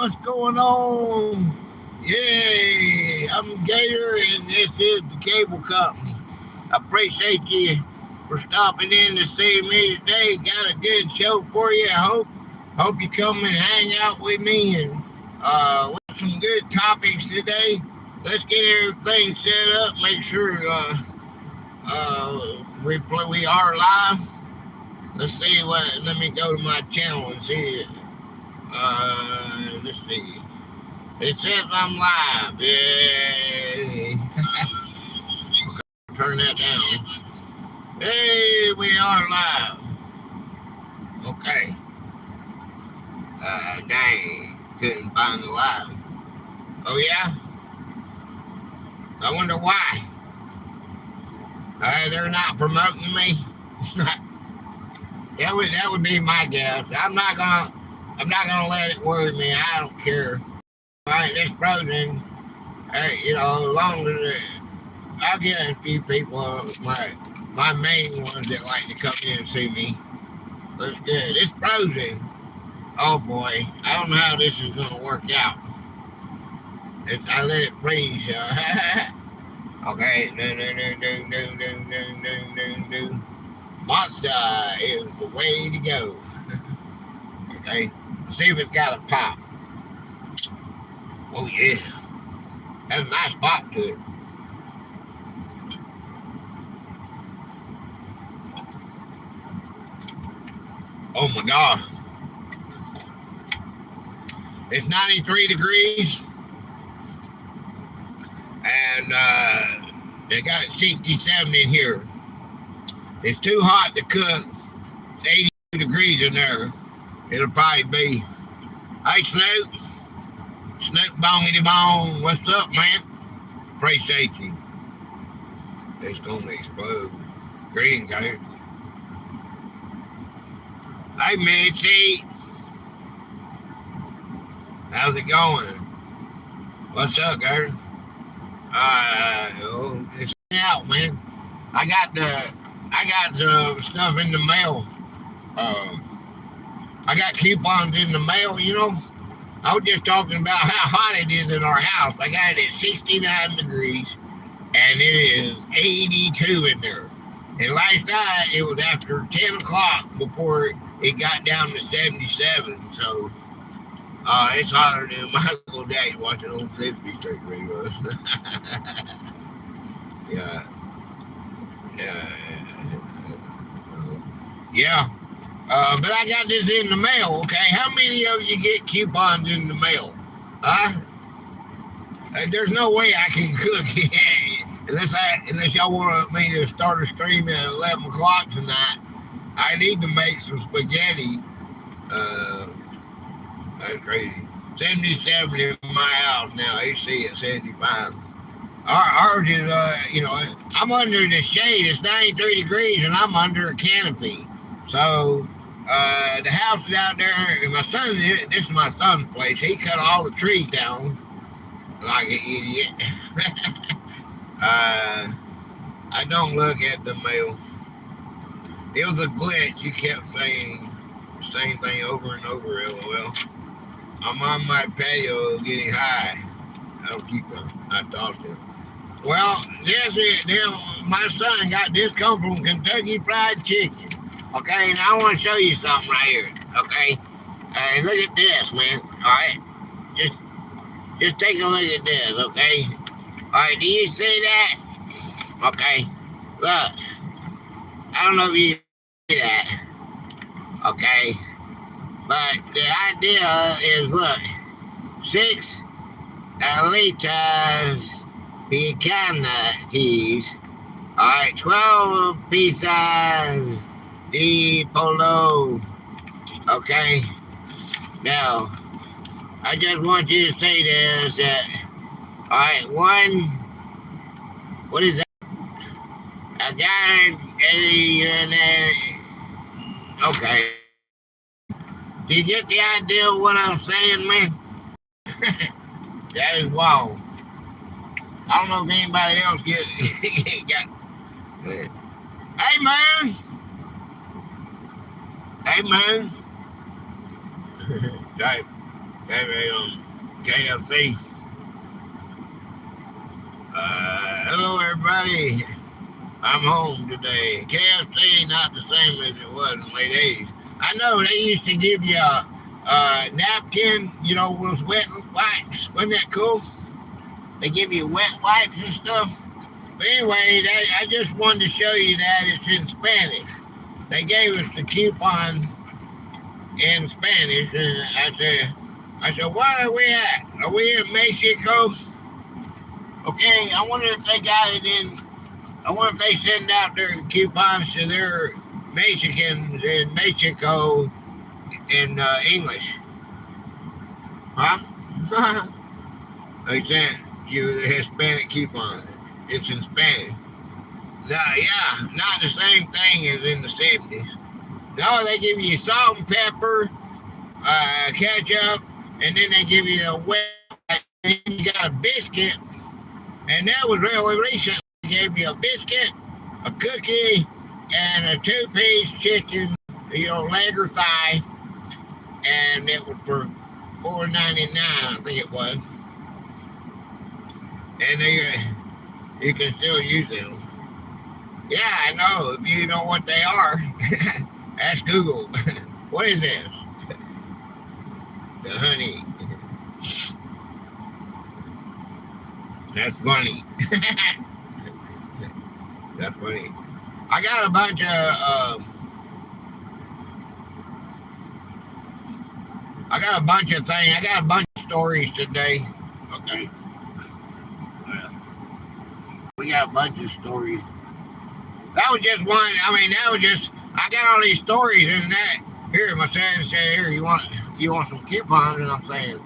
what's going on? Yay! I'm Gator, and this is the cable company. I appreciate you for stopping in to see me today. Got a good show for you. I hope you come and hang out with me and with some good topics today. Let's get everything set up. Make sure we are live. Let's see what. Let me go to my channel and see. Let's see. It says I'm live. Yay! Turn that down. Hey, we are live. Okay. Dang, couldn't find the live. Oh yeah. I wonder why. They're not promoting me. that would be my guess. I'm not gonna let it worry me. I don't care. All right, it's frozen. As long as I'll get a few people, my main ones that like to come in and see me. That's good. It's frozen. Oh boy, I don't know how this is gonna work out. I let it freeze. Okay. Monster is the way to go. Okay. Let's see if it's got a pop. Oh yeah. Has a nice pop to it. Oh my gosh. It's 93 degrees. And they got it 67 in here. It's too hot to cook. It's 82 degrees in there. It'll probably be. Hey, Snoop. Snoop Bongity Bong. What's up, man? Appreciate you. It's going to explode. Green, guys. Hey, Mitzi. How's it going? What's up, girl? It's out, man. I got the stuff in the mail. I got coupons in the mail, I was just talking about how hot it is in our house. I got it at 69 degrees, and it is 82 in there. And last night, it was after 10 o'clock before it got down to 77. So, it's hotter than my little daddy watching old 50 Street reruns. Yeah. Yeah. But I got this in the mail, okay? How many of you get coupons in the mail? Huh? There's no way I can cook unless y'all want me to start a stream at 11 o'clock tonight. I need to make some spaghetti. That's crazy. 77 in my house now. AC at 75. Ours is, I'm under the shade. It's 93 degrees, and I'm under a canopy. So, the house is out there, and this is my son's place. He cut all the trees down like an idiot. I don't look at the mail. It was a glitch. You kept saying the same thing over and over, LOL. I'm on my patio getting high. I don't keep them. I tossed them. Well, my son got this come from Kentucky Fried Chicken. Okay, now I want to show you something right here. Okay, look at this, man. All right, just take a look at this. Okay, all right. Do you see that? Okay, look. I don't know if you see that. Okay, but the idea is, look, 6 liters pecan cheese. All right, 12 pieces de polo. Okay. Now, I just want you to say this. All right, what is that? I got okay. Do you get the idea of what I'm saying, man? That is wild. I don't know if anybody else got. Hey, man. Hey, man. Right. That KFC. Hello, everybody. I'm home today. KFC not the same as it was in the late 80s. I know they used to give you a napkin, with wet wipes. Wasn't that cool? They give you wet wipes and stuff. But anyway, I just wanted to show you that it's in Spanish. They gave us the coupon in Spanish, and I said, where are we at? Are we in Mexico? Okay, I wonder if they got it in. I wonder if they send out their coupons to their Mexicans in Mexico in English. Huh? They sent you the Hispanic coupon. It's in Spanish. No, yeah, not the same thing as in the 70s. No, they give you salt and pepper, ketchup, and then they give you a wet, and you got a biscuit, and that was really recent. They gave you a biscuit, a cookie, and a two-piece chicken, leg or thigh, and it was for $4.99, I think it was. And you can still use them. Yeah, I know. If you know what they are, ask Google. What is this? The honey. That's funny. That's funny. I got a bunch of things. I got a bunch of stories today. Okay. We got a bunch of stories. That was just one. I got all these stories in that. Here, my son said, here, you want some coupons? And I'm saying,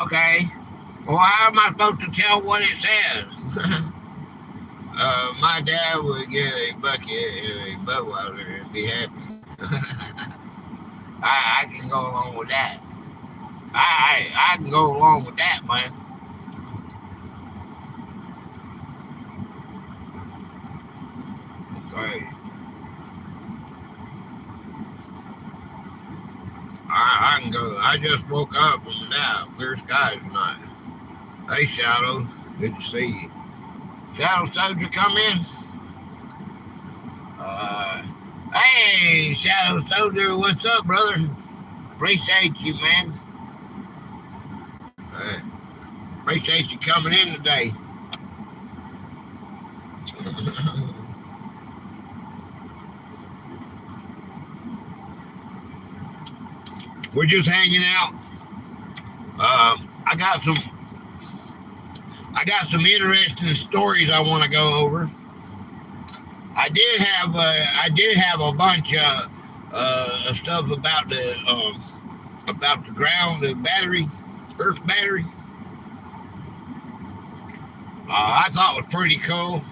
okay. Well, how am I supposed to tell what it says? My dad would get a bucket and a Budweiser and be happy. I can go along with that. I can go along with that, man. Okay. I can go. I just woke up from a nap. Clear skies tonight. Hey, Shadow. Good to see you. Shadow Soldier, come in. Hey, Shadow Soldier, what's up, brother? Appreciate you, man. Appreciate you coming in today. We're just hanging out. I got some interesting stories I want to go over. I did have a bunch of stuff about the ground, the battery, Earth battery. I thought it was pretty cool,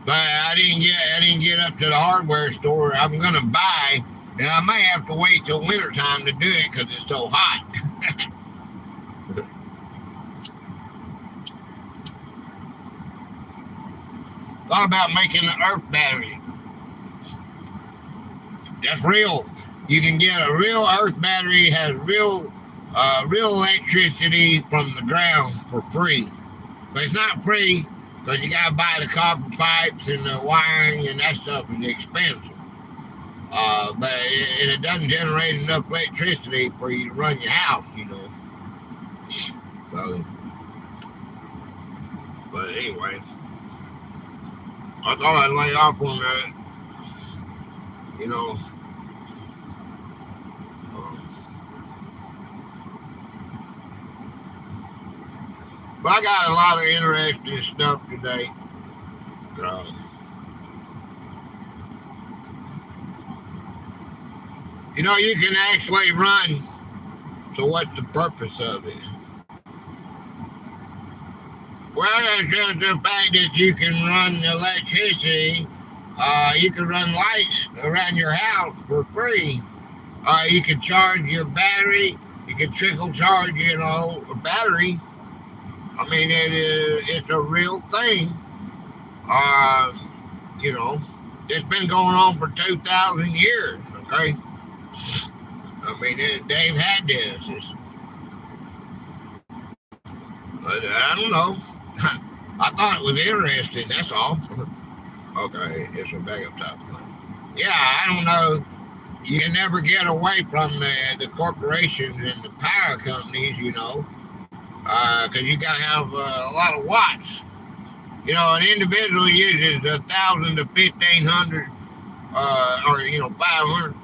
but I didn't get up to the hardware store. I'm gonna buy, and I may have to wait till wintertime to do it because it's so hot. Thought about making an Earth battery. That's real. You can get a real Earth battery, has real electricity from the ground for free. But it's not free because you gotta buy the copper pipes and the wiring, and that stuff is expensive. But it doesn't generate enough electricity for you to run your house, So, but anyway, I thought I'd lay off on that, But I got a lot of interesting stuff today. You can actually run. So what's the purpose of it? Well, it's just the fact that you can run electricity. You can run lights around your house for free. You can charge your battery. You can trickle charge, a battery. I mean, it's a real thing. It's been going on for 2,000 years, okay? I mean, they've had this. But I don't know. I thought it was interesting. That's all. Okay, it's a backup type thing. Yeah, I don't know. You can never get away from the corporations and the power companies, because you got to have a lot of watts. An individual uses 1,000 to 1,500, or 500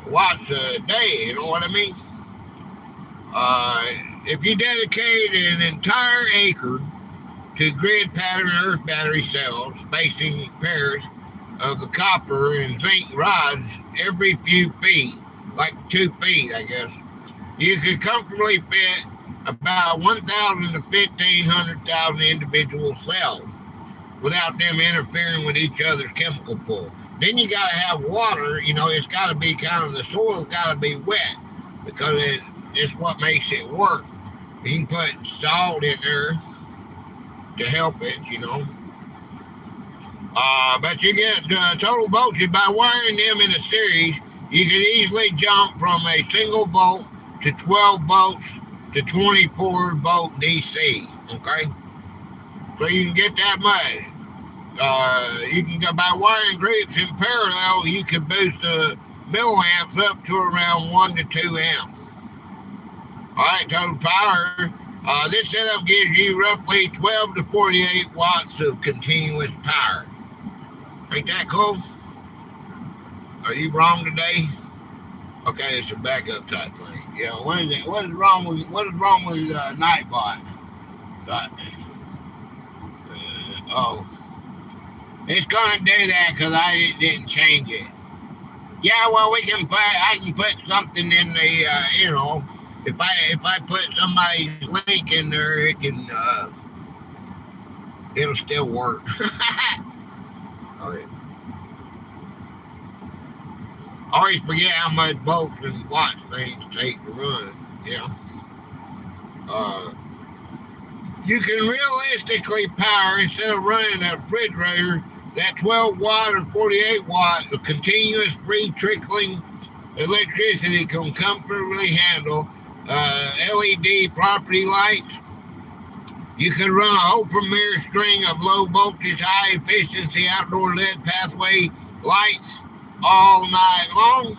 watts a day. You know what I mean? Uh, if you dedicate an entire acre to grid pattern earth battery cells spacing pairs of the copper and zinc rods every few feet, like 2 feet, I guess, you could comfortably fit about 1,000 to 1,500,000 individual cells without them interfering with each other's chemical pool. Then you got to have water. It's got to be the soil's got to be wet because it's what makes it work. You can put salt in there to help it. But you get total voltage by wiring them in a series. You can easily jump from a single volt to 12 volts to 24-volt DC. Okay, so you can get that much. You can go by wiring groups in parallel. You can boost the milliamps up to around 1 to 2 amps. All right, total power. This setup gives you roughly 12 to 48 watts of continuous power. Ain't that cool? Are you wrong today? Okay, it's a backup type thing. Yeah, what is it? What is wrong with Nightbot? Oh, it's gonna do that because I didn't change it. Yeah, well, I can put something in the if I put somebody's link in there, it'll still work. Okay. I always forget how much volts and watts things take to run. Uh, you can realistically power, instead of running a refrigerator, that 12 watt or 48 watt of continuous free trickling electricity can comfortably handle LED property lights. You can run a whole premier string of low voltage, high efficiency outdoor LED pathway lights all night long.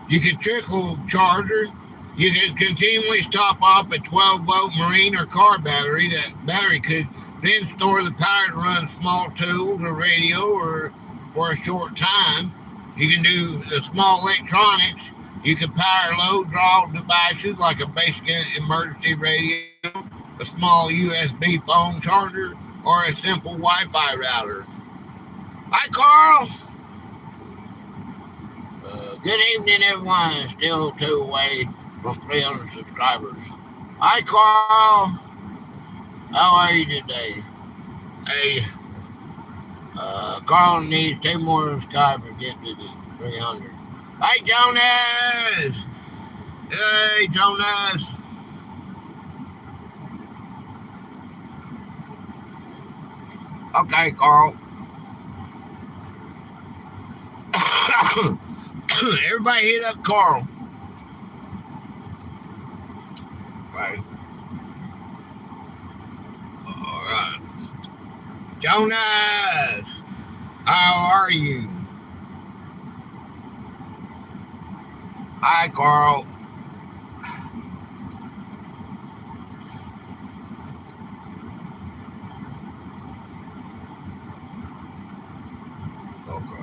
You can trickle charger. You can continually top off a 12-volt marine or car battery. That battery could then store the power to run small tools or radio or for a short time. You can do small electronics. You can power low draw devices like a basic emergency radio, a small USB phone charger, or a simple Wi-Fi router. Hi, Carl. Good evening, everyone. Still 2 away from 300 subscribers. Hi, Carl. How are you today? Hey, Carl needs 2 more subscribers to get to the 300. Hi, Jonas. Hey, Jonas. Okay, Carl. Everybody hit up Carl. Okay. All right. Jonas, how are you? Hi, Carl. Okay.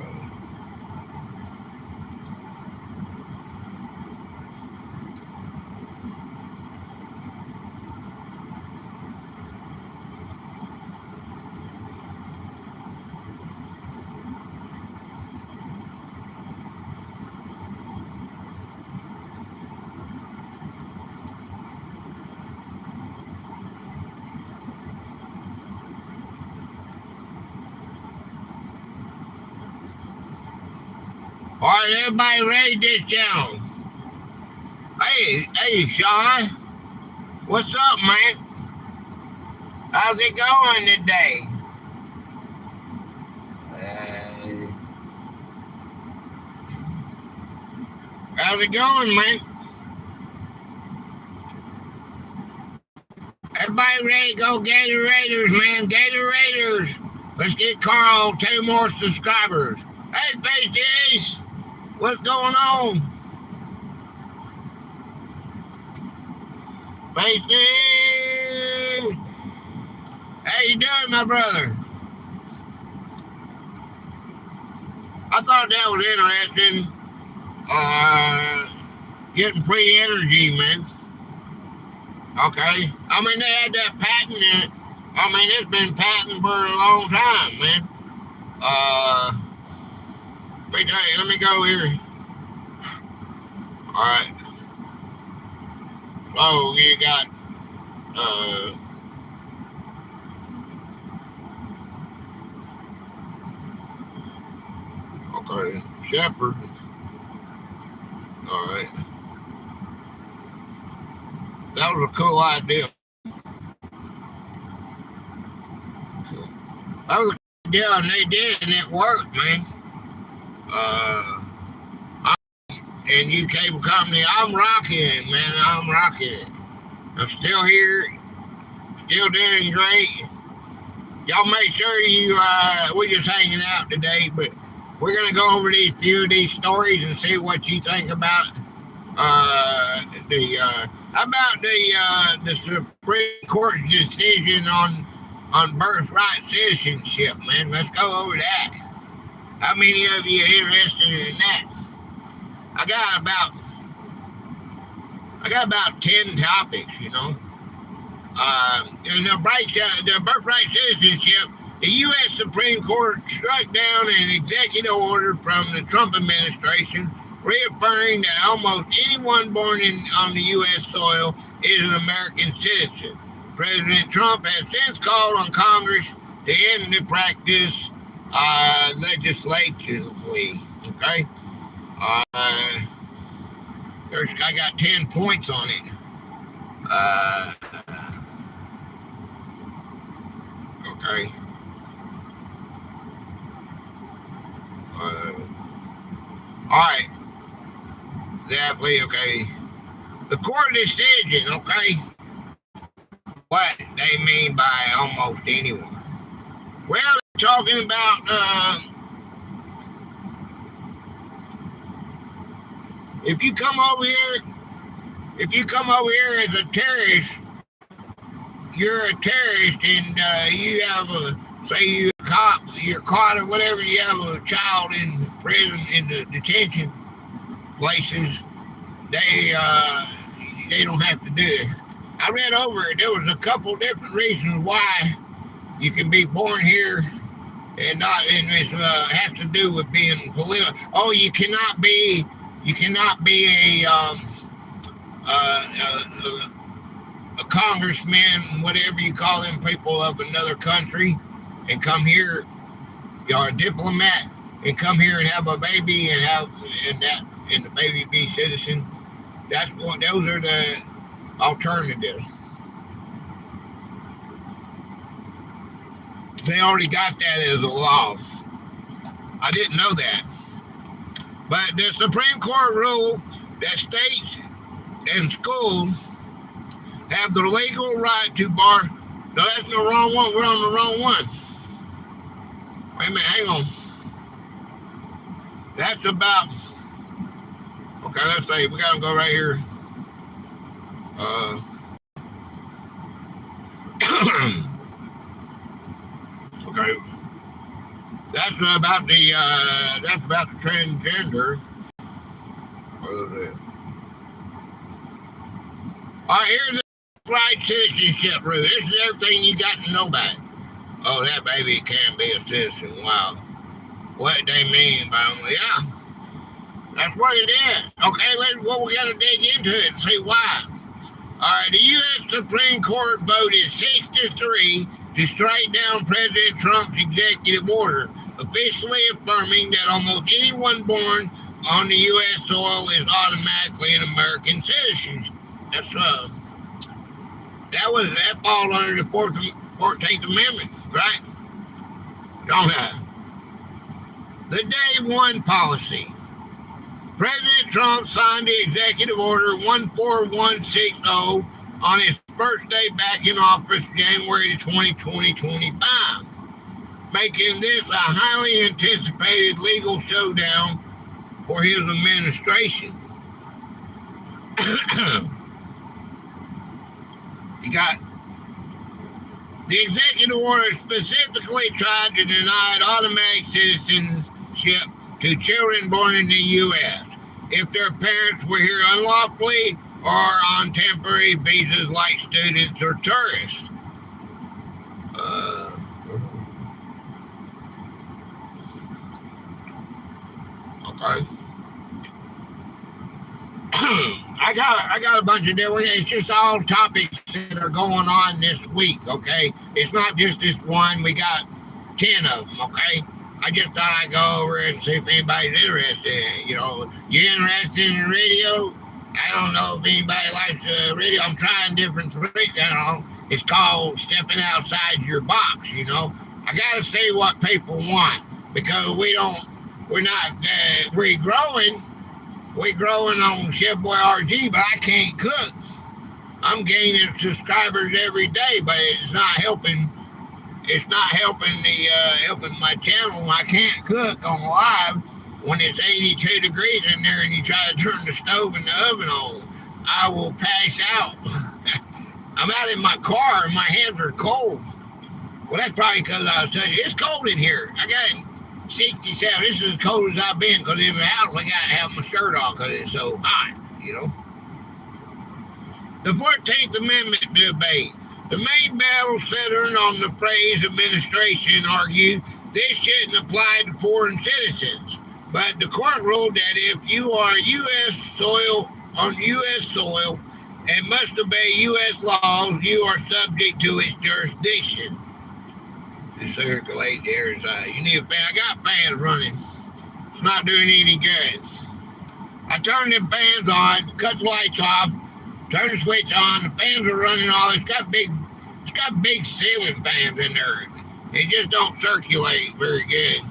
All right, everybody ready this channel? Hey, Sean. What's up, man? How's it going today? How's it going, man? Everybody ready to go Gator Raiders, man. Gator Raiders. Let's get Carl 2 more subscribers. Hey, Faces. What's going on? Faces. How you doing, my brother? I thought that was interesting. Getting free energy, man. Okay. I mean, they had that patent in it. I mean, it's been patented for a long time, man. Let me go here. All right. So you got, okay, Shepherd. All right. That was a cool idea. That was a good deal, and they did, and it worked, man. And you cable company, I'm rocking it, man. I'm rocking it. I'm still here, still doing great. Y'all make sure you, we're just hanging out today, but we're gonna go over these few of these stories and see what you think about the Supreme Court's decision on birthright citizenship, man. Let's go over that. How many of you are interested in that? I got about 10 topics, you know. And the birthright citizenship, the U.S. Supreme Court struck down an executive order from the Trump administration reaffirming that almost anyone born on the U.S. soil is an American citizen. President Trump has since called on Congress to end the practice legislatively. Okay? I got 10 points on it. Okay. All right. Exactly. Okay. The court decision. Okay. What they mean by almost anyone? Well, they're talking about if you come over here as a terrorist, you're a terrorist, and you have you're caught or whatever, you have a child in prison, in the detention places, they don't have to do it. I read over it. There was a couple different reasons why you can be born here and not, and it has to do with being political. Oh, you cannot be a congressman, whatever you call them, people of another country, and come here. You're a diplomat and come here and have a baby and the baby be citizen. Those are the alternatives. They already got that as a law. I didn't know that. But the Supreme Court ruled that states and schools have the legal right to bar. No, that's the wrong one. We're on the wrong one. Wait a minute, hang on. That's about, okay, let's say, we got to go right here. Okay. That's about the transgender. All right, here's the right citizenship rule. This is everything you got to know about it. Oh, that baby can't be a citizen. Wow. What they mean by, yeah, that's what it is. Okay, we got to dig into it and see why. All right, the U.S. Supreme Court voted 6-3 to strike down President Trump's executive order, officially affirming that almost anyone born on the U.S. soil is automatically an American citizen. That falls under the 14th Amendment, right? Don't have. The Day One policy. President Trump signed the executive order 14160 on his first day back in office, January 2025, making this a highly anticipated legal showdown for his administration. You got the executive order specifically tried to deny automatic citizenship to children born in the U.S. if their parents were here unlawfully or on temporary visas like students or tourists. Okay. I got a bunch of different. It's just all topics that are going on this week. Okay, it's not just this one. We got 10 of them. Okay, I just thought I'd go over and see if anybody's interested. You interested in the radio? I don't know if anybody likes radio. I'm trying different things. It's called stepping outside your box. I got to see what people want because we're not regrowing. We're growing on Chef Boy RG, but I can't cook. I'm gaining subscribers every day, but it's not helping. It's not helping helping my channel. I can't cook on live when it's 82 degrees in there and you try to turn the stove and the oven on. I will pass out. I'm out in my car and my hands are cold. Well, that's probably because I was telling you, it's cold in here. I got 67. This is as cold as I've been because in the house I got to have my shirt on because it's so hot, The 14th Amendment debate. The main battle centered on the Praise administration argued this shouldn't apply to foreign citizens. But the court ruled that if you are on U.S. soil and must obey U.S. laws, you are subject to its jurisdiction. To circulate the air inside. You need a fan. I got fans running. It's not doing any good. I turned the fans on, cut the lights off, turn the switch on. The fans are running all. It's got big ceiling fans in there. They just don't circulate very good.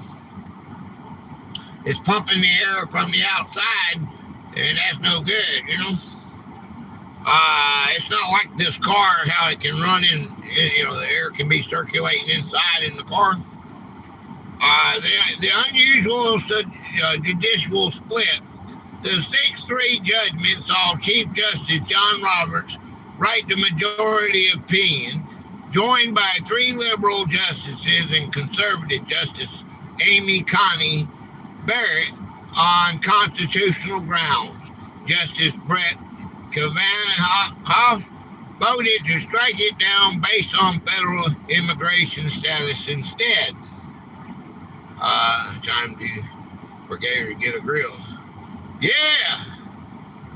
It's pumping the air from the outside, and that's no good, It's not like this car, how it can run in, the air can be circulating inside in the car. The unusual judicial split. The 6-3 judgment saw Chief Justice John Roberts write the majority opinion, joined by 3 liberal justices and conservative Justice Amy Coney Barrett on constitutional grounds. Justice Brett Kavanaugh voted to strike it down based on federal immigration status instead. Time for Gator to get a grill. Yeah,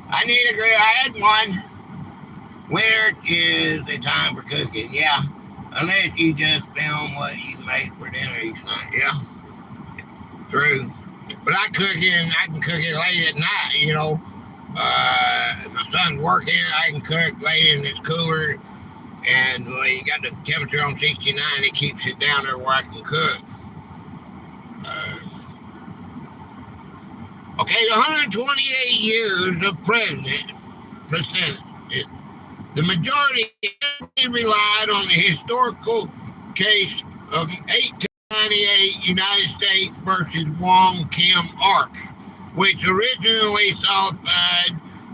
I need a grill. I had one. Where is the time for cooking? Yeah, unless you just film what you make for dinner each night. Yeah, true. But I can cook it late at night, my son's working, I can cook late and it's cooler. And when you got the temperature on 69, it keeps it down there where I can cook. Okay, 128 years of president, the majority relied on the historical case of 1898 United States versus Wong Kim Ark, which originally thought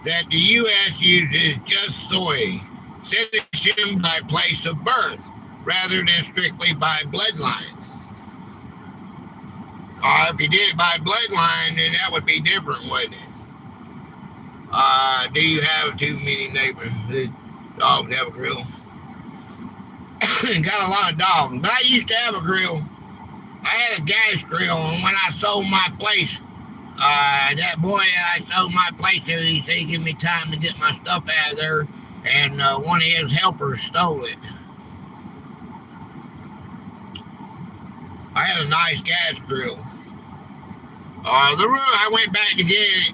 that the U.S. uses just soy citizenship by place of birth rather than strictly by bloodline. If you did it by bloodline, then that would be different, wouldn't it? Do you have too many neighbors that dogs have a grill? Got a lot of dogs, but I used to have a grill. I had a gas grill, and when I sold my place, that boy I sold my place to, he said he'd give me time to get my stuff out of there, and one of his helpers stole it. I had a nice gas grill. The room, I went back to get it,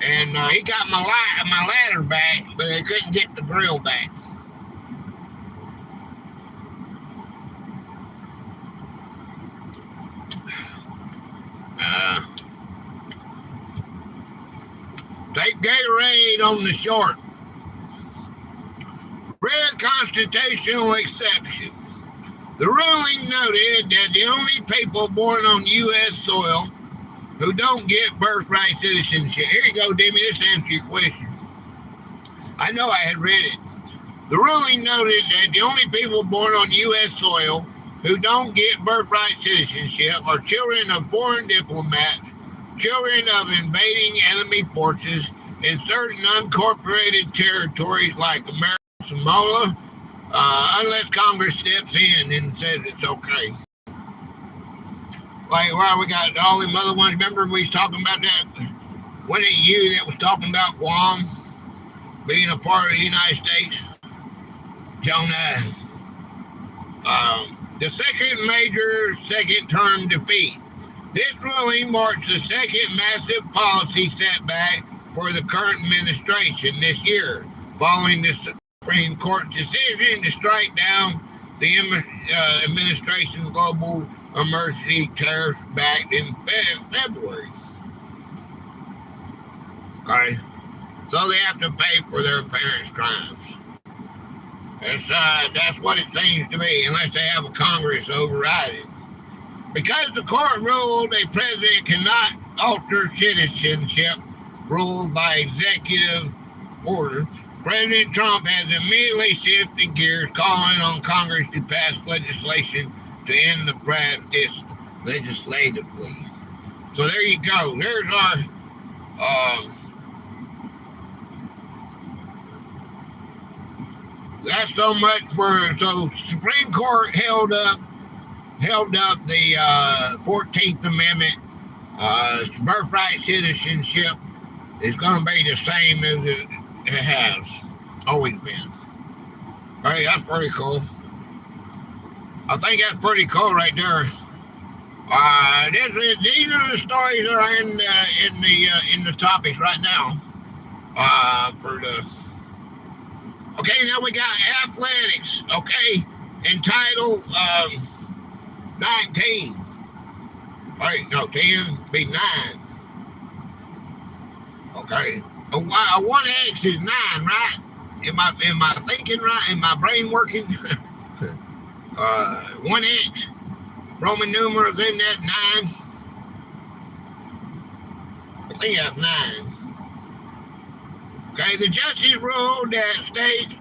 and he got my ladder back, but he couldn't get the grill back. Take Gatorade on the short. Read constitutional exception. The ruling noted that the only people born on U.S. soil who don't get birthright citizenship. Here you go, Demi. This answers your question. I know I had read it. The ruling noted that the only people born on U.S. soil who don't get birthright citizenship are children of foreign diplomats, children of invading enemy forces in certain unincorporated territories like America and Samoa, unless Congress steps in and says it's okay. Like, wow, we got all them other ones. Remember we was talking about that? Wasn't it you that was talking about Guam being a part of the United States? Jonah. The second major second-term defeat. This ruling marks the second massive policy setback for the current administration this year, following the Supreme Court decision to strike down the administration's global emergency tariffs back in February. Okay, so they have to pay for their parents' crimes. That's what it seems to me, unless they have a Congress override it. Because the court ruled a president cannot alter citizenship rules by executive order, President Trump has immediately shifted gears, calling on Congress to pass legislation to end the practice legislatively. So there you go. There's our that's so much for Supreme Court held up the 14th Amendment. Birthright citizenship is going to be the same as it has always been. Hey, that's pretty cool. I think that's pretty cool right there. These are the stories that are in the topics right now. Okay, now we got athletics. Okay, in Title 19. Right, no, 10 be 9. Okay, a 1X is 9, right? Am I thinking right? Am my brain working? 1X, Roman numerals in that 9. I think that's 9. Okay, the justice ruled that states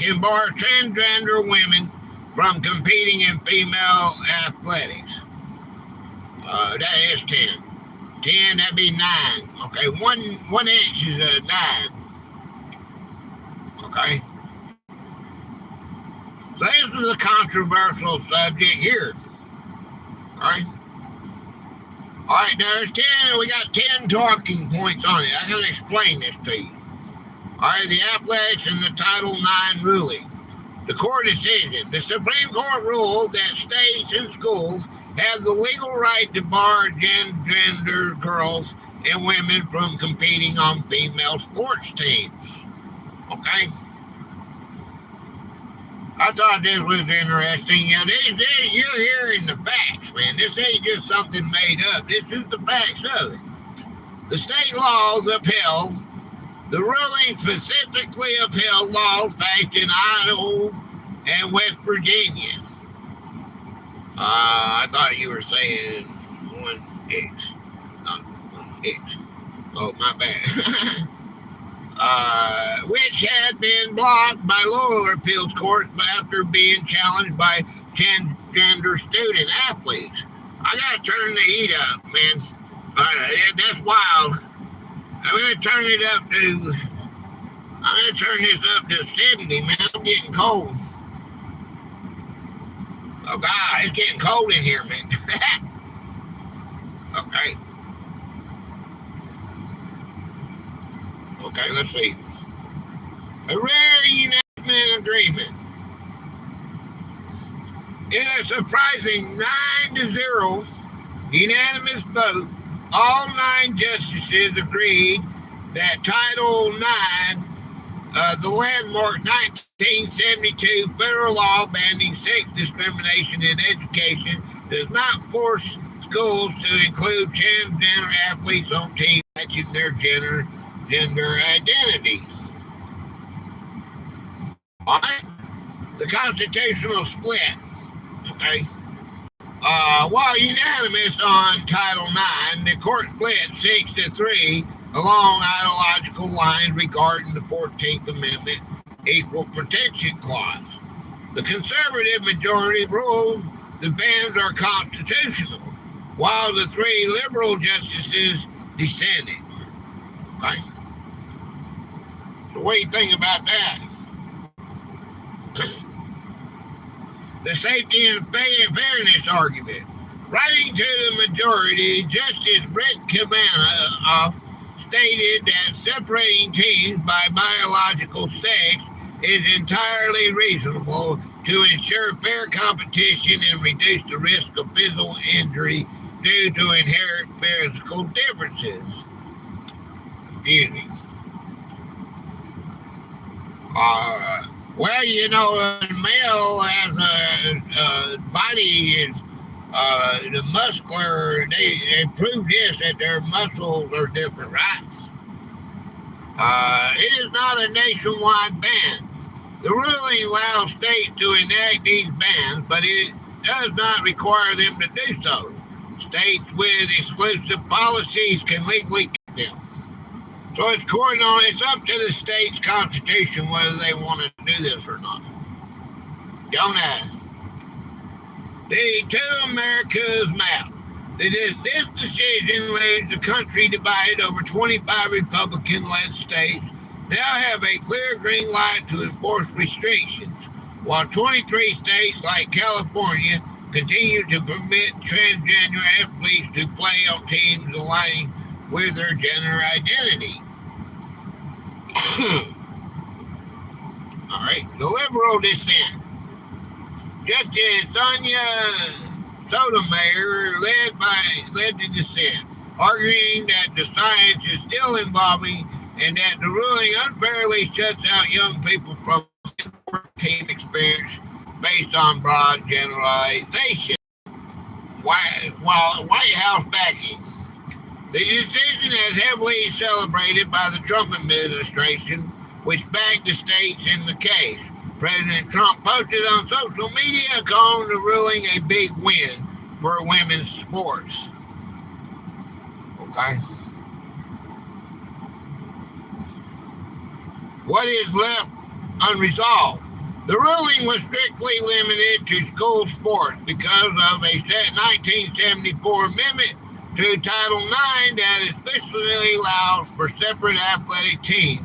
can bar transgender women from competing in female athletics. That is 10. 10, that'd be 9. Okay, 1X is a 9. Okay. So this is a controversial subject here. Okay. All right, there's 10. We got 10 talking points on it. I gotta explain this to you. All right, the athletics and the Title IX ruling. The court decision. The Supreme Court ruled that states and schools have the legal right to bar gender girls and women from competing on female sports teams. Okay? I thought this was interesting. You know, you're hearing the facts, man. This ain't just something made up. This is the facts of it. The state laws upheld. The ruling specifically upheld laws passed in Idaho and West Virginia. I thought you were saying 1X, not 1X. Oh, my bad. Which had been blocked by lower appeals courts after being challenged by transgender student athletes. I gotta turn the heat up, man. That's wild. I'm gonna turn this up to 70, man. I'm getting cold. Oh God, it's getting cold in here, man. Okay. Okay, let's see. A rare unanimous agreement. In a surprising 9-0 unanimous vote, all 9 justices agreed that Title IX, the landmark 1972 federal law banning sex discrimination in education, does not force schools to include transgender athletes on teams matching their gender identity. All right? The constitutional split. Okay? While unanimous on Title IX, the court split 6-3 along ideological lines regarding the 14th Amendment Equal Protection Clause. The conservative majority ruled the bans are constitutional, while the 3 liberal justices dissented. Okay? So what do you think about that? The safety and fairness argument. Writing to the majority, Justice Brett Kavanaugh stated that separating teams by biological sex is entirely reasonable to ensure fair competition and reduce the risk of physical injury due to inherent physical differences. Confusing. Well, you know, a male has a body is the muscular. They proved this that their muscles are different, right? It is not a nationwide ban. The ruling allows states to enact these bans, but it does not require them to do so. States with exclusive policies can legally keep them. So it's up to the state's constitution whether they want to do this or not. Don't ask. The Two Americas map. This decision leaves the country divided over 25 Republican-led states now have a clear green light to enforce restrictions, while 23 states like California continue to permit transgender athletes to play on teams aligning with their gender identity. All right, the liberal dissent. Justice Sonia Sotomayor led the dissent, arguing that the science is still evolving and that the ruling unfairly shuts out young people from team experience based on broad generalization. While White House backing. The decision is heavily celebrated by the Trump administration, which backed the states in the case. President Trump posted on social media calling the ruling a big win for women's sports. Okay. What is left unresolved? The ruling was strictly limited to school sports because of a 1974 amendment to Title IX that explicitly allows for separate athletic teams.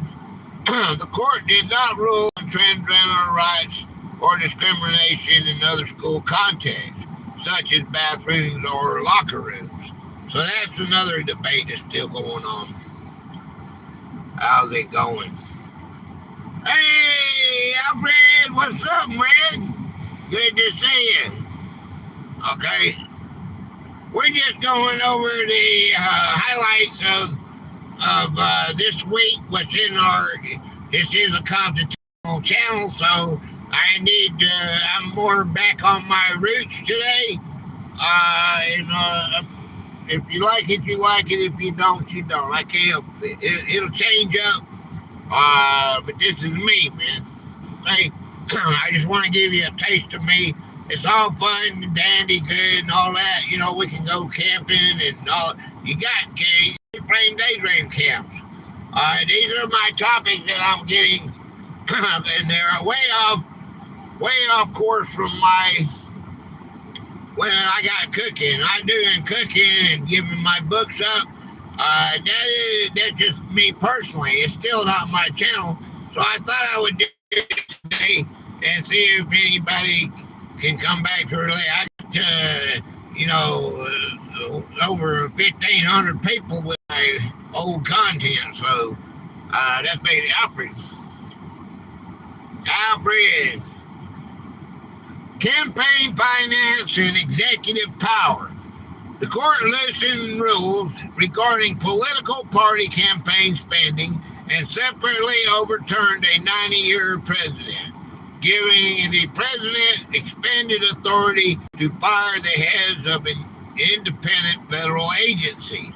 The court did not rule on transgender rights or discrimination in other school contexts, such as bathrooms or locker rooms. So that's another debate that's still going on. How's it going? Hey, Alfred, what's up, man? Good to see you. Okay. We're just going over the highlights of this week. This is a constitutional channel, so I'm more back on my roots today. If you like it, you like it. If you don't, you don't. I can't help it. It'll change up. But this is me, man. Okay? I just want to give you a taste of me. It's all fun and dandy, good and all that. You know, we can go camping and all. You got frame daydream camps. These are my topics that I'm getting, and they're way off course from when I got cooking. I'm doing cooking and giving my books up. That's just me personally. It's still not my channel, so I thought I would do it today and see if anybody can come back to relate. I got over 1,500 people with my old content, so that's made it. Alfred. Campaign finance and executive power. The court loosened rules regarding political party campaign spending and separately overturned a 90-year president, giving the president expanded authority to fire the heads of independent federal agencies.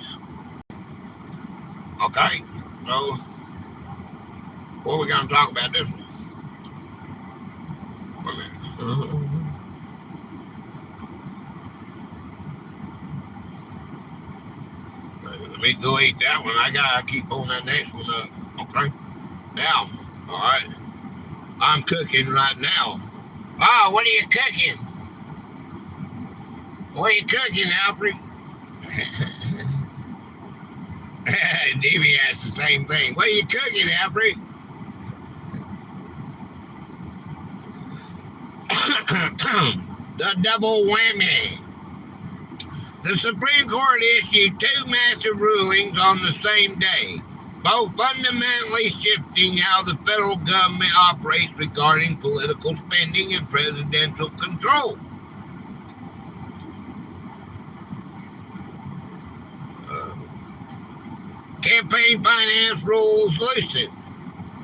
Okay, so what are we going to talk about this one? me to go eat that one. I gotta keep pulling that next one up. Okay. Now, all right. I'm cooking right now. Oh, what are you cooking? What are you cooking, Alfred? Davey asked the same thing. What are you cooking, Alfred? The double whammy. The Supreme Court issued two massive rulings on the same day, both fundamentally shifting how the federal government operates regarding political spending and presidential control. Campaign finance rules loosened.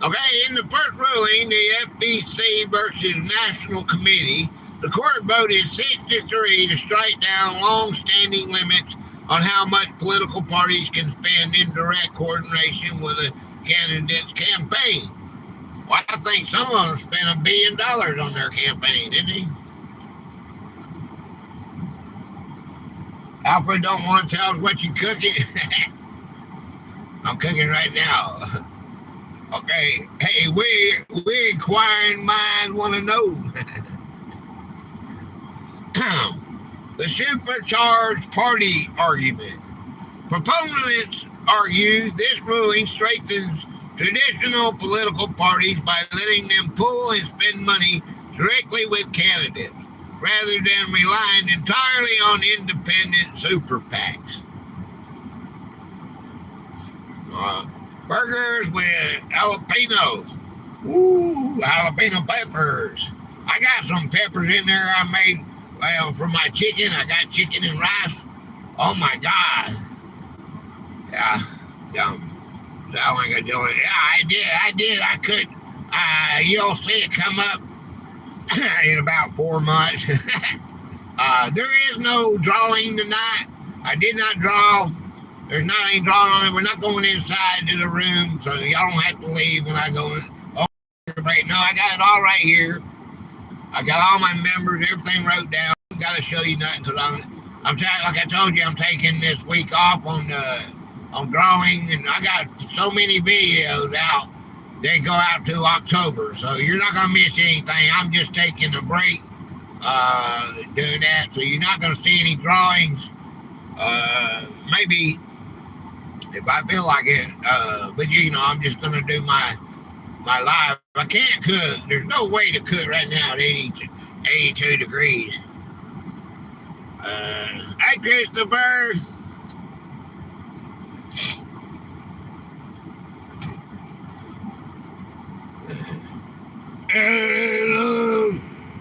Okay, in the first ruling, the FBC versus National Committee, the court voted 6-3 to strike down long-standing limits on how much political parties can spend in direct coordination with a candidate's campaign. Well, I think some of them spent $1 billion on their campaign, didn't they? Alfred don't want to tell us what you're cooking. I'm cooking right now. Okay. Hey, we inquiring minds want to know. The supercharged party argument. Proponents argue this ruling strengthens traditional political parties by letting them pull and spend money directly with candidates, rather than relying entirely on independent super PACs. Burgers with jalapeno. Ooh, jalapeno peppers. I got some peppers in there I made for my chicken. I got chicken and rice. Oh my God. Yeah. So I could do it. Yeah, I did. I could. You'll see it come up in about 4 months. There is no drawing tonight. I did not draw. There's not any drawing on it. We're not going inside to the room, so y'all don't have to leave when I go in. Oh, right. No, I got it all right here. I got all my members, everything wrote down. Got to show you nothing because I'm trying. Like I told you, I'm taking this week off on drawing, and I got so many videos out. They go out to October, so you're not gonna miss anything. I'm just taking a break doing that, so you're not gonna see any drawings. Maybe if I feel like it, but I'm just gonna do my live. I can't cook. There's no way to cook right now at 82 degrees. Hey, Christopher. Hello.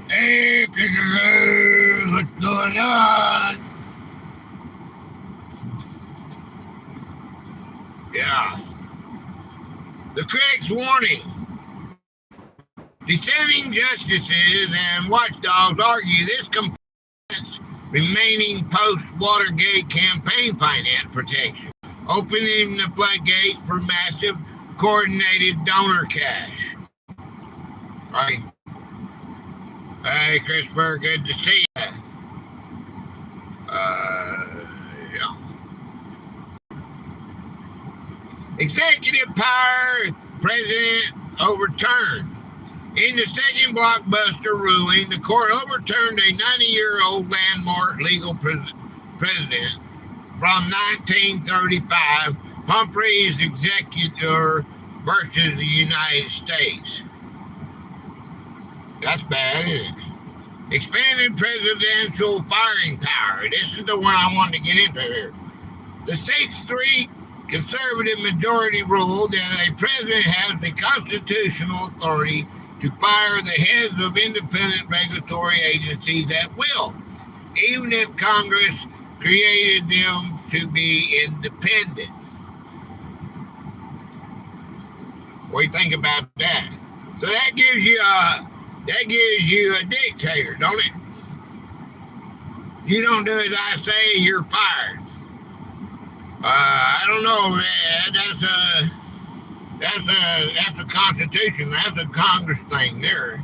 Hey, Christopher. What's going on? Yeah. The critics' warning. Dissenting justices and watchdogs argue this completes remaining post-Watergate campaign finance protection, opening the floodgates for massive coordinated donor cash. Right. Hey, Christopher, good to see you. Yeah. Executive power, president overturned. In the second blockbuster ruling, the court overturned a 90-year-old landmark legal precedent from 1935, Humphrey's executor versus the United States. That's bad, isn't it? Expanded presidential firing power. This is the one I wanted to get into here. The 6-3 conservative majority ruled that a president has the constitutional authority to fire the heads of independent regulatory agencies at will, even if Congress created them to be independent. What do you think about that? So that gives you a dictator, don't it? You don't do as I say, you're fired. I don't know. That's a Constitution. That's a Congress thing there.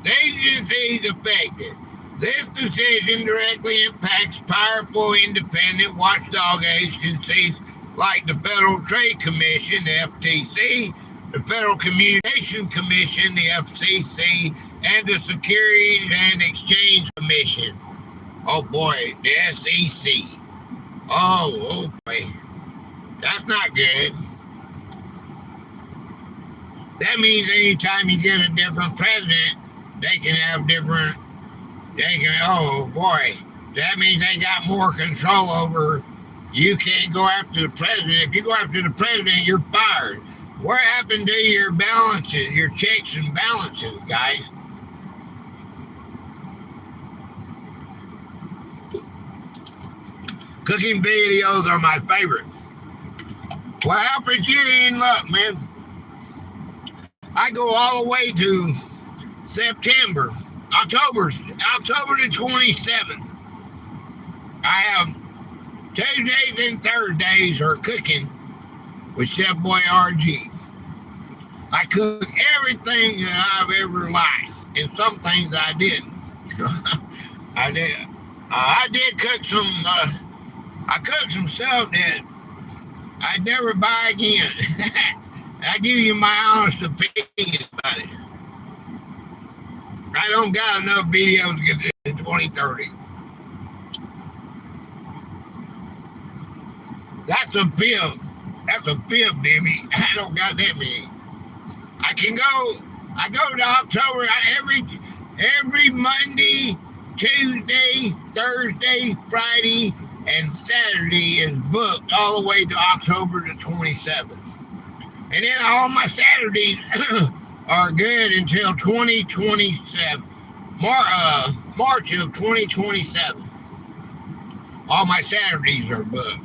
The agencies affected. This decision directly impacts powerful independent watchdog agencies like the Federal Trade Commission, the FTC, the Federal Communication Commission, the FCC, and the Securities and Exchange Commission. Oh boy, the SEC. Oh boy. That's not good. That means anytime you get a different president, they can have different, oh boy. That means they got more control over, you can't go after the president. If you go after the president, you're fired. What happened to your balances, your checks and balances, guys? Cooking videos are my favorite. Well, Alfred, you're in luck, man. I go all the way to October the 27th. I have Tuesdays and Thursdays are cooking with Chef Boy RG. I cook everything that I've ever liked, and some things I didn't. I did cook some. I cooked some stuff that I'd never buy again. I give you my honest opinion about it. I don't got enough videos to get to 2030. That's a fib. That's a fib, Demi. I don't got that many. I go to October every Monday, Tuesday, Thursday, Friday, and Saturday is booked all the way to October the 27th. And then all my Saturdays are good until 2027. March of 2027. All my Saturdays are booked.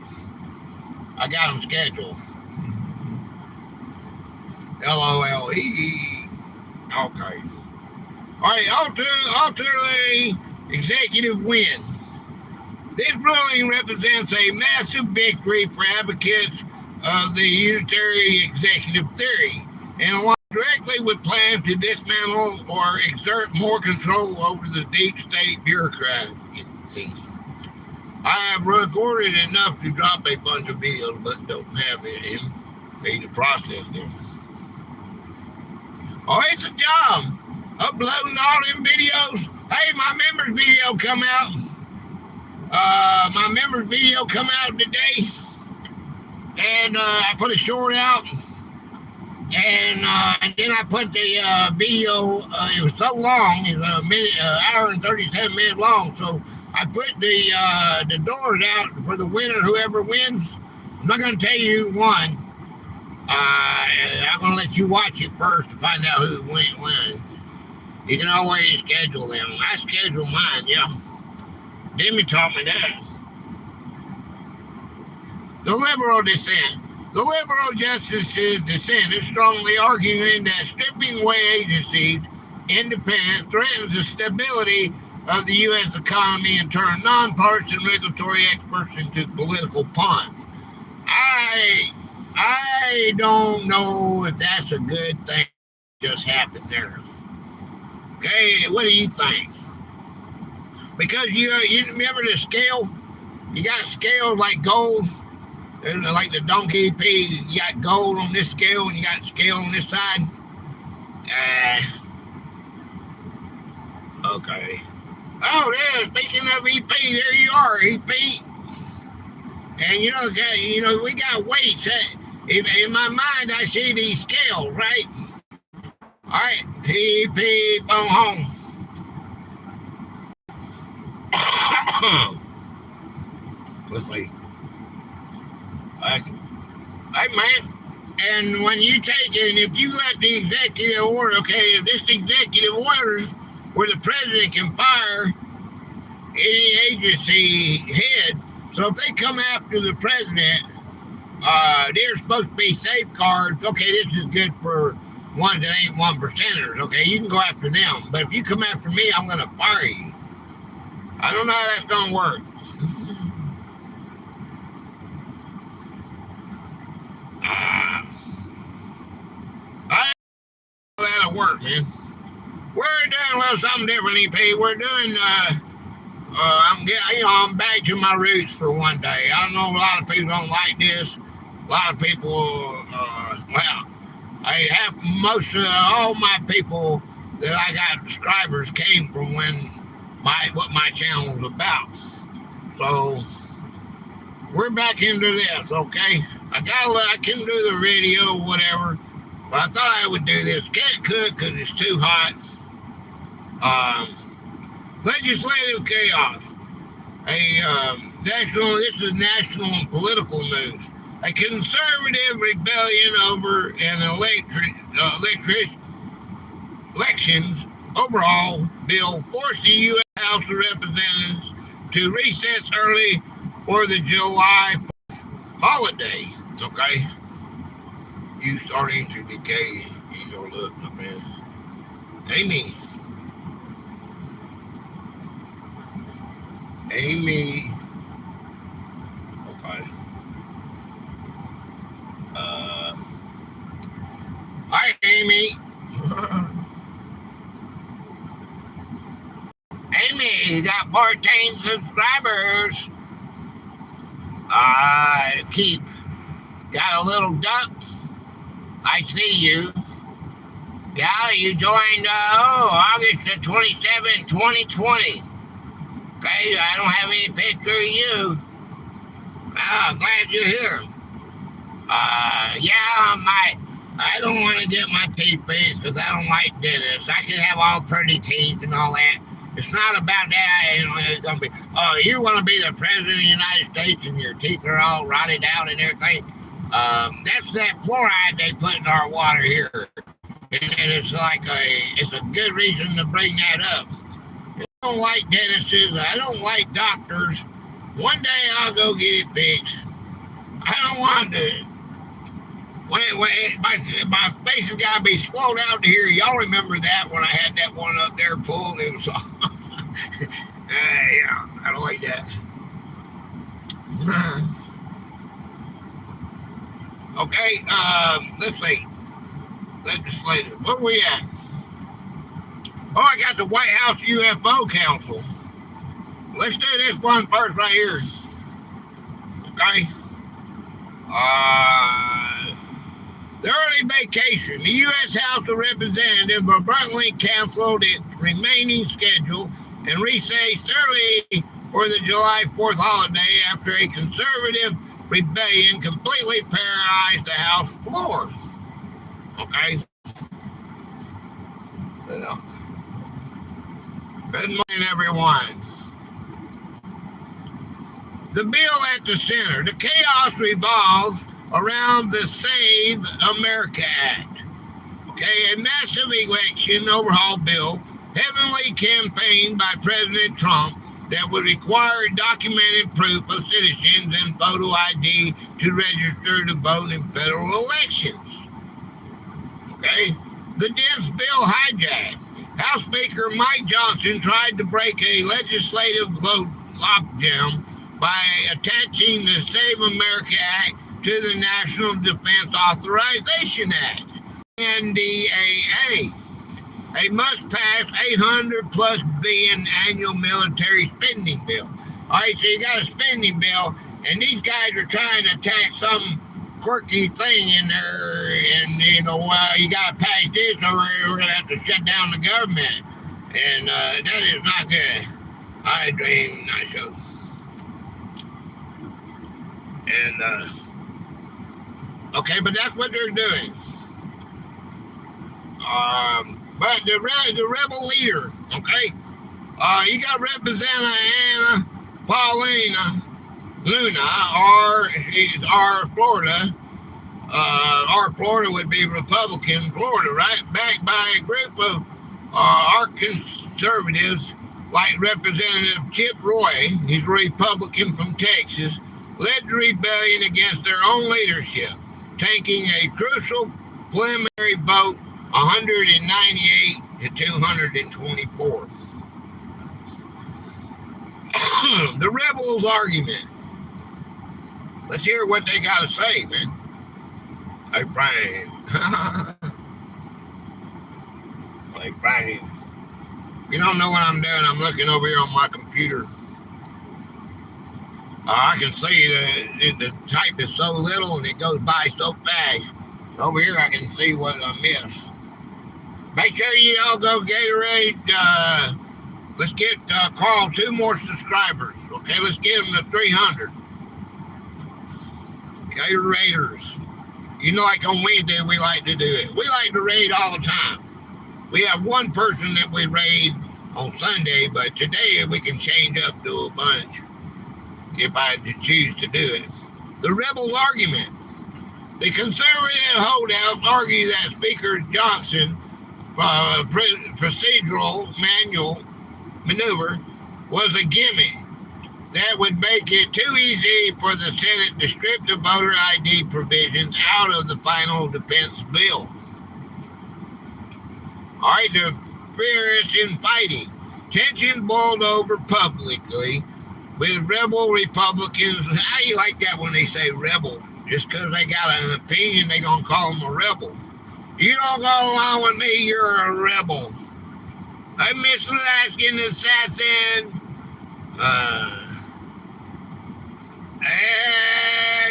I got them scheduled. LOLE. Okay. All right, alternately executive win. This ruling represents a massive victory for advocates of the unitary executive theory and aligns directly with plans to dismantle or exert more control over the deep state bureaucracy. I have recorded enough to drop a bunch of videos, but don't have it in me to process them. Oh, it's a job. Uploading all them videos. Hey, my members video come out. My members video come out today. And I put a short out. And then I put the video, it was so long, it was hour and 37 minutes long. So I put the doors out for the winner, whoever wins. I'm not going to tell you who won. I'm going to let you watch it first to find out who wins. You can always schedule them. I schedule mine, yeah. Demi taught me that. The liberal dissent. The liberal justices' dissent is strongly arguing that stripping away agencies' independence threatens the stability of the U.S. economy and turns nonpartisan regulatory experts into political pawns. I don't know if that's a good thing that just happened there. Okay, what do you think? Because you remember the scale? You got scales like gold, and like the donkey pig, you got gold on this scale and you got scale on this side. Okay. Oh, there, speaking of EP, there you are, EP. And you know, we got weights. In my mind, I see these scales, right? All right, EP, boom, home. Let's see. Hey, man. And when you take it, and if you let the executive order, okay, if this executive order where the president can fire any agency head, so if they come after the president, there's supposed to be safeguards. Okay, this is good for ones that ain't 1%ers. Okay, you can go after them. But if you come after me, I'm going to fire you. I don't know how that's going to work. I don't know how that'll work, man. We're doing a little something different, EP. We're doing, I'm back to my roots for one day. I know a lot of people don't like this, A lot of people, well, I have most of all my people that I got subscribers came from when what my channel was about. So we're back into this, okay? I can do the radio, whatever, but I thought I would do this. Can't cook because it's too hot. Legislative chaos. This is national and political news. A conservative rebellion over an elections overhaul bill forced the U.S. House of Representatives to recess early for the July 4th holiday. Okay, you starting to decay in your look, my man. Amy. Okay. Hi, Amy. Amy, you got 14 subscribers. Keep. Got a little duck. I see you. Yeah, you joined August the 27th, 2020. Okay, I don't have any picture of you. Oh, glad you're here. I don't want to get my teeth fixed because I don't like dentists. I can have all pretty teeth and all that. It's not about that. It's gonna be, you want to be the president of the United States and your teeth are all rotted out and everything. That's that fluoride they put in our water here. And it's it's a good reason to bring that up. I don't like dentists. I don't like doctors. One day I'll go get it fixed. I don't want to. My face has got to be swelled out to here. Y'all remember that when I had that one up there pulled? It was all. Yeah, I don't like that. Okay, let's see. Legislative. Where we at? Oh, I got the White House UFO Council. Let's do this one first right here. Okay. The early vacation. The U.S. House of Representatives abruptly canceled its remaining schedule and recessed early for the July 4th holiday after a conservative rebellion completely paralyzed the House floor. Okay. Good morning, everyone. The bill at the center. The chaos revolves around the Save America Act. Okay, a massive election overhaul bill, heavily campaigned by President Trump, that would require documented proof of citizens and photo ID to register to vote in federal elections. Okay, the dense bill hijacked. House Speaker Mike Johnson tried to break a legislative logjam by attaching the Save America Act to the National Defense Authorization Act, NDAA, a must-pass $800+ billion annual military spending bill. All right, so you got a spending bill, and these guys are trying to attach some quirky thing in there, and you got to pass this, or we're going to have to shut down the government, and that is not good. I dream not so. And okay, but that's what they're doing. But the rebel leader, okay, you got Representative Anna Paulina Luna, she's Florida. Florida would be Republican Florida, right? Backed by a group of our conservatives like Representative Chip Roy, he's a Republican from Texas, led the rebellion against their own leadership, taking a crucial preliminary vote 198 to 224. The rebels' argument. Let's hear what they got to say, man. Hey, Brian. Hey, Brian. You don't know what I'm doing. I'm looking over here on my computer. I can see the type is so little and it goes by so fast. Over here, I can see what I missed. Make sure you all go Gatorade. Let's get Carl 2 more subscribers. Okay, let's get him to 300. Gatoraders. You know, like on Wednesday, we like to do it. We like to raid all the time. We have one person that we raid on Sunday, but today we can change up to a bunch if I choose to do it. The rebels' argument. The conservative holdouts argue that Speaker Johnson procedural maneuver was a gimmick that would make it too easy for the Senate to strip the voter ID provisions out of the final defense bill. All right, the fierce in fighting. Tensions boiled over publicly with rebel Republicans. How do you like that when they say rebel? Just because they got an opinion, they're going to call them a rebel. You don't go along with me, you're a rebel. I'm Mr. Laskin Assassin.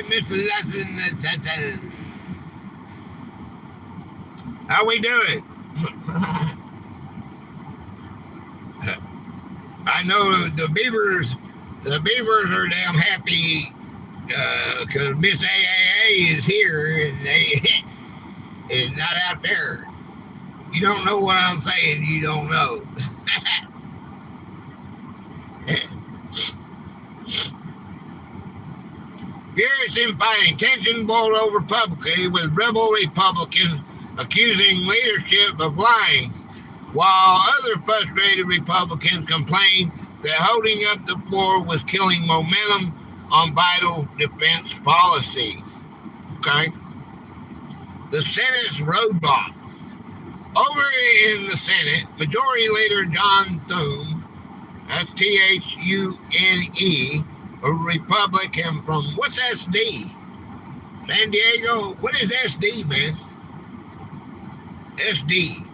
Mr. Laskin Assassin. How we doing? I know the Beavers are damn happy because Miss AAA is here and they is not out there. You don't know what I'm saying, you don't know. Furious infighting, tension boiled over publicly with rebel Republicans accusing leadership of lying, while other frustrated Republicans complained that holding up the floor was killing momentum on vital defense policy. Okay? The Senate's roadblock. Over in the Senate, Majority Leader John Thune, that's Thune, a Republican from, what's SD? San Diego? What is SD, man? SD.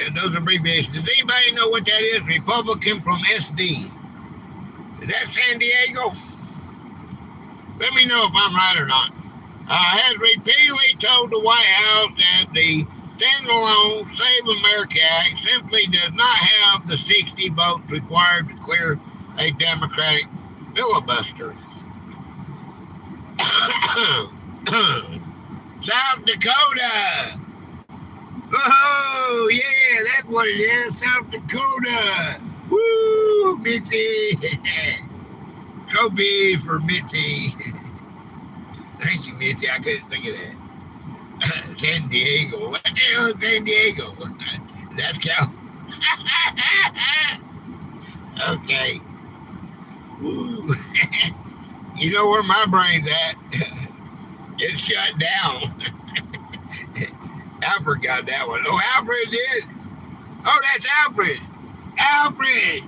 And those abbreviations. Does anybody know what that is? Republican from SD. Is that San Diego? Let me know if I'm right or not. Has repeatedly told the White House that the standalone Save America Act simply does not have the 60 votes required to clear a Democratic filibuster. South Dakota. Oh, yeah, that's what it is. South Dakota. Woo, Mitzi. Trophy for Mitzi. Thank you, Mitzi. I couldn't think of that. San Diego. What the hell is San Diego? That's Cal. Okay. Woo. You know where my brain's at? It's shut down. Alfred got that one. Oh, Alfred did. Oh, that's Alfred. Alfred.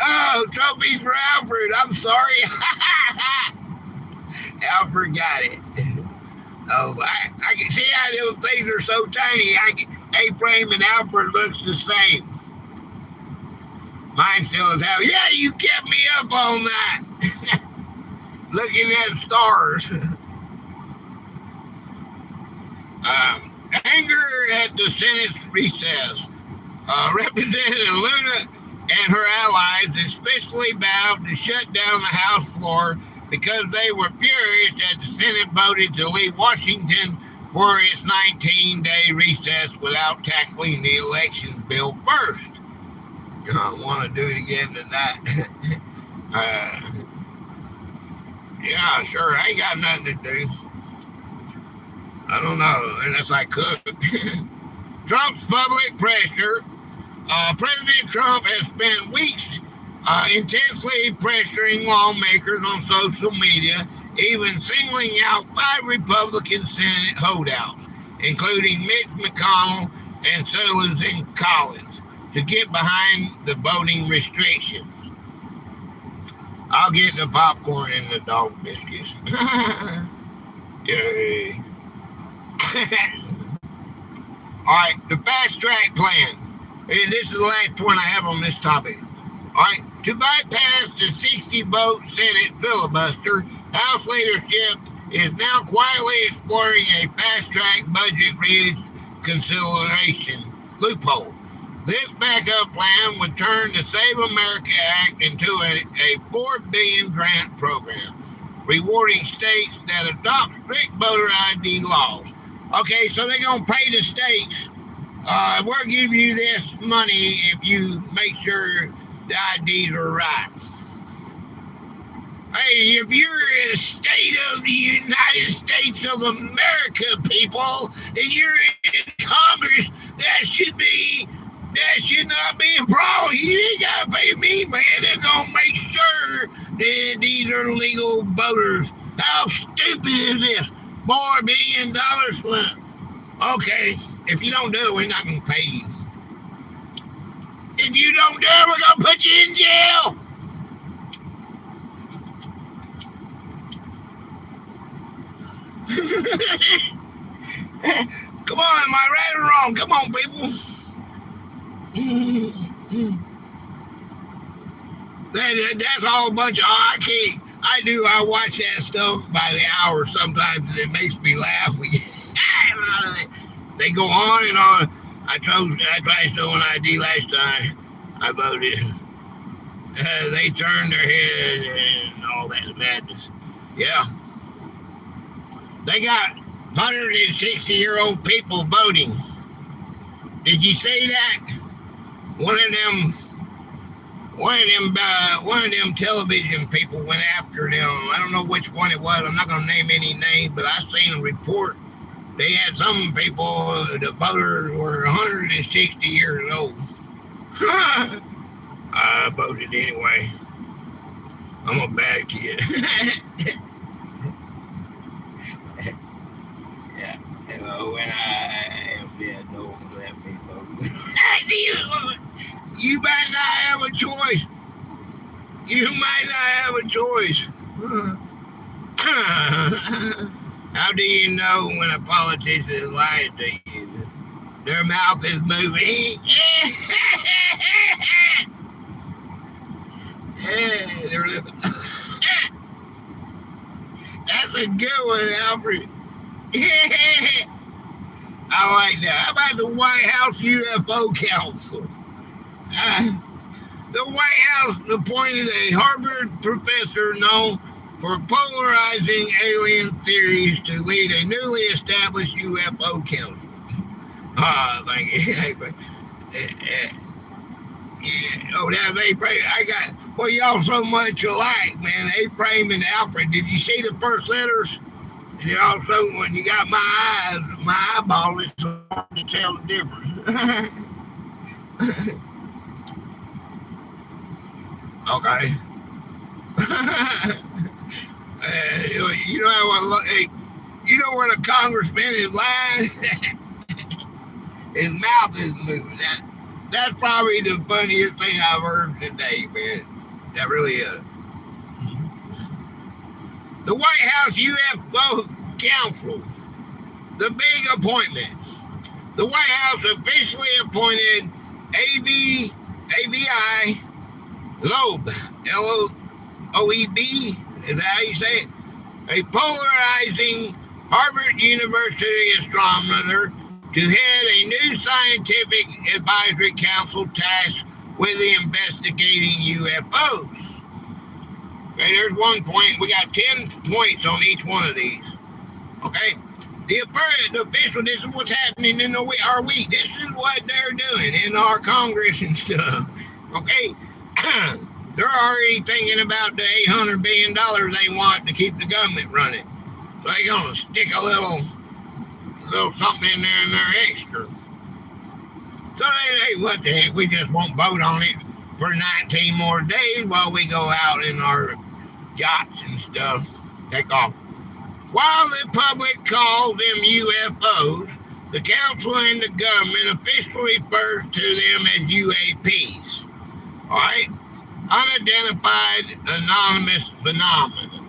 Oh, trophies for Alfred. I'm sorry. Alfred got it. Oh, I can see how those things are so tiny. A-Frame and Alfred looks the same. Mine still is how. Yeah, you kept me up all night. Looking at stars. Anger at the Senate's recess. Representative Luna and her allies especially vowed to shut down the House floor because they were furious that the Senate voted to leave Washington for its 19-day recess without tackling the elections bill first. I want to do it again tonight. Yeah, sure. I ain't got nothing to do. I don't know, unless I could. Trump's public pressure. President Trump has spent weeks intensely pressuring lawmakers on social media, even singling out 5 Republican Senate holdouts, including Mitch McConnell and Susan Collins, to get behind the voting restrictions. I'll get the popcorn and the dog biscuits. Yay. All right, the fast track plan. And this is the last point I have on this topic. All right, To bypass the 60-vote Senate filibuster, House leadership is now quietly exploring a fast-track budget reconciliation loophole. This backup plan would turn the Save America Act into a $4 billion grant program, rewarding states that adopt strict voter ID laws. Okay, so they're going to pay the states. We'll give you this money if you make sure the IDs are right. Hey, if you're in a state of the United States of America, people, and you're in Congress, that should not be a problem. You ain't gotta pay me, man. They're gonna make sure that these are legal voters. How stupid is this? $4 billion? Okay, if you don't do it, we're not gonna pay you. If you don't do it, we're gonna put you in jail. Come on, am I right or wrong? Come on, people. That's all a bunch of, I watch that stuff by the hour sometimes, and it makes me laugh. They go on and on. I tried to show an ID last time I voted. They turned their head and all that madness. Yeah. They got 160-year-old people voting. Did you see that? One of them television people went after them. I don't know which one it was. I'm not going to name any name, but I seen a report. They had some people, the voters were 160 years old. I voted anyway. I'm a bad kid. Yeah. When I am dead, don't let me vote. You might not have a choice. How do you know when a politician is lying to you? Their mouth is moving. That's a good one, Alfred. I like that. How about the White House UFO Council? The White House appointed a Harvard professor known for polarizing alien theories to lead a newly established UFO council. Thank you. Oh, that's A-Frame. Well, y'all so much alike, man. A-Frame and Alfred. Did you see the first letters? And also, when you got my eyeball, it's hard to tell the difference. Okay. You know how you know when a congressman is lying? His mouth is moving. That's probably the funniest thing I've heard today, man. That really is. The White House UFO Council, the big appointment. The White House officially appointed AVI Loeb, L-O-E-B, is that how you say it? A polarizing Harvard University astronomer to head a new scientific advisory council tasked with investigating UFOs. Okay, there's 1 point. We got 10 points on each one of these. Okay? The official, this is what's happening in our week. This is what they're doing in our Congress and stuff. Okay? They're already thinking about the $800 billion they want to keep the government running. So they're going to stick a little something in there and they're extra. So hey, what the heck, we just won't vote on it for 19 more days while we go out in our yachts and stuff, take off. While the public calls them UFOs, the council and the government officially refers to them as UAPs. All right? Unidentified anonymous phenomenon.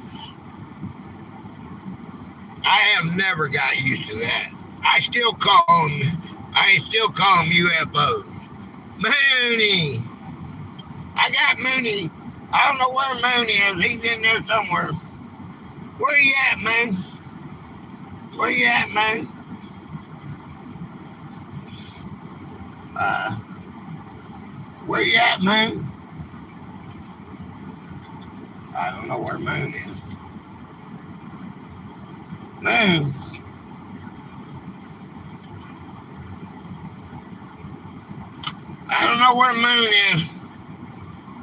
I have never got used to that. I still call them UFOs. Mooney. I got Mooney. I don't know where Moon is. He's in there somewhere. Where you at, Moon? Where you at, Moon? Where you at, Moon? I don't know where Moon is. Moon. I don't know where Moon is.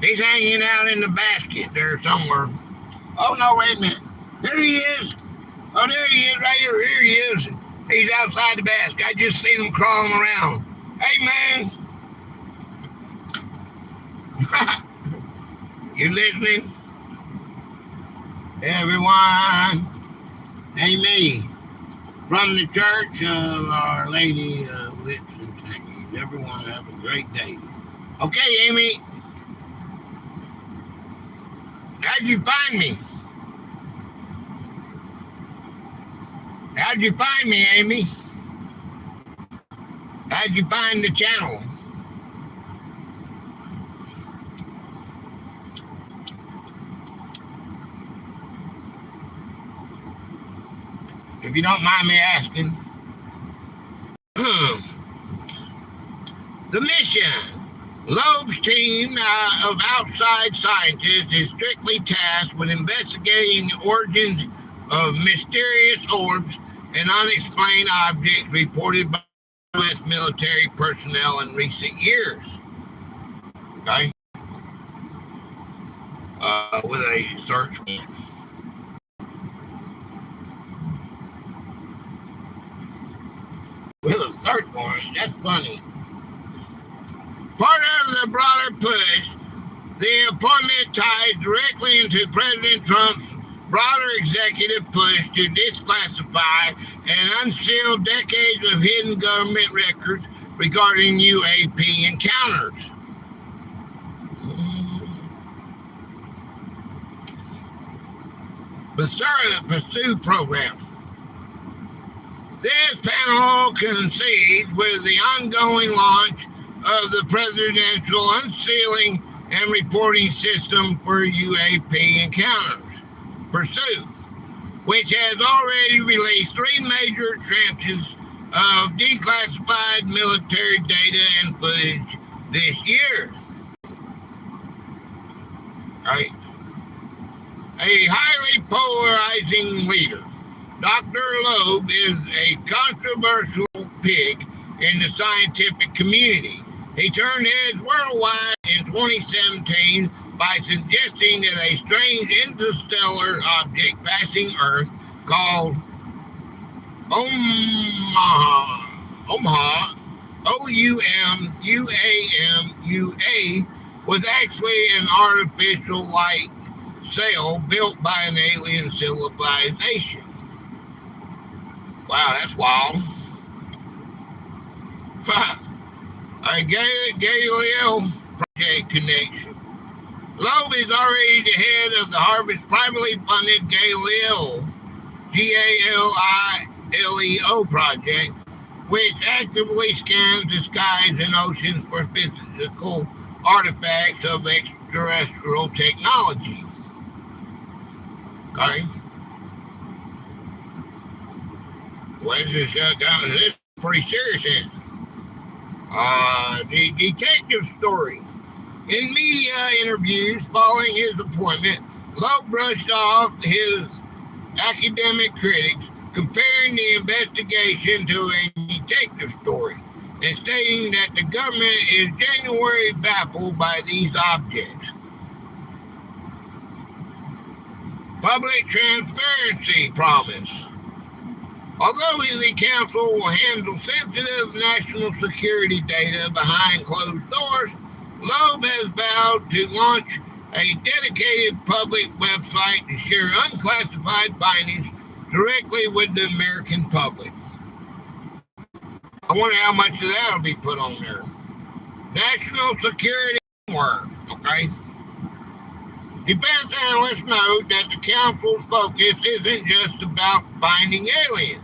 He's hanging out in the basket there somewhere. Oh, no, wait a minute. There he is. Oh, there he is, right here. Here he is. He's outside the basket. I just seen him crawling around. Hey, man. You listening? Everyone. Hey, me. From the Church of Our Lady of Whips and Chains. Everyone have a great day. Okay, Amy. How'd you find me? How'd you find me, Amy? How'd you find the channel? If you don't mind me asking. The mission. Loeb's team of outside scientists is strictly tasked with investigating the origins of mysterious orbs and unexplained objects reported by U.S. military personnel in recent years. Okay? With a search warrant. With a search warrant? That's funny. Part of the broader push, the appointment ties directly into President Trump's broader executive push to declassify and unseal decades of hidden government records regarding UAP encounters. Pursue program. This panel concedes with the ongoing launch of the Presidential Unsealing and Reporting System for UAP Encounters, Pursue, which has already released 3 major tranches of declassified military data and footage this year. Right? A highly polarizing leader. Dr. Loeb is a controversial pig in the scientific community. He turned heads worldwide in 2017 by suggesting that a strange interstellar object passing Earth called Oumuamua, Oumuamua, was actually an artificial light sail built by an alien civilization. Wow, that's wild. A Galileo Project connection. Loeb is already the head of the Harvard's privately funded Galileo, Galileo project, which actively scans the skies and oceans for physical artifacts of extraterrestrial technology. Okay. What is this? This is pretty serious here. The detective story. In media interviews following his appointment, Loeb brushed off his academic critics, comparing the investigation to a detective story, and stating that the government is genuinely baffled by these objects. Public transparency promise. Although the council will handle sensitive national security data behind closed doors, Loeb has vowed to launch a dedicated public website to share unclassified findings directly with the American public. I wonder how much of that will be put on there. National security work, okay? Defense analysts note that the council's focus isn't just about finding aliens,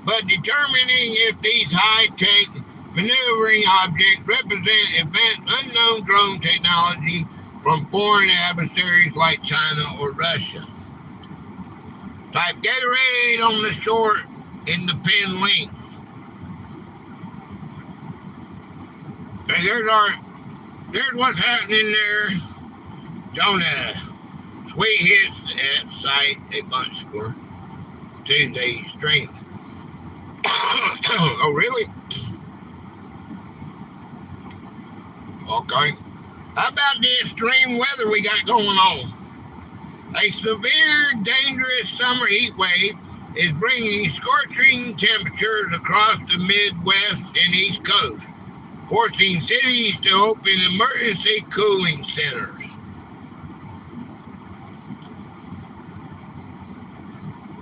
but determining if these high-tech maneuvering objects represent advanced unknown drone technology from foreign adversaries like China or Russia. Type Gatorade on the short in the pinned link. Okay, there's what's happening there. Jonah, sweet hits at site a bunch for Tuesday stream. Oh, really? Okay. How about the extreme weather we got going on? A severe, dangerous summer heat wave is bringing scorching temperatures across the Midwest and East Coast, forcing cities to open emergency cooling centers.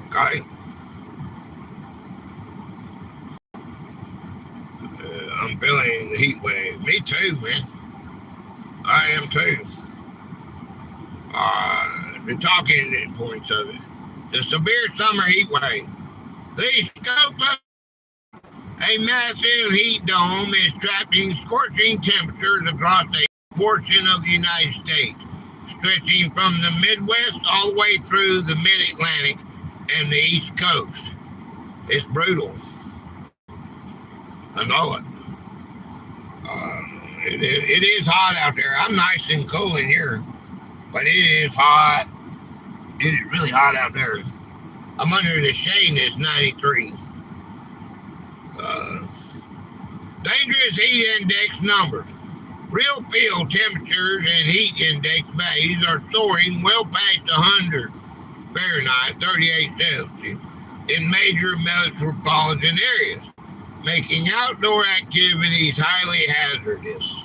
Okay. I'm feeling the heat wave. Me too, man. I am too. The talking points of it. The severe summer heat wave. The scope of a massive heat dome is trapping scorching temperatures across a portion of the United States, stretching from the Midwest all the way through the Mid-Atlantic and the East Coast. It's brutal. I know it. It is hot out there. I'm nice and cool in here, but it is hot. It is really hot out there. I'm under the shade and it's 93. Dangerous heat index numbers. Real field temperatures and heat index values are soaring well past 100 Fahrenheit, 38 Celsius, in major metropolitan areas, making outdoor activities highly hazardous.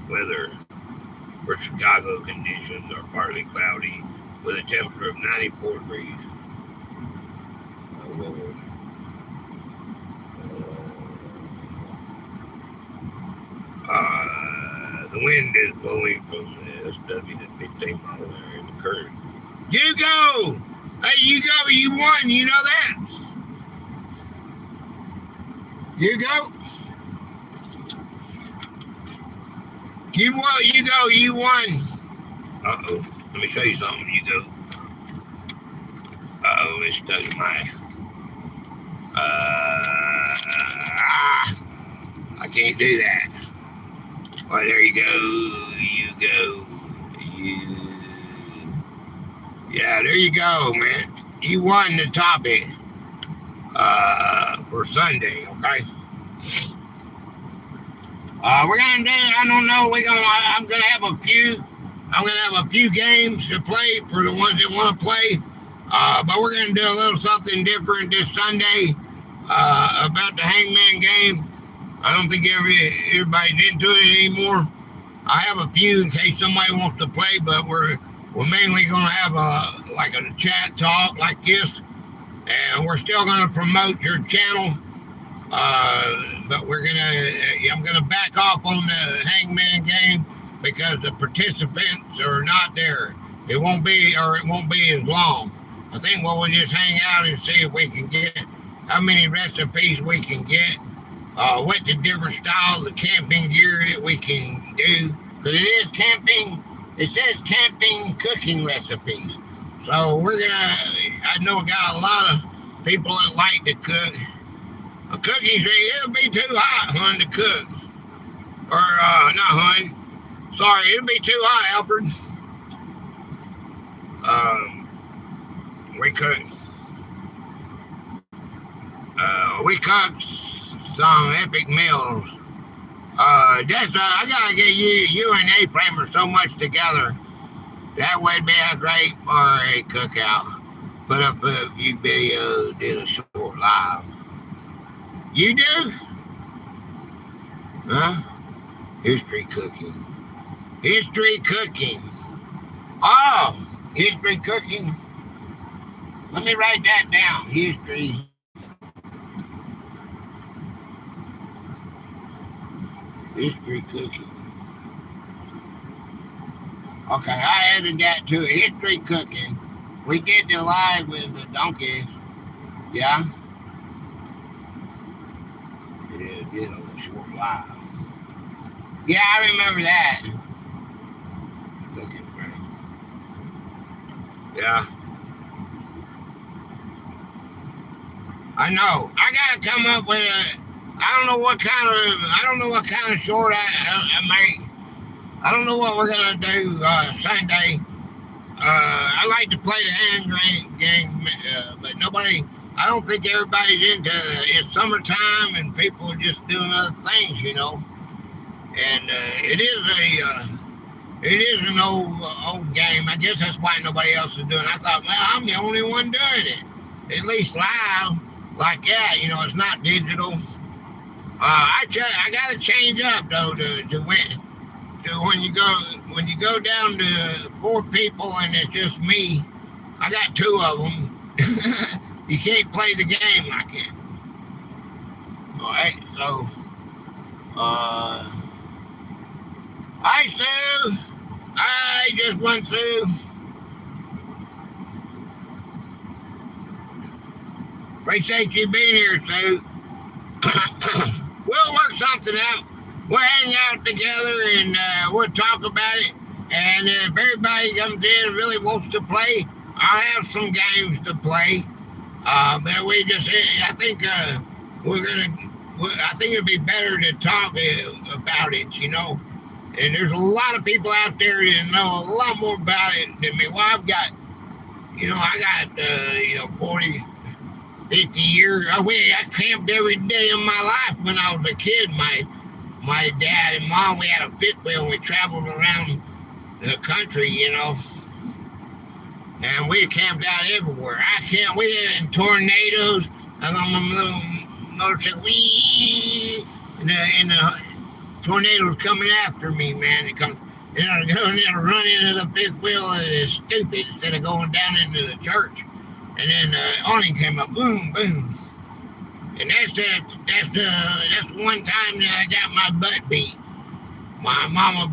Weather for Chicago conditions are partly cloudy with a temperature of 94 degrees. The wind is blowing from the SW at 15 miles an hour in the current. You go! Hey, you go, you won, you know that? You go? You won, you go, you won. Uh-oh, let me show you something, you go. Uh-oh, it's stuck in my... I can't do that. Well, there you go, yeah, there you go, man. You won the topic for Sunday, okay? We're gonna do, I don't know, I'm gonna have a few games to play for the ones that want to play. But we're gonna do a little something different this Sunday about the Hangman game. I don't think everybody's into it anymore. I have a few in case somebody wants to play, but we're mainly going to have a chat talk like this, and we're still going to promote your channel. But I'm gonna back off on the Hangman game because the participants are not there. It won't be as long. I think we'll just hang out and see if we can get how many recipes we can get. What the different styles of camping gear that we can do. Because it is camping, it says camping cooking recipes. So I know we got a lot of people that like to cook. A cooking thing, it'll be too hot, hun, to cook. Or, not hun. Sorry, it'll be too hot, Alfred. We cooked some epic meals. I gotta get you and A-Frame are so much together. That would be a great for a cookout. Put up a few videos, did a short live. You do? Huh? History cooking. History cooking. Oh, history cooking. Let me write that down. History. History cooking. Okay, I added that to it. History cooking. We did the live with the donkeys. Yeah? Yeah, did on the short live. Yeah, I remember that. Cooking frame. Yeah, I know. I gotta come up with a. I don't know what kind of short I make. I don't know what we're gonna do Sunday. I like to play the game, but nobody. I don't think everybody's into. It's summertime and people are just doing other things, And it is an old game. I guess that's why nobody else is doing it. I thought, well, I'm the only one doing it, at least live like that. It's not digital. I got to change up though when you go down to four people and it's just me. I got two of them. You can't play the game like that. All right, so hi Sue. I just want Sue. Appreciate you being here, Sue. We'll work something out. We'll hang out together and we'll talk about it. And if everybody comes in and really wants to play, I'll have some games to play. But I think we're gonna. I think it'd be better to talk about it. And there's a lot of people out there that know a lot more about it than me. Well, I got 40, 50 years. I camped every day of my life when I was a kid. My dad and mom, we had a fifth wheel and we traveled around the country, and we camped out everywhere. We had in tornadoes. I was on my little motorcycle, and the tornadoes coming after me, man. It comes, going there, run into the fifth wheel, and it's stupid instead of going down into the church. And then awning came up, boom, boom. And that's one time that I got my butt beat. My mama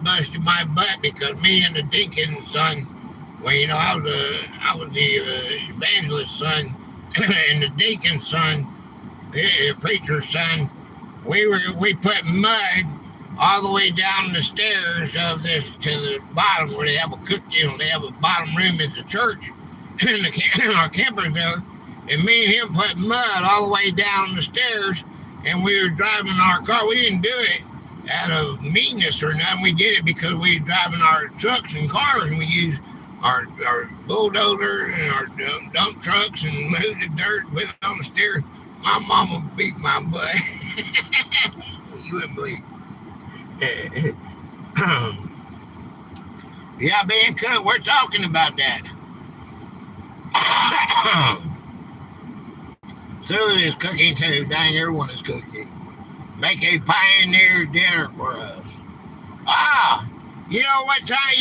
busted my butt because me and the deacon's son, well, I was the evangelist's son, and the deacon's son, the preacher's son, we put mud all the way down the stairs of this to the bottom where they have a they have a bottom room at the church, and our campers there. And me and him put mud all the way down the stairs, and we were driving our car. We didn't do it out of meanness or nothing. We did it because we were driving our trucks and cars, and we used our bulldozer and our dump trucks and moved the dirt, put it on the stairs. My mama beat my butt. You wouldn't believe it. Yeah, being cut, we're talking about that. Sue is cooking too. Dang, everyone is cooking. Make a pioneer dinner for us. You know what time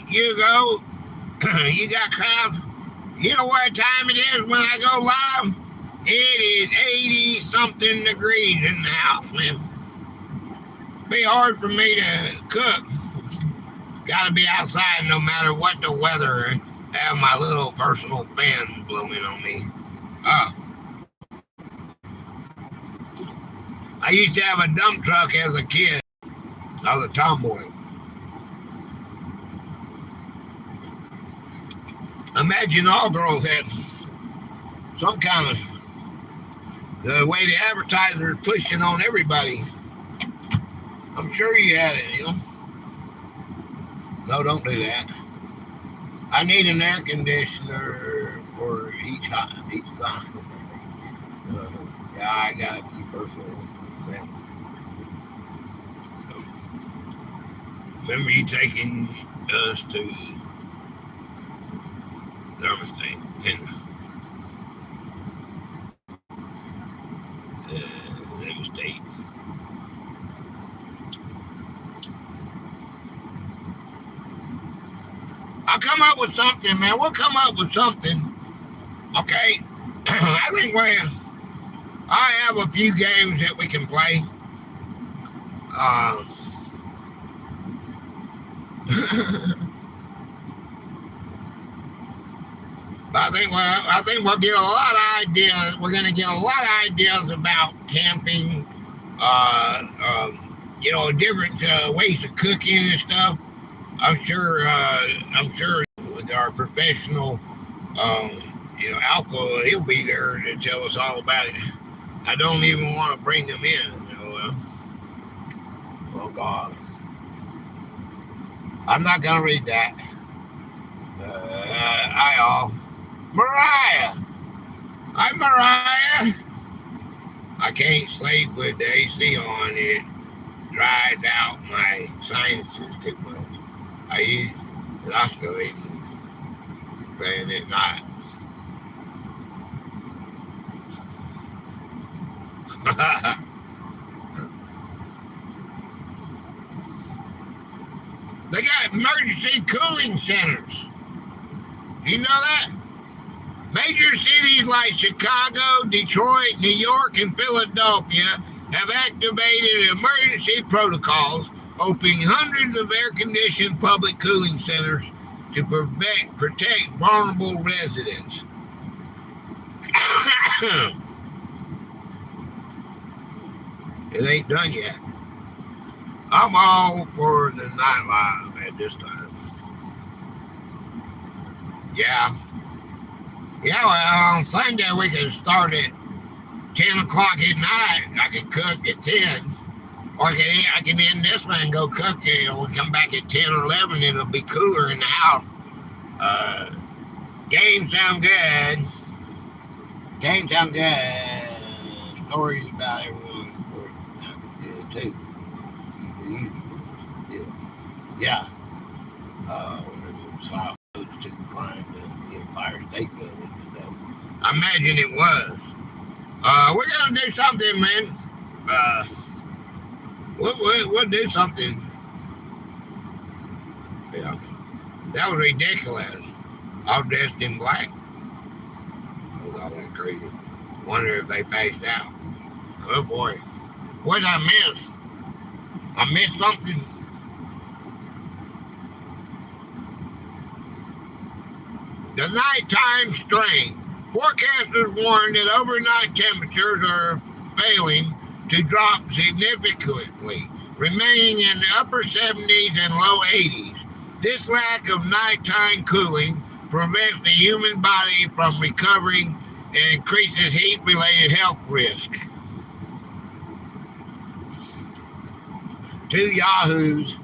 you go? You got crowds. You know what time it is when I go live? It is 80 something degrees in the house, man. Be hard for me to cook. Got to be outside no matter what the weather. Have my little personal fan blowing on me. I used to have a dump truck as a kid. I was a tomboy. Imagine all girls had some kind of the way the advertisers pushing on everybody. I'm sure you had it, No, don't do that. I need an air conditioner for each time. Yeah, I got a few personal things. Remember you taking us to thermostat and thermostat. I'll come up with something, man. We'll come up with something. Okay. I think I have a few games that we can play. I think we'll get a lot of ideas. We're going to get a lot of ideas about camping, different ways of cooking and stuff. I'm sure with our professional, alcohol, he'll be there to tell us all about it. I don't even want to bring them in. Oh God, I'm not gonna read that. Hi all, Mariah. Hi Mariah. I can't sleep with the AC on. It dries out my sinuses too much. I use oscillating fan at night. They got emergency cooling centers. You know that? Major cities like Chicago, Detroit, New York, and Philadelphia have activated emergency protocols, opening hundreds of air-conditioned public cooling centers to protect vulnerable residents. It ain't done yet. I'm all for the nightlife at this time. Yeah. Yeah, well, on Sunday we can start at 10 o'clock at night. I can cook at 10. Or I can end this one and go cook it. We'll come back at 10 or 11 and it'll be cooler in the house. Games sound good. Games sound good. Stories about everyone, of course, too. Yeah. So I was to climb the Empire State Building today. I imagine it was. We're gonna do something, man. We'll do something. Yeah. That was ridiculous. All dressed in black. That was all that crazy. Wonder if they passed out. Oh boy. What did I miss? I missed something. The nighttime strain. Forecasters warn that overnight temperatures are failing to drop significantly, remaining in the upper 70s and low 80s. This lack of nighttime cooling prevents the human body from recovering and increases heat-related health risk. Two yahoos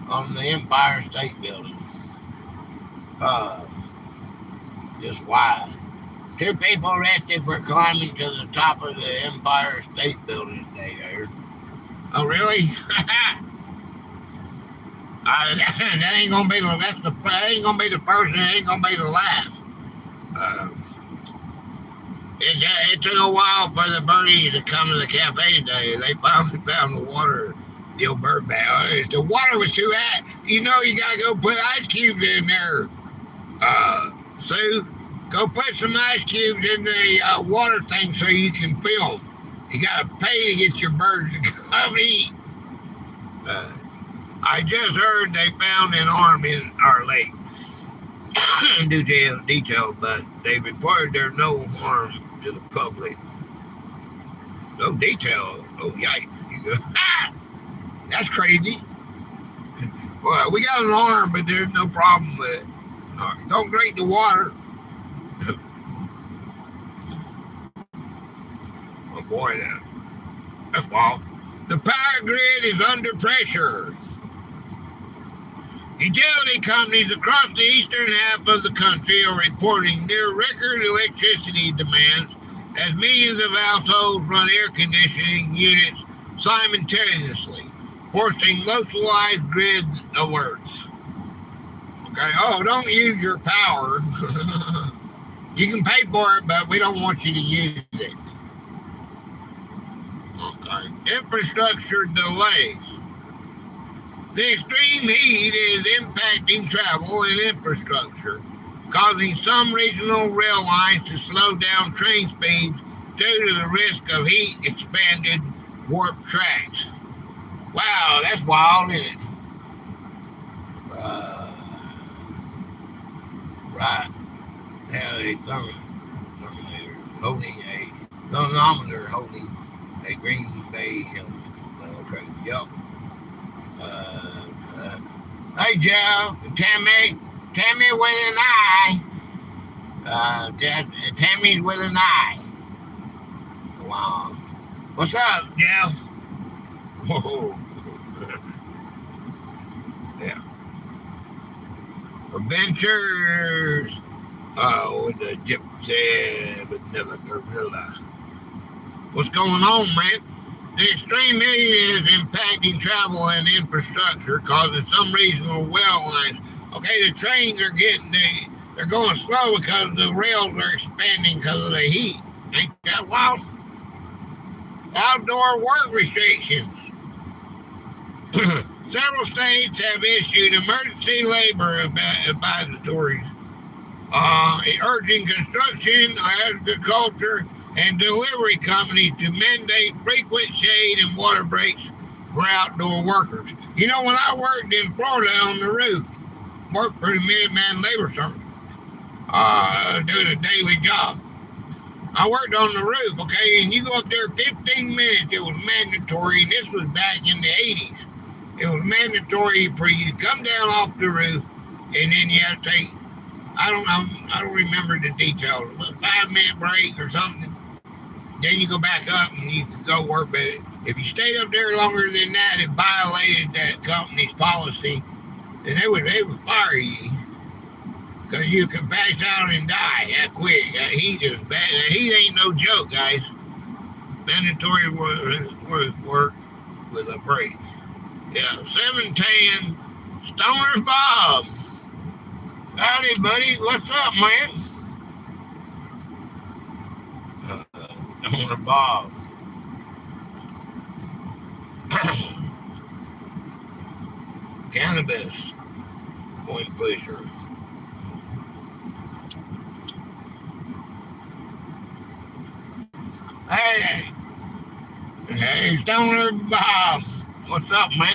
on the Empire State Building. Just why? Two people arrested for climbing to the top of the Empire State Building today, I heard. Oh, really? That ain't gonna be the first, and it ain't gonna be the last. It took a while for the birdies to come to the cafe today. They finally found the water, the old bird bath. If the water was too hot, you gotta go put ice cubes in there. Sue, go put some ice cubes in the water thing so you can film. You gotta pay to get your birds to come eat. I just heard they found an arm in our lake. Details, but they reported there's no harm to the public. No detail. Oh, yikes. You go, that's crazy. Well, we got an arm, but there's no problem with it. Don't drink the water. Oh, boy, that's wild. The power grid is under pressure. Utility companies across the eastern half of the country are reporting near record electricity demands as millions of households run air conditioning units simultaneously, forcing localized grid alerts. Okay, don't use your power. You can pay for it, but we don't want you to use it. Okay, infrastructure delays. The extreme heat is impacting travel and infrastructure, causing some regional rail lines to slow down train speeds due to the risk of heat-expanded warped tracks. Wow, that's wild, isn't it? Right. Had a thermometer holding a Green Bay helmet. crazy. Yep. Hey, Joe. Tammy with an eye. Tammy's with an eye. Wow. What's up, Joe? Whoa. Yeah. Adventures. With the gypsy, but never gorilla. What's going on, man? The extreme heat is impacting travel and infrastructure, causing some regional rail lines. Okay, the trains are they're going slow because the rails are expanding because of the heat. Ain't that wild? Outdoor work restrictions. Several states have issued emergency labor advisories, urging construction, agriculture, and delivery companies to mandate frequent shade and water breaks for outdoor workers. You know, when I worked in Florida on the roof, worked for the Minuteman Labor Service, doing a daily job. I worked on the roof, okay, and you go up there 15 minutes, it was mandatory, and this was back in the 80s. It was mandatory for you to come down off the roof, and then you have to take, I don't remember the details, a 5-minute break or something. Then you go back up and you can go work. But if you stayed up there longer than that, it violated that company's policy, and they would fire you because you could pass out and die that quick. That heat is bad. That heat ain't no joke, guys. Mandatory work with a break. Yeah, 710 Stoner Bob. Howdy, buddy. What's up, man? Stoner Bob. Cannabis. Point pusher. Hey, Stoner Bob. What's up, man?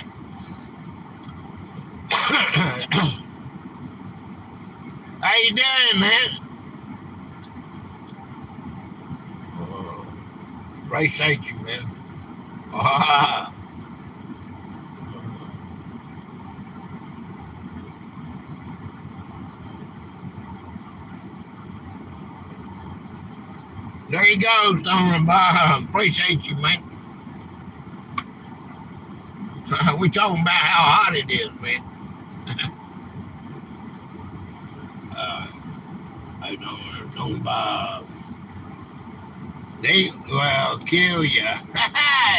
How you doing, man? Appreciate you, man. There you go, Stoner Bob. Appreciate you, man. We talking about how hot it is, man. I don't Bob. They will kill you.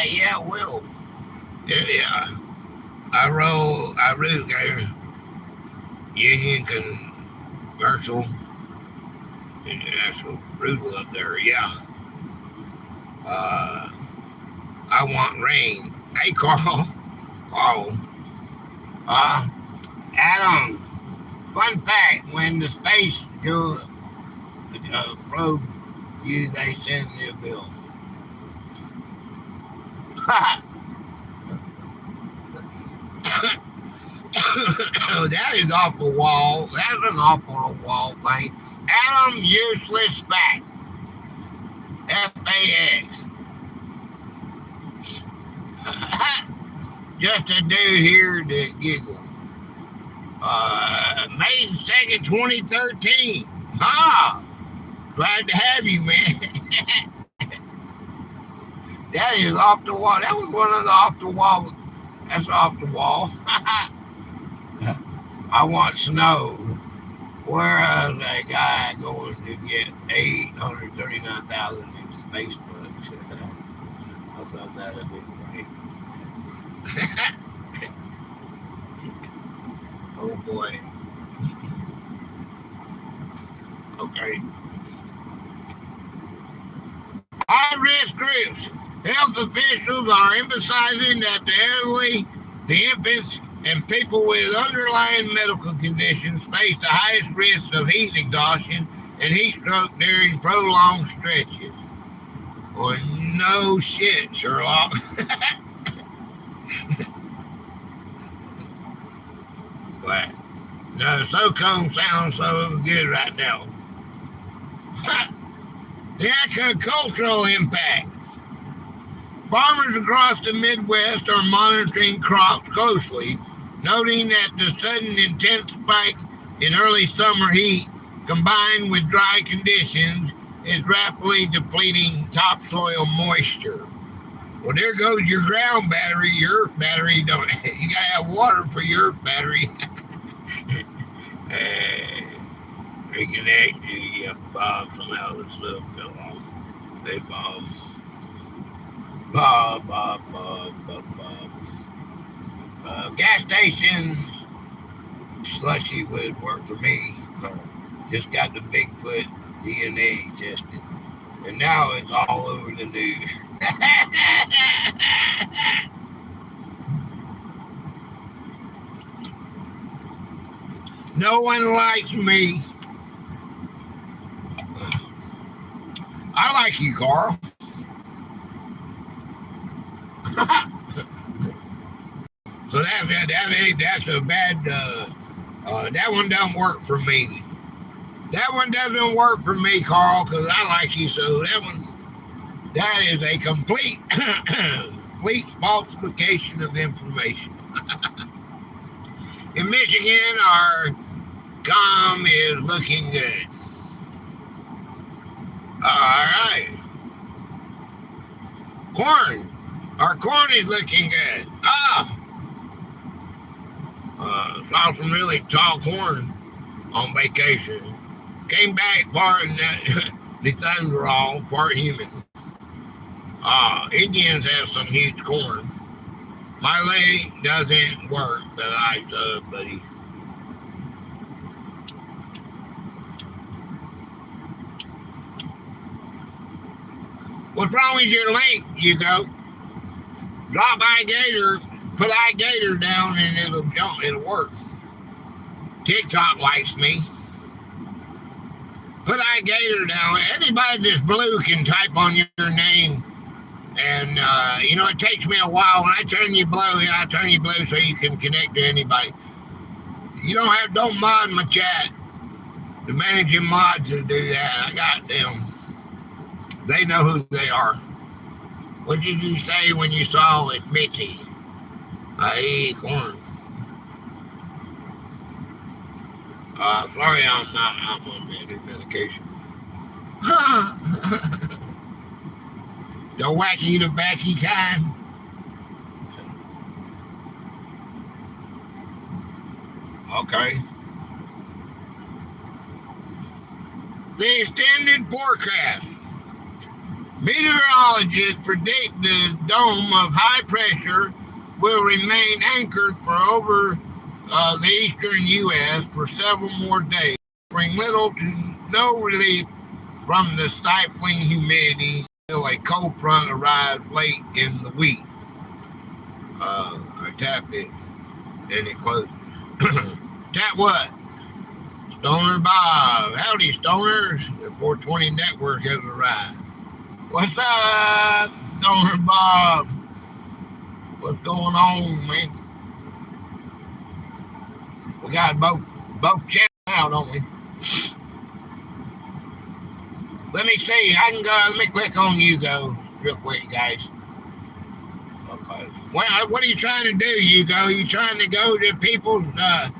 Yeah, will. Yeah. I root Union Commercial. And that's so brutal up there, yeah. I want rain. Hey, Carl. Adam, fun fact, when the space probe you, they send me a bill. Oh, that is off the wall. That's an awful wall thing. Adam, useless fact. FAX. Just a dude here to giggle. May 2nd, 2013. Glad to have you, man. That is off the wall. That was one of the off the wall. That's off the wall. I want snow. Where is a guy going to get 839,000 in space bucks? I thought that would be great. Oh boy. Okay. High-risk groups. Health officials are emphasizing that the elderly, the infants, and people with underlying medical conditions face the highest risk of heat exhaustion and heat stroke during prolonged stretches. Well, no shit, Sherlock. But no, SOCOM sounds so good right now. The agricultural impact. Farmers across the Midwest are monitoring crops closely, noting that the sudden intense spike in early summer heat, combined with dry conditions, is rapidly depleting topsoil moisture. Well, there goes your ground battery. Your earth battery don't. You gotta have water for your earth battery. Reconnect. Yeah, Bob. Somehow this little fell off. Hey, Bob. Bob. Gas stations. Slushy would work for me. Just got the Bigfoot DNA tested, and now it's all over the news. No one likes me. I like you, Carl. So that's a bad. That one doesn't work for me. That one doesn't work for me, Carl, because I like you. So that is a complete falsification of information. In Michigan, our comm is looking good. All right. Corn. Our corn is looking good. Saw some really tall corn on vacation. Came back part and the sons were all part human. Indians have some huge corn. My leg doesn't work, but I sub, buddy. What's wrong with your link, Hugo? Drop iGator, put iGator down, and it'll jump. It'll work. TikTok likes me. Put iGator down. Anybody that's blue can type on your name. And, it takes me a while. When I turn you blue, I turn you blue so you can connect to anybody. You don't mod my chat. The managing mods will do that. I got them. They know who they are. What did you say when you saw it's Mitzi? I eat corn. Sorry, I'm on medication. The wacky the backy kind. Okay. The extended forecast. Meteorologists predict the dome of high pressure will remain anchored for over the eastern U.S. for several more days, bring little to no relief from the stifling humidity until a cold front arrives late in the week. I tap it and it closes. Tap what? Stoner Bob. Howdy, Stoners. The 420 network has arrived. What's up, Stoner Bob? What's going on, man? We got both channels now, don't we? Let me see. I can go. Let me click on Hugo real quick, guys. Okay. What are you trying to do, Hugo? Are you trying to go to people's? Are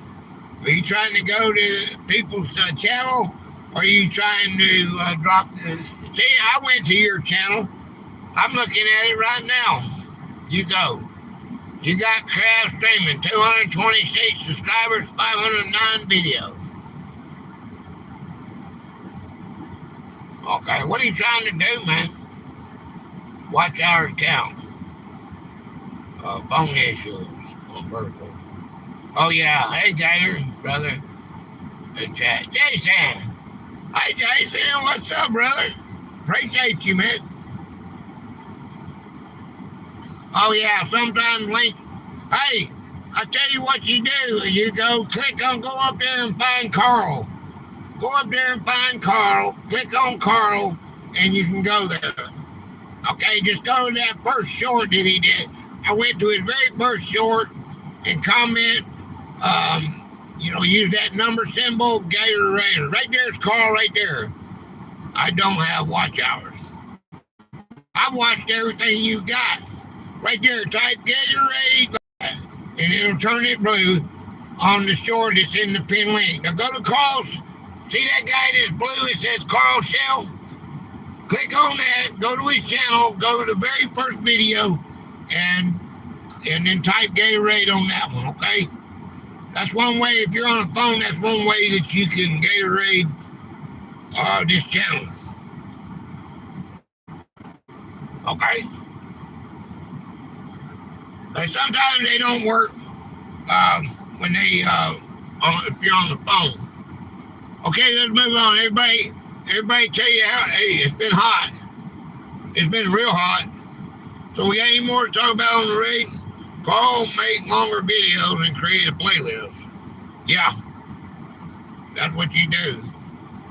you trying to go to people's channel? Or are you trying to drop the? See, I went to your channel. I'm looking at it right now. You go. You got Craft Streaming, 226 subscribers, 509 videos. Okay, what are you trying to do, man? Watch hours count. Phone issues on vertical. Oh, yeah. Hey, Gator, brother. In chat. Jason. Hey, Jason. What's up, brother? Appreciate you, man. Oh, yeah. Sometimes link. Hey, I tell you what you do. You go up there and find Carl. Go up there and find Carl. Click on Carl, and you can go there. Okay, just go to that first short that he did. I went to his very first short and comment. Use that number symbol, Gator Raider. Right there's Carl right there. I don't have watch hours. I watched everything you got. Right there, type Gatorade, and it'll turn it blue on the short that's in the pin link. Now go to Carl's. See that guy that's blue? It says Carl Shell. Click on that. Go to his channel. Go to the very first video, and then type Gatorade on that one. Okay. That's one way. If you're on a phone, that's one way that you can Gatorade this channel. Okay. And sometimes they don't work when they if you're on the phone. Okay, let's move on. Everybody tell you how. Hey, it's been hot. It's been real hot. So we got any more to talk about on the raid? Carl, make longer videos and create a playlist. Yeah, that's what you do.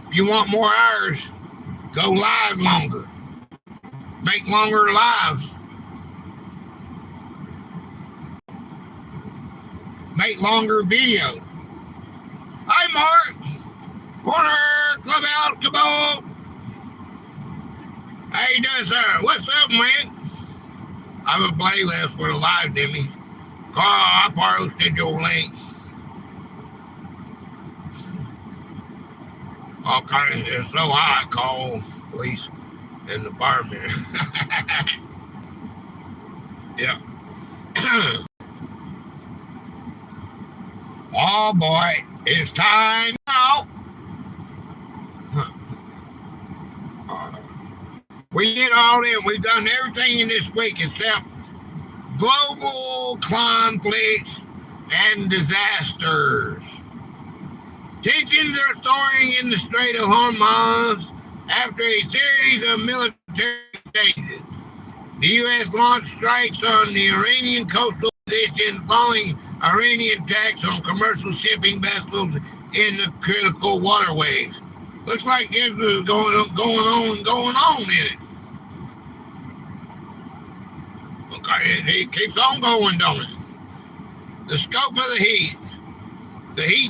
If you want more hours, go live longer. Make longer lives. Make longer videos. Hi, Mark. Corner, club out, come on. How you doing, sir? What's up, man? I have a playlist for the live, Demi. Carl, I posted your link. All kinds. It's so hot. Call police and the firemen. Yeah. Oh boy, it's time now. We did all in. We've done everything in this week except global conflicts and disasters. Tensions are soaring in the Strait of Hormuz after a series of military stages. The U.S. launched strikes on the Iranian coastal position following Iranian attacks on commercial shipping vessels in the critical waterways. Looks like this is going on in it. Okay, it keeps on going, don't it? The scope of the heat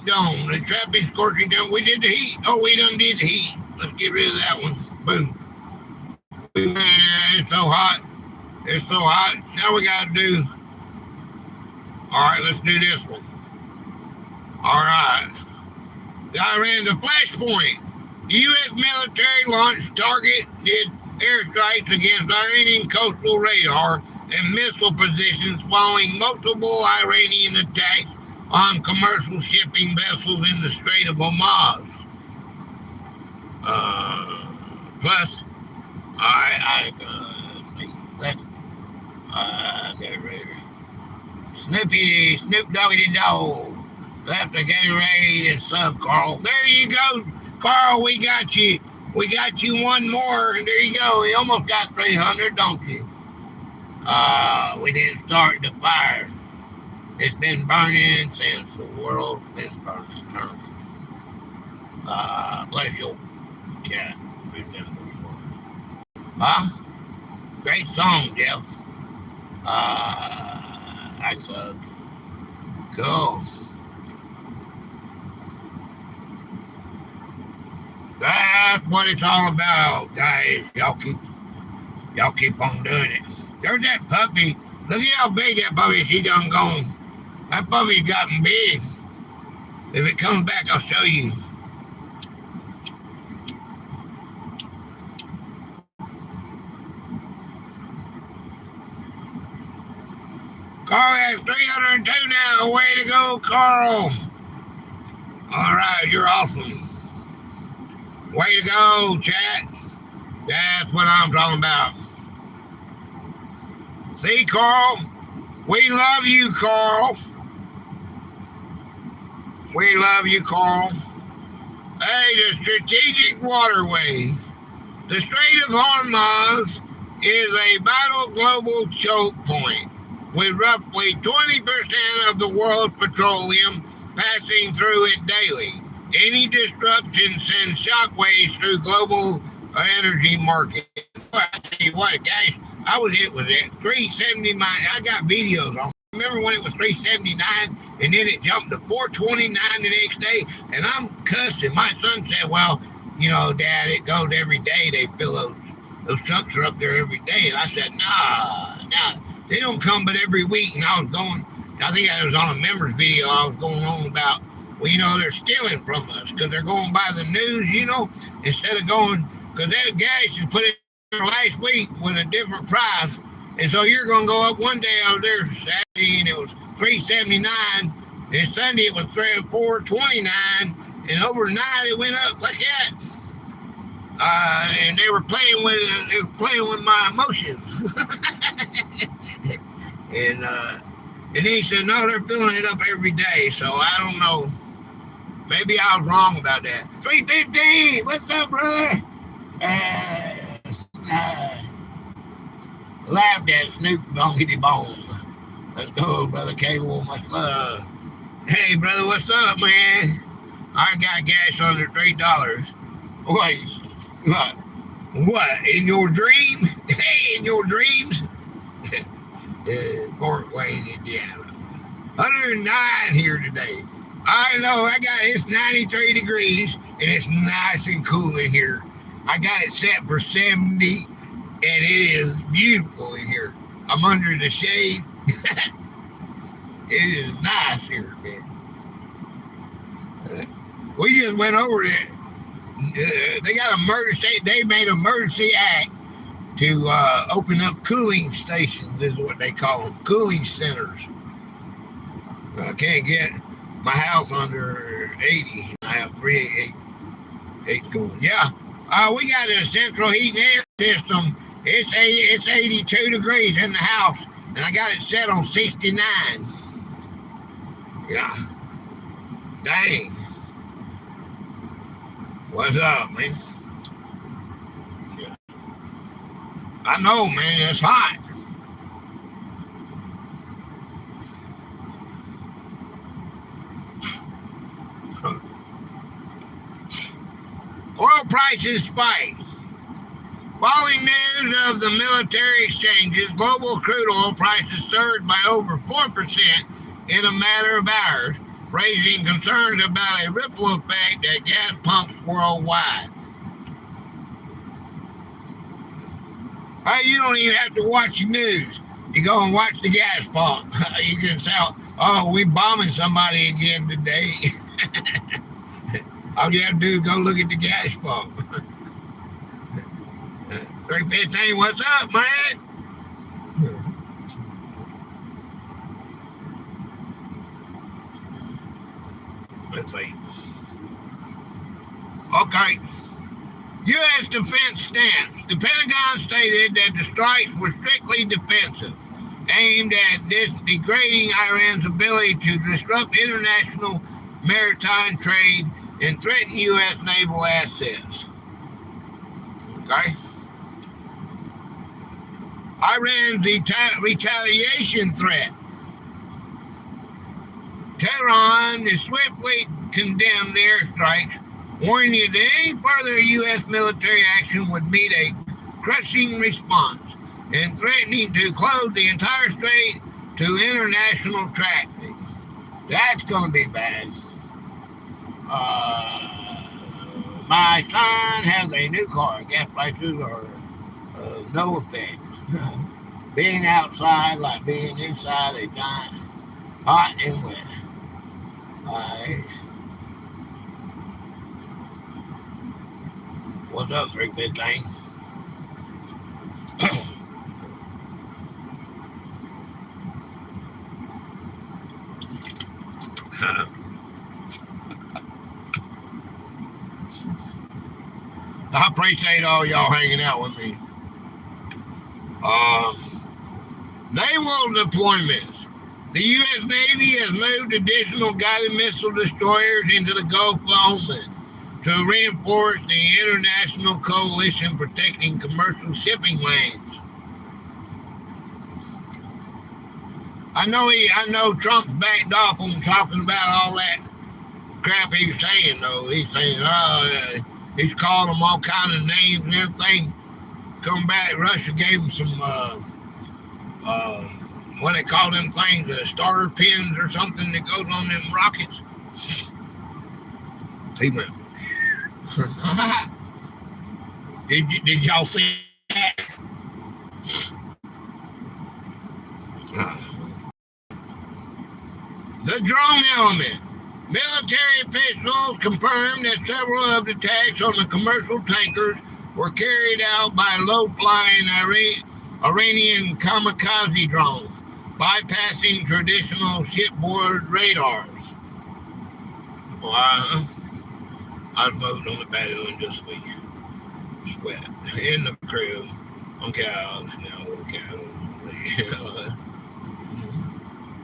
dome, the trapping scorching dome. We did the heat. Oh, we done did the heat. Let's get rid of that one. Boom. It's so hot. It's so hot. Now we got to do. All right, let's do this one. All right. Iran, the flashpoint. The U.S. military launched targeted airstrikes against Iranian coastal radar and missile positions following multiple Iranian attacks on commercial shipping vessels in the Strait of Hormuz. Plus, let's see. Let's get ready. Snoop Doggy Dog. Left the Gatorade and sub, Carl. There you go, Carl. We got you. We got you one more. There you go. You almost got 300, don't you? We didn't start the fire. It's been burning since the world's been burning. Bless your cat. Huh? Great song, Jeff. I suck. Cool. That's what it's all about, guys. Y'all keep on doing it. There's that puppy. Look at how big that puppy is. She done gone. That puppy's gotten big. If it comes back, I'll show you. Carl has 302 now. Way to go, Carl. All right, you're awesome. Way to go, chat. That's what I'm talking about. See, Carl? We love you, Carl. We love you, Carl. Hey, the strategic waterway. The Strait of Hormuz is a vital global choke point, with roughly 20% of the world's petroleum passing through it daily. Any disruption sends shockwaves through global energy markets. I tell you what, guys, I was hit with it. 379. I got videos on. Remember when it was 379 and then it jumped to 429 the next day? And I'm cussing. My son said, well, you know, Dad, it goes every day. They fill those trucks are up there every day. And I said, nah, they don't come but every week. And I was going, I think I was on a members video I was going on about, well, they're stealing from us because they're going by the news, instead of going, because that gas is put in there last week with a different price. And so you're going to go up one day out there Saturday and it was $3.79, and Sunday it was $4.29, and overnight it went up like that. And they were playing with my emotions. and then he said, no, they're filling it up every day. So I don't know. Maybe I was wrong about that. 315, what's up, brother? Laughed at Snoop Bonkity Bone. Let's go, brother Cable. Much love. Hey, brother, what's up, man? I got gas under $3. What? In your dream? Hey, in your dreams? Fort Wayne, Indiana. 109 here today. I know, it's 93 degrees, and it's nice and cool in here. I got it set for 70, and it is beautiful in here. I'm under the shade. It is nice here, man. We just went over it. They got they made an emergency act to open up cooling stations, is what they call them, cooling centers. I can't get my house under 80. I have 388 going. Yeah, we got a central heating air system. It's 82 degrees in the house, and I got it set on 69. Yeah. Dang. What's up, man? Yeah. I know, man, it's hot. Oil prices spike. Following news of the military exchanges, global crude oil prices surged by over 4% in a matter of hours, raising concerns about a ripple effect at gas pumps worldwide. Hey, you don't even have to watch the news. You go and watch the gas pump. You can tell, we bombing somebody again today. All you have to do is go look at the gas pump. 315, what's up, man? Let's see. Okay. U.S. defense stance. The Pentagon stated that the strikes were strictly defensive, aimed at degrading Iran's ability to disrupt international maritime trade and threaten U.S. naval assets. Okay. Iran's retaliation threat. Tehran has swiftly condemned the airstrikes, warning that any further U.S. military action would meet a crushing response and threatening to close the entire strait to international traffic. That's going to be bad. My son has a new car. Gas prices are no effect. Being outside like being inside a giant hot and wet. What's up, Rick Big Thing? I appreciate all y'all hanging out with me. Naval deployments. The U.S. Navy has moved additional guided missile destroyers into the Gulf of Oman to reinforce the international coalition protecting commercial shipping lanes. I know Trump's backed off on talking about all that crap he's saying, though. He's saying, he's calling them all kind of names and everything. Come back, Russia gave him some, what they call them things, starter pins or something that goes on them rockets. He went, did y'all see that? The drone element. Military officials confirmed that several of the attacks on the commercial tankers were carried out by low-flying Iranian kamikaze drones, bypassing traditional shipboard radars. Well, I smoked on the patio and just sweat in the crib on cows, little cows.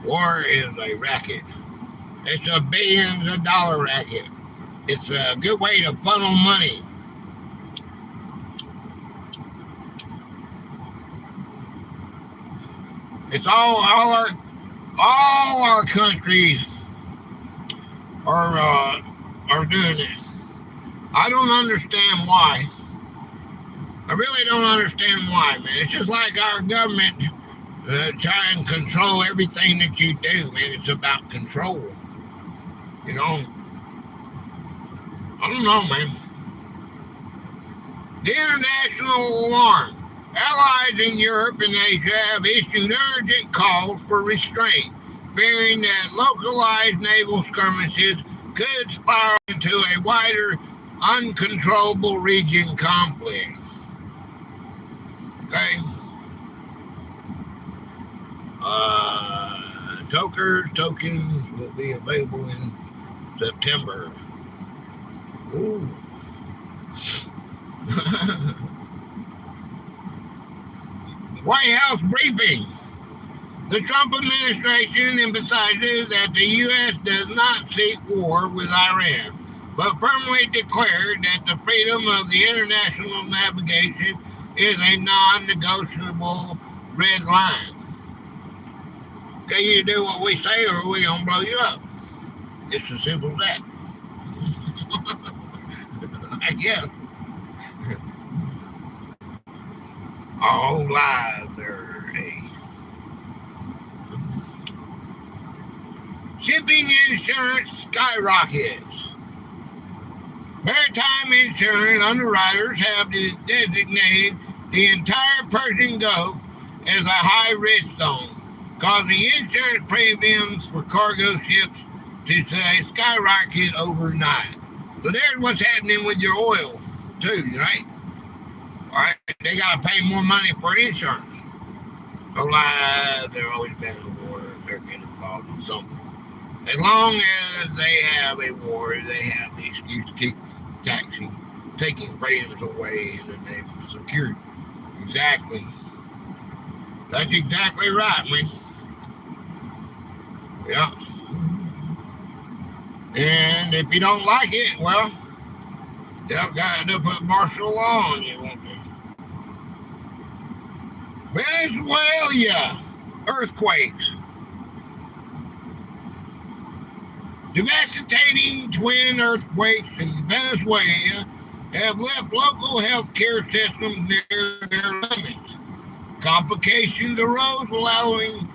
War is a racket. It's a billions of dollar racket. It's a good way to funnel money. It's all our countries are doing it. I don't understand why. I really don't understand why, man. It's just like our government try and control everything that you do, man. It's about control. You know, I don't know, man. The international alarm. Allies in Europe and Asia have issued urgent calls for restraint, fearing that localized naval skirmishes could spiral into a wider, uncontrollable region conflict. Okay? Tokens will be available in September. Ooh. White House briefing. The Trump administration emphasizes that the U.S. does not seek war with Iran, but firmly declared that the freedom of the international navigation is a non-negotiable red line. Okay, you do what we say or we're going to blow you up. It's as simple as that. I guess. Our whole lives are shipping insurance skyrockets. Maritime insurance underwriters have designated the entire Persian Gulf as a high-risk zone, causing insurance premiums for cargo ships to skyrocket overnight. So there's what's happening with your oil, too, right? All right, they got to pay more money for insurance. No lie, they're always been in a war. They're getting involved in something. As long as they have a war, they have the excuse to keep taking freedoms away in the name of security. Exactly. That's exactly right, man. Yeah. And if you don't like it, well, they'll put martial law on you, won't they? Venezuela, earthquakes. Devastating twin earthquakes in Venezuela have left local healthcare systems near their limits. Complications arose following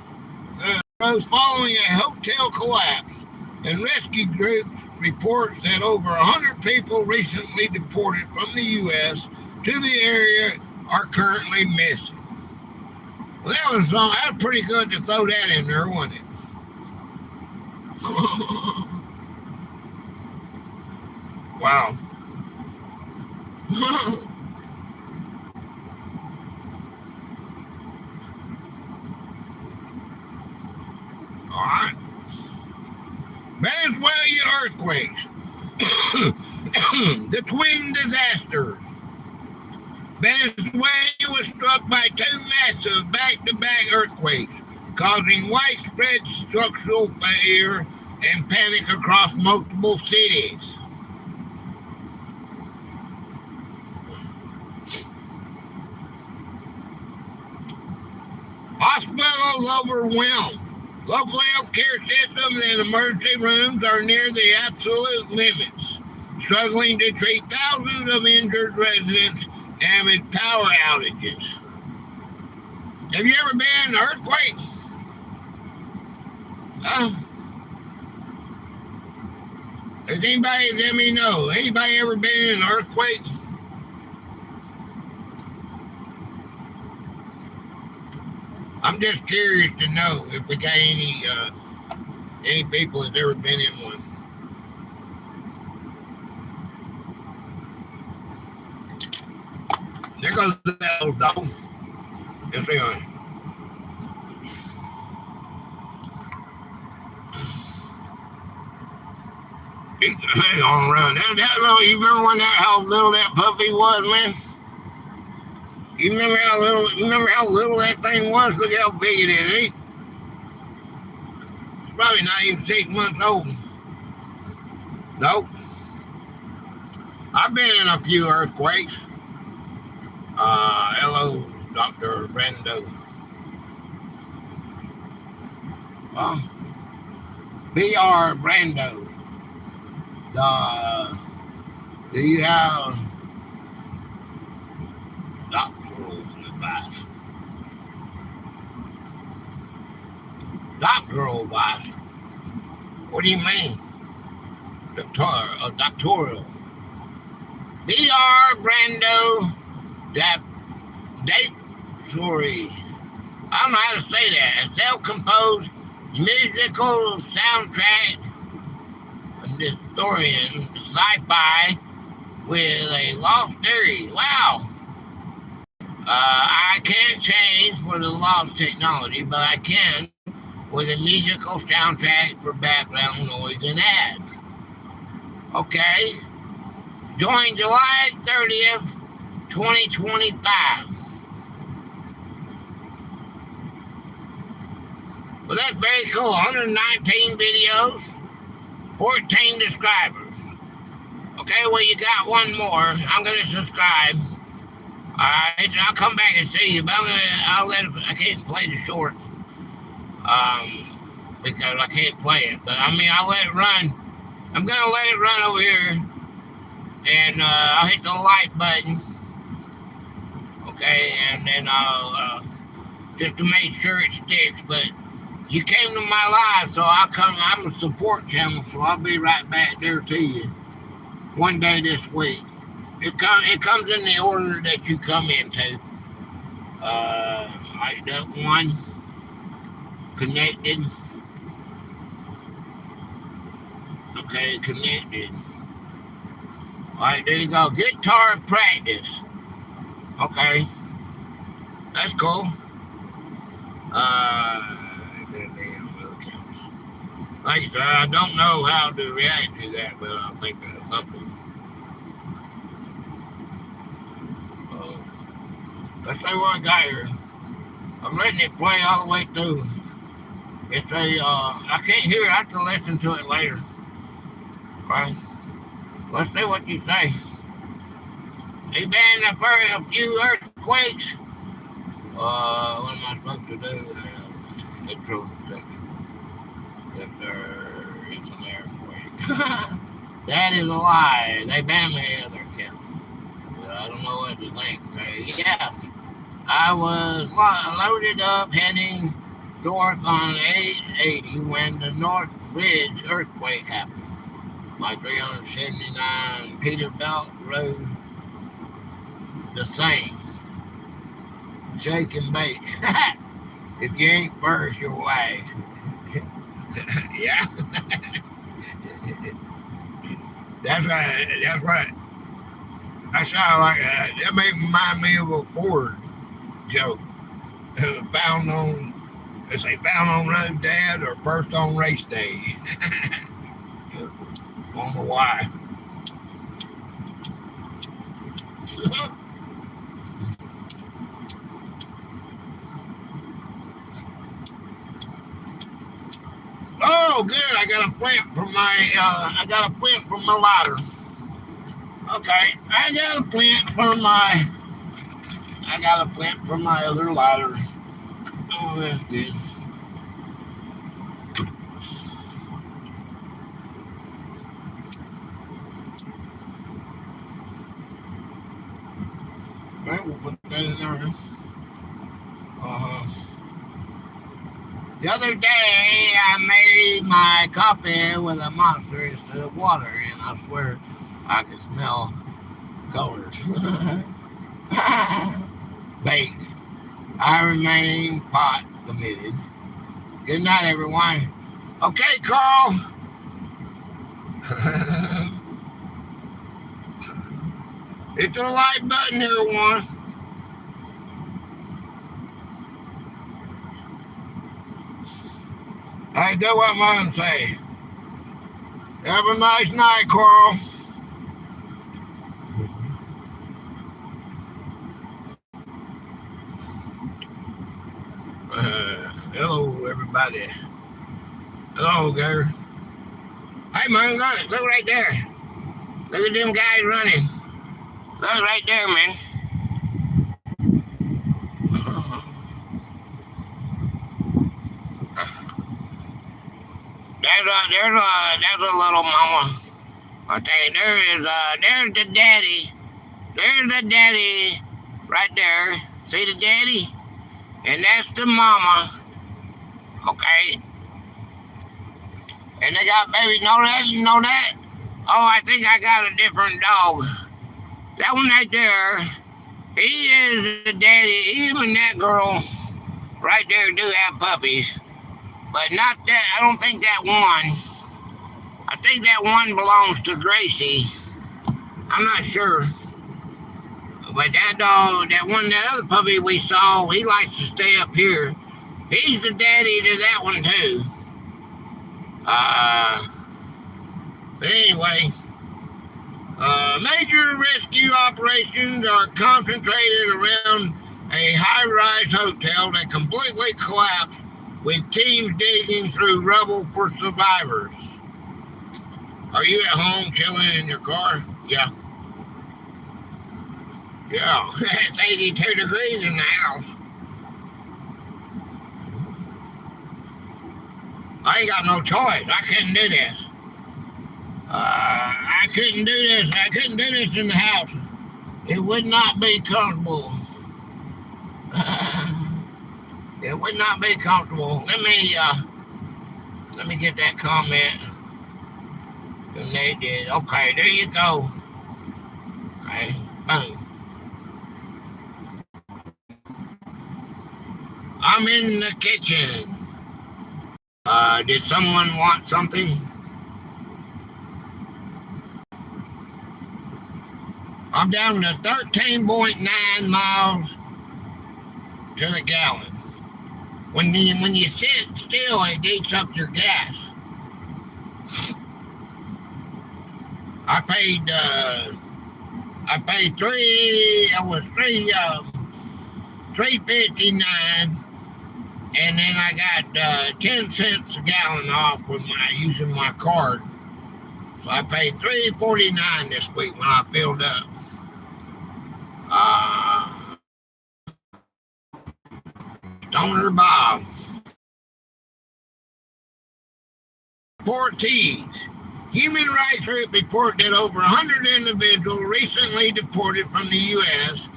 a hotel collapse, and rescue groups report that over 100 people recently deported from the U.S. to the area are currently missing. Well, that was pretty good to throw that in there, wasn't it? Wow. All right. Venezuela earthquakes. The twin disasters. Venezuela was struck by two massive back-to-back earthquakes, causing widespread structural failure and panic across multiple cities. Hospitals overwhelmed. Local healthcare systems and emergency rooms are near the absolute limits, struggling to treat thousands of injured residents amid power outages. Have you ever been in an earthquake? Does anybody let me know? Anybody ever been in an earthquake? I'm just curious to know if we got any any people that's ever been in one. There goes that little dog. Let's see on. Hang on around. That little, you remember when how little that puppy was, man? You remember how little that thing was? Look how big it is, eh? It's probably not even 6 months old. Nope. I've been in a few earthquakes. Hello, Dr. Brando. B.R. Brando. Do you have doctoral advice? Doctoral advice? What do you mean? Doctoral. B.R. Brando. Sorry. I don't know how to say that. A self-composed musical soundtrack historian, sci-fi with a lost theory. Wow. I can't change for the lost technology, but I can with a musical soundtrack for background noise and ads. Okay. Join July 30th, 2025. Well, that's very cool. 119 videos, 14 subscribers. Okay, well, you got one more. I'm going to subscribe. I'll come back and see you, but I can't play the short because I can't play it. But I mean, I'll let it run. I'm going to let it run over here, and I'll hit the like button. Okay, and then I'll just to make sure it sticks. But you came to my live, so I'm a support channel, so I'll be right back there to you one day this week. It comes in the order that you come into. Like that one connected. Okay, connected. All right, there you go. Guitar practice. Okay, that's cool. Like I said, I don't know how to react to that, but I think that's something. Let's see what I got here. I'm letting it play all the way through. It's I can't hear it. I have to listen to it later. Okay. Let's see what you say. He been a few earthquakes. What am I supposed to do? Intro section. That there is an earthquake. That is a lie. They banned me other accounts. I don't know what to think. Yes, I was loaded up heading north on 880 when the North Ridge earthquake happened. My 379 Peterbilt Road, the same. Shake and bake. If you ain't first, you're last. Yeah. That's right. That's right. I sound like that may remind me of a Ford joke. Found on road dad or first on race day. I don't know why. Oh, good. I got a plant from my lighter. Okay, I got a plant from my other lighter. Oh, that's good. Okay, we'll put that in there. The other day, I made my coffee with a monster instead of water, and I swear I can smell colors. Baked. I remain pot committed. Good night, everyone. Okay, Carl. Hit the like button, everyone. Hey, do what mine say. Have a nice night, Carl. Hello, everybody. Hello, Gator. Hey, man, look right there. Look at them guys running. Look right there, man. There's a little mama. I tell you, there's the daddy. There's the daddy right there. See the daddy? And that's the mama. Okay. And they got babies. Know that? Know that? Oh, I think I got a different dog. That one right there, he is the daddy. Him and that girl right there do have puppies. But not that, I don't think that one. I think that one belongs to Gracie. I'm not sure. But that dog, that other puppy we saw, he likes to stay up here. He's the daddy to that one too. But anyway, major rescue operations are concentrated around a high-rise hotel that completely collapsed with teams digging through rubble for survivors. Are you at home chilling in your car? Yeah. Yeah, it's 82 degrees in the house. I ain't got no choice. I couldn't do this. I couldn't do this. I couldn't do this in the house. It would not be comfortable. It would not be comfortable. Let me get that comment. And they did. Okay, there you go. Okay, boom. I'm in the kitchen. Did someone want something? I'm down to 13.9 miles to the gallon. When you sit still, it eats up your gas. I paid $3.59, and then I got 10 cents a gallon off with using my card. So I paid $3.49 this week when I filled up. Stoner Bob. Deportees. Human Rights Group report that over 100 individuals recently deported from the U.S.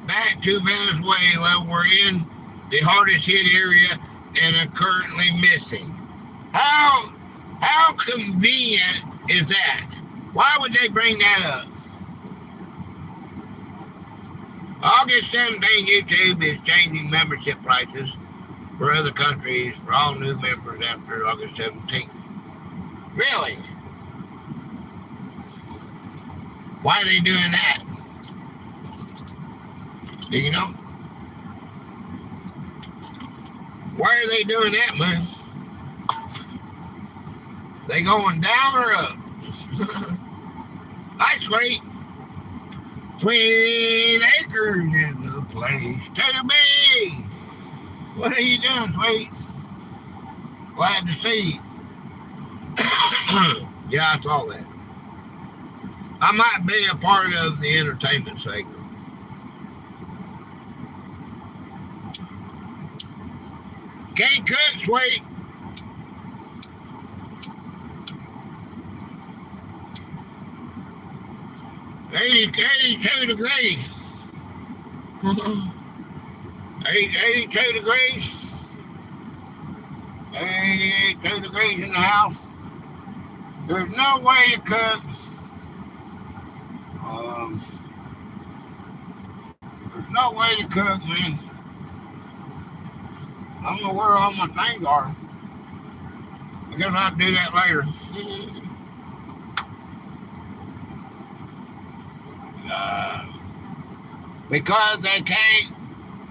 back to Venezuela were in the hardest hit area and are currently missing. How convenient is that? Why would they bring that up? August 17, YouTube is changing membership prices for other countries for all new members after August 17th. Really? Why are they doing that? Do you know? Why are they doing that, man? They going down or up? Hi, Sweet. Sweet Acres is the place to be. What are you doing, Sweet? Glad to see you. Yeah, I saw that. I might be a part of the entertainment segment. Can't cook, Sweet. $82 degrees. 82 degrees. 82 degrees in the house. There's no way to cook. There's no way to cook, man. I don't know where all my things are. I guess I'll do that later. uh, because they can't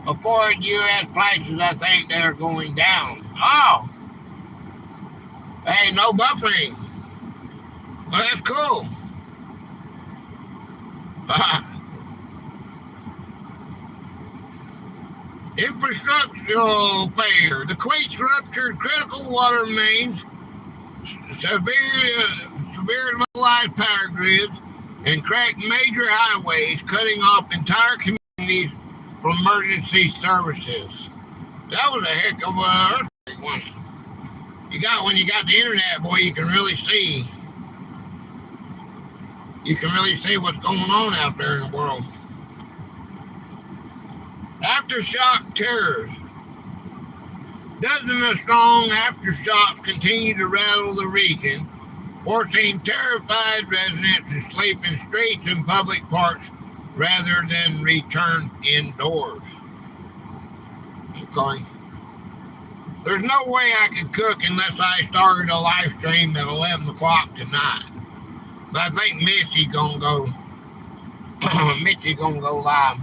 afford U.S. prices, I think they're going down. Oh, hey, no buffering. Well, that's cool. Infrastructural failure. The Kuwait ruptured critical water mains, severely localized power grids, and cracked major highways, cutting off entire communities from emergency services. That was a heck of a earthquake, wasn't it? When you got the internet, boy, you can really see. You can really see what's going on out there in the world. Aftershock terrors. Dozens of strong aftershocks continue to rattle the region, forcing terrified residents to sleep in streets and public parks rather than return indoors. Okay. There's no way I could cook unless I started a live stream at 11 o'clock tonight. But I think Missy's gonna go. Missy's gonna go live.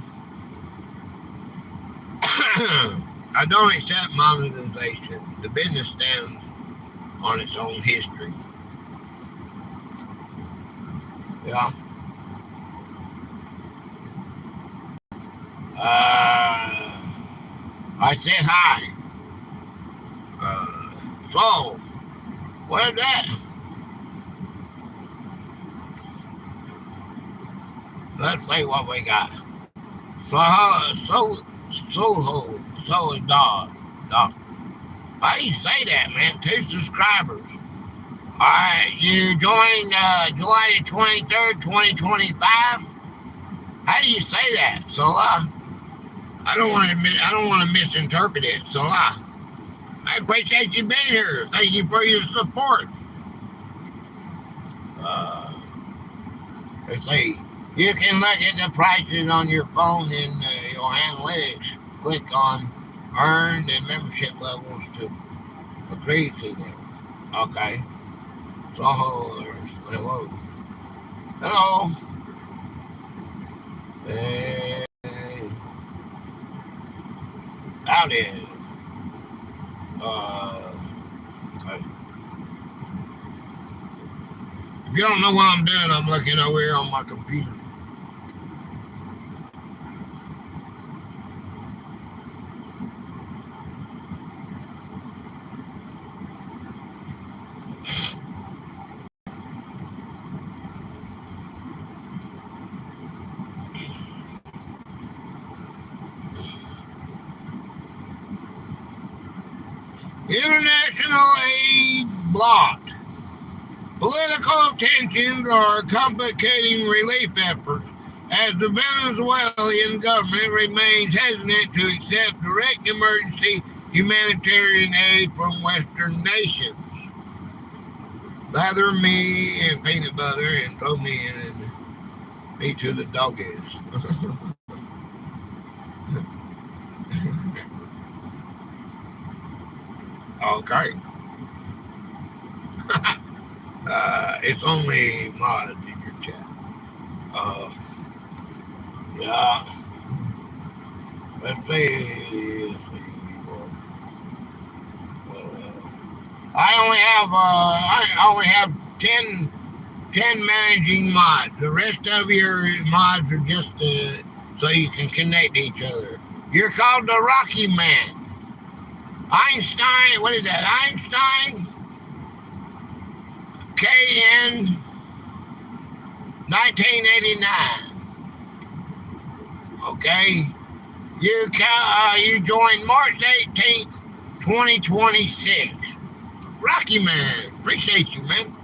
I don't accept monetization. The business stands on its own history. Yeah. I said hi. So, where's that? Let's see what we got. So dog. How do you say that, man? 2 subscribers. Alright, you joined July the 23rd, 2025. How do you say that? Sola? I don't want to misinterpret it. Sola. I appreciate you being here. Thank you for your support. Let's see. You can look at the prices on your phone in your analytics. Click on earned and membership levels to agree to them. Okay. So, hello. Hello. Hey. Howdy. Okay. If you don't know what I'm doing, I'm looking over here on my computer. International aid blocked. Political tensions are complicating relief efforts as the Venezuelan government remains hesitant to accept direct emergency humanitarian aid from Western nations. Lather me in peanut butter and throw me in and me to the doggies. Okay. It's only mods in your chat. Yeah. Let's see. I only have 10 managing mods. The rest of your mods are just so you can connect to each other. You're called the Rocky Man. Einstein, what is that? Einstein KN 1989. Okay. You joined March 18th, 2026. Rocky Man, appreciate you, man.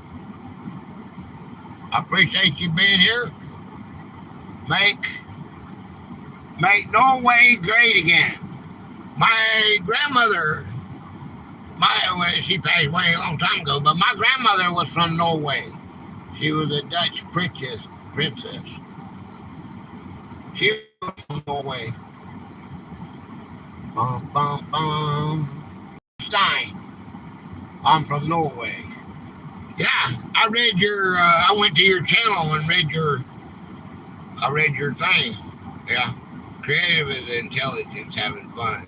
I appreciate you being here. Make Norway great again. My grandmother, she passed away a long time ago, but my grandmother was from Norway. She was a Dutch princess. She was from Norway. Bum, bum, bum. Stein. I'm from Norway. Yeah, I read your. I went to your channel and read your. I read your thing. Yeah, creative and intelligence, having fun.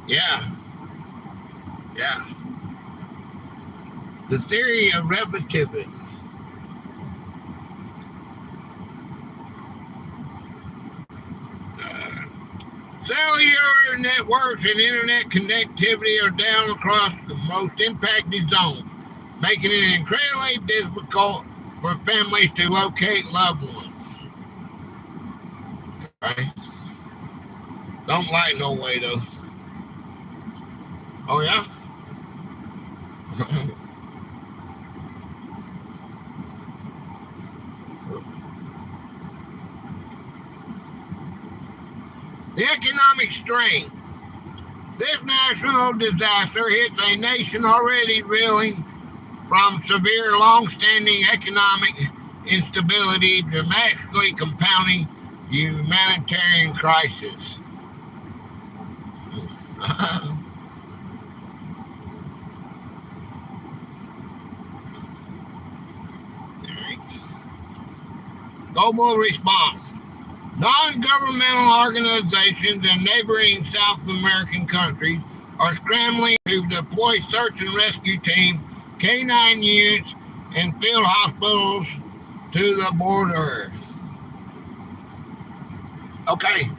Yeah, yeah. The theory of relativity. Uh, Cellular networks and internet connectivity are down across the most impacted zones, making it incredibly difficult for families to locate loved ones. Okay? Don't like no way though. Oh yeah? The economic strain. This national disaster hits a nation already reeling from severe, long-standing economic instability, dramatically compounding humanitarian crisis. Global response. Non-governmental organizations in neighboring South American countries are scrambling to deploy search and rescue teams, canine units, and field hospitals to the border. Okay.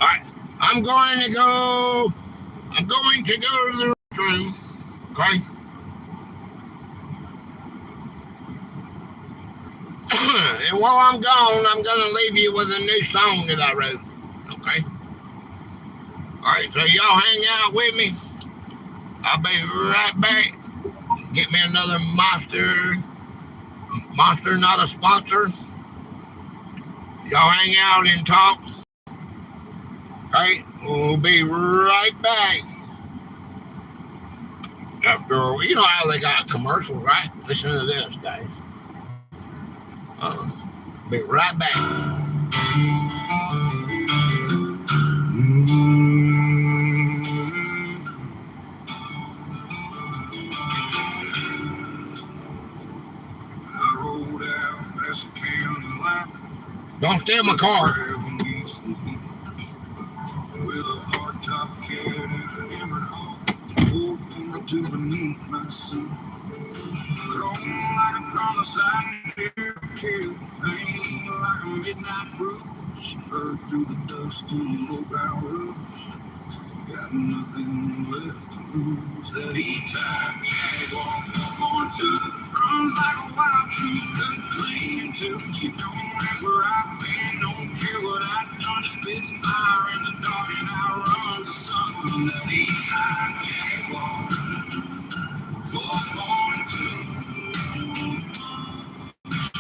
All right. I'm going to go to the restroom. Okay. And while I'm gone, I'm going to leave you with a new song that I wrote. Okay? All right, so y'all hang out with me. I'll be right back. Get me another Monster. Monster, not a sponsor. Y'all hang out and talk. Okay? We'll be right back. After, you know how they got commercials, right? Listen to this, guys. Be right back. Don't steal my car. With a hard top cat and a hammered heart, pulled to beneath my seat. Grown like a promise I never killed, pain like a midnight bruise. She purred through the dust and low-brow rush. Got nothing left to lose. That E-type Jaguar 4.2 runs like a wild truth, cut clean into. She don't ask where I've been, don't care what I've done. Just spits fire in the dark and outruns the sun. That E-type Jaguar 4.2.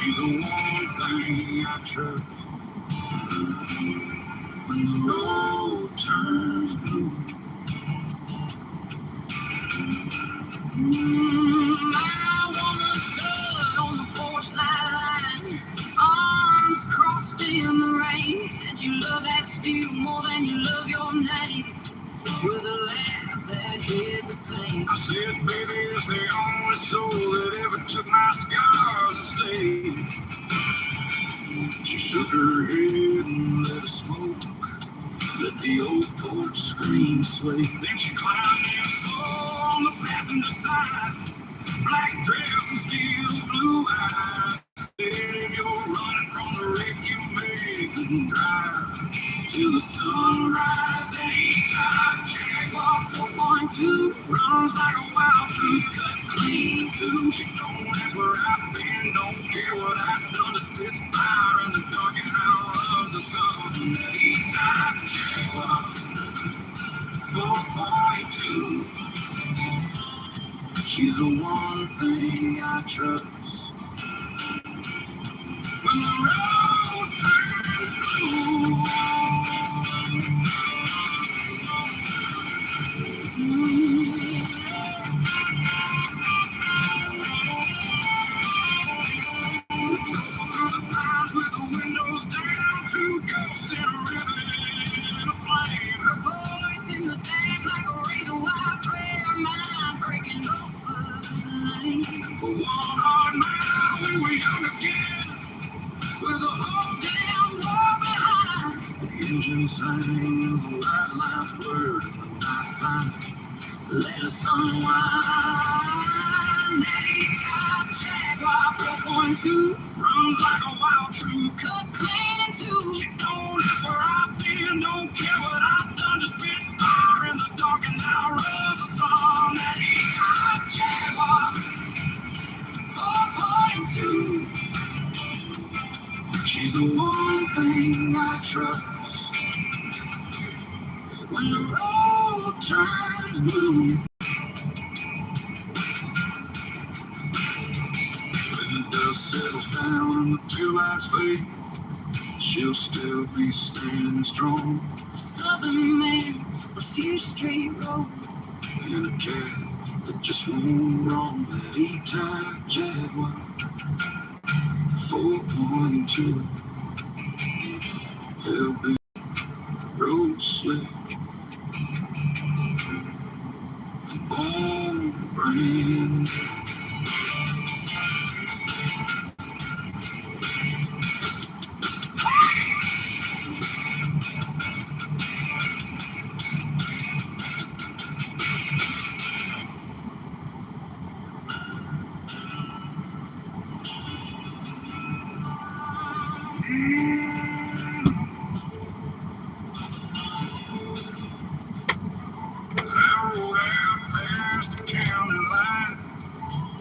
She's the one thing I trust when the road turns blue. I wanna stood on the porch line, arms crossed in the rain. Said you love that steel more than you love your name. With a laugh that hid the pain. I said, baby, it's the only soul that ever took my scars and stayed. She shook her head and let it smoke. Let the old porch screen sway. Then she climbed in slow on the passenger side. Black dress and steel blue eyes. Said if you're running from the wreck you made, and drive till the sunrise. And each time Jaguar 4.2 runs like a wild truth, cut clean too. She don't ask where I've been, don't care what I've done. Just spits fire in the dark and outruns the sun. That each time Jaguar 4.2. She's the one thing I trust when the road turns blue. With the windows down, two ghosts in a ribbon and a flame. Her voice thing, the white line's blurred in the night finally. Let us unwind. Natty top Jaguar 4.2 runs like a wild truth, cut clean in two. She don't ask where I've been, don't care what I've done, just spit fire in the dark and now runs a song. Natty top Jaguar 4.2. She's the one thing I trust when the road turns blue. When the dust settles down and the taillights fade, she'll still be standing strong. A southern man, a few straight roads, and a cat that just won't wrong. That E-type Jaguar 4.2. He'll be road slick and bone brand.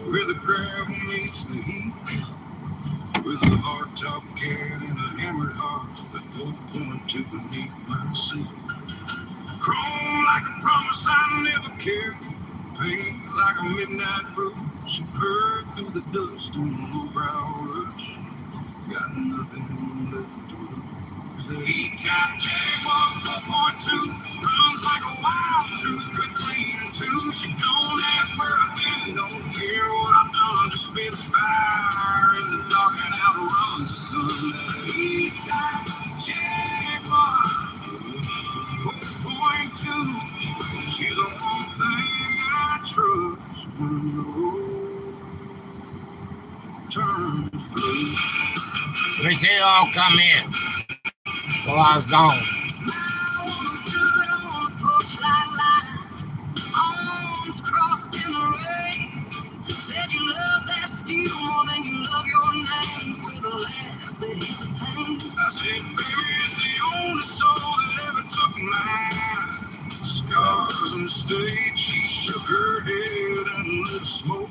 Where the gravel meets the heat, with a hardtop can and a hammered heart that 4.2 beneath my seat. Chrome like a promise I never cared, paint like a midnight brew. She purred through the dust on a low-brow rush, got nothing left to lose. The E-type Jaguar 4.2 runs like a wild truth, cut clean in two. She don't ask where I've been, don't care what I've done, just spits fire in the dark and outruns the sun. That E-type Jaguar 4.2, she's the one thing I trust when the road turns blue. Let me see you all come in. Well, I was gone. Arms crossed in the rain. Said you love that steel more than you love your name. With a laugh that hit the pain. I said, baby, it's the only soul that ever took mine. Scars on the stage, she shook her head and lit a smoke.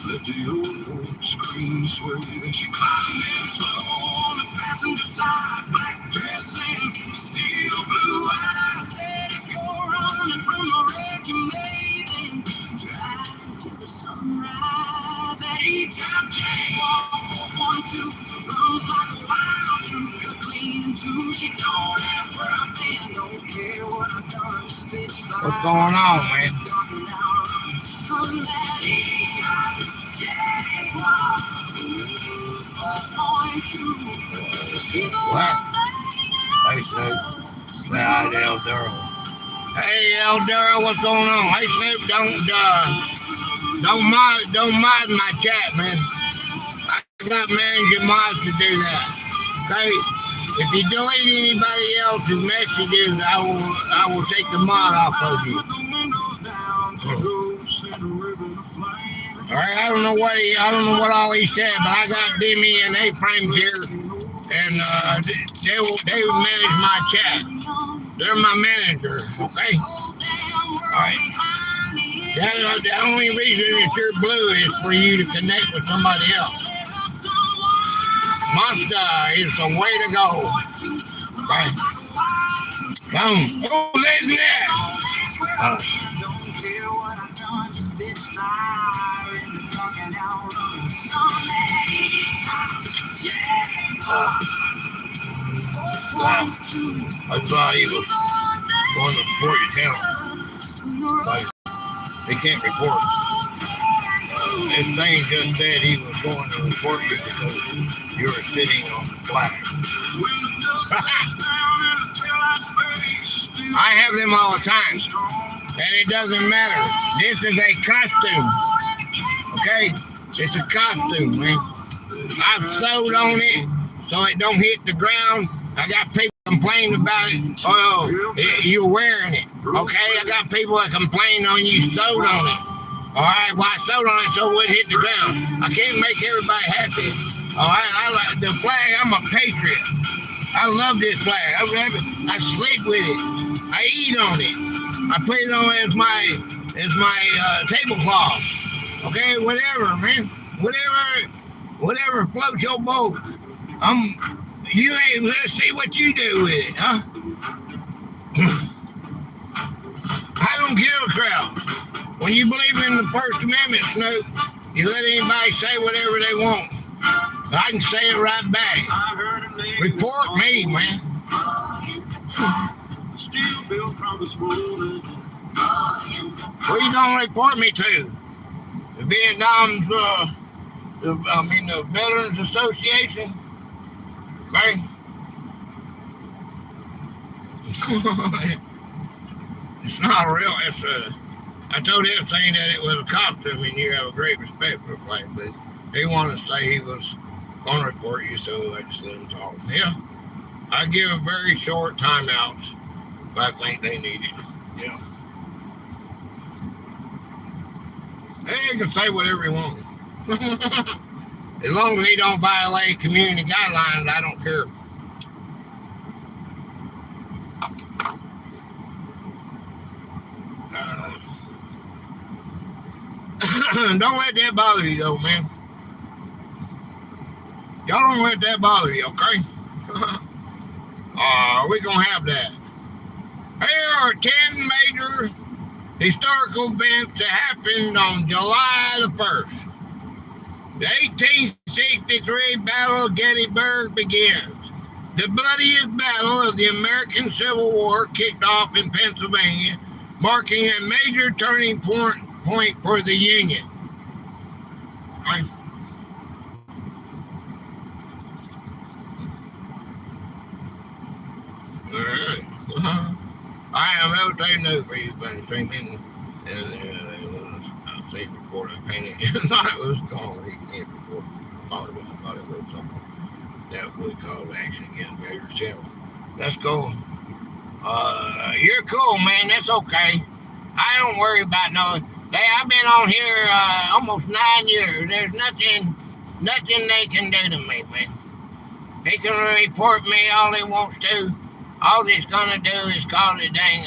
Let the old scream sway, then she climbed in slow on the passenger side, black dress and steel blue eyes. Said if you're running from the wreck you made, then drive to the sunrise. That E-type Jaguar 4.2 runs like a wild truth, cut clean in two. She don't ask where I've been, don't care what I've done, just spit fire. What's going on, man? That E-type Jaguar 4.2. What? Hey, Snoop. Say hi to El Duro. Hey, El Duro, what's going on? Hey, Snoop, don't mod my chat, man. I got manager mods to do that. Okay? If you delete anybody else's messages, I will take the mod off of you. All right, I don't know what all he said, but I got Demi and A-Frames here, and they will manage my chat. They're my manager, okay? All right. The only reason that you're blue is for you to connect with somebody else. Monster is the way to go. Okay. Come. Oh, listen to that. Wow. I thought he was going to report your town. Like, they can't report. His thing just said he was going to report you because you were sitting on the flag. I have them all the time. And it doesn't matter. This is a costume. Okay? It's a costume, man. I've sewed on it so it don't hit the ground. I got people complain about it. Oh, you're wearing it. Okay, I got people that complain on you sewed on it. All right, well, I sewed on it so it wouldn't hit the ground. I can't make everybody happy. All right, I like the flag. I'm a patriot. I love this flag. I sleep with it. I eat on it. I put it on as my tablecloth. Okay, whatever, man. Whatever floats your boat. Let's see what you do with it, huh? I don't give a crap. When you believe in the First Amendment, Snoop, you let anybody say whatever they want. I can say it right back. Report me, man. Where you gonna report me to? The the Veterans Association? Okay. It's not real. I told him saying that it was a costume and you have a great respect for the flag, but he wanted to say he was going to report you, so I just let him talk. Yeah, I give a very short timeouts if I think they need it. Yeah. They can say whatever he wants. As long as he don't violate community guidelines, I don't care. Don't let that bother you, though, man. Y'all don't let that bother you, okay? We're going to have that. Here are 10 major historical events that happened on July the 1st. The 1863 Battle of Gettysburg begins. The bloodiest battle of the American Civil War kicked off in Pennsylvania, marking a major turning point for the Union. Right. All right. I am everything new for you, but drinking, and it was a safe report. I painted. I thought it was gone. He can't report. I thought it was something that would cause action against Gator Shell. Let's go. You're cool, man. That's okay. I don't worry about no. I've been on here almost 9 years. There's nothing they can do to me, man. He can report me all he wants to. All it's gonna do is call it dang.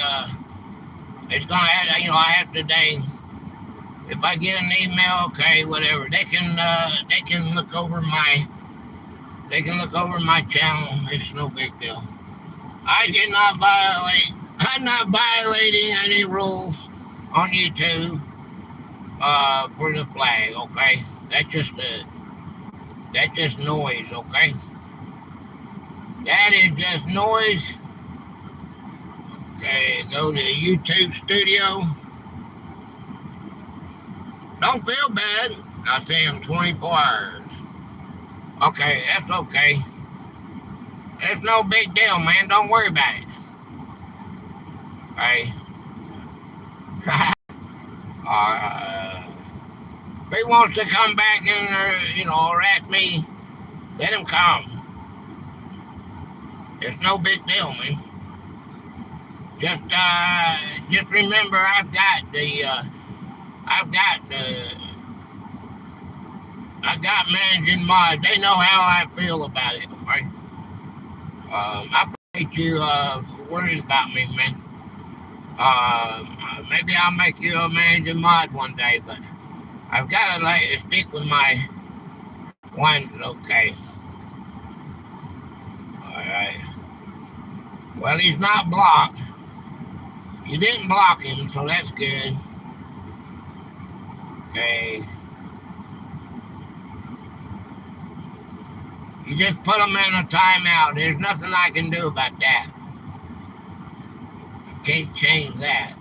It's gonna have, I have to dang. If I get an email, okay, whatever. They can look over my. They can look over my channel. It's no big deal. I did not violate. I'm not violating any rules on YouTube for the flag. Okay, that's just noise. Okay, that is just noise. Okay, go to YouTube studio. Don't feel bad. I see him 24 hours. Okay, that's okay. It's no big deal, man. Don't worry about it. Okay. If he wants to come back and, harass me, let him come. It's no big deal, man. Just remember, I've got managing mods. They know how I feel about it, okay? I appreciate you worrying about me, man. Maybe I'll make you a managing mod one day, but I've got to stick with my ones, okay? Alright. Well, he's not blocked. You didn't block him, so that's good. Okay. You just put him in a timeout. There's nothing I can do about that. I can't change that.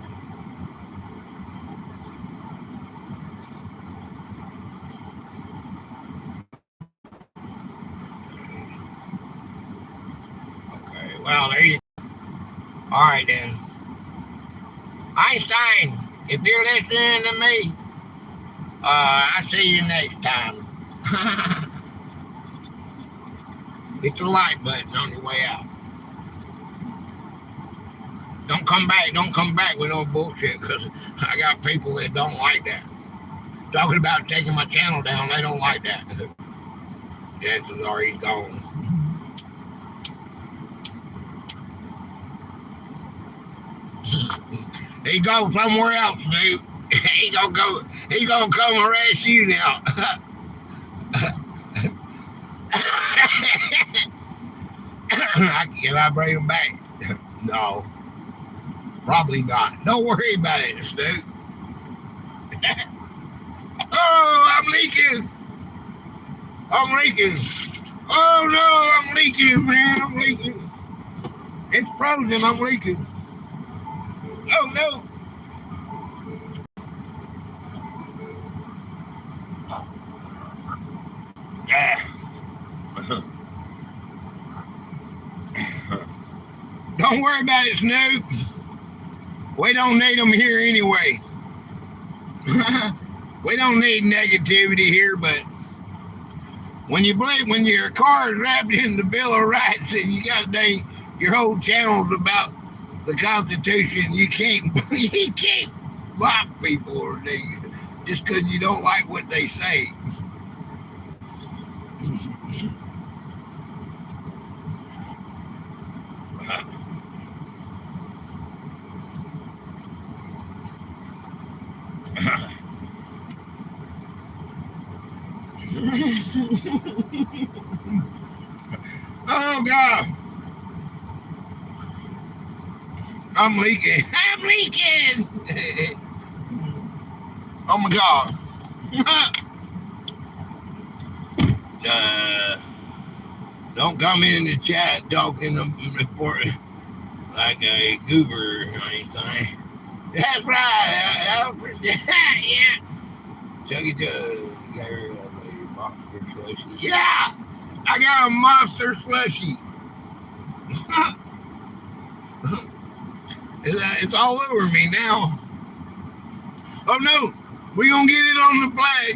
Okay, well, there you go. All right, then. Einstein, if you're listening to me, I'll see you next time. Hit the like button on your way out. Don't come back. Don't come back with no bullshit, because I got people that don't like that. Talking about taking my channel down, they don't like that. Chances are he's gone. He go somewhere else, dude. He gonna go. He gonna come harass you now. Can I bring him back? No, probably not. Don't worry about it, Snoop. Oh, I'm leaking. I'm leaking. Oh no, I'm leaking, man. I'm leaking. It's frozen. I'm leaking. Oh no. Don't worry about it, Snoop. We don't need them here anyway. We don't need negativity here, but when your car is wrapped in the Bill of Rights and you got your whole channel's about the Constitution, you can't block people or just because you don't like what they say. Oh God, I'm leaking. I'm leaking. Oh my God. Don't come in the chat talking report like a goober or anything. That's right. Yeah. Chuggy Jug. Monster slushy. Yeah. I got a monster slushy. It's all over me now. Oh no, we're gonna get it on the flag.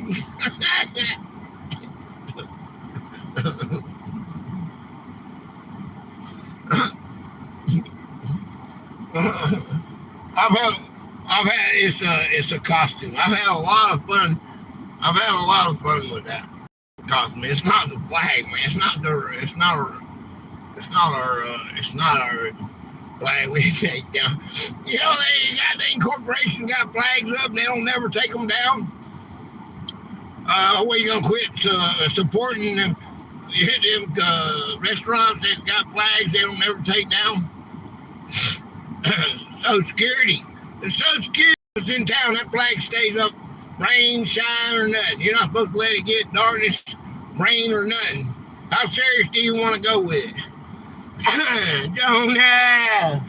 I've had it's a costume. I've had a lot of fun. I've had a lot of fun with that costume. It's not the flag, man. It's not our flag we take down. You know, the corporation got flags up, and they don't never take them down. What are you gonna quit supporting them? Them restaurants that got flags they don't never take down? Social Security. The Social Security is in town. That flag stays up, rain, shine, or nothing. You're not supposed to let it get darkness, rain, or nothing. How serious do you want to go with it? Don't know.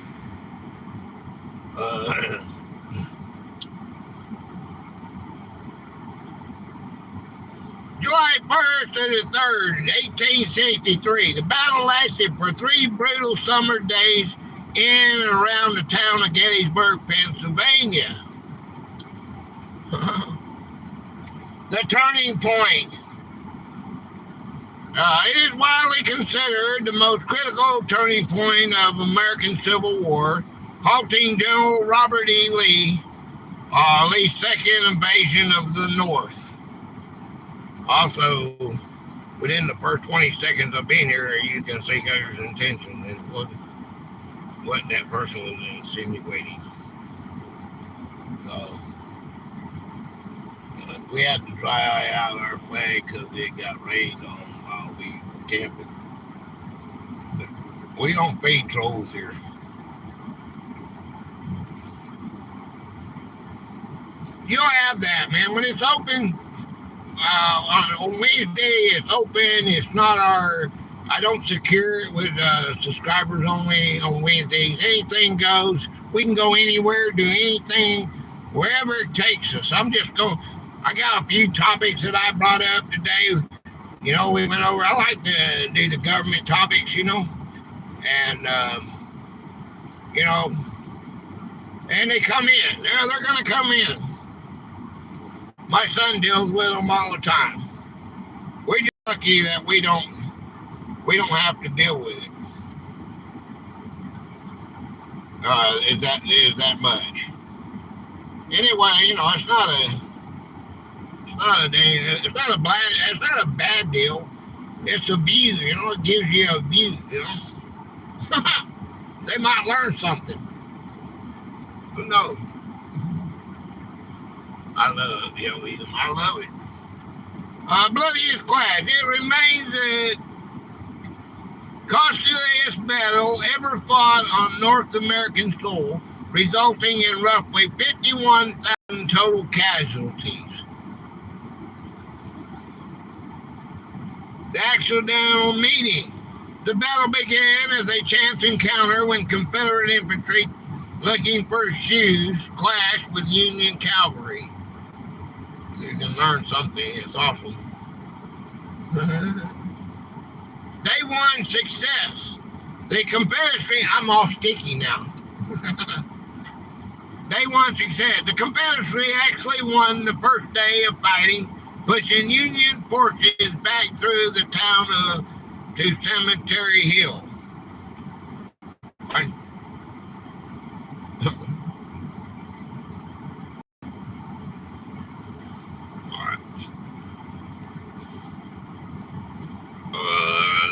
July 1st to the 3rd, 1863. The battle lasted for 3 brutal summer days in and around the town of Gettysburg, Pennsylvania. The turning point. It is widely considered the most critical turning point of American Civil War, halting General Robert E. Lee, Lee's second invasion of the North. Also, within the first 20 seconds of being here, you can see Gator's intention and what that person was insinuating. We had to dry out our flag because it got rained on while we were camping. But we don't feed trolls here. You don't have that, man. When it's open, on Wednesday, it's open. It's not I don't secure it with subscribers only on Wednesdays. Anything goes. We can go anywhere, do anything, wherever it takes us. I got a few topics that I brought up today. You know, we went over. I like to do the government topics, you know, and you know, and they come in. They're going to come in. My son deals with them all the time. We're just lucky that we don't have to deal with it. Is that much. Anyway, it's not a bad deal. It's a view, it gives you a view, They might learn something. Who knows? I love I love it. Bloodiest clash. It remains the costliest battle ever fought on North American soil, resulting in roughly 51,000 total casualties. The accidental meeting. The battle began as a chance encounter when Confederate infantry looking for shoes clashed with Union cavalry. You can learn something. It's awesome. Day one success. The Confederacy, I'm all sticky now. Day one success. The Confederacy actually won the first day of fighting, pushing Union forces back through the town to Cemetery Hill. Right.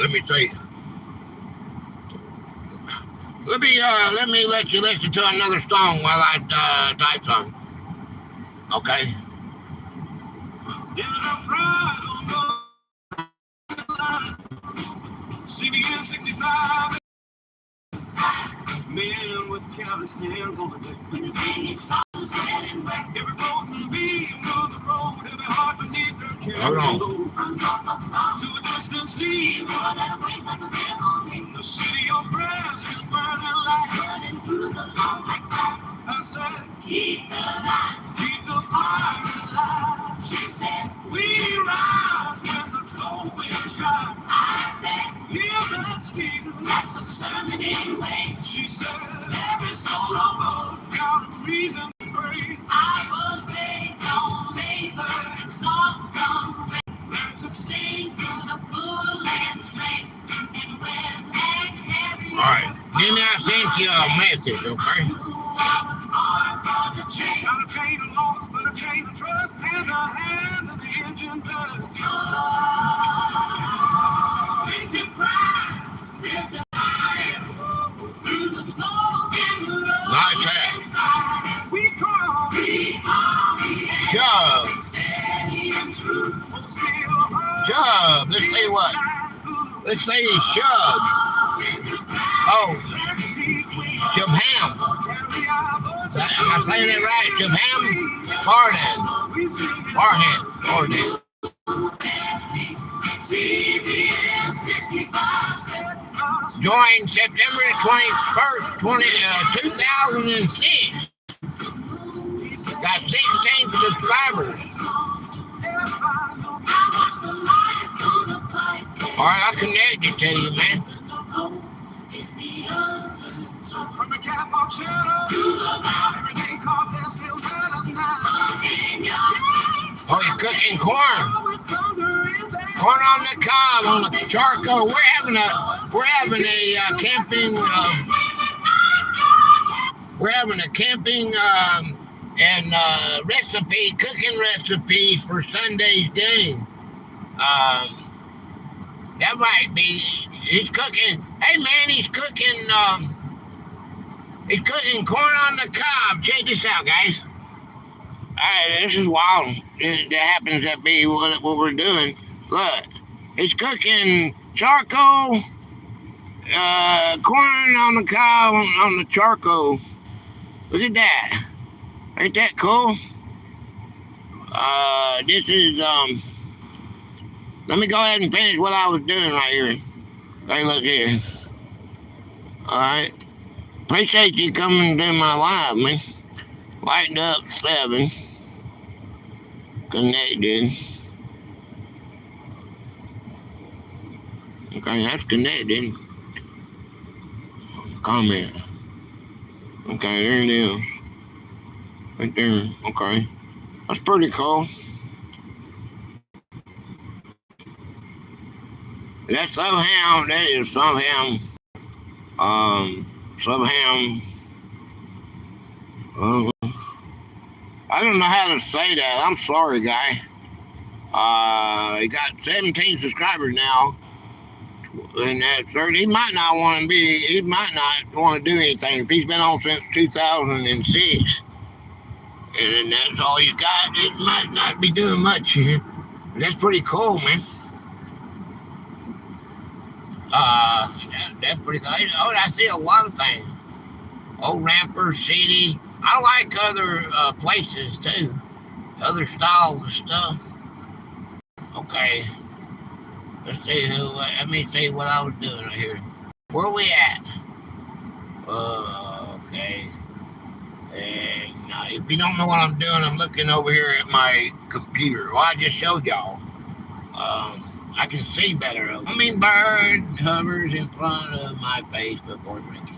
Let me say. Let me let you listen to another song while I type some. Okay. CBN 65. Men with careless hands on the deck. When the singing songs getting wet. Every broken beam of the road, every heart beneath their care. Hold on. To a distant sea. The city of brass is burning like. Burning through the long like that. I said, keep the fire alive. She said, we rise when the cold winds dry. I said, hear that steel. That's a sermon anyway. She said, every soul on board got a reason to breathe. I was raised on labor and salt stone. Learned to sing through the bull and strength. And when that heavy. All right, then I sent you a message, okay? Got a chain of loss, but a chain of trust, and the hand of the engine does. Enterprise, lift the fire through the smoke and the road. Nice hat. We call Shove. Shove. Let's say what? Let's say shove. Oh, Shabham. Am I saying it right? Shabham? Farhan. Joined September 21st, 2006. Got 16 subscribers. All right, I connected to you, man. From the cap of shadow to the everything called there still matters now. Oh, you're cooking corn. Corn on the cob, on the charcoal. We're having a camping and cooking recipes for Sunday's game. That might be. He's cooking. Hey man, he's cooking corn on the cob. Check this out, guys. Alright, this is wild. That happens to be what we're doing. Look, he's cooking charcoal, corn on the cob on the charcoal. Look at that. Ain't that cool? This is let me go ahead and finish what I was doing right here. Hey, look here. Alright. Appreciate you coming to my live, man. Lightened up 7. Connected. Okay, that's connected. Comment. Okay, there it is. Right there. Okay. That's pretty cool. That's somehow, that is somehow, Uh, I don't know how to say that. I'm sorry, guy. He got 17 subscribers now, and that's 30. He might not want to be. He might not want to do anything. If he's been on since 2006, and that's all he's got, it might not be doing much. That's pretty cool, man. That's pretty cool. Oh, I see a lot of things. Old Ramper City. I like other places too, other styles and stuff. Okay, let's see who. Let me see what I was doing right here. Where are we at? Okay. And if you don't know what I'm doing, I'm looking over here at my computer. Well, I just showed y'all. I can see better. Hummingbird hovers in front of my face before drinking.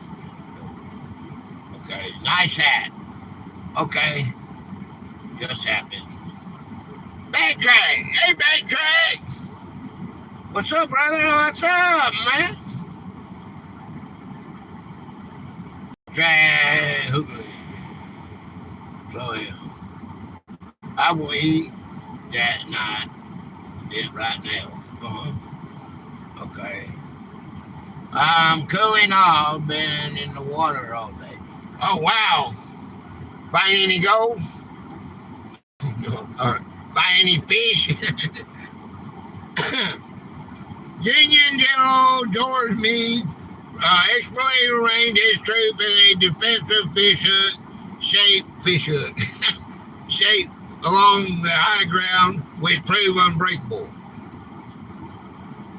Okay, nice hat. Okay, just happened. Backtrack! Hey, Backtrack! What's up, brother? What's up, man? Track. So, yeah. I will eat that night. It right now. Okay. I'm cooling off, been in the water all day. Oh, wow. Find any gold? Or find any fish? Union General George Meade explained arranged his troop in a defensive fish hut shaped along the high ground, which proved unbreakable.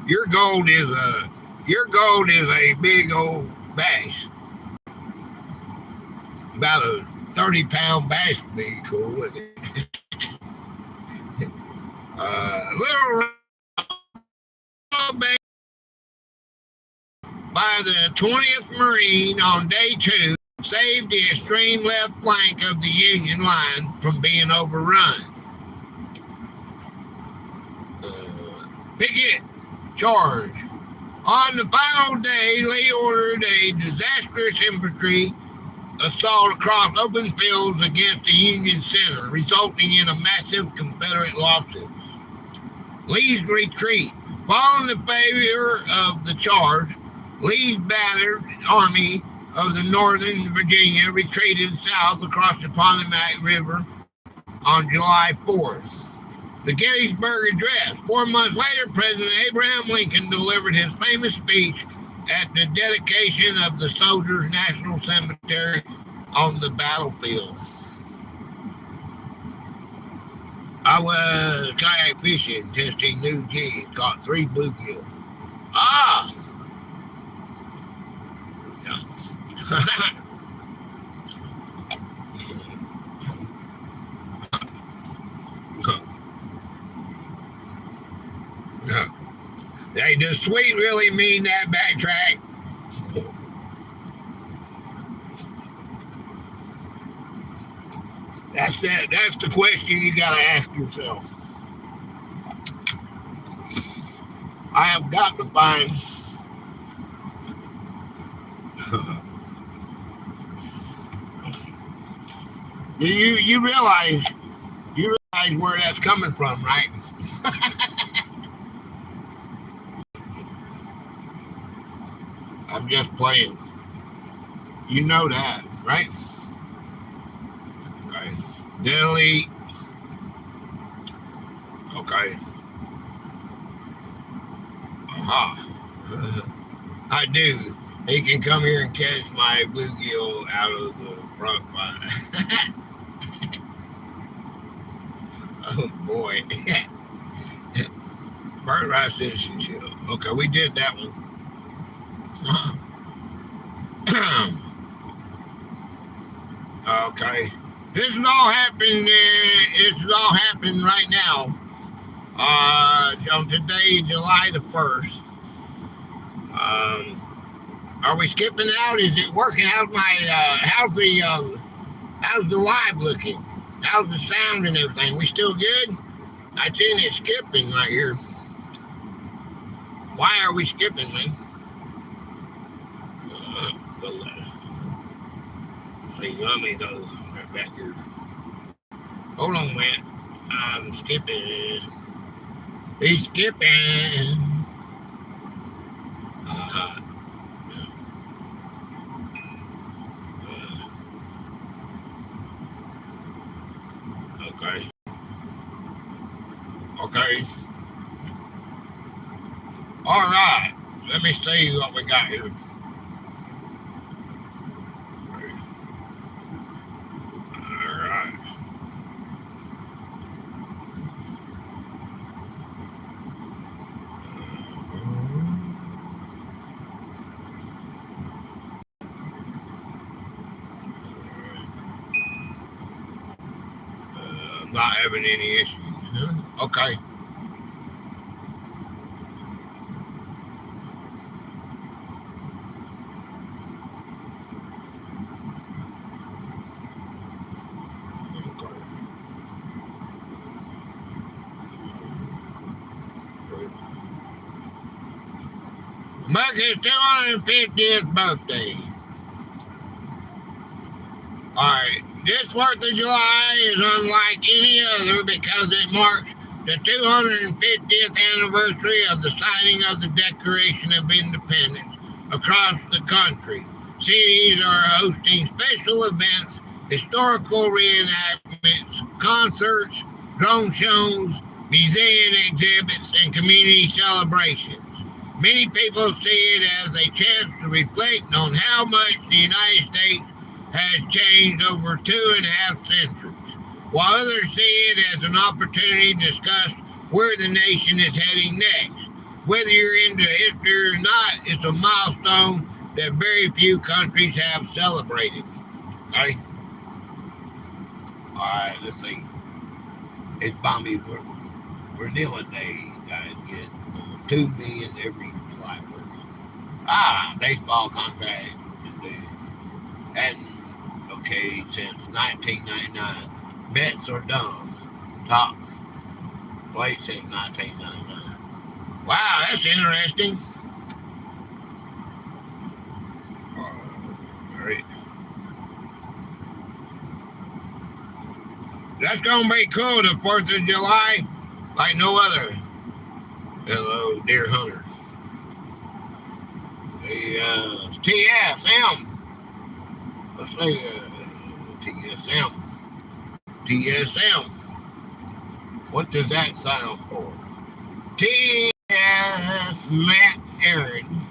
Your gold is a big old bass. About a 30-pound bass would be cool, wouldn't it? Little by the 20th Marine on day 2 saved the extreme left flank of the Union line from being overrun. Picket charge. On the final day, Lee ordered a disastrous infantry assault across open fields against the Union center, resulting in a massive Confederate losses. Lee's retreat. Following the failure of the charge, Lee's battered army of the Northern Virginia retreated south across the Potomac River on July 4th. The Gettysburg Address. 4 months later, President Abraham Lincoln delivered his famous speech at the dedication of the Soldiers' National Cemetery on the battlefield. I was kayak fishing, testing new jigs, caught 3 bluegill. Ah! Hey, does sweet really mean that, Backtrack? That's the question you gotta ask yourself. I have got to find you realize where that's coming from, right? I'm just playing. You know that, right? Okay. Delete. Okay. I do. He can come here and catch my bluegill out of the front pond. Oh boy. Bird rice citizenship. Okay, we did that one. Okay. This is all happening right now. On today, July the 1st. Are we skipping out? Is it working? How's the live looking? How's the sound and everything? We still good? I seen it skipping right here. Why are we skipping, man? See, let me go back here. Hold on, man. I'm skipping. He's skipping. Uh, okay. Okay. All right. Let me see what we got here. All right. I'm not having any issues. Huh? Okay. Mark his 250th birthday. Alright, this 4th of July is unlike any other because it marks the 250th anniversary of the signing of the Declaration of Independence across the country. Cities are hosting special events, historical reenactments, concerts, drone shows, museum exhibits, and community celebrations. Many people see it as a chance to reflect on how much the United States has changed over 2.5 centuries, while others see it as an opportunity to discuss where the nation is heading next. Whether you're into history or not, it's a milestone that very few countries have celebrated. Okay? Alright, let's see. It's Bombay Vanilla Day, guys. Get 2 million every July 1st. Baseball contract. And okay, since 1999. Bets are done. Top plate since 1999. Wow, that's interesting. All right. That's going to be cool, the 4th of July, like no other. Hello, deer hunters. The TSM. Let's say TSM. TSM. What does that sound for? TS Matt Aaron.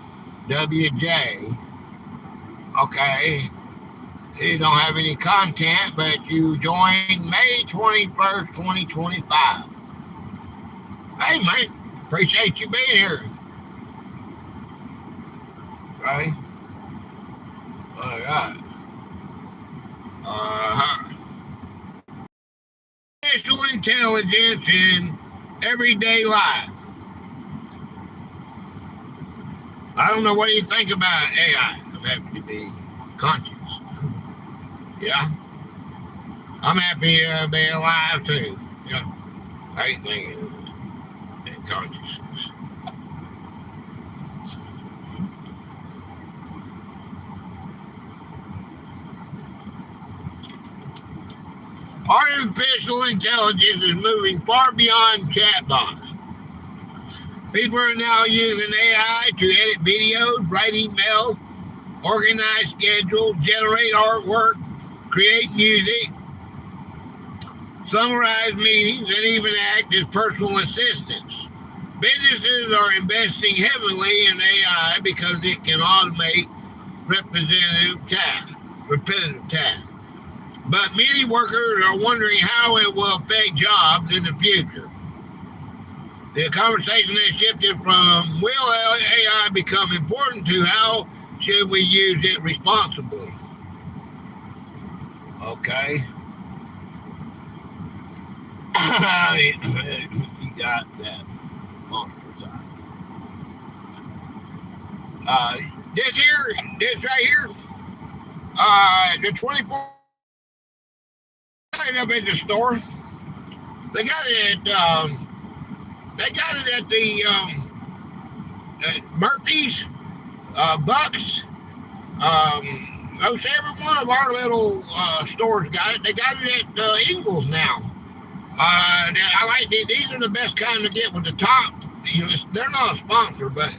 WJ. Okay. You don't have any content, but you joined May 21st, 2025. Hey, man. Appreciate you being here. Okay. All right. Artificial intelligence in everyday life. I don't know what you think about AI. I'm happy to be conscious. Yeah. I'm happy to be alive too. Yeah. I ain't thinking in consciousness. Artificial intelligence is moving far beyond chatbots. People are now using AI to edit videos, write emails, organize schedules, generate artwork, create music, summarize meetings, and even act as personal assistants. Businesses are investing heavily in AI because it can automate repetitive tasks. But many workers are wondering how it will affect jobs in the future. The conversation has shifted from will AI become important to how should we use it responsibly? Okay. You got that monster side. This right here, the 24 up at the store. They got it at the Murphy's, Bucks, most every one of our little stores got it. They got it at Ingles now. I like these are the best kind to get with the top. You know, they're not a sponsor, but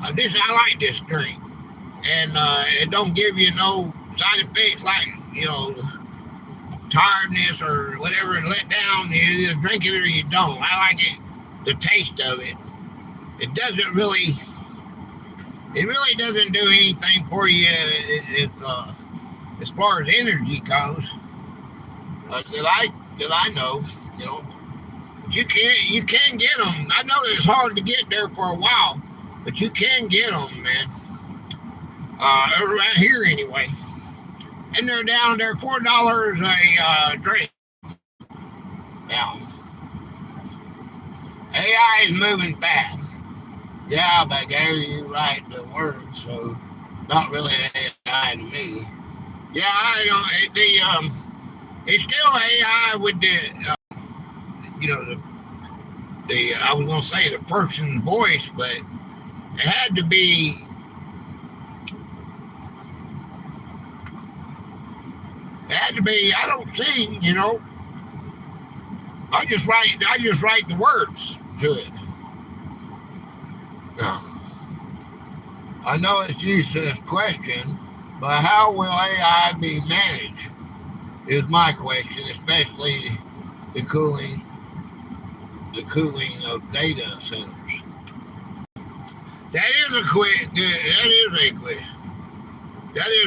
I like this drink, and it don't give you no side effects like tiredness or whatever, let down. You either drink it or you don't. I like it, the taste of it. It doesn't really. It really doesn't do anything for you. As far as energy goes, that I know, But you can get them. I know it's hard to get there for a while, but you can get them, man. Around here anyway, and they're down there $4 a drink. Now, AI is moving fast. Yeah, but Gary, you write the words, so not really AI to me. Yeah, I don't. It's still AI with the I was gonna say the person's voice, but it had to be. It had to be. I don't sing, I just write the words to it. I know it's useless question, but how will AI be managed? Is my question, especially the cooling of data centers. That is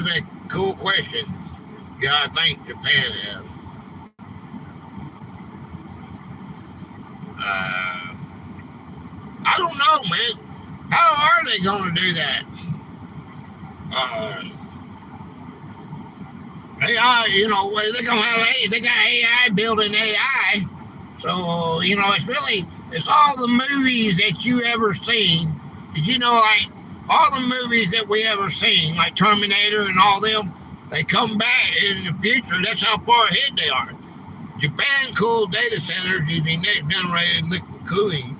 a cool question. Yeah, I think Japan has. I don't know, man. How are they going to do that? AI, they're going to have they got AI building AI. So, it's all the movies that you ever seen. Did like all the movies that we ever seen, like Terminator and all them, they come back in the future. That's how far ahead they are. Japan cooled data centers using next generated liquid cooling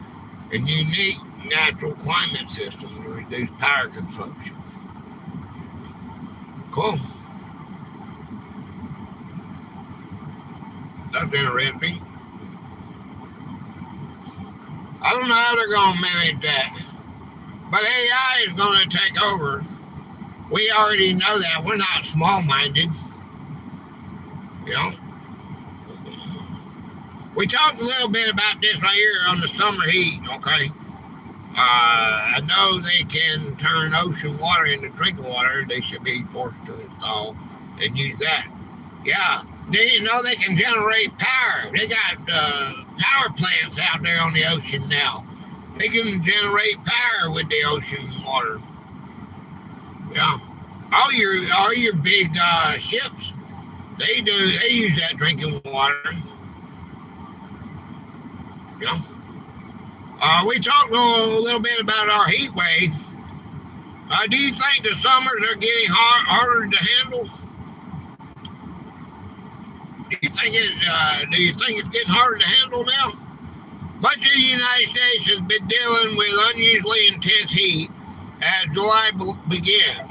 and unique natural climate system to reduce power consumption. Cool. That's interesting. I don't know how they're going to manage that, but AI is going to take over. We already know that. We're not small-minded. We talked a little bit about this right here on the summer heat, okay? I know they can turn ocean water into drinking water. They should be forced to install and use that. Yeah, they can generate power. They got power plants out there on the ocean now. They can generate power with the ocean water. Yeah, all your big ships, they use that drinking water. Yeah. We talked a little bit about our heat wave. Do you think the summers are getting harder to handle? Do you think it's getting harder to handle now? Much of the United States has been dealing with unusually intense heat as July begins.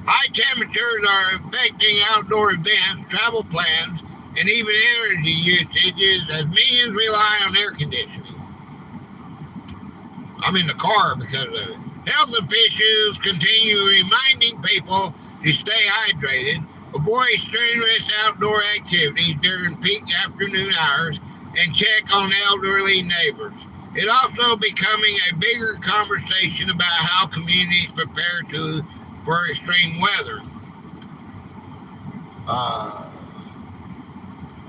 High temperatures are affecting outdoor events, travel plans, and even energy usages as millions rely on air conditioning. I'm in the car because of it. Health officials continue reminding people to stay hydrated, avoid strenuous outdoor activities during peak afternoon hours, and check on elderly neighbors. It's also becoming a bigger conversation about how communities prepare for extreme weather.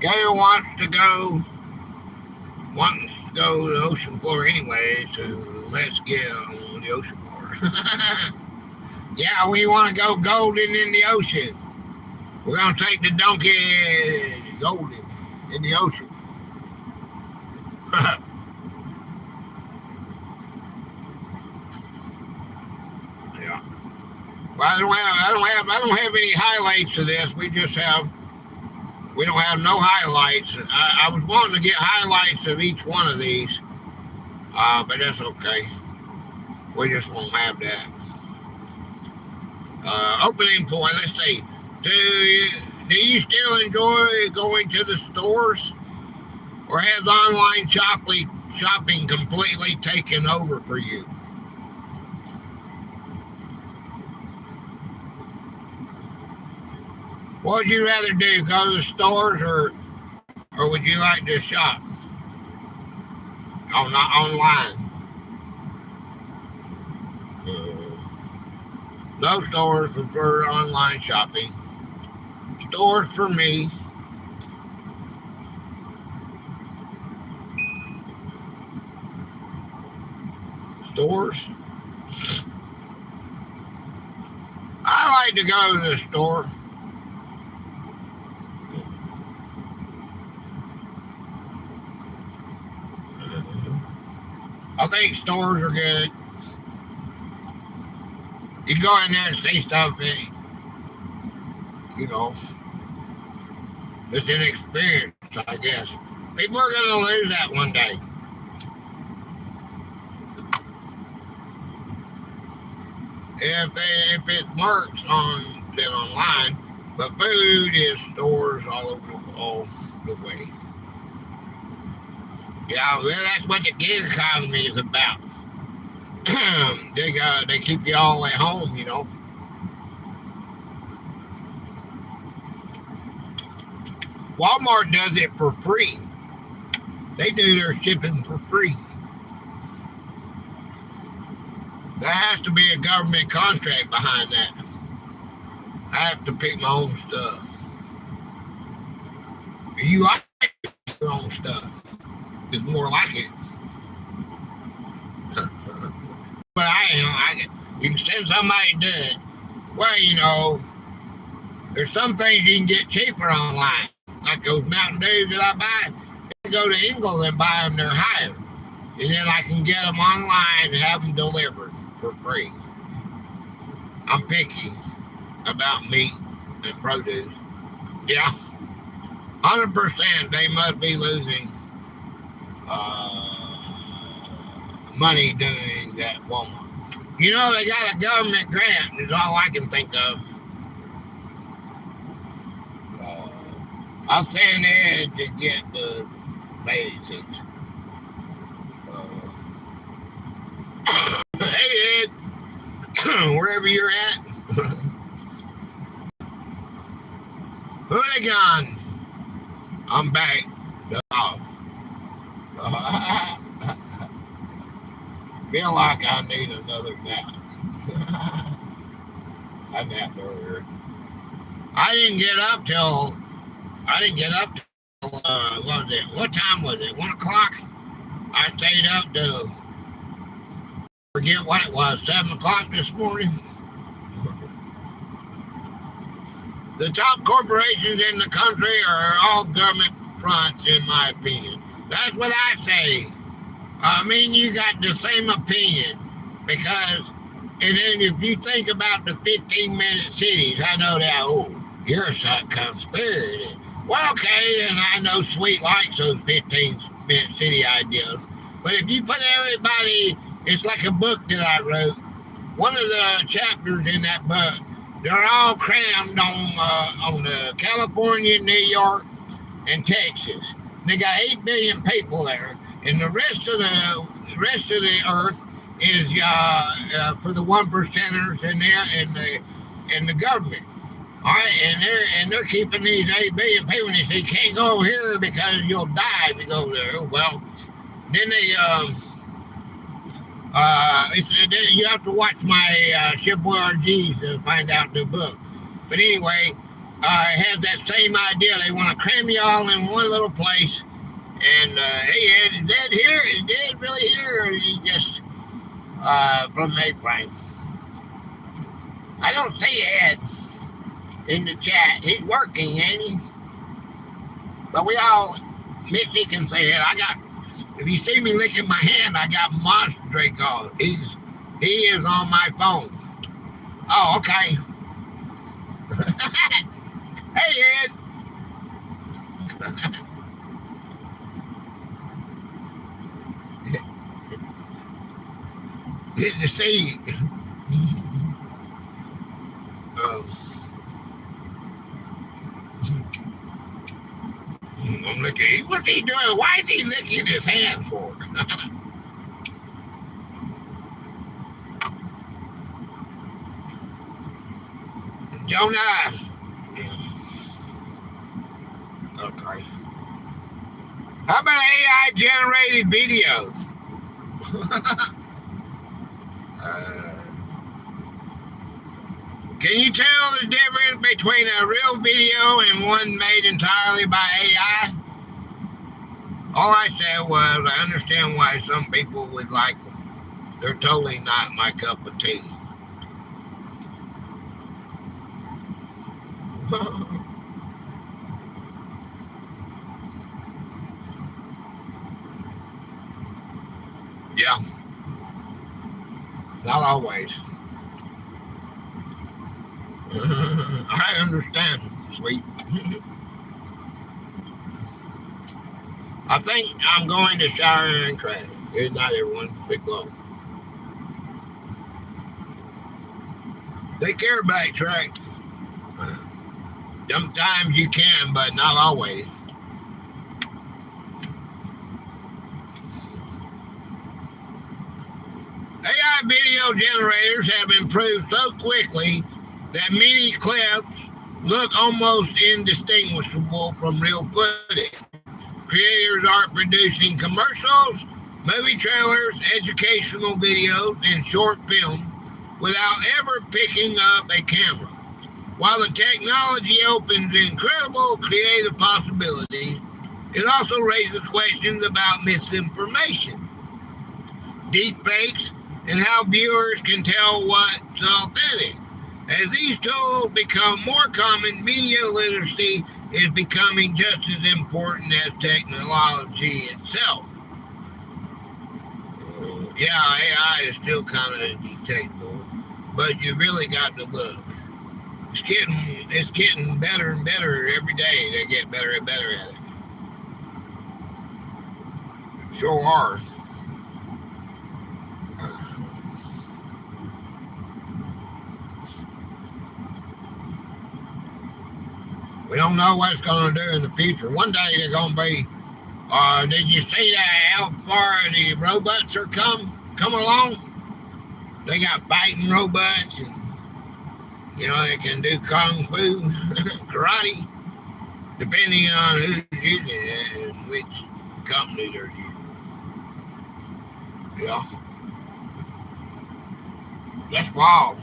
Gator wants to go to the ocean floor anyway, so let's get on the ocean floor. Yeah, we want to go golden in the ocean. We're going to take the donkey golden in the ocean. Yeah. Well, I don't have any highlights of this. We don't have no highlights. I was wanting to get highlights of each one of these, but that's okay. We just won't have that. Opening point, let's see. Do you still enjoy going to the stores, or has online shopping completely taken over for you? What would you rather do, go to the stores, or would you like to shop online? No stores prefer online shopping. Stores for me. Stores. I like to go to the store. I think stores are good. You go in there and see stuff, and, you know, it's an experience, I guess. People are going to lose that one day. If it works on then online, but food is stores all the way. Yeah, well, that's what the gig economy is about. They keep you all at home, you know. Walmart does it for free. They do their shipping for free. There has to be a government contract behind that. I have to pick my own stuff. You like your own stuff. It's more like it. But you can send somebody to do it. Well, you know, there's some things you can get cheaper online. Like those Mountain Dews that I buy. I go to England and buy them, they're higher. And then I can get them online and have them delivered for free. I'm picky about meat and produce. Yeah, 100% they must be losing money doing that Walmart. You know, they got a government grant, is all I can think of. I'll stand there to get the basics. Hey, Ed, wherever you're at. Hooligan, I'm back. Feel like I need another nap. I napped earlier. I didn't get up till what was it? What time was it? 1 o'clock? I stayed up till forget what it was, 7 o'clock this morning. The top corporations in the country are all government fronts, in my opinion. That's what I say. I mean, you got the same opinion because, and then if you think about the 15-minute cities, I know that, you're a conspiracy. Well, okay, and I know Sweet likes those 15-minute city ideas. But if you put everybody, it's like a book that I wrote. One of the chapters in that book, they're all crammed on California, New York, and Texas. And they got 8 billion people there, and the rest of the earth is for the 1%ers and the government. All right, and they're keeping these 8 billion people, and they say you can't go over here because you'll die if you go there. Well, then you have to watch my Shipboard G's to find out the book. But anyway, I have that same idea. They want to cram you all in one little place. And hey, Ed, is Ed here? Is Ed really here? Or is he just from Mayframe? I don't see Ed in the chat. He's working, ain't he? But we all, Missy can say that. If you see me licking my hand, I got Monster Drake on. He is on my phone. Oh, okay. Hey, Ed. Good to see you. What's he doing? Why is he licking his hands for? Jonah. Okay. How about AI generated videos? Can you tell the difference between a real video and one made entirely by AI? All I said was I understand why some people would like them. They're totally not my cup of tea. Yeah. Not always. I understand, sweet. I think I'm going to shower and crash. Good night, everyone. Big love. Take care, backtrack. Sometimes you can, but not always. AI video generators have improved so quickly that many clips look almost indistinguishable from real footage. Creators are producing commercials, movie trailers, educational videos, and short films without ever picking up a camera. While the technology opens incredible creative possibilities, it also raises questions about misinformation, deepfakes, and how viewers can tell what's authentic. As these tools become more common, media literacy is becoming just as important as technology itself. Yeah, AI is still kind of detectable, but you really got to look. It's getting better and better every day. They get better and better at it. Sure are. We don't know what it's going to do in the future. One day they're going to be. Did you see that how far the robots are come along? They got fighting robots, and they can do kung fu, karate, depending on who's using it and which company they're using. Yeah, that's wild.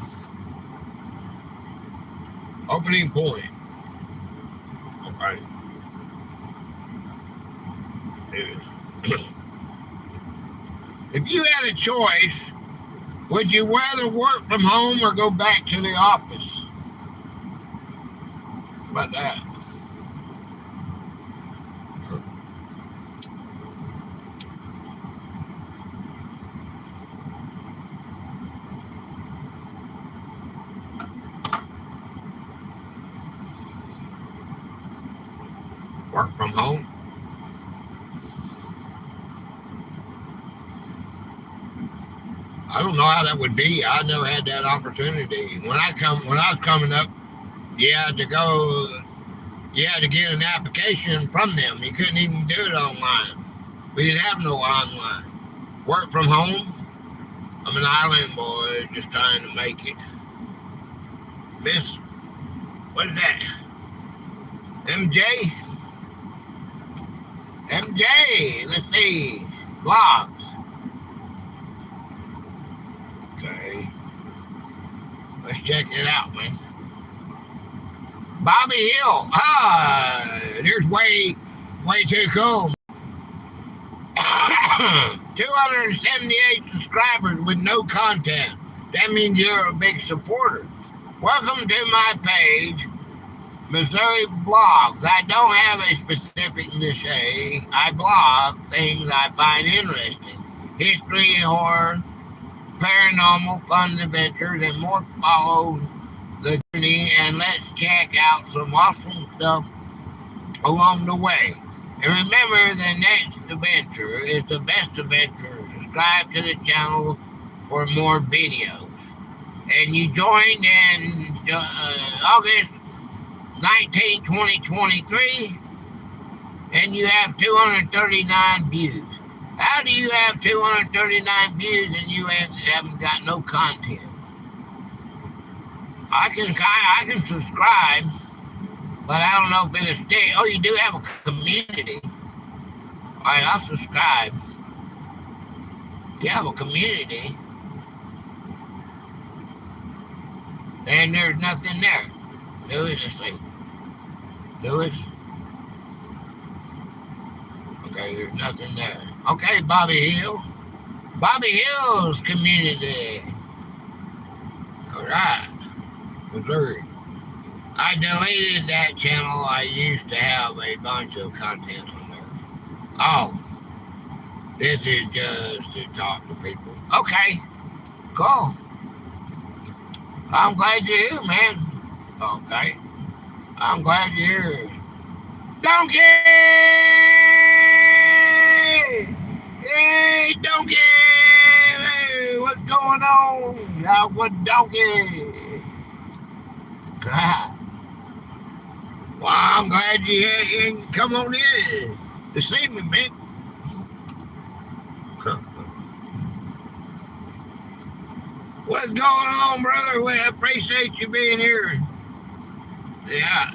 Opening point. Okay. If you had a choice, would you rather work from home or go back to the office? How about that? Work from home? I don't know how that would be. I never had that opportunity. When I was coming up, you had to get an application from them. You couldn't even do it online. We didn't have no online. Work from home? I'm an island boy just trying to make it. Miss, what is that? MJ? MJ, let's see. Blogs. Okay. Let's check it out, man. Bobby Hill. There's way too cool. 278 subscribers with no content. That means you're a big supporter. Welcome to my page, Missouri Blogs. I don't have a specific niche. I blog things I find interesting. History, horror, paranormal, fun adventures, and more. Follow the journey and let's check out some awesome stuff along the way. And remember, the next adventure is the best adventure. Subscribe to the channel for more videos. And you joined in August 19, 2023. and you have 239 views. How do you have 239 views and you haven't got no content? I can subscribe, but I don't know if it'll stay. Oh, you do have a community. All right, I'll subscribe. You have a community, and there's nothing there. Lewis, let's see. Lewis. Okay, there's nothing there. Okay, Bobby Hill. Bobby Hill's community. All right, Missouri. I deleted that channel. I used to have a bunch of content on there. Oh, this is just to talk to people. Okay, cool. I'm glad you're here, man. Okay, I'm glad you're here. Donkey! Hey, Donkey! Hey, what's going on? What Donkey? Well, I'm glad you come on in to see me, man. What's going on, brother? Well, I appreciate you being here. Yeah.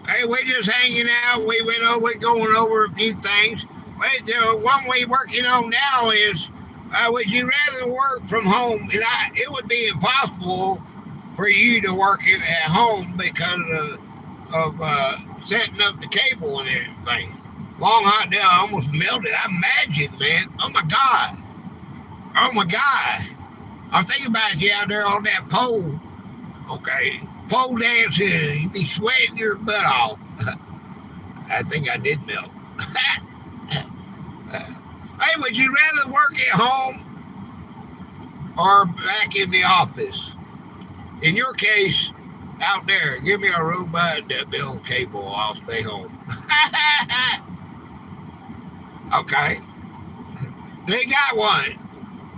Hey, we're just hanging out. We're going over a few things. Wait, the one we're working on now is, would you rather work from home? It would be impossible for you to work at home because of setting up the cable and everything. Long hot day, I almost melted. I imagine, man. Oh my God. Oh my God. I'm thinking about you out there on that pole. Okay. Pole dancing. You'd be sweating your butt off. I think I did melt. Hey, would you rather work at home or back in the office? In your case, out there, give me a robot that builds cable. I'll stay home. Okay. They got one.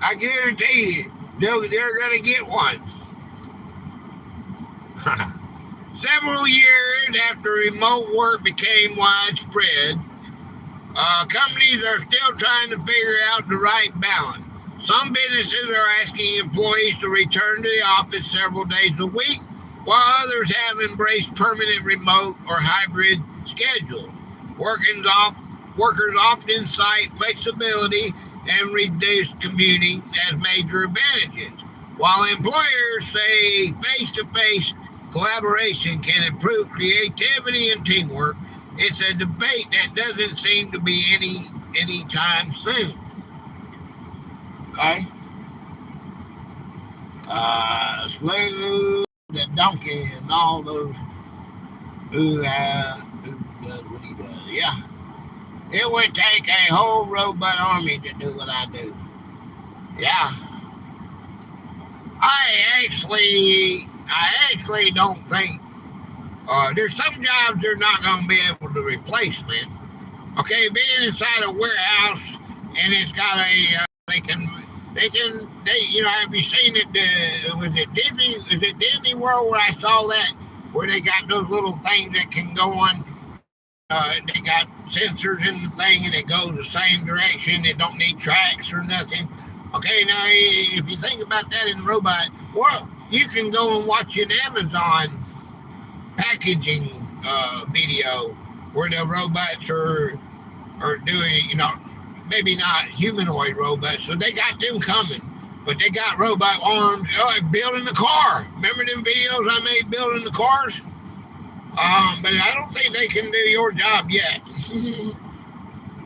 I guarantee you, they're going to get one. Several years after remote work became widespread, companies are still trying to figure out the right balance. Some businesses are asking employees to return to the office several days a week, while others have embraced permanent remote or hybrid schedules. Workers often cite flexibility and reduced commuting as major advantages, while employers say face-to-face collaboration can improve creativity and teamwork. It's a debate that doesn't seem to be any time soon. Okay. Slow, the donkey, and all those who does what he does. Yeah. It would take a whole robot army to do what I do. Yeah. I actually don't think there's some jobs they're not going to be able to replace, man. Okay, being inside a warehouse and it's got a have you seen it? Was it Disney? Is it Disney World where I saw that where they got those little things that can go on? They got sensors in the thing and it goes the same direction. It don't need tracks or nothing. Okay, now if you think about that in a robot, well, you can go and watch an Amazon packaging video where the robots are doing, maybe not humanoid robots, so they got them coming, but they got robot arms, building the car. Remember them videos I made building the cars? But I don't think they can do your job yet.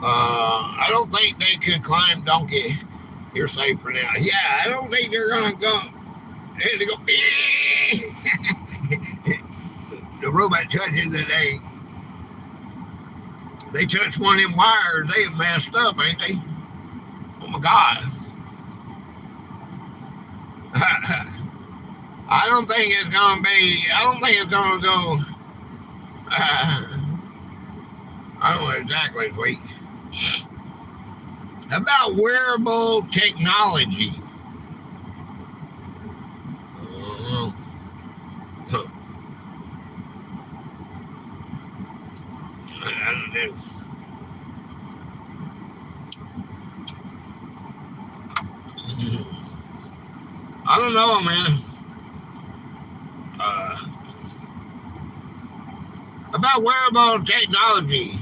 I don't think they can climb donkey. You're safe for now. Yeah, I don't think they're gonna go. They go. The robot touches it. They touch one of them wires. They messed up, ain't they? Oh my God. I don't think it's gonna go. I don't know exactly, sweet. About wearable technology. I don't know, man. Uh, about wearable technology.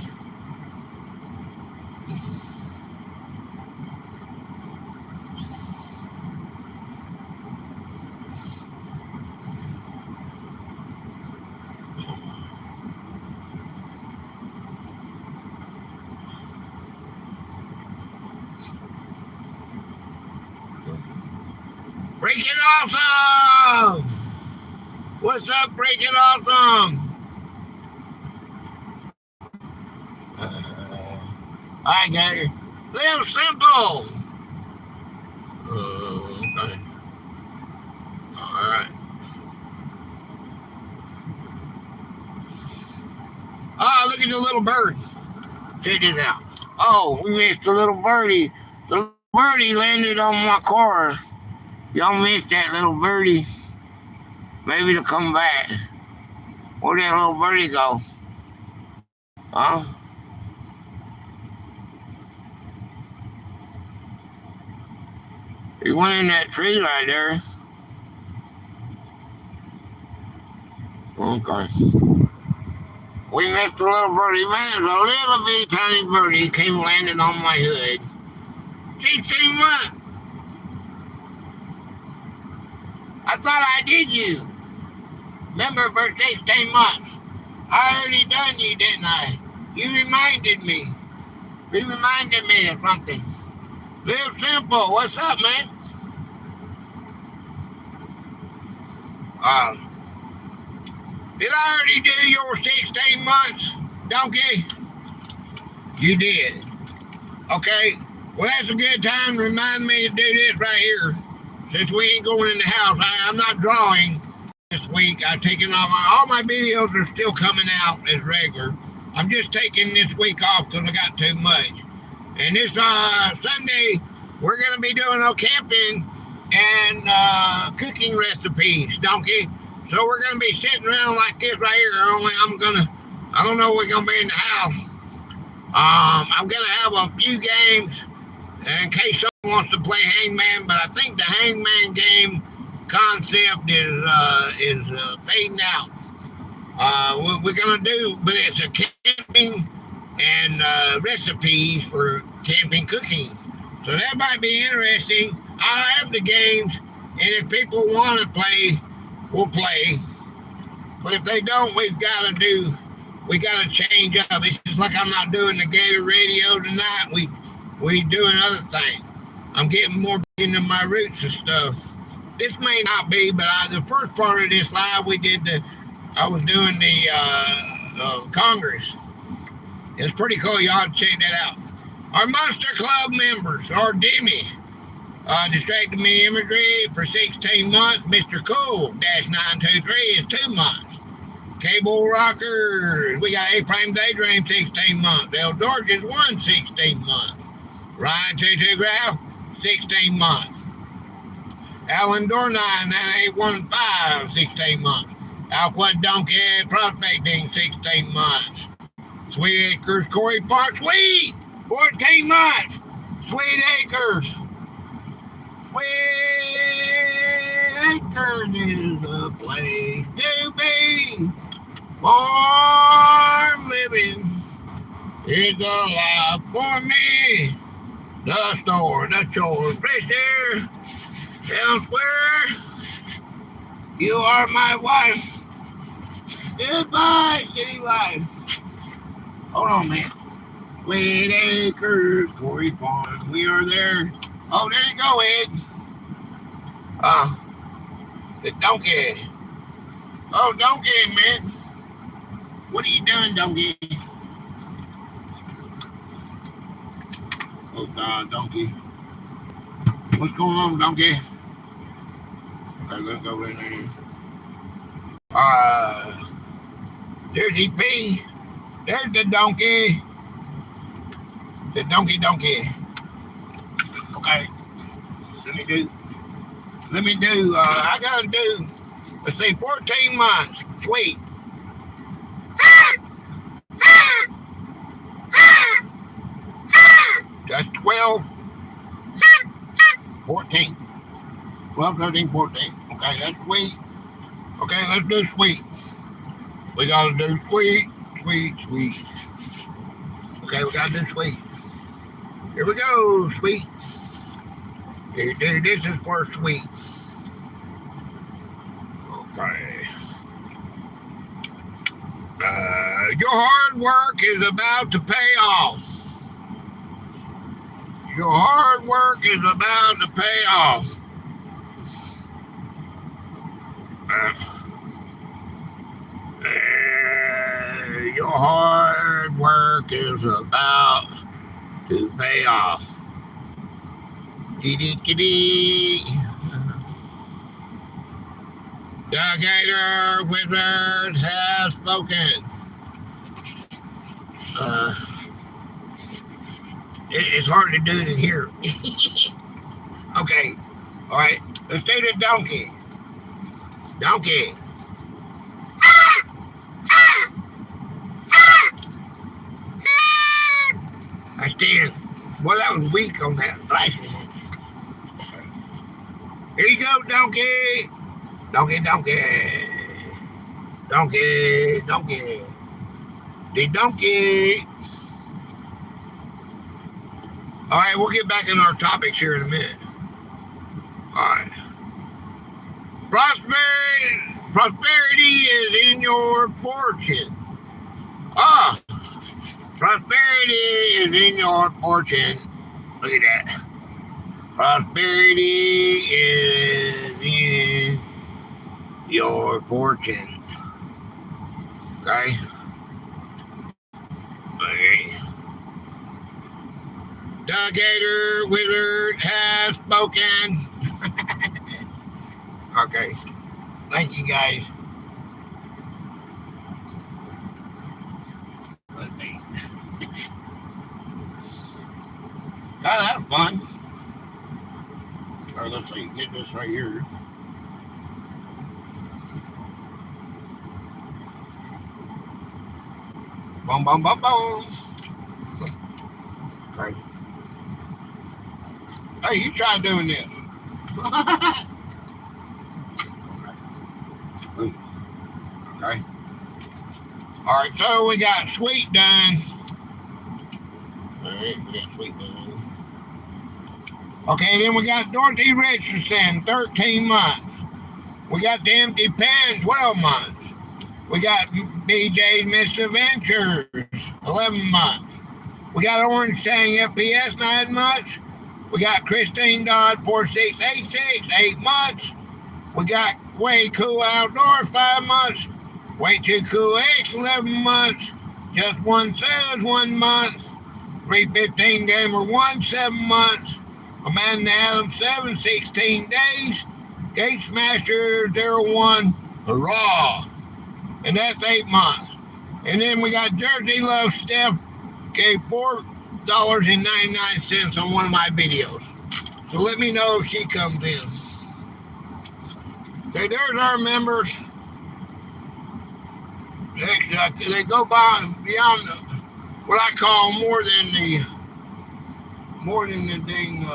Breaking Awesome! What's up, Breaking Awesome? I got it. Live simple. Okay. All right. Oh, look at the little bird. Check this out. Oh, we missed the little birdie. The little birdie landed on my car. Y'all missed that little birdie. Maybe to come back. Where'd that little birdie go? Huh? He went in that tree right there. Okay. We missed a little birdie. Man, it was a little bitty tiny birdie came landing on my hood. 16 months. I thought I did you. Remember for 16 months. I already done you, didn't I? You reminded me. You reminded me of something. Live simple. What's up, man? Did I already do your 16 months, donkey? You did. Okay. Well, that's a good time to remind me to do this right here. Since we ain't going in the house, I'm not drawing this week. I've taken all my videos are still coming out as regular. I'm just taking this week off because I got too much. And this Sunday, we're going to be doing camping and cooking recipes, donkey. So we're going to be sitting around like this right here. Only I don't know if we're going to be in the house. I'm going to have a few games in case someone wants to play Hangman, but I think the Hangman game concept is fading out. What we're going to do, but it's a camping and recipes for camping cooking. So that might be interesting. I'll have the games, and if people want to play, we'll play. But if they don't, we got to change up. It's just like I'm not doing the Gator radio tonight. We doing other things. I'm getting more into my roots and stuff. This may not be, but the first part of this live I was doing the Congress. It's pretty cool. You ought to check that out. Our Monster Club members, our Demi, distracted me imagery for 16 months. Mr. Cool -923 is 2 months. Cable Rockers, we got A-Prime Daydream 16 months. El George is 16 months. Ryan 22 Graph 16 months. Alan Dornine 9815 16 months. Alquad Donkey Prospecting 16 months. Sweet Acres Corey Park Sweet 14 months. Sweet Acres. Sweet Acres is the place to be. Warm living is the life for me. The store, the chores, fresh air, elsewhere. You are my wife. Goodbye, city life. Hold on, man. Sweet Acres, Corey Farm, we are there. Oh, there you go, Ed. The donkey. Oh, donkey, man. What are you doing, donkey? Oh, God, donkey. What's going on, donkey? Okay, let's go in there. There's EP. There's the donkey. The donkey. Okay. Let me do, I gotta do, let's see, 14 months. Sweet. That's 12. 14. 12, 13, 14. Okay, that's sweet. Okay, let's do sweet. We gotta do sweet. Okay, we gotta do sweet. Here we go, sweet. This is for sweet. Okay. Your hard work is about to pay off. Your hard work is about to pay off. Your hard work is about to pay off. Dee-dee-dee-dee. The Gator Wizard has spoken. It's hard to do it in here. Okay, all right. Let's do the donkey. Donkey. I stand. Well, that was weak on that last one. Here you go, donkey. Donkey. The donkey. All right, we'll get back in our topics here in a minute. All right. Prosperity is in your fortune. Prosperity is in your fortune. Look at that. Prosperity is in your fortune. Okay? Okay. The Gator Wizard has spoken. Okay. Thank you, guys. Let's see. That's fun. Or let's see, get this right here. Boom. Okay. Hey, you try doing this. Okay. All right, so we got sweet done. All right, we got sweet done. Okay, then we got Dorothy Richardson, 13 months. We got the Empty Pen, 12 months. We got BJ's Misadventures, 11 months. We got Orange Tang FPS, 9 months. We got Christine Dodd, 4686, 8 months. We got Way Cool Outdoors, 5 months. Way Too Cool X, 11 months. Just One Sailors, 1 month. 315 Gamer 1, 7 months. Amanda Adams, 7, 16 days. Gate Smasher 01, hurrah! And that's 8 months. And then we got Jersey Love Steph, gave $4.99 on one of my videos. So let me know if she comes in. Okay, there's our members. They go by beyond what I call more than the dang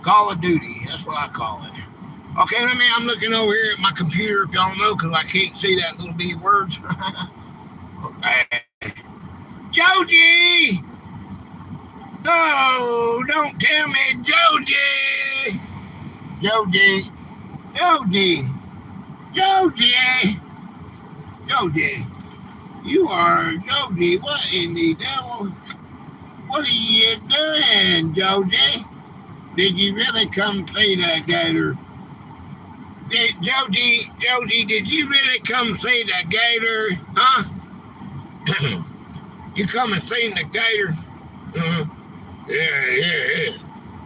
Call of Duty. That's what I call it. Okay, I'm looking over here at my computer, if y'all know, because I can't see that little bitty words. Okay. Joji! No, don't tell me Joji! Joji! You are Joji. What in the devil? What are you doing, Joji? Did you really come see that Gator? Joji, did you really come see the Gator? Huh? You come and see the Gator? Yeah.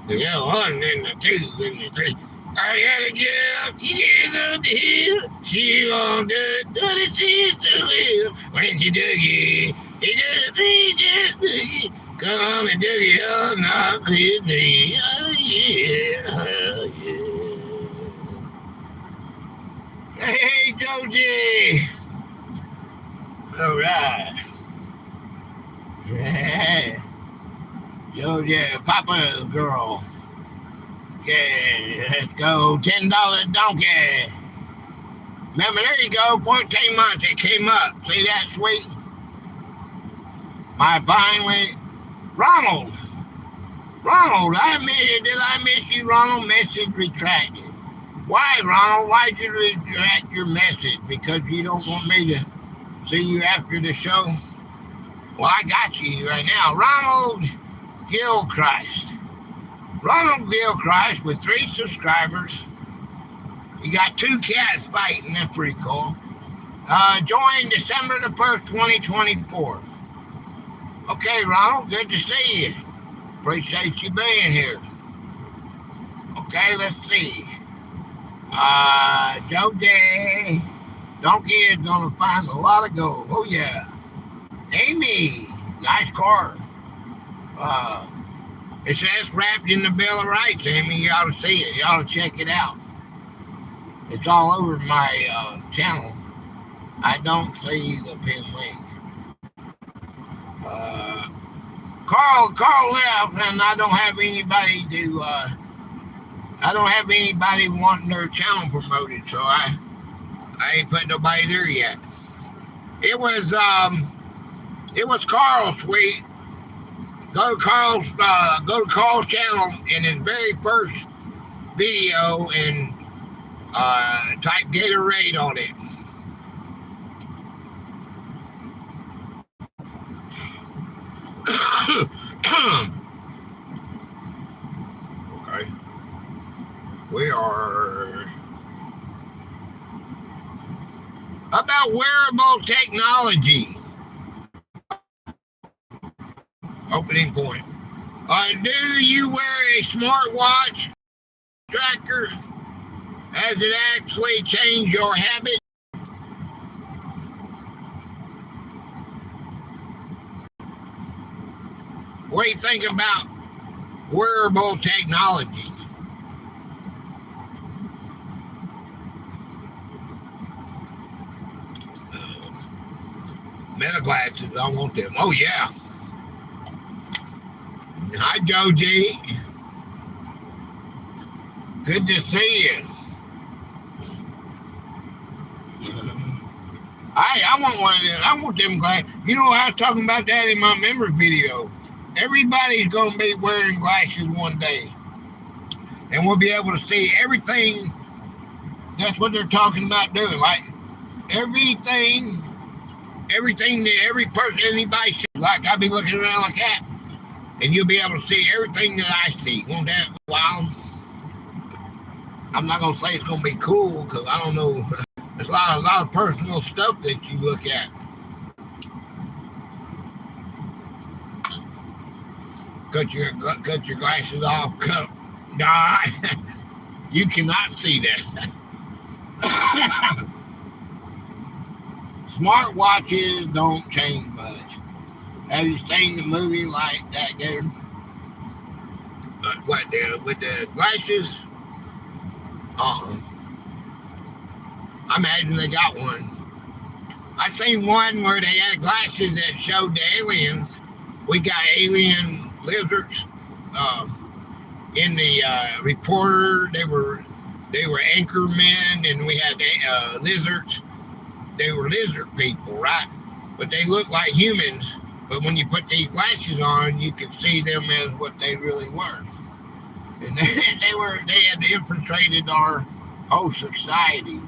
Yeah, 1 and the 2 and the 3. I gotta get up, she's on the hill, she on the 36 hill. When she doogie, he does see just doogie. Come on and doogie on off his knee. Oh yeah. Hey, Joji. All right. Yeah. Joji, Papa girl. Okay, let's go. $10 donkey. Remember, there you go. 14 months. It came up. See that, sweet? My finally. Ronald. Ronald, did I miss you, Ronald? Message retracted. Why, Ronald? Why'd you retract your message? Because you don't want me to see you after the show? Well, I got you right now. Ronald Gilchrist. Ronald Gilchrist with 3 subscribers. You got 2 cats fighting. That's pretty cool. Joined December the 1st, 2024. Okay, Ronald, good to see you. Appreciate you being here. Okay, let's see. Joe J. Donkey is going to find a lot of gold. Oh, yeah. Amy, nice car. It says wrapped in the Bill of Rights, Amy. You ought to see it. You ought to check it out. It's all over my channel. I don't see the pin link. Carl left, and I don't have anybody wanting their channel promoted, so I ain't put nobody there yet. It was Carl, sweet. Go to Carl's channel in his very first video and type Gator Raid on it. Okay. We are about wearable technology. Opening point. Do you wear a smartwatch tracker? Has it actually changed your habit? What do you think about wearable technology? Meta glasses, I want them. Oh, yeah. Hi, Joe G. Good to see you. I want one of them. I want them glasses. You know, I was talking about that in my members video. Everybody's going to be wearing glasses one day. And we'll be able to see everything. That's what they're talking about doing. Like, everything that every person, anybody sees. Like, I'll be looking around like that. And you'll be able to see everything that I see. Won't that be wild? I'm not going to say it's going to be cool, because I don't know. There's a lot of personal stuff that you look at. Cut your glasses off. Nah, you cannot see that. Smartwatches don't change much. Have you seen the movie like that, Gator? With the glasses? I imagine they got one. I seen one where they had glasses that showed the aliens. We got alien lizards in the reporter. They were anchor men, and we had lizards. They were lizard people, right? But they looked like humans. But when you put these glasses on, you could see them as what they really were. And they had infiltrated our whole society.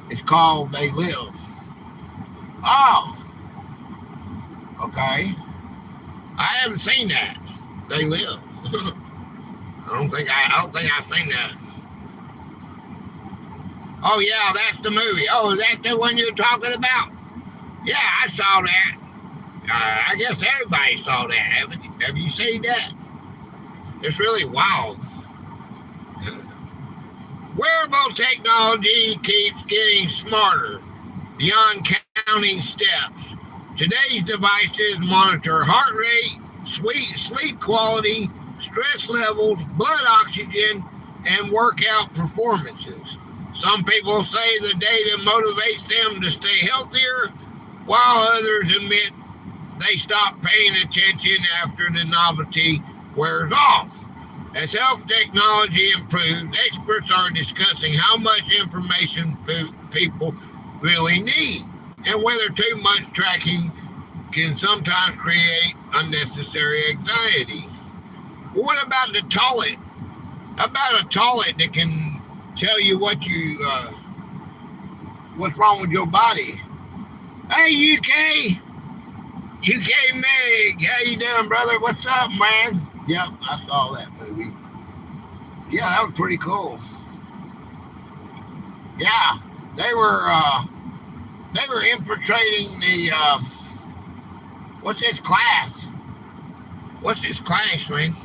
It's called They Live. Oh, okay. I haven't seen that. They Live. I don't think I've seen that. Oh yeah, that's the movie. Oh, is that the one you're talking about? Yeah, I saw that. I guess everybody saw that. Have you seen that? It's really wild. Wearable technology keeps getting smarter beyond counting steps. Today's devices monitor heart rate, sleep quality, stress levels, blood oxygen, and workout performances. Some people say the data motivates them to stay healthier, while others admit they stop paying attention after the novelty wears off. As health technology improves, experts are discussing how much information people really need and whether too much tracking can sometimes create unnecessary anxiety. What about the toilet? How about a toilet that can tell you what's wrong with your body? Hey, UK Meg, how you doing, brother? What's up, man? Yep, I saw that movie. Yeah, that was pretty cool. Yeah, they were infiltrating the what's this class? What's this class, man?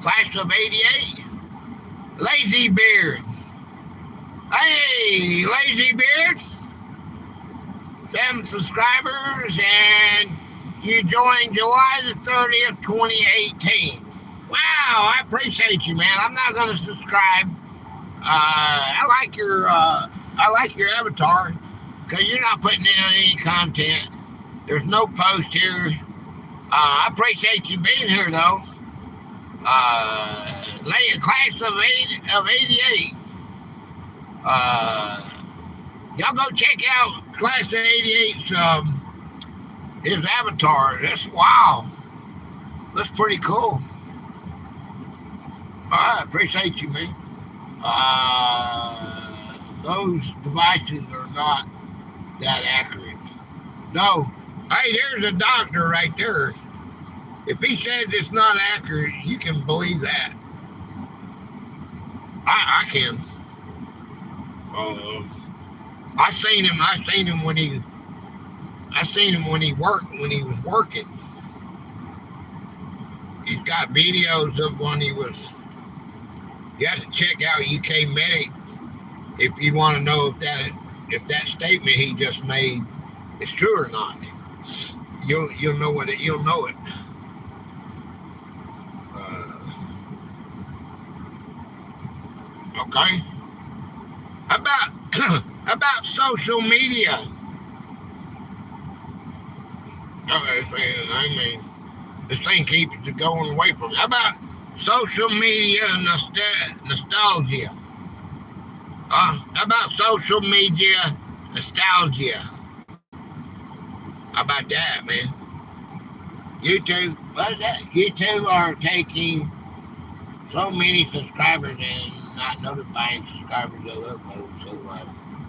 Class of '88. Lazy Beard. Hey, Lazy Beard. 7 subscribers, and you joined July the 30th, 2018. Wow, I appreciate you, man. I'm not gonna subscribe. I like your avatar because you're not putting in any content. There's no post here. I appreciate you being here, though. Class of 88. Y'all go check out Class of 88's his avatar. That's wow. That's pretty cool. I appreciate you, man. Those devices are not that accurate. No. Hey, there's a doctor right there. If he says it's not accurate, you can believe that. I can. I seen him when he was working. He's got videos of when he was. You have to check out UK Medic if you want to know if that statement he just made is true or not. You'll know it. You'll know it. Okay. How about social media? I mean, this thing keeps going away from me. How about social media nostalgia? How about social media nostalgia? How about that, man? YouTube, what is that? YouTube are taking so many subscribers and not notifying subscribers of uploads, so I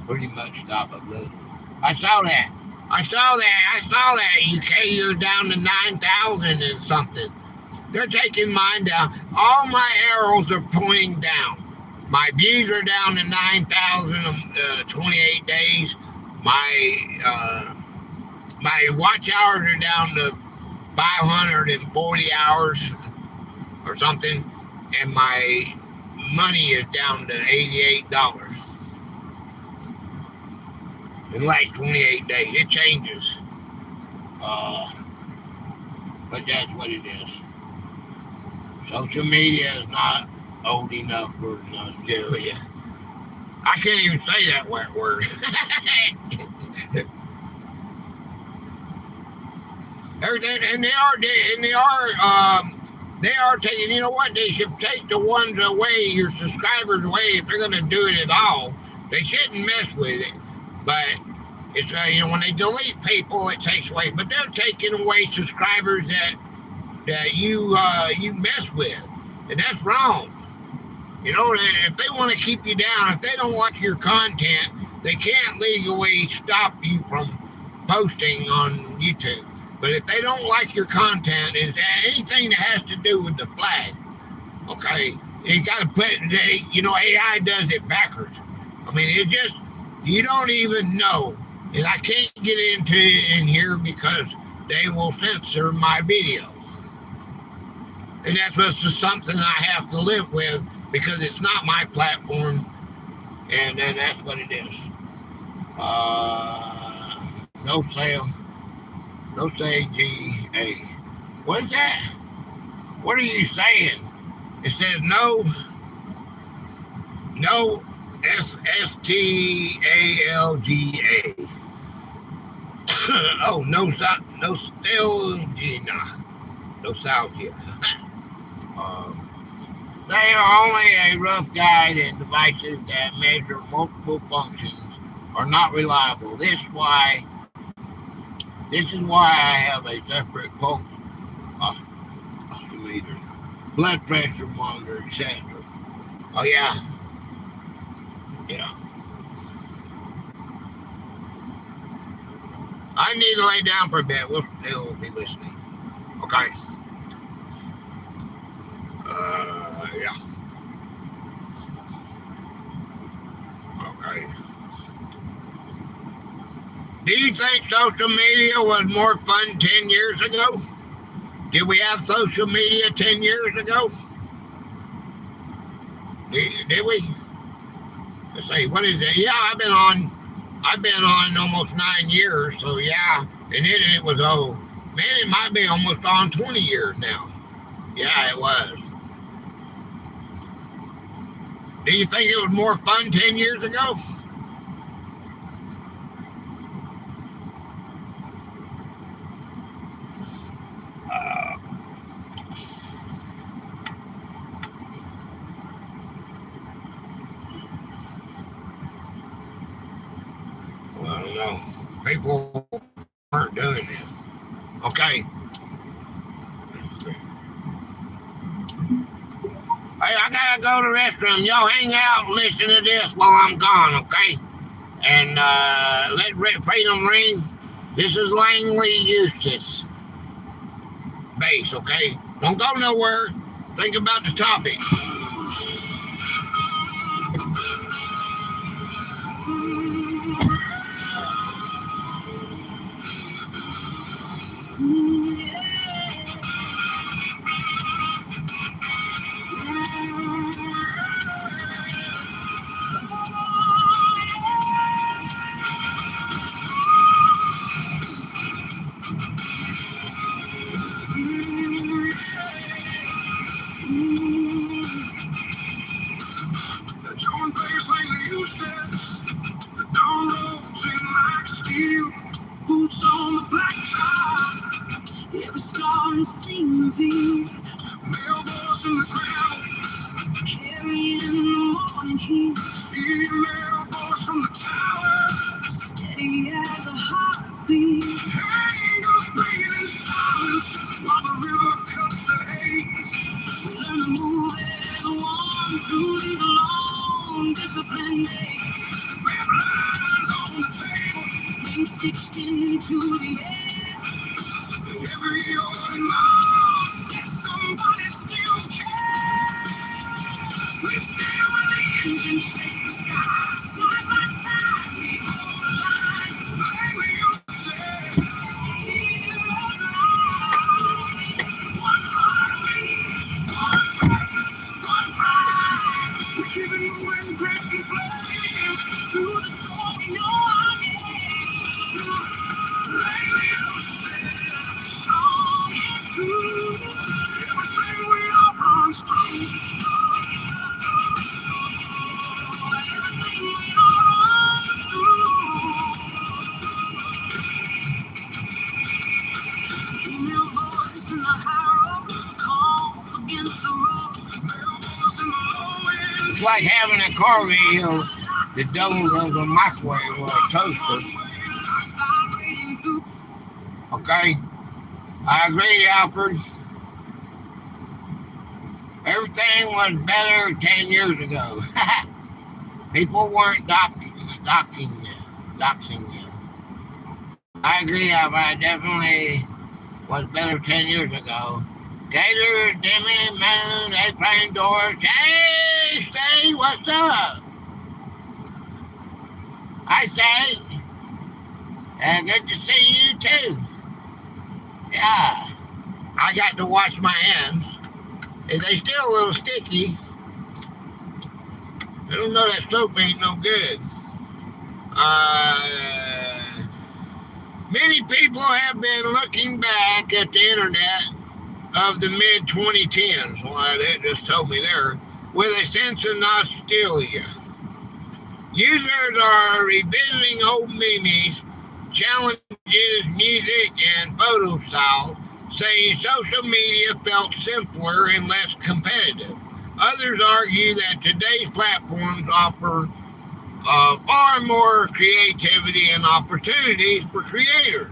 pretty much stop uploading. I saw that. UK, you're down to 9,000 and something. They're taking mine down. All my arrows are pointing down. My views are down to 9,000 28 days. My watch hours are down to 540 hours or something, and my money is down to $88 in the last 28 days. It changes, but that's what it is. Social media is not old enough for nostalgia. I can't even say that word. Everything, and they are taking. You know what? They should take the ones away, your subscribers away, if they're going to do it at all. They shouldn't mess with it. But it's when they delete people, it takes away. But they're taking away subscribers that you mess with, and that's wrong. If they want to keep you down, if they don't like your content, they can't legally stop you from posting on YouTube. But if they don't like your content, is anything that has to do with the flag, okay, you got to put, AI does it backwards. I mean, it just, you don't even know. And I can't get into it in here because they will censor my video. And that's just something I have to live with because it's not my platform. And then that's what it is. No sale. No say GA. What is that? What are you saying? It says no STALGA. Oh, nostalgia. They are only a rough guide, and devices that measure multiple functions are not reliable. This is why I have a separate pulse oximeter, blood pressure monitor, etc. Oh yeah, yeah. I need to lay down for a bit. We'll still be listening. Okay. Yeah. Okay. Do you think social media was more fun 10 years ago? Did we have social media 10 years ago? Did we? Let's see, what is it? Yeah, I've been on almost 9 years, so yeah. And then it was, oh, man, it might be almost on 20 years now. Yeah, it was. Do you think it was more fun 10 years ago? Well, I don't know. People aren't doing this. Okay. Hey, I gotta go to the restroom. Y'all hang out and listen to this while I'm gone, okay? And let freedom ring. This is Langley Eustace. Base, okay? Don't go nowhere. Think about the topic. The John Bears Langley Eustace. The dawn rolls in like steel. Boots on the blacktop. Every star and scene revealed. Male voice in the crowd. Carrying the morning heat. Female voice from the tower. Steady as a heartbeat. Angels breathing in silence while the river cuts the haze. We learn to move as one through these long, disciplined days. Red lines on the table, names stitched into the air. Every old mile says somebody still cares. We stand where the engine shake the sky, side by side. We hold the line, Langley Eustace. Heroes rise, one heartbeat, one purpose, one pride. We keep it moving, breaking flames through the storm. We know our name. Langley Eustace, strong and true. Everything we are runs through. Everything we are runs through. Female voice in the high road, calm against the road. Male voice in the low end. It's like having a car radio that doubles as a microwave or a toaster. Okay? I agree, Alfred. Everything was better 10 years ago. People weren't doxing them. I agree, Alfred. I definitely was better 10 years ago. Gator, Demi, Moon, A-Plane Doors. Hey, Stay, what's up? Hi, Stay. Good to see you, too. Yeah. I got to wash my hands. And they still a little sticky. I don't know, that soap ain't no good. Many people have been looking back at the internet of the mid-2010s. Well, that just told me there. With a sense of nostalgia. Users are revisiting old memes, challenges, music, and photo style, saying social media felt simpler and less competitive. Others argue that today's platforms offer far more creativity and opportunities for creators.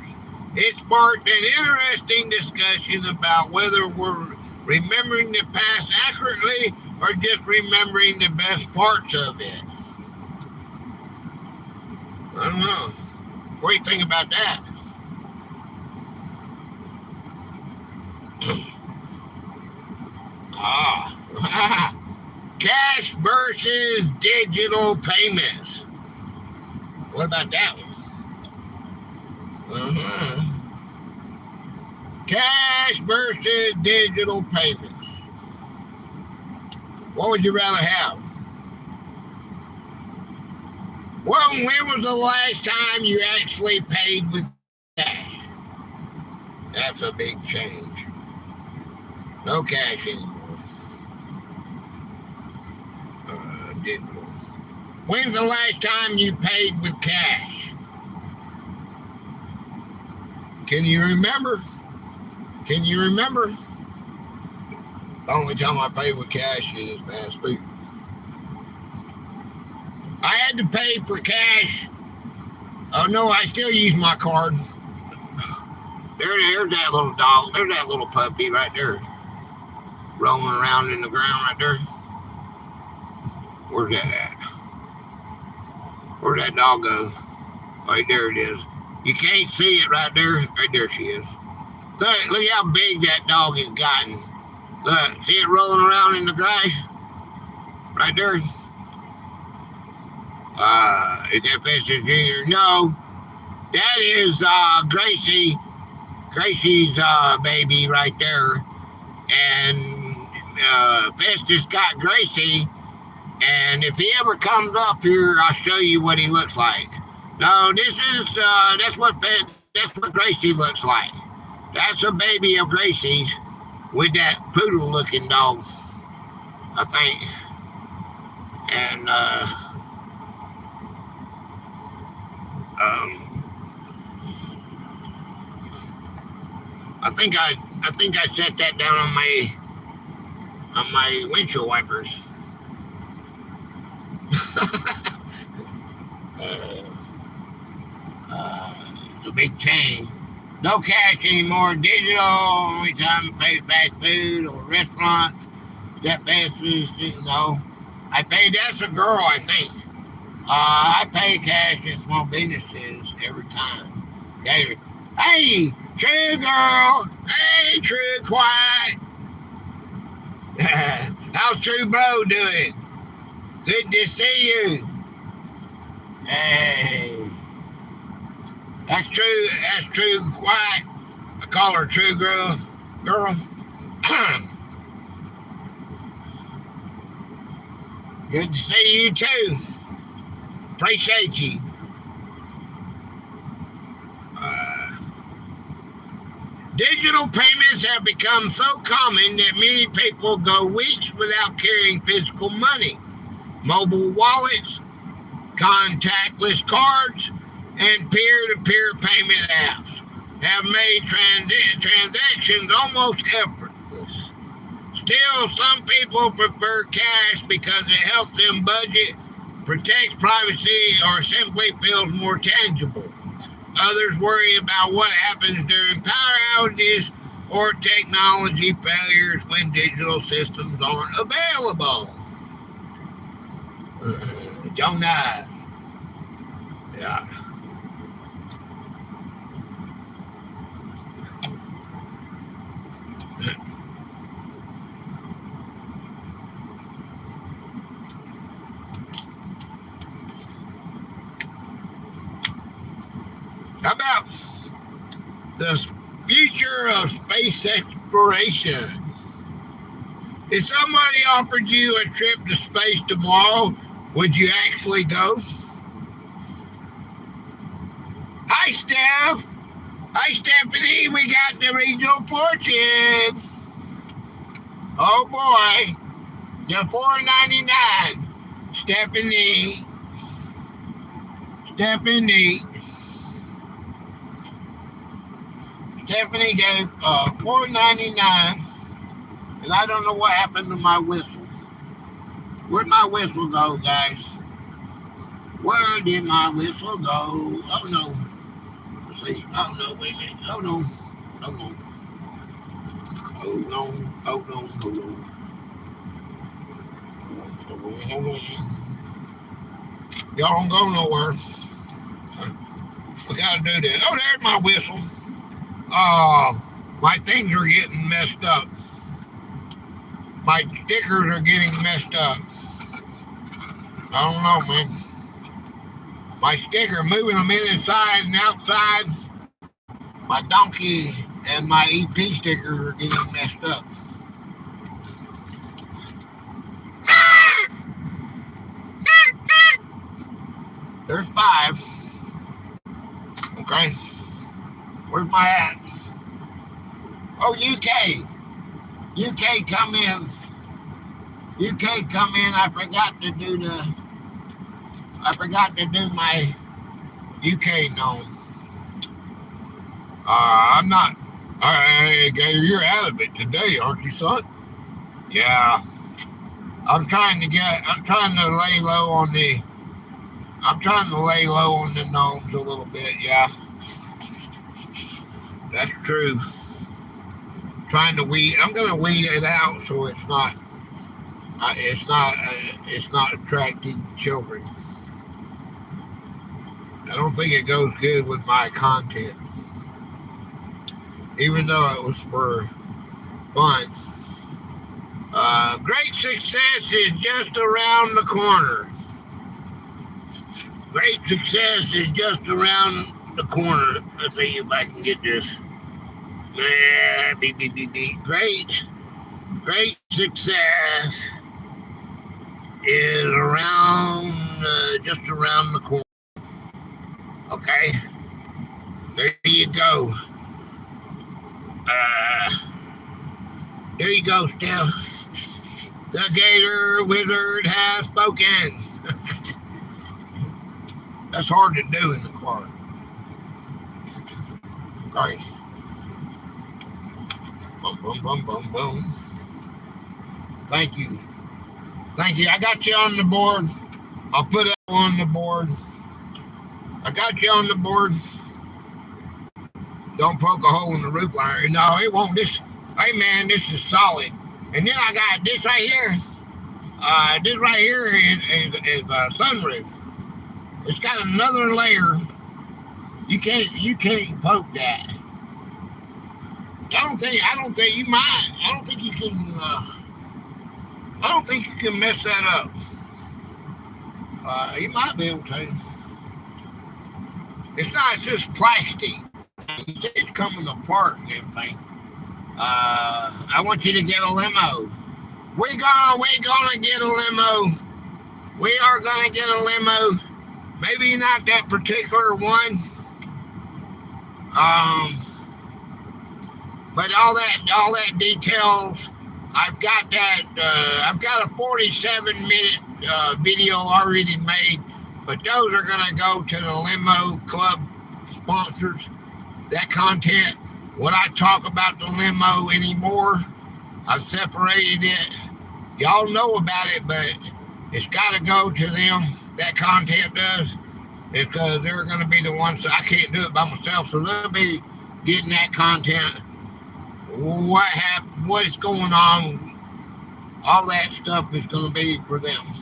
It sparked an interesting discussion about whether we're remembering the past accurately or just remembering the best parts of it. I don't know. What do you think about that? Cash versus digital payments. What about that one? Cash versus digital payments. What would you rather have? Well, when was the last time you actually paid with cash? That's a big change. No cash anymore. Digital. When's the last time you paid with cash? Can you remember? Can you remember? The only time I pay with cash is fast food. I had to pay for cash. Oh no, I still use my card. There's that little dog. There's that little puppy right there. Rolling around in the ground right there. Where's that at? Where'd that dog go? Right there it is. You can't see it right there. Right there she is. Look how big that dog has gotten. Look, see it rolling around in the grass? Right there. Is that Festus Jr.? No. That is Gracie. Gracie's baby right there. And Festus got Gracie. And if he ever comes up here, I'll show you what he looks like. No, this is that's what Gracie looks like. That's a baby of Gracie's with that poodle-looking dog, I think. And I think I set that down on my windshield wipers. It's a big change. No cash anymore. Digital. Only time to pay fast food or restaurants. That fast food, I pay. That's a girl, I think. I pay cash in small businesses every time. Gator. Hey, True girl. Hey, True Quiet. How's True Bro doing? Good to see you. Hey. That's True Quiet. I call her True Girl. Good to see you too. Appreciate you. Digital payments have become so common that many people go weeks without carrying physical money. Mobile wallets, contactless cards, and peer-to-peer payment apps have made transactions almost effortless. Still, some people prefer cash because it helps them budget, protects privacy, or simply feels more tangible. Others worry about what happens during power outages or technology failures when digital systems aren't available. Jonas. Yeah. How about the future of space exploration? If somebody offered you a trip to space tomorrow, would you actually go? Hi, Steph. Hi, Stephanie. We got the regional fortune. Oh, boy. The $4.99. Stephanie. Stephanie gave $4.99, and I don't know what happened to my whistle. Where'd my whistle go, guys? Where did my whistle go? Oh no. Let's see. Oh no, wait a minute. Hold on. Hold on. Hold on. Hold on. Hold on. Hold on. Y'all don't go nowhere. We gotta do this. Oh, there's my whistle. My things are getting messed up. My stickers are getting messed up. I don't know, man. My sticker, moving them inside and outside. My donkey and my EP stickers are getting messed up. There's 5. Okay. Where's my hat? Oh, UK. UK come in. UK come in. I forgot to do my UK gnome. I'm not. Hey, Gator, you're out of it today, aren't you, son? Yeah. I'm trying to lay low on the gnomes a little bit, yeah. That's true. I'm gonna weed it out so it's not attracting children. I don't think it goes good with my content. Even though it was for fun. Great success is just around the corner. Great success is just around the corner. Let's see if I can get this. Great success is just around the corner. Okay, there you go. There you go, Steph. The Gator Wizard has spoken. That's hard to do in the car. Okay. Boom, boom, boom, boom, boom. Thank you. Thank you. I got you on the board. I'll put it on the board. I got you on the board. Don't poke a hole in the roof liner. No, it won't. Hey man, this is solid. And then I got this right here. This right here is a sunroof. It's got another layer. You can't poke that. I don't think you might. I don't think you can mess that up. You might be able to. It's not just plastic. It's coming apart and everything. I want you to get a limo. We're gonna get a limo. We are gonna get a limo. Maybe not that particular one. But all that details. I've got a 47-minute video already made, but those are gonna go to the limo club sponsors. That content, when I talk about the limo anymore, I've separated it. Y'all know about it, but it's got to go to them. That content does, because they're going to be the ones that I can't do it by myself, so they'll be getting that content. What happened? What is going on? All that stuff is going to be for them.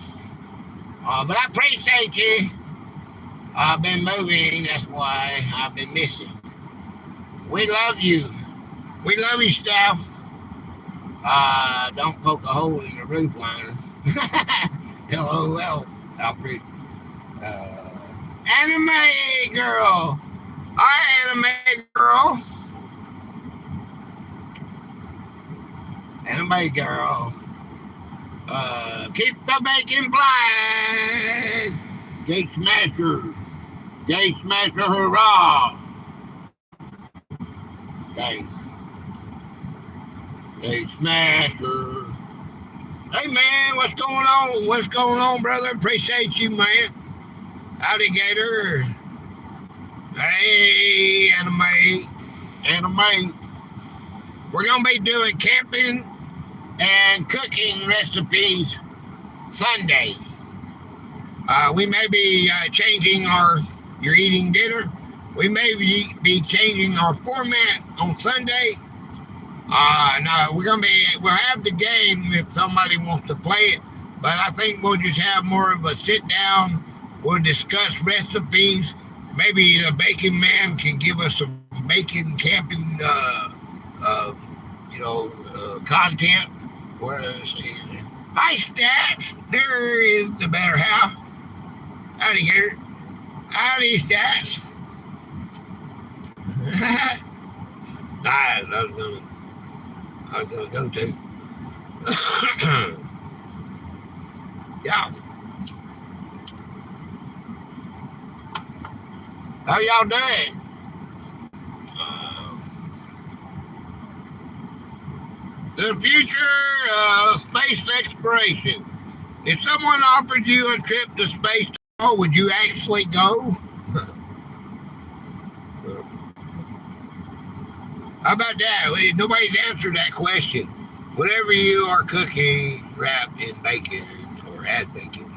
But I appreciate you. I've been moving. That's why I've been missing. We love you. We love you, Steph. Don't poke a hole in the roof liner. LOL, Alfred. Anime girl. Hi, anime girl. Anime girl. Keep the bacon flying. Gate Smasher. Gate Smasher, hurrah. Okay. Gate Smasher. Hey, man, what's going on? What's going on, brother? Appreciate you, man. Howdy, Gator. Hey, anime. We're going to be doing camping and cooking recipes Sunday. We may be changing you're eating dinner. We may be changing our format on Sunday. No, we'll have the game if somebody wants to play it, but I think we'll just have more of a sit down. We'll discuss recipes. Maybe the bacon man can give us some bacon camping, content. Hi, Stats. There is the better half. Howdy, Gator. Howdy, Stats. I was gonna go to. Yeah. How y'all doing? The future of space exploration. If someone offered you a trip to space, would you actually go? How about that? Nobody's answered that question. Whatever you are cooking wrapped in bacon or had bacon.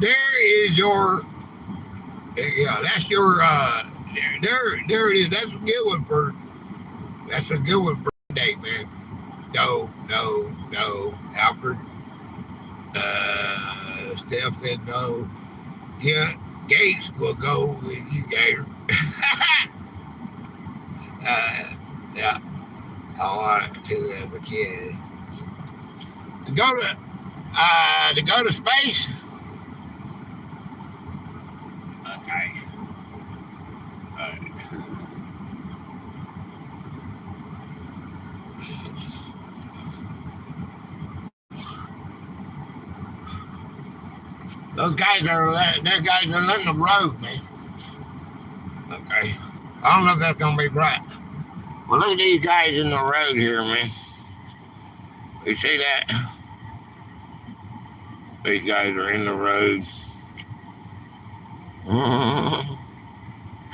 There is your, that's your, there it is. That's a good one for today, man. No, Alfred. Steph said no. Yeah, Gates will go with you, Gator. Yeah, I want to have a kid. To go to space. Okay. Those guys are letting the road, man. Okay. I don't know if that's gonna be right. Well, look at these guys in the road here, man. You see that? These guys are in the road.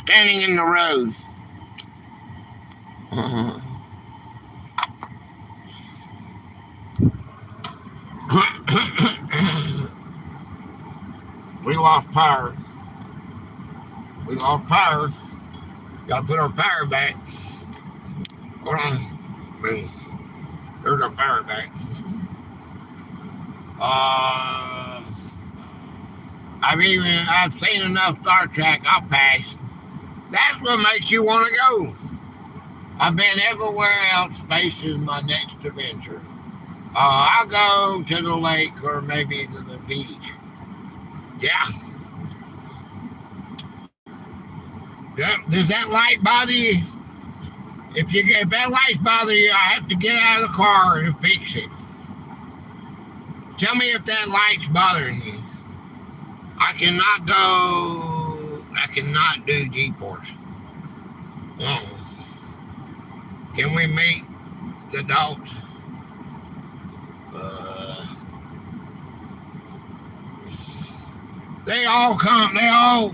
Standing in the road. We lost power. Gotta put our power back. Hold on. There's our power back. I've seen enough Star Trek. I'll pass. That's what makes you want to go. I've been everywhere else. Space is my next adventure. I'll go to the lake or maybe to the beach. Yeah. Does that light bother you? If that light bothers you, I have to get out of the car and fix it. Tell me if that light's bothering you. I cannot do G-force. Can we meet the dogs? They all come. Every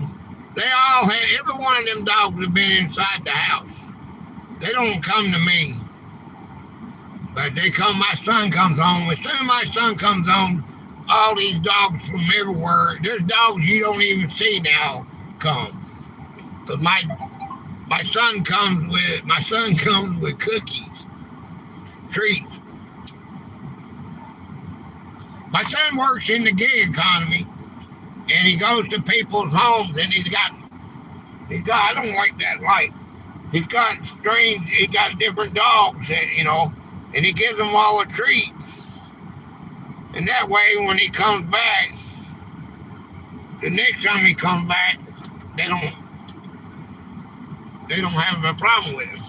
one of them dogs have been inside the house. They don't come to me. But they come, my son comes home. As soon as my son comes home, all these dogs from everywhere, there's dogs you don't even see now come. Because my son comes with cookies, treats. My son works in the gig economy, and he goes to people's homes, and he's got, I don't like that light. He's got different dogs, and he gives them all a treat. And that way, when he comes back, the next time he comes back, they don't have a problem with him.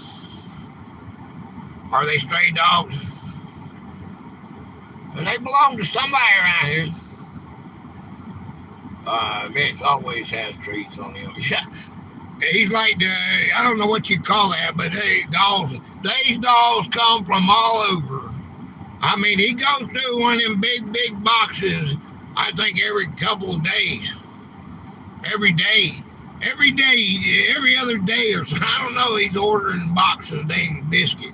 Are they stray dogs? But they belong to somebody around here. Mitch always has treats on him. Yeah. He's like I don't know what you call that, but these dogs come from all over. I mean, he goes through one of them big boxes, I think every couple of days. Every other day or so. I don't know, he's ordering boxes of dang biscuits.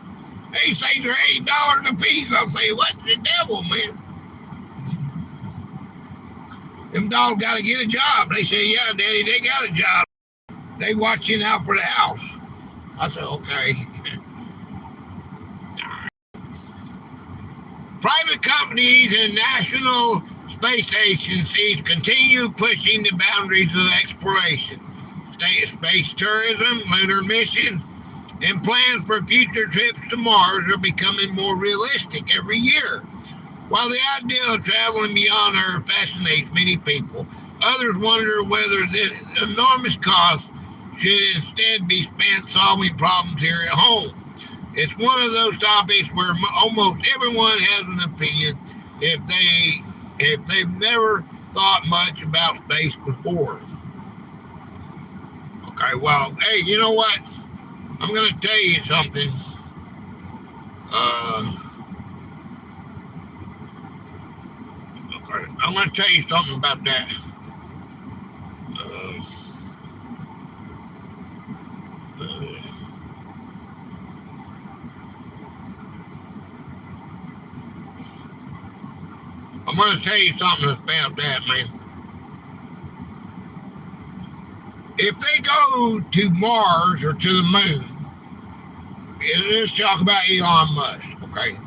These things are $8 a piece. I'll say, what the devil, man? Them dogs got to get a job. They say, yeah, Daddy, they got a job. They watching out for the house. I said, okay. Private companies and national space agencies continue pushing the boundaries of exploration. Space tourism, lunar missions, and plans for future trips to Mars are becoming more realistic every year. While the idea of traveling beyond Earth fascinates many people, others wonder whether this enormous cost should instead be spent solving problems here at home. It's one of those topics where almost everyone has an opinion if they've never thought much about space before. Okay, well, hey, you know what? I'm going to tell you something. Okay, I'm going to tell you something about that. I'm going to tell you something about that, man. If they go to Mars or to the moon, let's talk about Elon Musk, okay?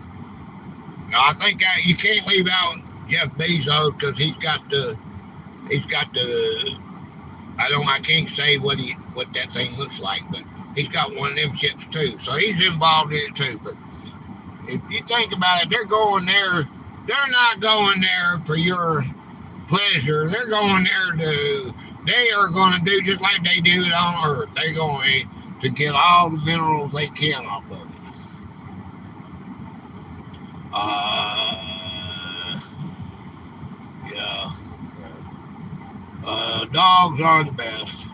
I think you can't leave out Jeff Bezos because he's got the, I can't say what that thing looks like, but he's got one of them ships too. So he's involved in it too. But if you think about it, they're going there. They're not going there for your pleasure. They're going there they are going to do just like they do it on Earth. They're going to get all the minerals they can off of it. Yeah. Dogs are the best.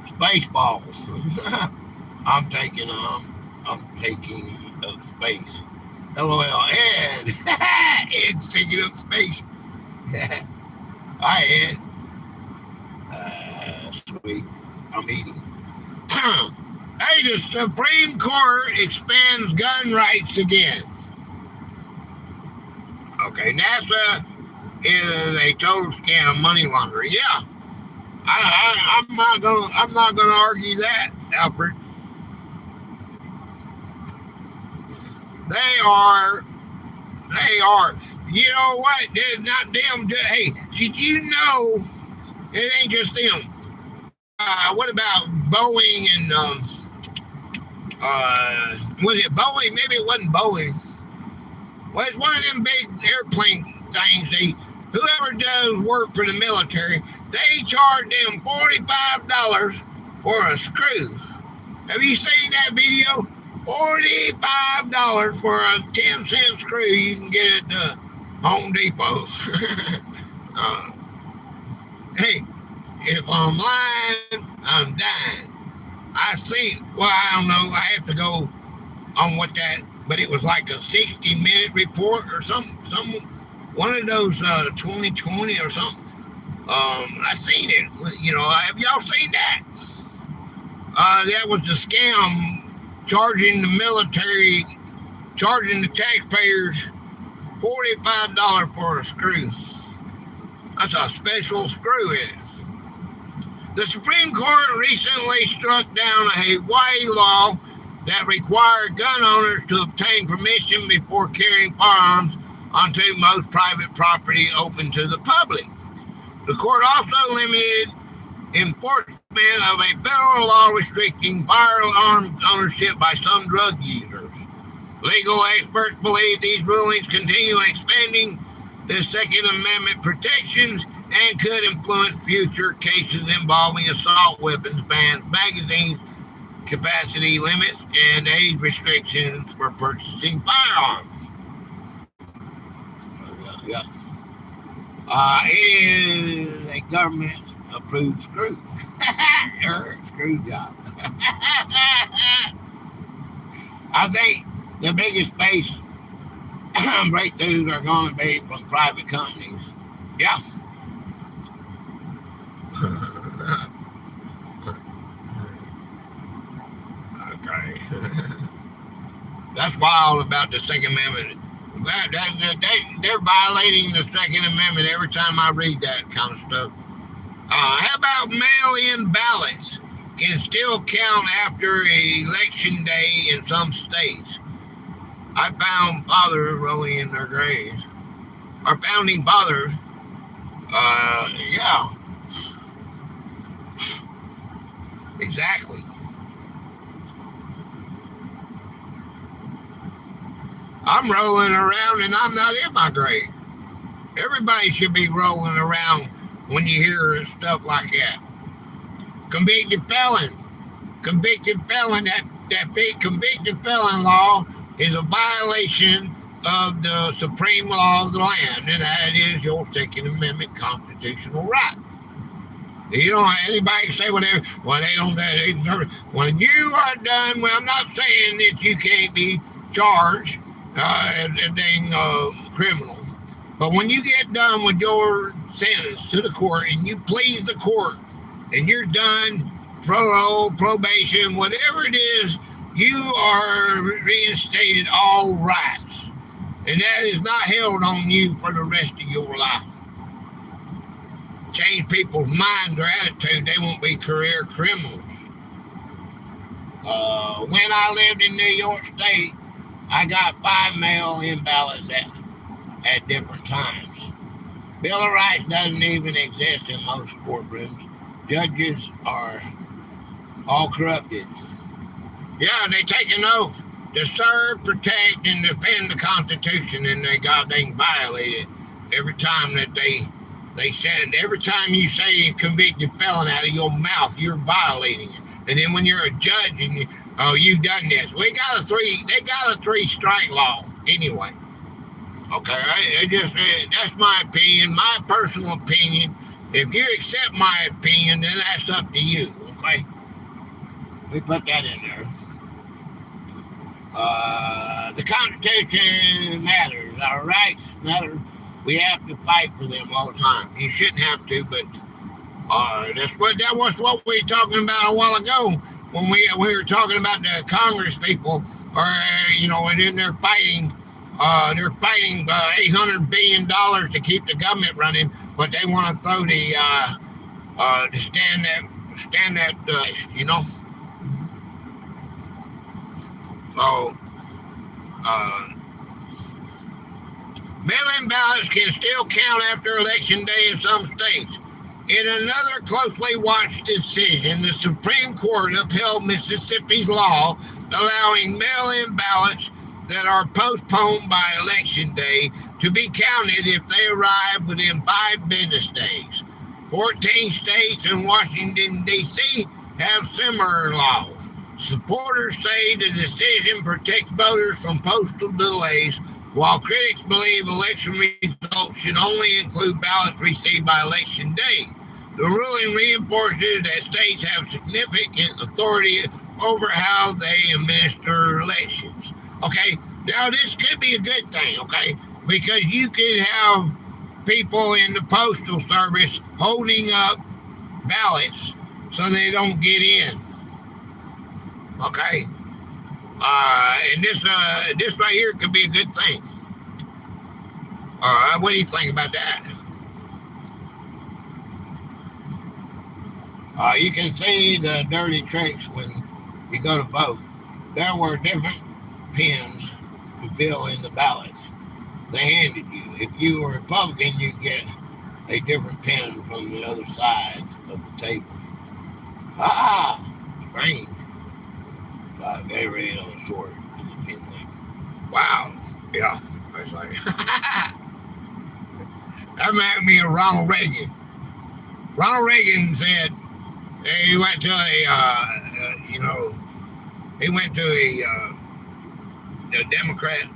Spaceballs. I'm taking up space. LOL, Ed. Ed's taking up space. Hi, Ed. Sweet. I'm eating. Hey, the Supreme Court expands gun rights again. Okay, NASA is a total scam, money laundering. Yeah, I'm not gonna argue that, Alfred. They are. You know what? It's not them. Hey, did you know it ain't just them? What about Boeing and was it Boeing? Maybe it wasn't Boeing. Well, it's one of them big airplane things. Whoever does work for the military, they charge them $45 for a screw. Have you seen that video? $45 for a 10-cent screw. You can get it at Home Depot. Hey, if I'm lying, I'm dying. I see. Well, I don't know. I have to go on what that. But it was like a 60-minute report or something. One of those 2020 or something. I seen it. You know, have y'all seen that? That was the scam. Charging the military, charging the taxpayers $45 for a screw. That's a special screw in it. The Supreme Court recently struck down a Hawaii law that required gun owners to obtain permission before carrying firearms onto most private property open to the public. The court also limited enforcement of a federal law restricting firearm ownership by some drug users. Legal experts believe these rulings continue expanding the Second Amendment protections and could influence future cases involving assault weapons bans, magazine capacity limits, and age restrictions for purchasing firearms. Yeah. It is a government-approved screw. Screw job. I think the biggest space breakthroughs are going to be from private companies. Yeah. Okay. That's wild about the Second Amendment. They're violating the Second Amendment every time I read that kind of stuff. How about mail-in ballots can still count after election day in some states? I found fathers rolling in their graves. Our founding fathers, yeah, exactly. I'm rolling around and I'm not in my grave. Everybody should be rolling around when you hear stuff like that. Convicted felon. Convicted felon, that big convicted felon law is a violation of the supreme law of the land, and that is your Second Amendment constitutional right. You don't have anybody say whatever. Well, they don't. When you are done, well, I'm not saying that you can't be charged as a dang criminal, but when you get done with your sentence to the court and you please the court and you're done, parole, probation, whatever it is, you are reinstated all rights, and that is not held on you for the rest of your life. Change people's mind or attitude, they won't be career criminals. When I lived in New York State, I got 5 mail-in ballots at different times. Bill of Rights doesn't even exist in most courtrooms. Judges are all corrupted. Yeah, they take an oath to serve, protect, and defend the Constitution, and they goddamn violate it every time that they said it. Every time you say a convicted felon out of your mouth, you're violating it. And then when you're a judge and you've done this, they got a 3-strike law anyway. Okay, that's my opinion, my personal opinion. If you accept my opinion, then that's up to you. Okay, we put that in there. The Constitution matters. Our rights matter. We have to fight for them all the time. You shouldn't have to, but that was what we were talking about a while ago when we were talking about the Congress people, and then they're fighting. They're fighting $800 billion to keep the government running, but they want to throw to stand that, So, mail-in ballots can still count after Election Day in some states. In another closely watched decision, the Supreme Court upheld Mississippi's law allowing mail-in ballots that are postponed by Election Day to be counted if they arrive within 5 business days. 14 states and Washington, D.C. have similar laws. Supporters say the decision protects voters from postal delays, while critics believe election results should only include ballots received by Election Day. The ruling reinforces that states have significant authority over how they administer elections. Okay, now this could be a good thing, okay, because you could have people in the Postal Service holding up ballots so they don't get in. Okay, and this right here could be a good thing. All right, what do you think about that? You can see the dirty tricks when you go to vote. There were different pens to fill in the ballots. They handed you. If you were Republican, you get a different pen from the other side of the table. Strange. They ran on the short in the pen thing. Wow. Yeah. I was like, that reminded me of Ronald Reagan. Ronald Reagan said he went to a Democrat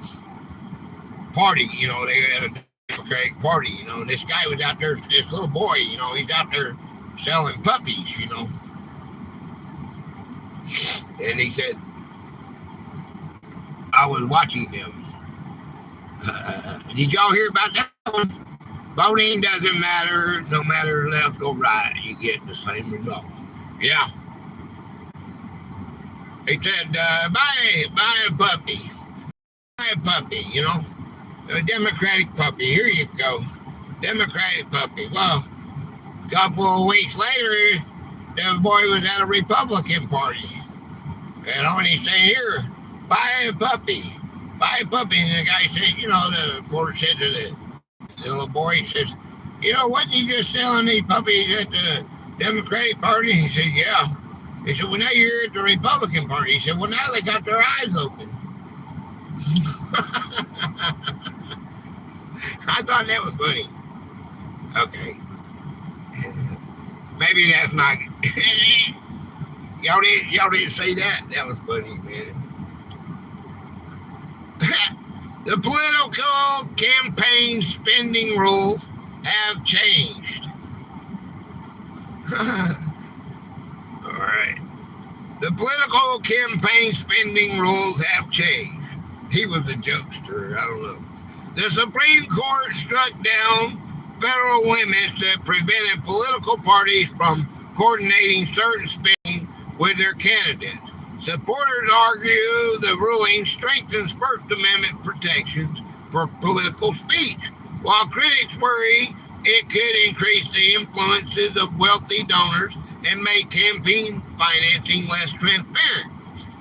party. They had a Democratic party. And this guy was out there. This little boy. He's out there selling puppies. And he said, I was watching them. Did y'all hear about that one? Voting doesn't matter. No matter left or right, you get the same result. Yeah. He said, buy a puppy. buy a puppy, you know, a Democratic puppy. Here you go, Democratic puppy. Well, a couple of weeks later, the boy was at a Republican party. And all he's saying, here, buy a puppy. Buy a puppy. And the guy said, you know, the reporter said to the little boy, he says, you know, wasn't you just selling these puppies at the Democratic Party? He said, yeah. He said, well, now you're at the Republican Party. He said, well, now they got their eyes open. I thought that was funny. Okay. Maybe that's not... Y'all didn't say that? That was funny, man. The political campaign spending rules have changed. All right. The political campaign spending rules have changed. He was a jokester, I don't know. The Supreme Court struck down federal limits that prevented political parties from coordinating certain spending with their candidates. Supporters argue the ruling strengthens First Amendment protections for political speech, while critics worry it could increase the influences of wealthy donors and make campaign financing less transparent.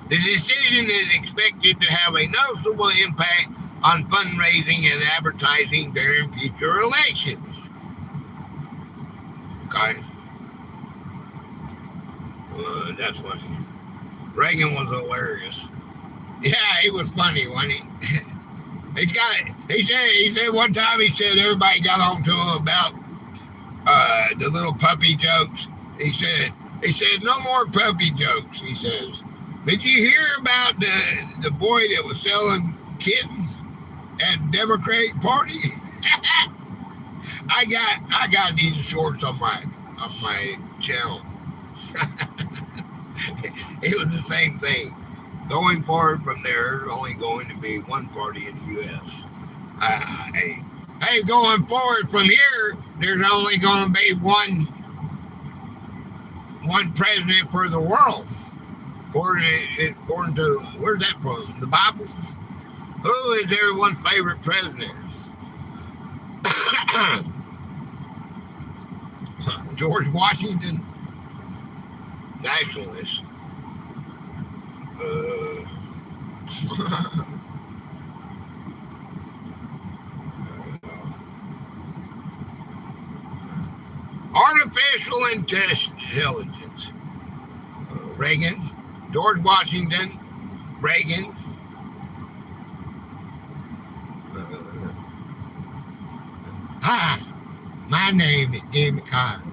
The decision is expected to have a noticeable impact on fundraising and advertising during future elections. Okay. That's funny. Reagan was hilarious. Yeah, he was funny, wasn't he? He said one time, he said everybody got on to him about the little puppy jokes. He said no more puppy jokes, he says. Did you hear about the boy that was selling kittens at the Democratic Party? I got these shorts on my channel. It was the same thing. Going forward from there, there's only going to be one party in the U.S. Hey, going forward from here, there's only going to be one president for the world. According to, where's that from? The Bible? Who is everyone's favorite president? George Washington, nationalist. Artificial intelligence. Reagan, George Washington, Reagan. Hi, my name is Jimmy Carter,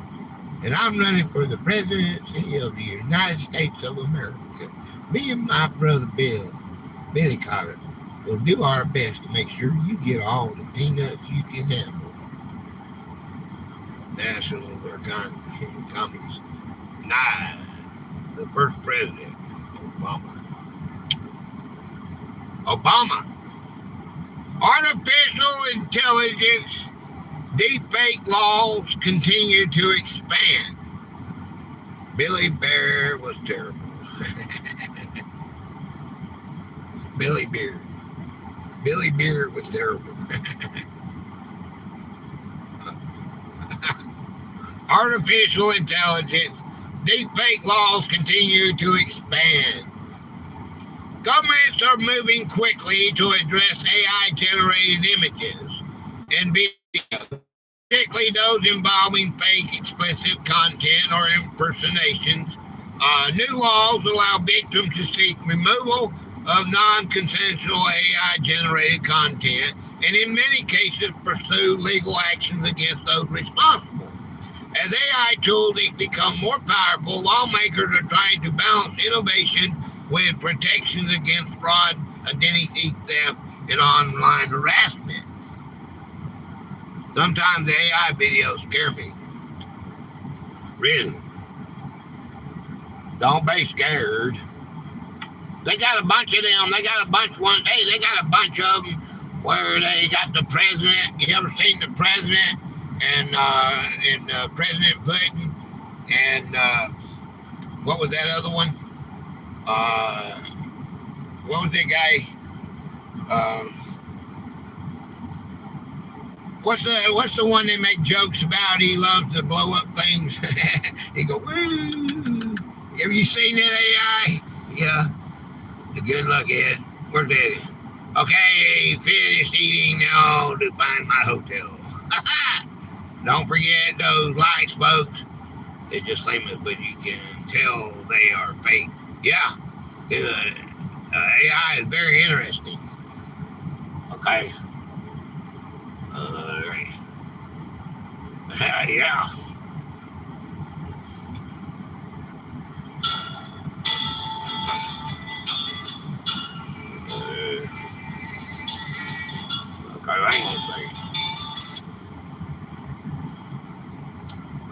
and I'm running for the presidency of the United States of America. Me and my brother Billy Carter, will do our best to make sure you get all the peanuts you can handle. Nationals or communists. Nah, the first president, Obama. Artificial intelligence, deepfake laws continue to expand. Billy Bear was terrible. Billy Beard was terrible. Artificial intelligence, deepfake laws continue to expand. Governments are moving quickly to address AI-generated images and videos, particularly those involving fake explicit content or impersonations. New laws allow victims to seek removal of non-consensual AI-generated content, and in many cases pursue legal actions against those responsible. As AI tools become more powerful, lawmakers are trying to balance innovation with protections against fraud, identity theft, and online harassment. Sometimes the AI videos scare me. Really. Don't be scared. They got a bunch of them. They got a bunch one day. They got a bunch of them where they got the president. You ever seen the president and President Putin and what was that other one? What was that guy? Um, what's the one they make jokes about? He loves to blow up things. He go, woo. Have you seen that AI? Yeah. Good luck, Ed. Where's Eddie? Okay, finished eating. Now to find my hotel. Don't forget those lights, folks. They're just famous, but you can tell they are fake. Yeah. AI is very interesting. Okay. Right. Yeah. Okay, I ain't gonna say.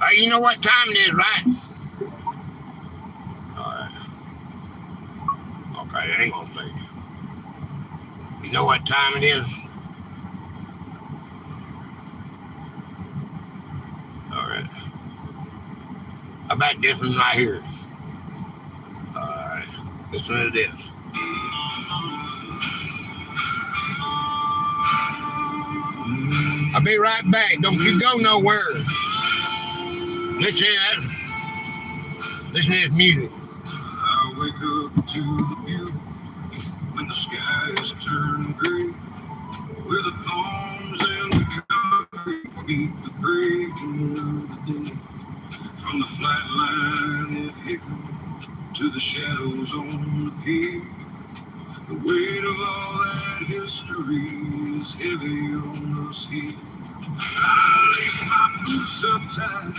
Hey, you know what time it is, right? Alright. Okay, I ain't gonna say. You know what time it is? Alright. How about this one right here? Alright. This one it is. I'll be right back. Don't you go nowhere. Listen to this music. I wake up to the view when the skies turn gray, where the palms and the concrete meet the breaking of the day. From the flat line at Hickam to the shadows on the pier, the weight of all that history is heavy on us here. I lace my boots up tight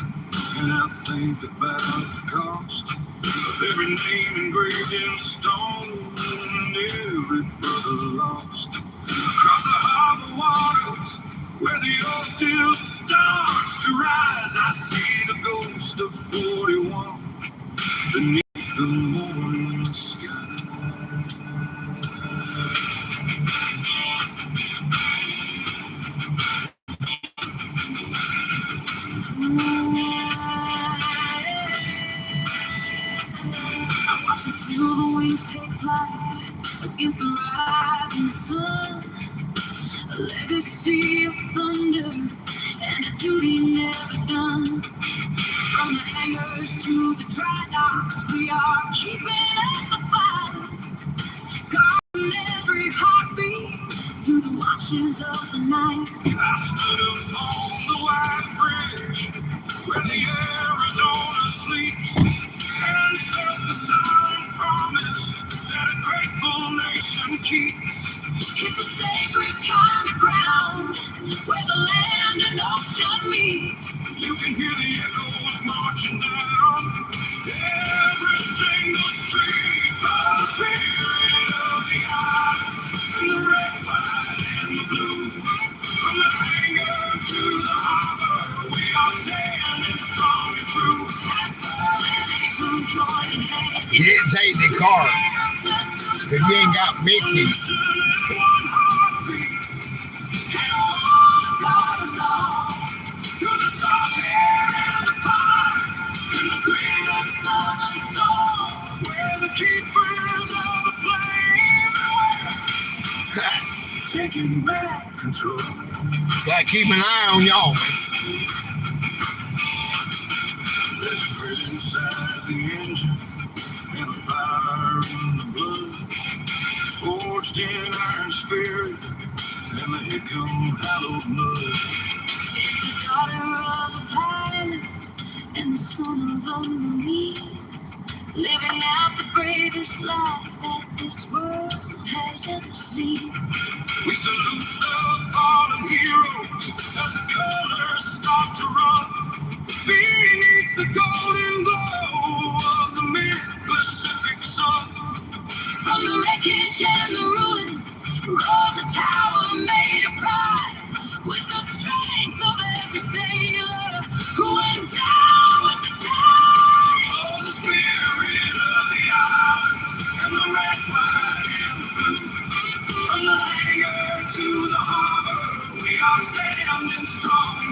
and I think about the cost of every name engraved in stone and every brother lost. Across the harbor waters where the oil still starts to rise, I see the ghost of 41 beneath the morning sky. I watch the silver wings take flight against the rising sun. A legacy of thunder and a duty never done. From the hangars to the dry docks, we are keeping up the fight. Guarding every heartbeat through the watches of the night. I stood upon the white bridge where the Arizona sleeps and felt the silent promise that a grateful nation keeps. It's a sacred kind of ground where the land and ocean meet. You can hear the echoes marching down every single street. The spirit of the islands and the red, white, and the blue. From the hangar to the harbor, we are standing strong and true. You didn't take the car because you ain't got Mickey. Taking back control. Gotta keep an eye on y'all. There's a grit inside the engine and a fire in the blood, forged in iron spirit and the Hickam hallowed mud. It's the daughter of a pilot and the son of a Marine, living out the bravest life that this world has ever seen. We salute the fallen heroes as the colors start to run beneath the golden glow of the mid-Pacific sun. From the wreckage and the ruin rose a tower made of pride, with the strength of every sailor who went down with the tide. Oh, the spirit of the islands and the red, white, and the blue. From the hangar to the harbor, we are standing strong.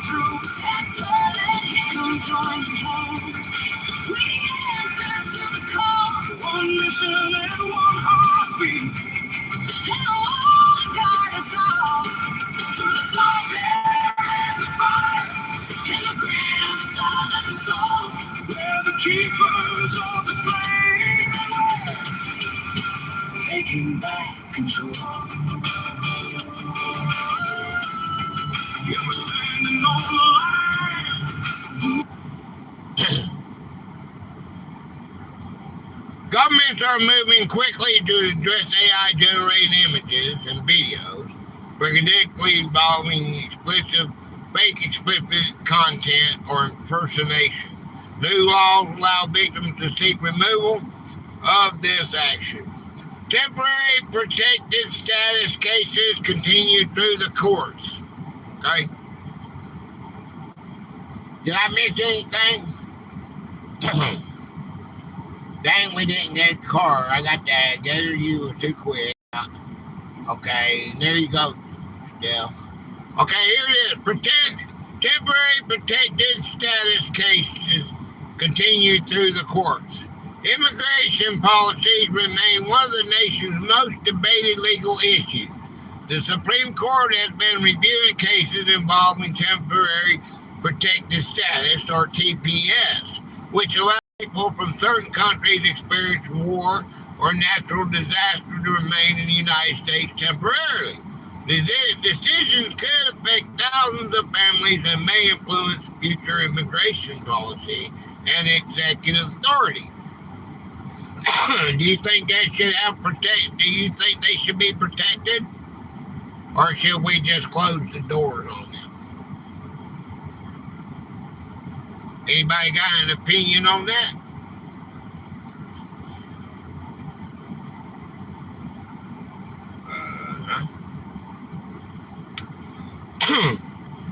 courts are moving quickly to address AI-generated images and videos, particularly involving fake explicit content or impersonation. New laws allow victims to seek removal of this action. Temporary protected status cases continue through the courts. Okay? Did I miss anything? Dang, we didn't get a car. I got that. Gator, you were too quick. Okay, there you go. Yeah. Okay, here it is. Temporary protected status cases continue through the courts. Immigration policies remain one of the nation's most debated legal issues. The Supreme Court has been reviewing cases involving temporary protected status, or TPS, which allows people from certain countries experiencing war or natural disaster to remain in the United States temporarily. The decisions could affect thousands of families and may influence future immigration policy and executive authority. Do you think that should have protect? Do you think they should be protected, or should we just close the doors on them? Anybody got an opinion on that?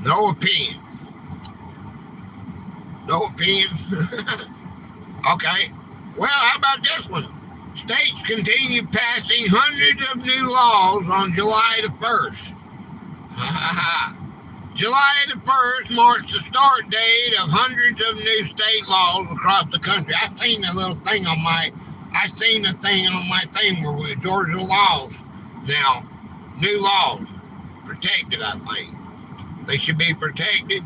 No opinion. No opinions. Okay. Well, how about this one? States continue passing hundreds of new laws on July the 1st. July the 1st marks the start date of hundreds of new state laws across the country. I seen the thing on my thing where Georgia laws now, new laws, protected, I think. They should be protected.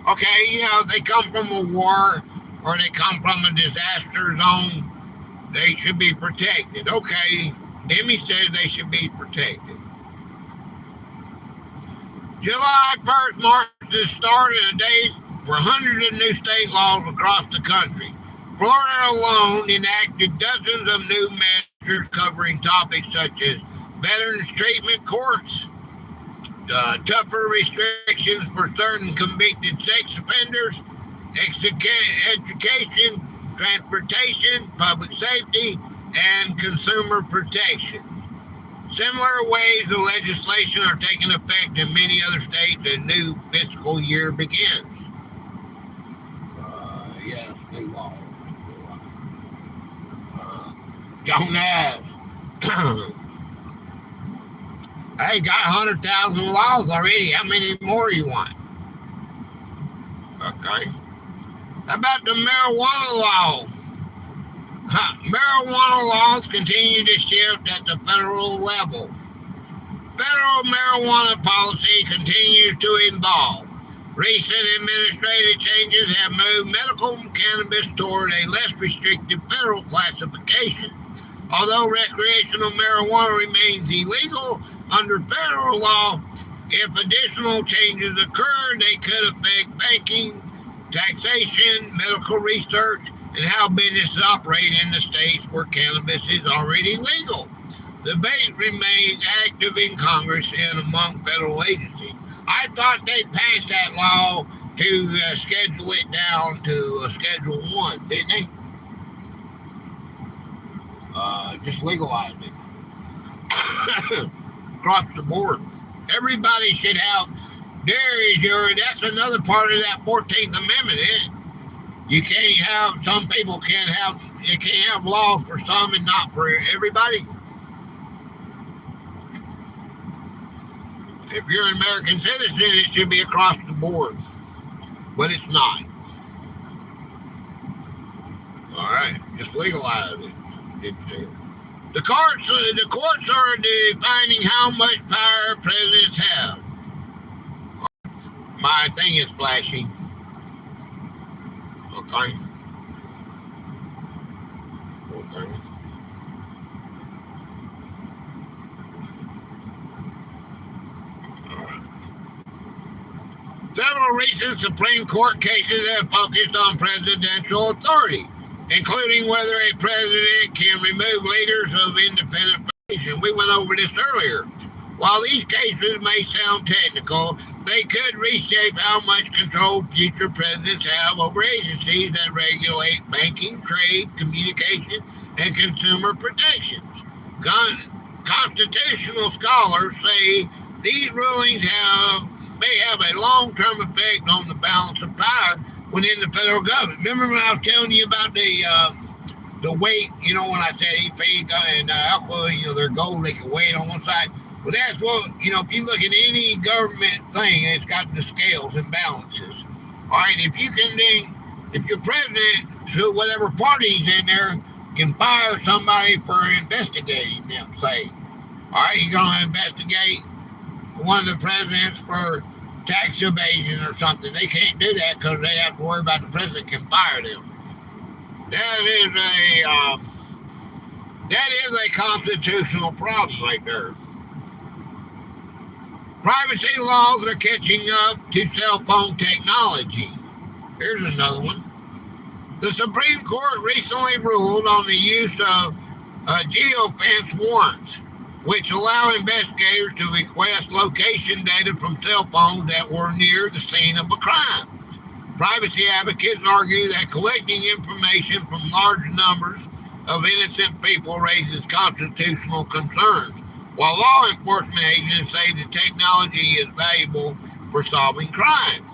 Okay, they come from a war or they come from a disaster zone, they should be protected. Okay, Demi says they should be protected. July 1st marks the start of the date for hundreds of new state laws across the country. Florida alone enacted dozens of new measures covering topics such as veterans treatment courts, tougher restrictions for certain convicted sex offenders, education, transportation, public safety, and consumer protection. Similar waves of legislation are taking effect in many other states as new fiscal year begins. Yes, new law. Don't ask. I got 100,000 laws already. How many more you want? Okay. How about the marijuana law? Marijuana laws continue to shift at the federal level. Federal marijuana policy continues to evolve. Recent administrative changes have moved medical cannabis toward a less restrictive federal classification. Although recreational marijuana remains illegal under federal law, if additional changes occur, they could affect banking, taxation, medical research, and how businesses operate in the states where cannabis is already legal. The debate remains active in Congress and among federal agencies. I thought they passed that law to schedule it down to Schedule 1, didn't they? Just legalize it. Across the board. Everybody should have, that's another part of that 14th Amendment, isn't it? You can't have, some people can't have laws for some and not for everybody. If you're an American citizen, it should be across the board. But it's not. All right, just legalize it. The courts are defining how much power presidents have. My thing is flashing. Okay. Several recent Supreme Court cases have focused on presidential authority. including whether a president can remove leaders of independent faction. We went over this earlier. While these cases may sound technical, they could reshape how much control future presidents have over agencies that regulate banking, trade, communication, and consumer protections. Constitutional scholars say these rulings may have a long-term effect on the balance of power within the federal government. Remember when I was telling you about the weight? You know, when I said EP and alpha, they're gold, they can weigh it on one side. Well, that's what, if you look at any government thing, it's got the scales and balances. All right, if your president, so whatever party's in there, can fire somebody for investigating them, say, all right, you're going to investigate one of the presidents for tax evasion or something. They can't do that because they have to worry about the president can fire them. That is a constitutional problem right there. Privacy laws are catching up to cell phone technology. Here's another one. The Supreme Court recently ruled on the use of geofence warrants, which allow investigators to request location data from cell phones that were near the scene of a crime. Privacy advocates argue that collecting information from large numbers of innocent people raises constitutional concerns, while law enforcement agents say the technology is valuable for solving crimes.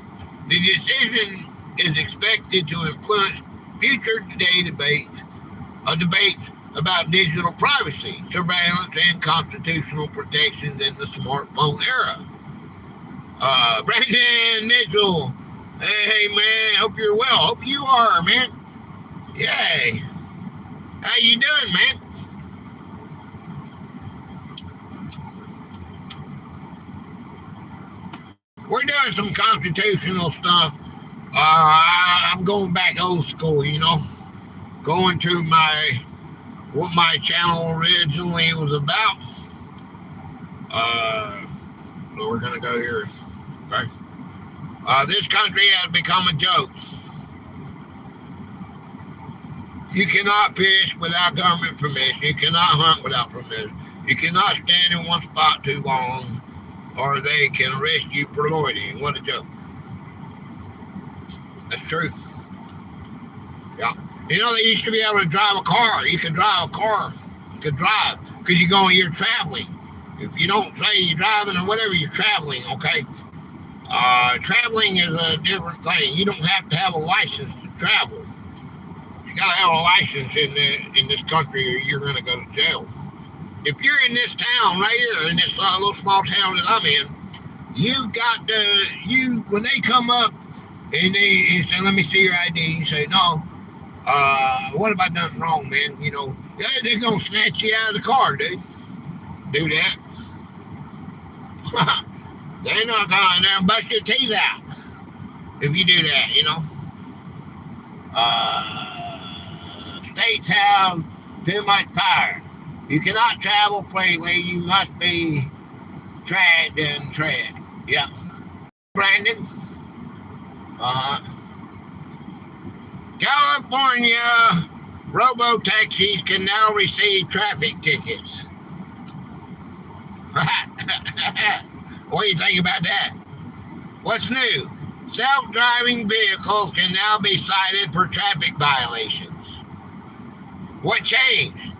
The decision is expected to influence future debates about digital privacy, surveillance, and constitutional protections in the smartphone era. Brandon Mitchell, hey man, hope you're well. Hope you are, man. Yay. How you doing, man? We're doing some constitutional stuff. I'm going back old school, going to what my channel originally was about. So we're gonna go here. Okay. This country has become a joke. You cannot fish without government permission. You cannot hunt without permission. You cannot stand in one spot too long, or they can arrest you for loitering. What a joke. That's true. Yeah. They used to be able to drive a car. You could drive a car. You could drive because you're traveling. If you don't say you're driving or whatever, you're traveling, okay? Traveling is a different thing. You don't have to have a license to travel. You got to have a license in this country or you're going to go to jail. If you're in this town right here, in this little small town that I'm in, when they come up and they say, let me see your ID, you say, no, what have I done wrong, man? They're going to snatch you out of the car, dude. Do that. They're not going to bust your teeth out if you do that, States have too much power. You cannot travel freely. You must be tracked and tread. Yeah. Brandon? California robo-taxis can now receive traffic tickets. What do you think about that? What's new? Self-driving vehicles can now be cited for traffic violations. What changed?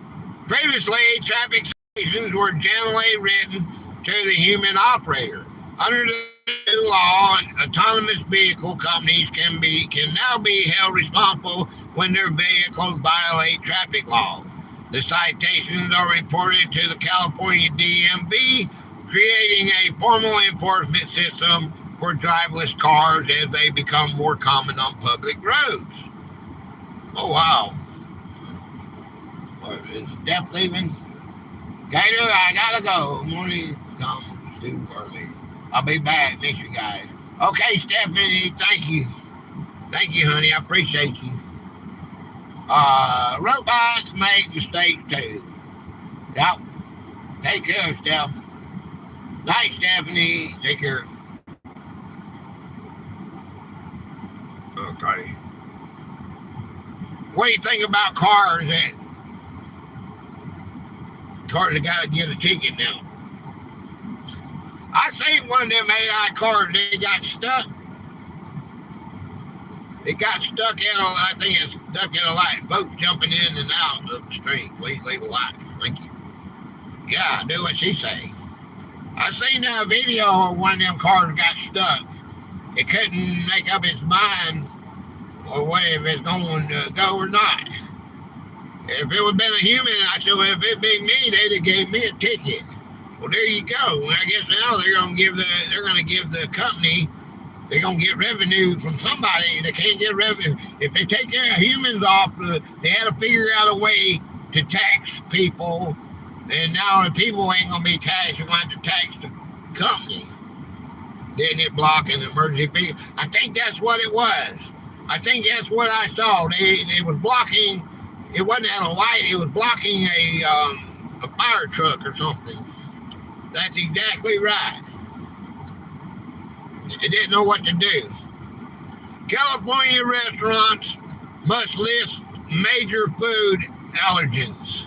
Previously, traffic citations were generally written to the human operator. Under the new law, autonomous vehicle companies can now be held responsible when their vehicles violate traffic laws. The citations are reported to the California DMV, creating a formal enforcement system for driverless cars as they become more common on public roads. Oh, wow. Is Steph leaving? Gator, I gotta go. Morning comes too early. I'll be back. Miss you guys. Okay, Stephanie, thank you. Thank you, honey. I appreciate you. Robots make mistakes too. Yep. Take care, Steph. Night, Stephanie. Take care. Okay. What do you think about cars that got to get a ticket now? I seen one of them AI cars, they got stuck. It got stuck in I think it's stuck in a light. Folks jumping in and out of the street. Please leave a light. Thank you. Yeah, do what she say. I seen a video of one of them cars got stuck. It couldn't make up its mind or whether it's going to go or not. If it would have been a human, I said, well, if it been me, they'd have gave me a ticket. Well, there you go. I guess now they're going to give the company, they're going to get revenue from somebody. They can't get revenue. If they take care of humans off, they had to figure out a way to tax people. And now the people ain't going to be taxed. They're going to have to tax the company. Didn't it block an emergency vehicle? I think that's what it was. I think that's what I saw. They was blocking. It wasn't at a light. It was blocking a fire truck or something. That's exactly right. They didn't know what to do. California restaurants must list major food allergens.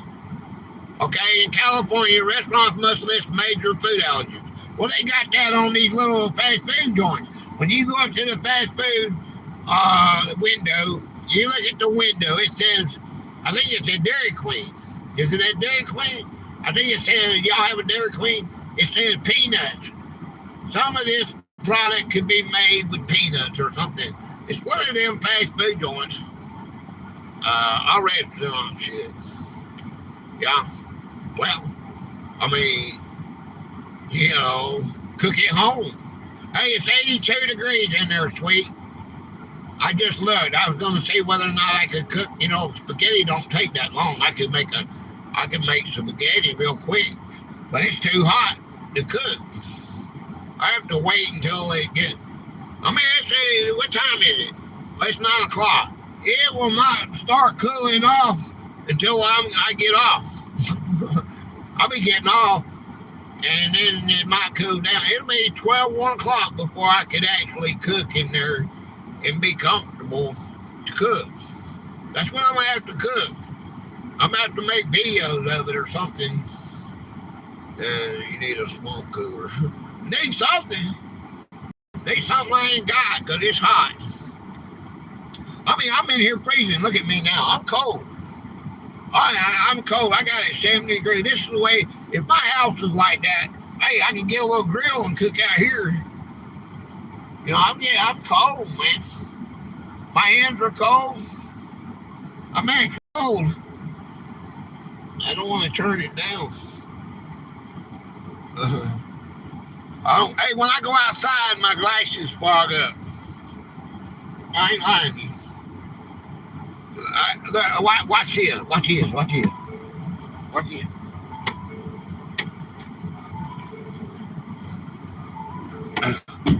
Okay, in California, restaurants must list major food allergens. Well, they got that on these little fast food joints. When you go up to the fast food window, you look at the window, it says, I think it said Dairy Queen. Is it at Dairy Queen? I think it says, y'all have a Dairy Queen? It says peanuts. Some of this product could be made with peanuts or something. It's one of them fast food joints. Our restaurant shit. Yeah. Well, I mean, you know, cook at home. Hey, it's 82 degrees in there, sweet. I just looked. I was going to see whether or not I could cook. You know, spaghetti don't take that long. I could make spaghetti real quick, but it's too hot to cook. I have to wait until it gets. I mean, let's what time is it? It's 9 o'clock. It will not start cooling off until I get off. I'll be getting off, and then it might cool down. It'll be 1 o'clock before I could actually cook in there and be comfortable to cook. That's when I'm going to have to cook. I'm going to have to make videos of it or something. You need a smoke cooler. Need something. Need something I ain't got because it's hot. I mean, I'm in here freezing. Look at me now. I'm cold. I'm cold. I got it 70 degrees. This is the way, if my house was like that, hey, I can get a little grill and cook out here. You know, I'm cold, man. My hands are cold. I'm actually cold. I don't want to turn it down. Hey, when I go outside, my glasses fog up. I ain't lying to you. Watch here. Watch here.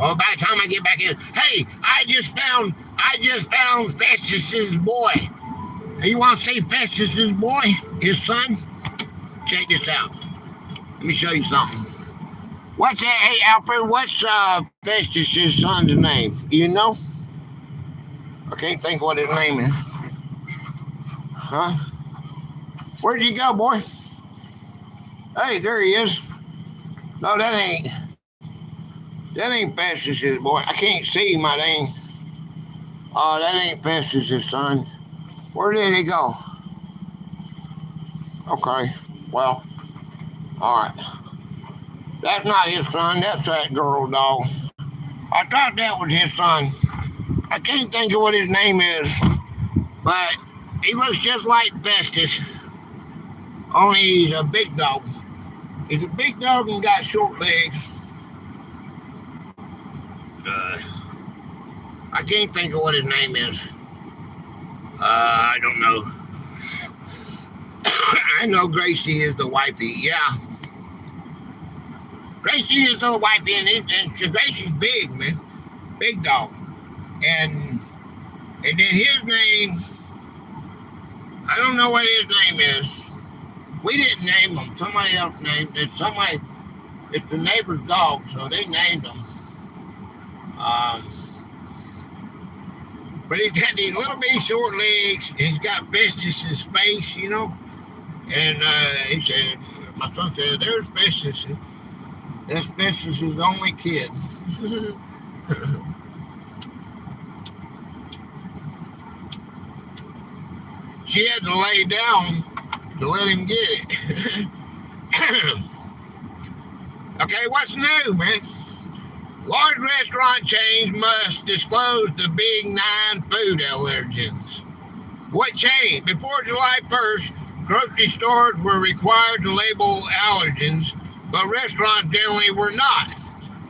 Oh, by the time I get back in, hey, I just found Festus's boy. You want to see Festus's boy, his son? Check this out. Let me show you something. What's that? Hey, Alfred, what's Festus's son's name? You know? I can't think what his name is. Huh? Where'd you go, boy? Hey, there he is. No, that ain't Festus's boy. I can't see my dang. Oh, that ain't Festus's son. Where did he go? Okay, well, all right. That's not his son. That's that girl dog. I thought that was his son. I can't think of what his name is, but he looks just like Festus. Only he's a big dog. He's a big dog and got short legs. I can't think of what his name is. I don't know. I know Gracie is the wifey, yeah. Gracie is the wifey, and Gracie's big, man. Big dog. And then his name, I don't know what his name is. We didn't name him. Somebody else named it. It's the neighbor's dog, so they named him. But he's got these little bitty short legs, and he's got Festus's face, you know. And he said, my son said, there's Festus. That's Festus's only kid. She had to lay down to let him get it. Okay, what's new, man? Large restaurant chains must disclose the big 9 food allergens. What changed? Before July 1st, grocery stores were required to label allergens, but restaurants generally were not.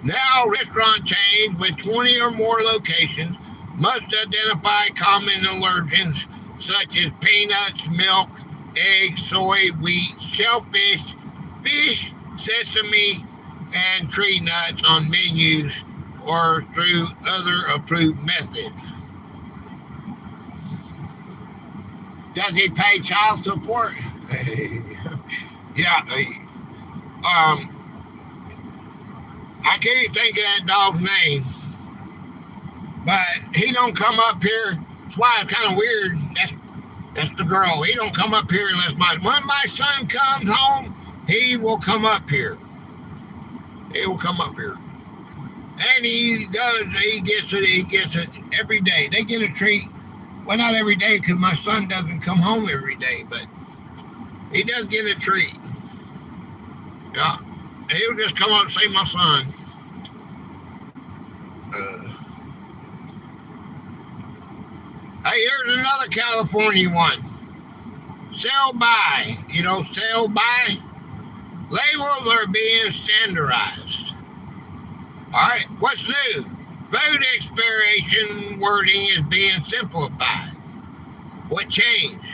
Now, restaurant chains with 20 or more locations must identify common allergens such as peanuts, milk, eggs, soy, wheat, shellfish, fish, sesame, and tree nuts on menus or through other approved methods. Does he pay child support? Yeah. I can't think of that dog's name, but he don't come up here. That's why it's kind of weird. That's the girl. He don't come up here unless when my son comes home, he will come up here. He will come up here. And he gets it every day. They get a treat. Well, not every day because my son doesn't come home every day, but he does get a treat. Yeah. He'll just come up and say, my son. Hey, here's another California one. Sell by. You know, sell by. Labels are being standardized. All right, what's new? Food expiration wording is being simplified. What changed?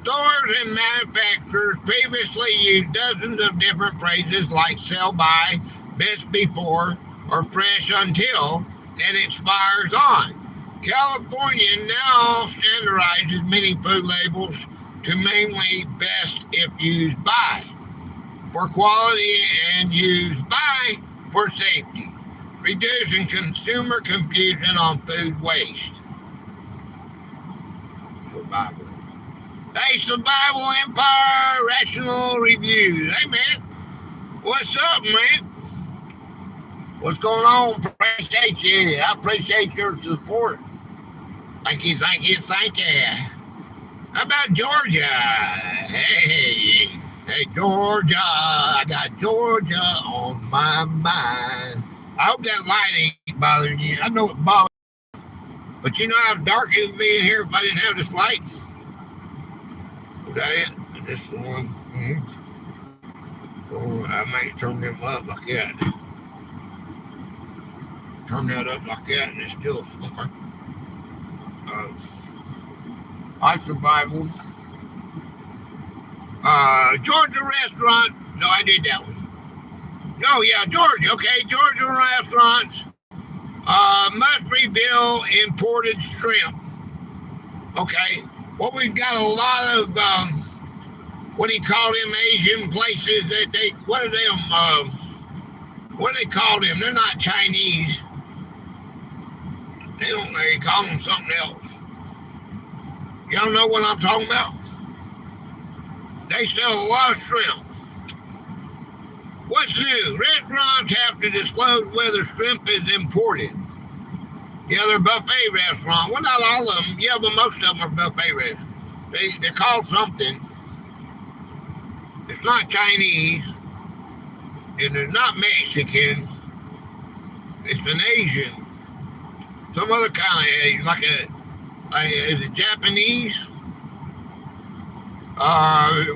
Stores and manufacturers previously used dozens of different phrases like sell by, best before, or fresh until, and expires on. California now standardizes many food labels to mainly best if used by, for quality and used by for safety, reducing consumer confusion on food waste. Survival. Hey, Survival Empire Rational Reviews. Hey, man. What's up, man? What's going on? Appreciate you. I appreciate your support. Thank you. How about Georgia? Hey, Georgia. I got Georgia on my mind. I hope that light ain't bothering you. I know it bothers you. But you know how dark it would be in here if I didn't have this light? Is that it? Is this the one? Mm-hmm. Oh, I might turn them up like that. Turn that up like that and it's still okay. I survival. Georgia restaurant. No, I did that one. No, yeah, Georgia. Okay, Georgia restaurants must reveal imported shrimp. Okay. Well, we've got a lot of what do you call them Asian places that what do they call them? They're not Chinese. They call them something else. Y'all know what I'm talking about? They sell a lot of shrimp. What's new? Restaurants have to disclose whether shrimp is imported. Yeah, they're buffet restaurants. Well, not all of them. Yeah, but most of them are buffet restaurants. They're called something. It's not Chinese. And they're not Mexican. It's an Asian. Some other kind of Asian. Is it Japanese?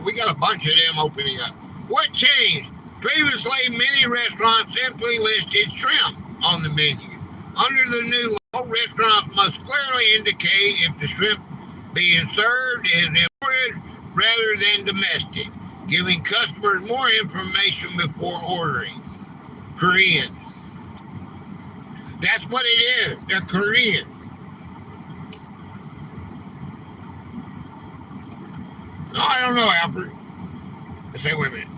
We got a bunch of them opening up. What changed? Previously, many restaurants simply listed shrimp on the menu. Under the new law, restaurants must clearly indicate if the shrimp being served is imported rather than domestic, giving customers more information before ordering. Korean. That's what it is. They're Korean. No, I don't know, Albert. Let's say, wait a minute.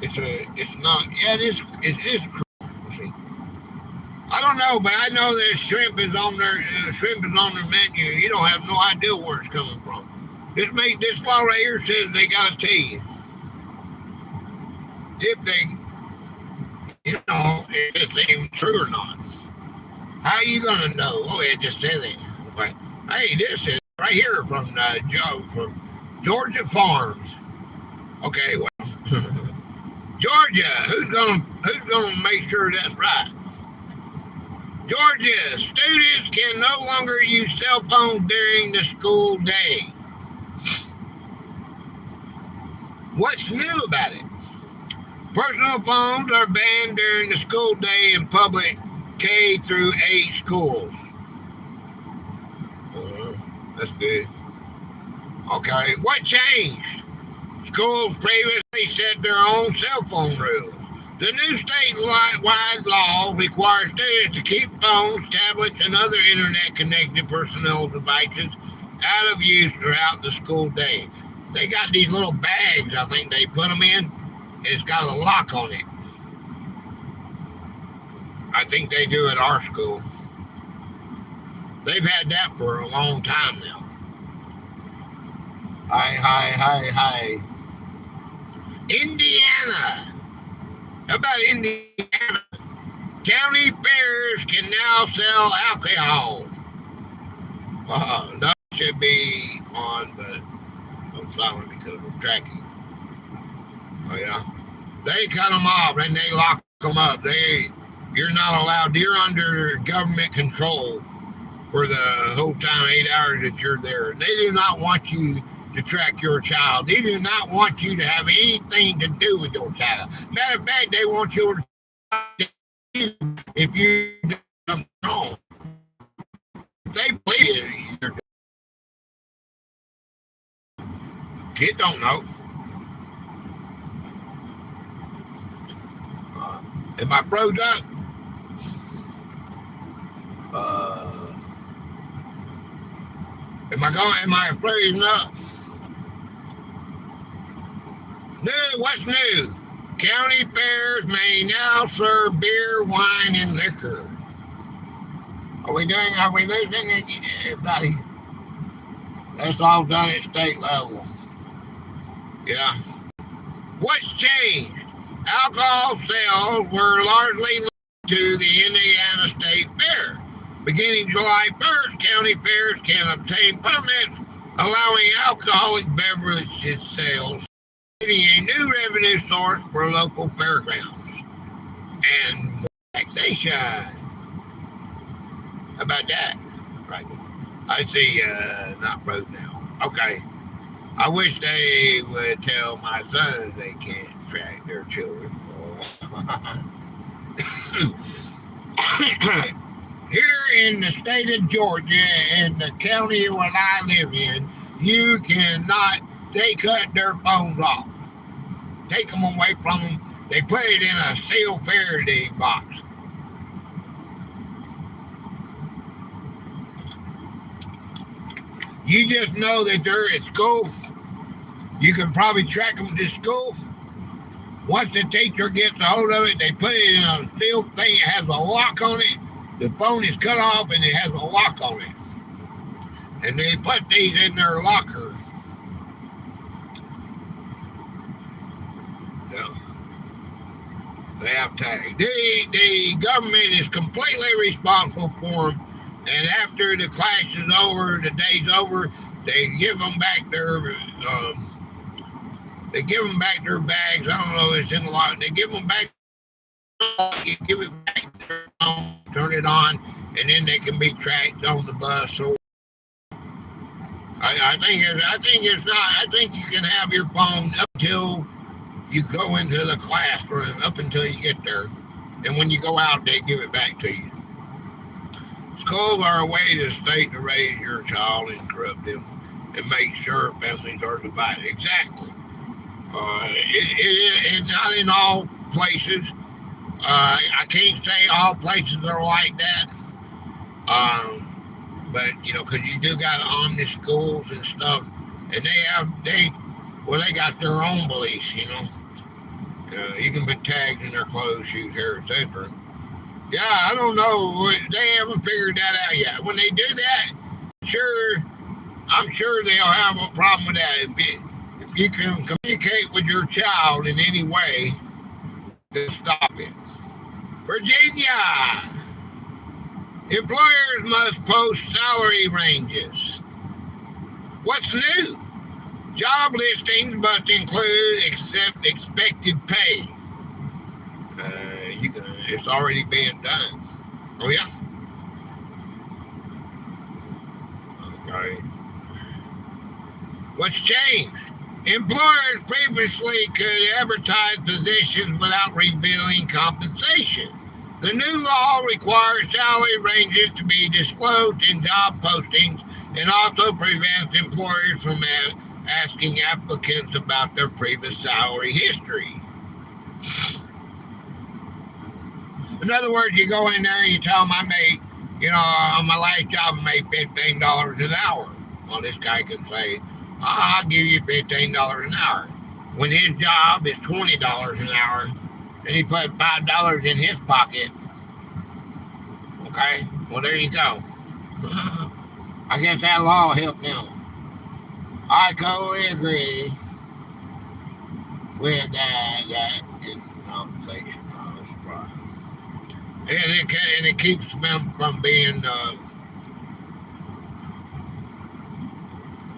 It's not, yeah, it is. Let's see. I don't know, but I know that shrimp is on their menu. You don't have no idea where it's coming from. This law right here says they gotta tell you if if it's even true or not. How are you gonna know? Oh, it just said it. Okay. Hey, this is right here from Joe from Georgia Farms. Okay, well, Georgia, who's gonna make sure that's right? Georgia, students can no longer use cell phones during the school day. What's new about it? Personal phones are banned during the school day in public K through 8 schools. That's good. Okay, what changed? Schools previously set their own cell phone rules. The new statewide law requires students to keep phones, tablets, and other internet-connected personal devices out of use throughout the school day. They got these little bags, I think they put them in, and it's got a lock on it. I think they do at our school. They've had that for a long time now. Hi. Indiana. How about Indiana? County fairs can now sell alcohol. No, it should be on, but I'm silent because I'm tracking. Oh yeah, they cut them off and they lock them up. You're not allowed. You're under government control for the whole time, 8 hours that you're there. They do not want you to track your child. They do not want you to have anything to do with your child. Matter of fact, they want you to if you do something wrong. They believe it. Kid don't know. Am I froze up? Am I freezing up? What's new? County fairs may now serve beer, wine, and liquor. Are we losing everybody? That's all done at state level. Yeah. What's changed? Alcohol sales were largely linked to the Indiana State Fair. Beginning July 1st, county fairs can obtain permits allowing alcoholic beverages sales, creating a new revenue source for local fairgrounds and more taxation. How about that? Right. I see, not broke now. Okay. I wish they would tell my son they can't track their children. Here in the state of Georgia, in the county where I live in, you cannot, they cut their phones off. Take them away from them. They put it in a sealed Faraday box. You just know that they're at school. You can probably track them to school. Once the teacher gets a hold of it, they put it in a sealed thing. It has a lock on it. The phone is cut off and it has a lock on it. And they put these in their locker. So, they have tags. The government is completely responsible for them. And after the class is over, the day's over, they give them back their bags. I don't know, it's in the lock. They give them back. You give it back to their phone, turn it on, and then they can be tracked on the bus. So I think you can have your phone up till you go into the classroom, up until you get there, and when you go out, they give it back to you. Schools are a way to state to raise your child and corrupt them and make sure families are divided. Exactly. It's not in all places. I can't say all places are like that. But, because you do got omni schools and stuff, and they got their own beliefs, You can put tags in their clothes, shoes, hair, etc. Yeah, I don't know. They haven't figured that out yet. When they do that, sure, I'm sure they'll have a problem with that. If you can communicate with your child in any way, they'll stop it. Virginia! Employers must post salary ranges. What's new? Job listings must include expected pay. It's already being done. Oh, yeah? Okay. What's changed? Employers previously could advertise positions without revealing compensation. The new law requires salary ranges to be disclosed in job postings and also prevents employers from asking applicants about their previous salary history. In other words, you go in there and you tell them I made, on my last job I made $15 an hour. Well, this guy can say, I'll give you $15 an hour. When his job is $20 an hour, and he put $5 in his pocket. Okay, well, there you go. I guess that law helped him. I totally agree with that in compensation. And it keeps them from being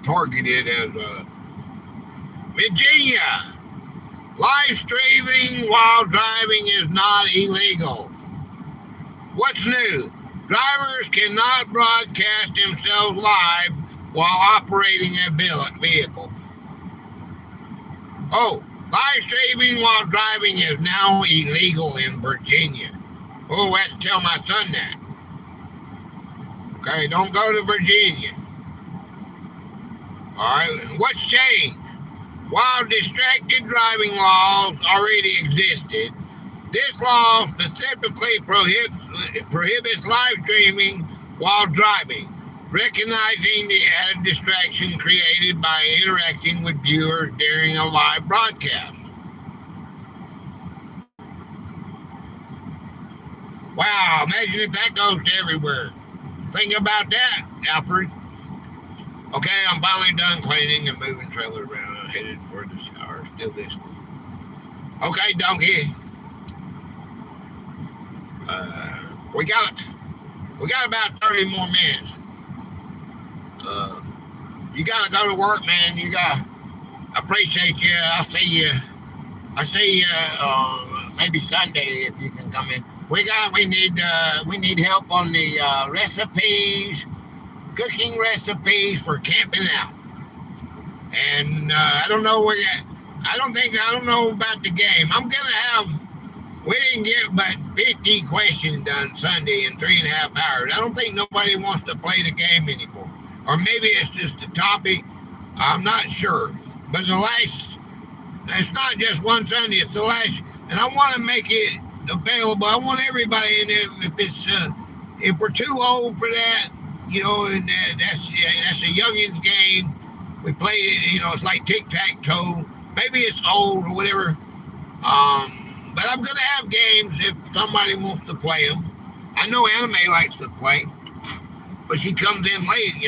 targeted as Virginia. Live streaming while driving is not illegal. What's new? Drivers cannot broadcast themselves live while operating a vehicle. Oh, live streaming while driving is now illegal in Virginia. Oh, I had to tell my son that. Okay, don't go to Virginia. All right, what's changed? While distracted driving laws already existed, this law specifically prohibits live streaming while driving, recognizing the added distraction created by interacting with viewers during a live broadcast. Wow, imagine if that goes to everywhere. Think about that, Alfred. Okay, I'm finally done cleaning and moving trailer around. I'm headed for the shower. Still listening. Okay, donkey. We got about 30 more minutes. You gotta go to work, man. I appreciate you. I'll see you maybe Sunday if you can come in. We need help on the recipes, cooking recipes for camping out. And I don't know about the game. We didn't get but 50 questions done Sunday in 3.5 hours. I don't think nobody wants to play the game anymore. Or maybe it's just a topic. I'm not sure. But it's not just one Sunday, it's the last, and I want to make it available. I want everybody in there, if we're too old for that, and that's a youngins game. We played it, it's like tic-tac-toe. Maybe it's old or whatever. But I'm going to have games if somebody wants to play them. I know Anime likes to play, but she comes in late,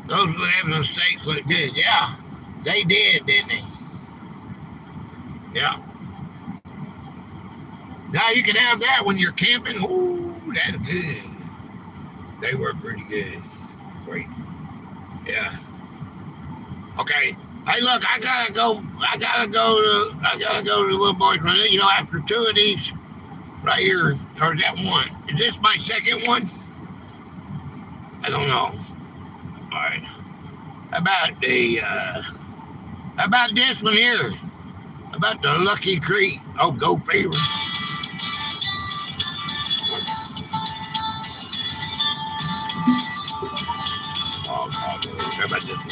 Those 11 states look good. Yeah, they did, didn't they? Yeah. Now you can have that when you're camping. Ooh, that's good. They were pretty good. Great. Yeah. Okay. Hey, look, I gotta go to the little boy's run. After 2 of these right here, or is that one? Is this my second one? I don't know. All right. How about this one here? How about the Lucky Creek? Oh, go Fever. Oh, God. How about this one?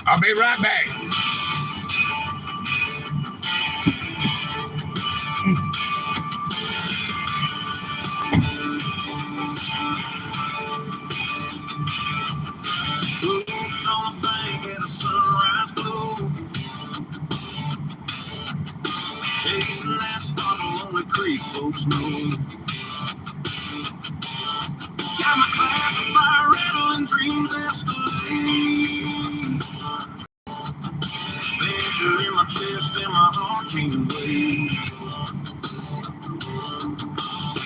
I'll be right back. Boots on the bank at a sunrise glow. street folks know. Got my classified rattling dreams escalate. Venture in my chest and my heart can't wait.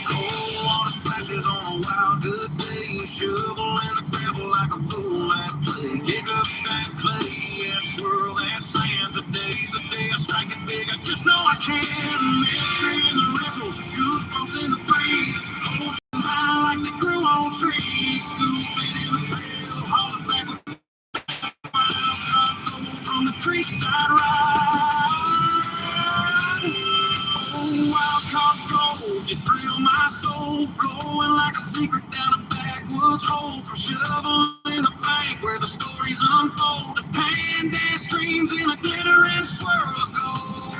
Cold water splashes on a wild good day. Shovel in the gravel like a fool at play. Kick up that clay, yeah, swirl that sand. Today's the day I strike it big. I just know I can. Mystery in the ripples, goosebumps in the breeze. Hold high like they grew on trees. Scoop it in the pail, haul it back with from the creekside ride. Oh, wild caught gold, it thrilled my soul, flowing like a secret down a backwoods hole. From shoveling the bank where the stories unfold, to pan-dance streams in a glittering swirl of gold.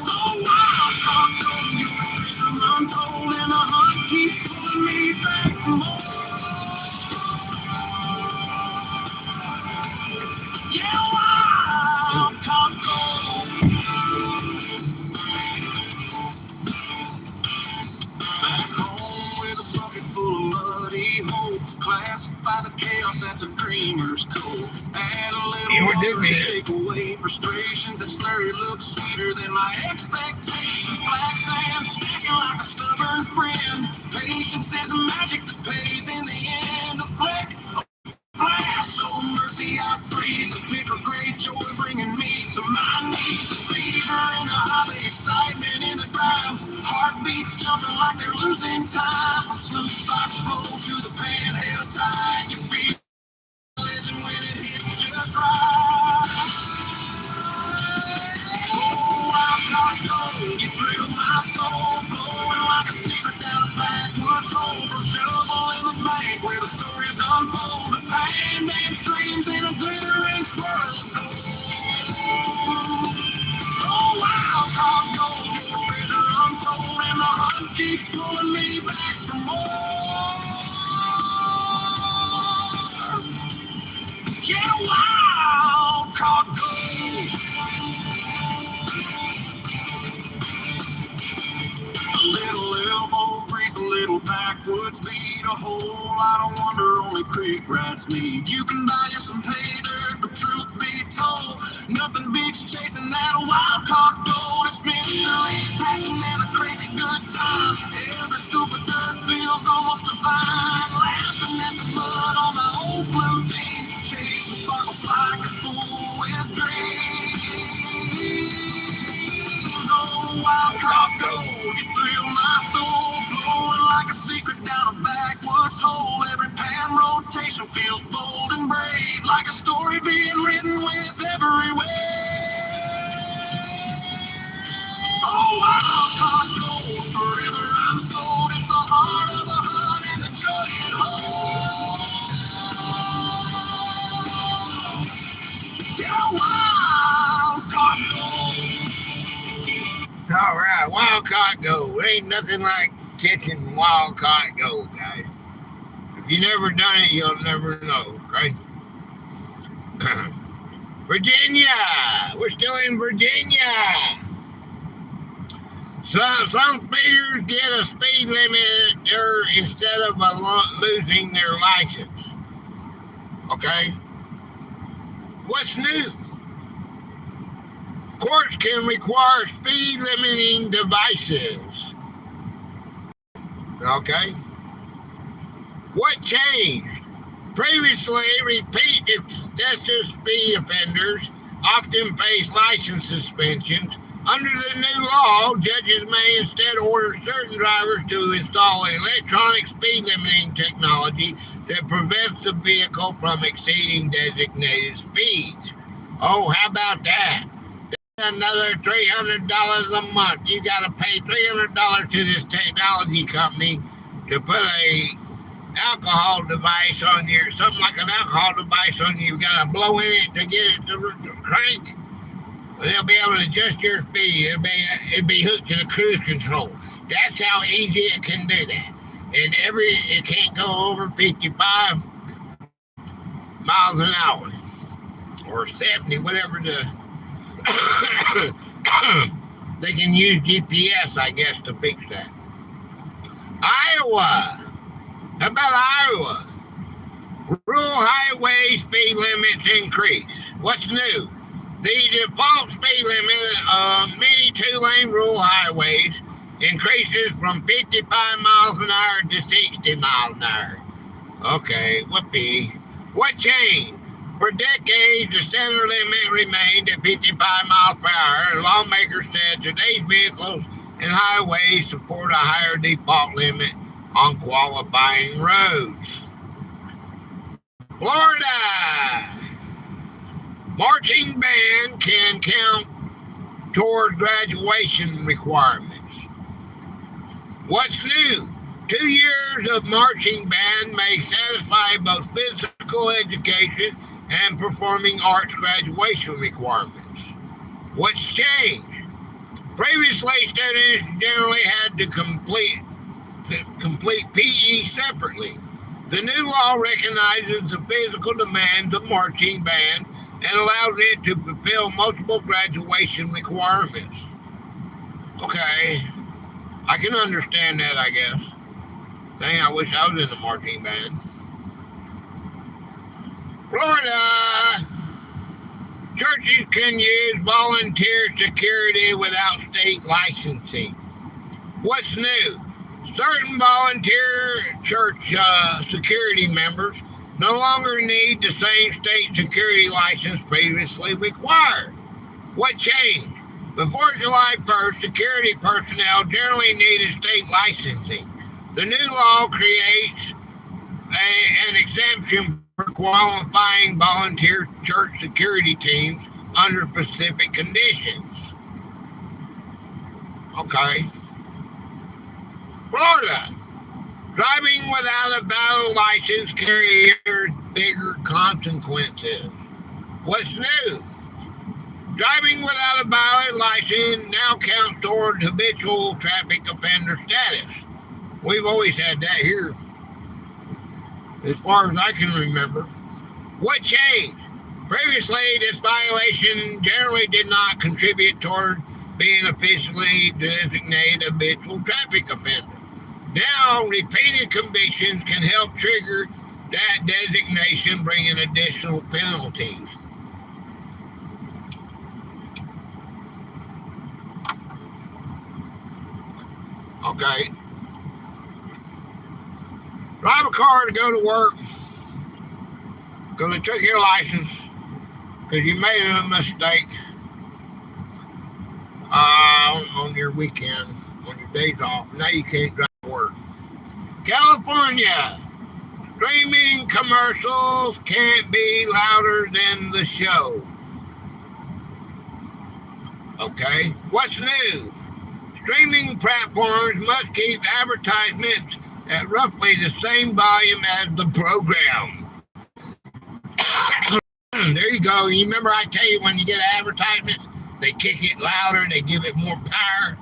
Oh, wild caught gold, your treasure untold, and the hunt keeps pulling me back for more. Yeah, wild caught gold. Back home with a bucket full of muddy hope. Classify the chaos that's a dreamer's code. Add a little water to shake away frustrations. That slurry looks sweeter than my expectations. Black sand stacking like a stubborn friend. Patience is a magic that pays in the end. A fleck, flash, oh mercy, I freeze. This picker great joy bringing me to my knees. This fever and a hobby, excitement in the ground. Heartbeats jumping like they're losing time. From sluice spots flow to the panhandle tide. You feel legend when it hits just right. Oh, wild caught gold, you thrill my soul, flowing like a secret down a backwoods hole. From shovel in the bank where the stories unfold, the pan-dance streams in a glittering swirl of gold. Oh, wild caught gold, your treasure untold, and the hunt keeps pulling me back for more. Yeah, wild caught gold. A little elbow grease, a little backwoods beat, a whole lot of wonder only creek rats need. You can buy you some pay dirt, but truth be told, nothing beats chasing that wild caught gold. It's mystery, passion, and a crazy good time. Every scoop of dirt feels almost divine. Laughing at the mud on my old blue jeans, chasing sparkles like a fool with dreams. Oh, wild caught gold, you thrill my soul, flowing like a secret down a backwoods hole. Every pan rotation feels bold and brave, like a story being written with every wave. Oh, wild caught gold, forever I'm sold. It's the heart of the hunt and the joy it holds. Yeah, wild caught gold. All right, wild caught gold. Ain't nothing like catching wild caught gold, guys. If you never done it, you'll never know, okay? Virginia! We're still in Virginia! So, some speeders get a speed limiter instead of losing their license. Okay? What's new? Courts can require speed limiting devices. Okay? What changed? Previously, repeat excessive speed offenders often face license suspensions. Under the new law, judges may instead order certain drivers to install electronic speed limiting technology that prevents the vehicle from exceeding designated speeds. Oh, how about that? Another $300 a month. You got to pay $300 to this technology company to put a alcohol device on your, something like an alcohol device on you. You got to blow in it to get it to crank. They'll be able to adjust your speed. It'll be hooked to the cruise control. That's how easy it can do that. And it can't go over 55 miles an hour or 70, whatever the They can use GPS, I guess, to fix that. Iowa. How about Iowa? Rural highway speed limits increase. What's new? The default speed limit of many two-lane rural highways increases from 55 miles an hour to 60 miles an hour. Okay, whoopee. What changed? For decades, the center limit remained at 55 miles per hour. Lawmakers said today's vehicles and highways support a higher default limit on qualifying roads. Florida. Marching band can count toward graduation requirements. What's new? 2 years of marching band may satisfy both physical education and performing arts graduation requirements. What's changed? Previously, students generally had to complete PE separately. The new law recognizes the physical demands of marching band and allows it to fulfill multiple graduation requirements. Okay, I can understand that, I guess. Dang, I wish I was in the marching band. Florida. Churches can use volunteer security without state licensing. What's new? Certain volunteer church security members no longer need the same state security license previously required. What changed? Before July 1st, security personnel generally needed state licensing. The new law creates an exemption for qualifying volunteer church security teams under specific conditions. Okay. Florida. Driving without a valid license carries bigger consequences. What's new? Driving without a valid license now counts toward habitual traffic offender status. We've always had that here, as far as I can remember. What changed? Previously, this violation generally did not contribute toward being officially designated a habitual traffic offender. Now, repeated convictions can help trigger that designation, bringing additional penalties. Okay. Drive a car to go to work because they took your license because you made a mistake on your weekend, on your days off. Now you can't drive to work. California. Streaming commercials can't be louder than the show. Okay. What's new? Streaming platforms must keep advertisements at roughly the same volume as the program. There you go. You remember I tell you when you get advertisements, they kick it louder, they give it more power.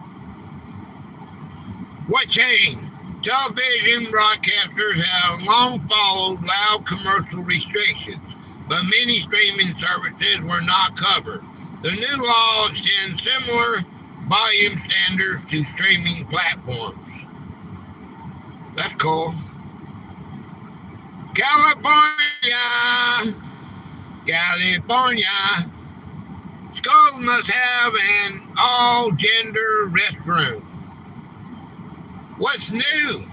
What changed? Television broadcasters have long followed loud commercial restrictions, but many streaming services were not covered. The new law extends similar volume standards to streaming platforms. That's cool. California. Schools must have an all-gender restroom. What's new?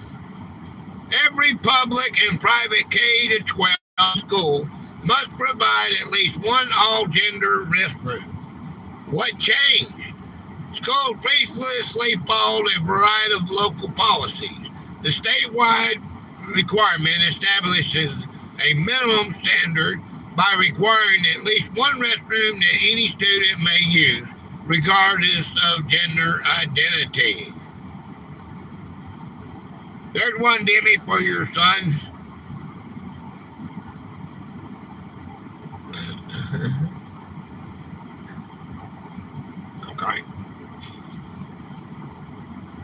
Every public and private K-12 school must provide at least one all-gender restroom. What changed? Schools previously followed a variety of local policies. The statewide requirement establishes a minimum standard by requiring at least one restroom that any student may use, regardless of gender identity. There's one, Demi, for your sons. Okay.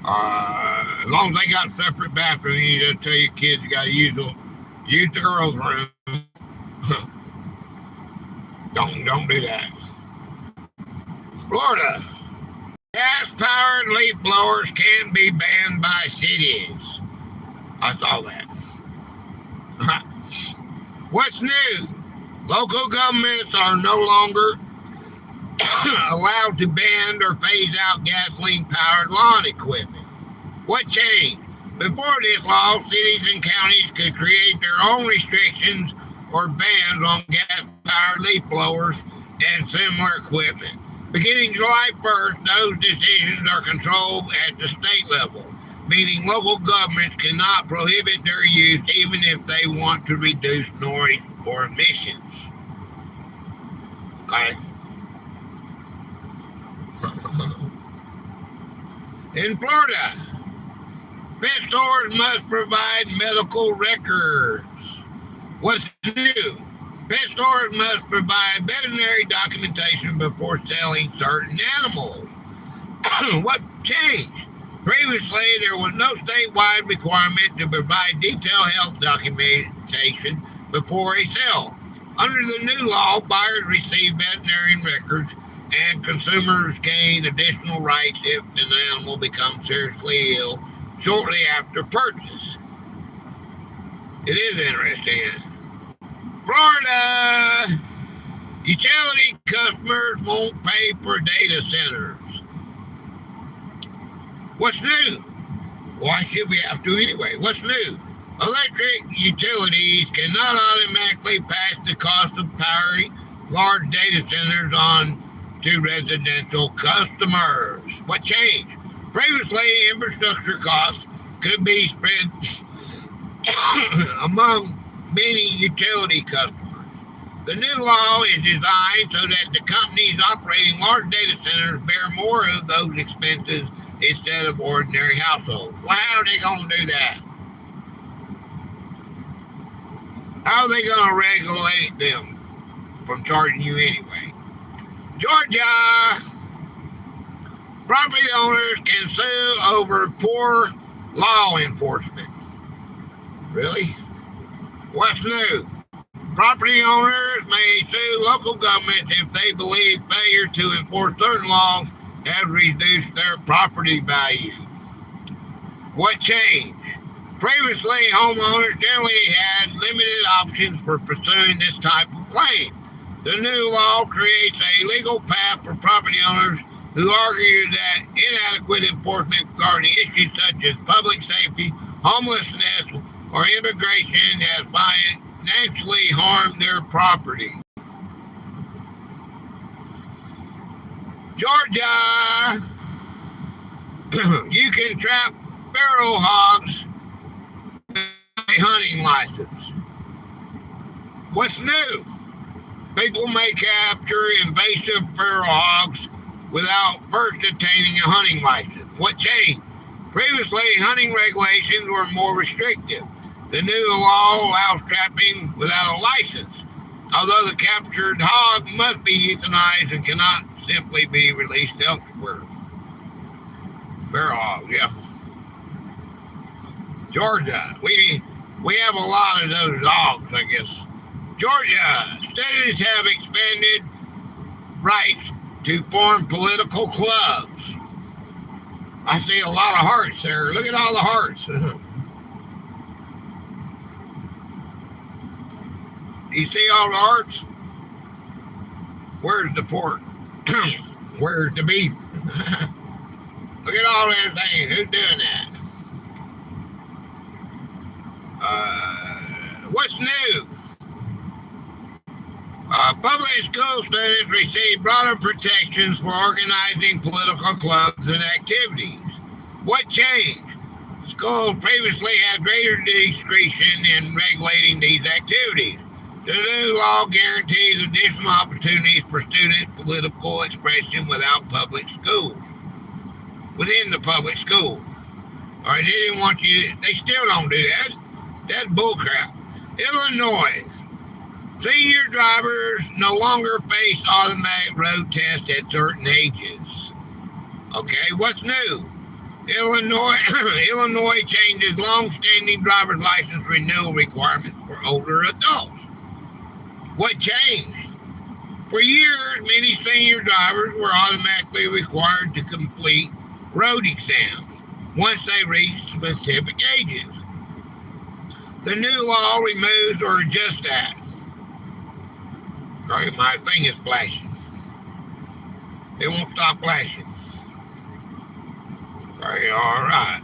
As long as they got separate bathrooms, you just tell your kids you got to use the girls' room. Don't do that. Florida. Gas-powered leaf blowers can be banned by cities. I saw that. What's new? Local governments are no longer allowed to ban or phase out gasoline-powered lawn equipment. What changed? Before this law, cities and counties could create their own restrictions or bans on gas-powered leaf blowers and similar equipment. Beginning July 1st, those decisions are controlled at the state level, meaning local governments cannot prohibit their use even if they want to reduce noise or emissions. Okay. In Florida, pet stores must provide medical records. What's new? Pet stores must provide veterinary documentation before selling certain animals. What changed? Previously, there was no statewide requirement to provide detailed health documentation before a sale. Under the new law, buyers receive veterinarian records and consumers gain additional rights if an animal becomes seriously ill shortly after purchase. It is interesting. Florida, utility customers won't pay for data centers. What's new? Why should we have to anyway? What's new? Electric utilities cannot automatically pass the cost of powering large data centers on to residential customers. What changed? Previously, infrastructure costs could be spread among many utility customers. The new law is designed so that the companies operating large data centers bear more of those expenses instead of ordinary households. Well, how are they going to do that? How are they going to regulate them from charging you anyway? Georgia, property owners can sue over poor law enforcement. Really? What's new? Property owners may sue local governments if they believe failure to enforce certain laws has reduced their property value. What changed? Previously, homeowners generally had limited options for pursuing this type of claim. The new law creates a legal path for property owners who argue that inadequate enforcement regarding issues such as public safety, homelessness, or immigration has financially harmed their property. Georgia, you can trap feral hogs with a hunting license. What's new? People may capture invasive feral hogs without first obtaining a hunting license. What changed? Previously, hunting regulations were more restrictive. The new law allows trapping without a license, although the captured hog must be euthanized and cannot simply be released elsewhere. Feral hogs, yeah. Georgia, we have a lot of those hogs, I guess. Georgia, states have expanded rights to form political clubs. I see a lot of hearts there. Look at all the hearts. You see all the hearts? Where's the pork? Where's the beef? Look at all that thing. Who's doing that? What's new? Public school students receive broader protections for organizing political clubs and activities. What changed? Schools previously had greater discretion in regulating these activities. The new law guarantees additional opportunities for student political expression within the public school. All right, they didn't want you to, they still don't do that. That's bullcrap. Illinois. Senior drivers no longer face automatic road tests at certain ages. Okay, what's new? Illinois changes long-standing driver's license renewal requirements for older adults. What changed? For years, many senior drivers were automatically required to complete road exams once they reached specific ages. The new law removes or adjusts that. Okay, my thing is flashing. It won't stop flashing. Okay, all right.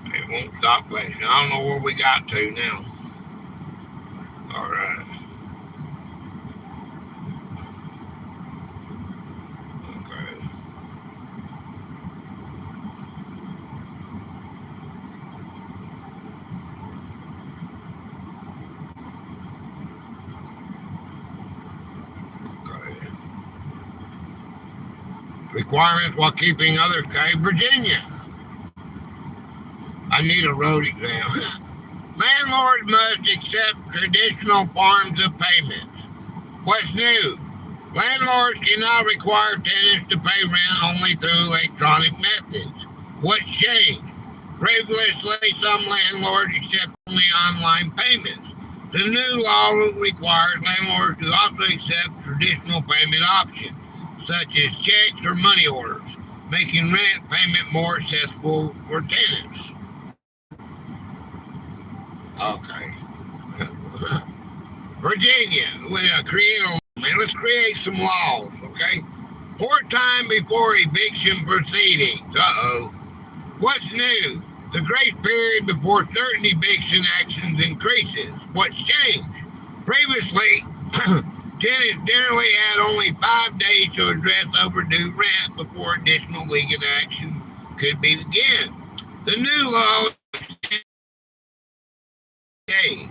It won't stop flashing. I don't know where we got to now. All right. Okay. Okay. Requirements while keeping other. Okay, Virginia. I need a road exam. Landlords must accept traditional forms of payment. What's new? Landlords cannot require tenants to pay rent only through electronic methods. What's changed? Previously, some landlords accept only online payments. The new law requires landlords to also accept traditional payment options, such as checks or money orders, making rent payment more accessible for tenants. Okay. Virginia, let's create some laws, okay? More time before eviction proceedings. Uh-oh. What's new? The grace period before certain eviction actions increases. What's changed? Previously, tenants generally had only 5 days to address overdue rent before additional legal action could begin. The new law days,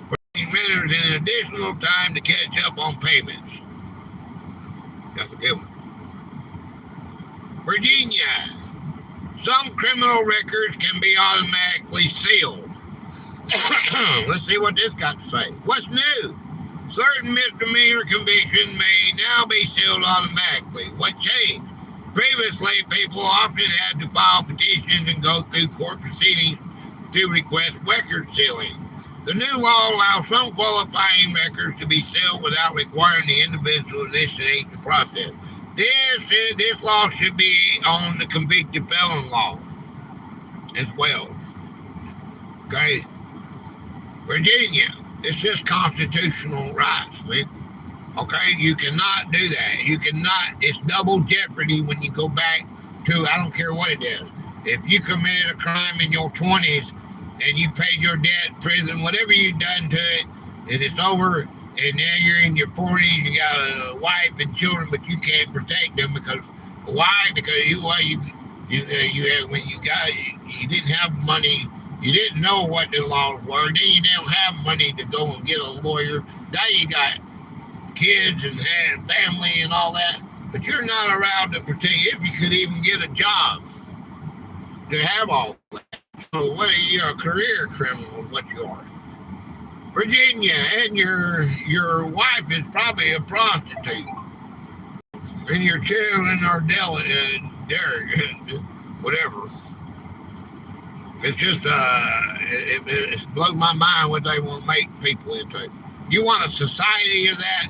providing renters an additional time to catch up on payments. That's a good one. Virginia. Some criminal records can be automatically sealed. Let's see what this got to say. What's new? Certain misdemeanor convictions may now be sealed automatically. What changed? Previously, people often had to file petitions and go through court proceedings to request record sealing. The new law allows some qualifying records to be sealed without requiring the individual to initiate the process. This law should be on the convicted felon law as well. Okay? Virginia, it's just constitutional rights, man. Okay? You cannot do that. You cannot, it's double jeopardy when you go back to, I don't care what it is. If you committed a crime in your 20s and you paid your debt, prison, whatever you've done to it, and it's over, and now you're in your 40s, you got a wife and children, but you can't protect them because why? Because you had, when you didn't have money, you didn't know what the laws were. Then you didn't have money to go and get a lawyer. Now you got kids and family and all that, but you're not allowed to protect if you could even get a job to have all that. So what are you, a career criminal? What you are? Virginia, and your wife is probably a prostitute, and your children are whatever. It's just it's blows my mind what they want to make people into. You want a society of that?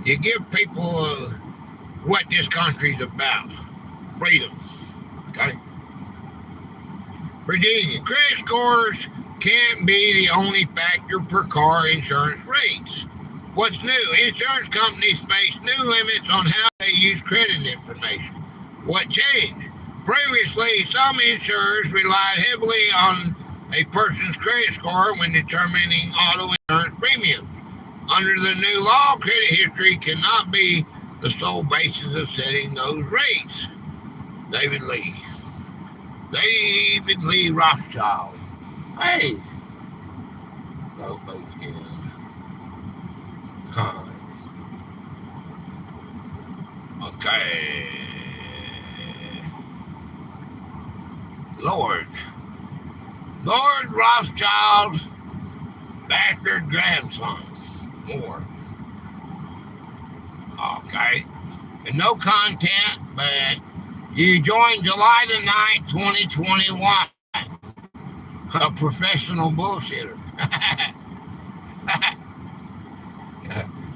You give people what this country's about: freedom. Okay. Virginia, credit scores can't be the only factor for car insurance rates. What's new? Insurance companies face new limits on how they use credit information. What changed? Previously, some insurers relied heavily on a person's credit score when determining auto insurance premiums. Under the new law, credit history cannot be the sole basis of setting those rates. David Lee Rothschild. Hey. Okay. Lord Rothschild's bastard grandson. More. Okay. And no content, but you joined July the 9th, 2021. A professional bullshitter.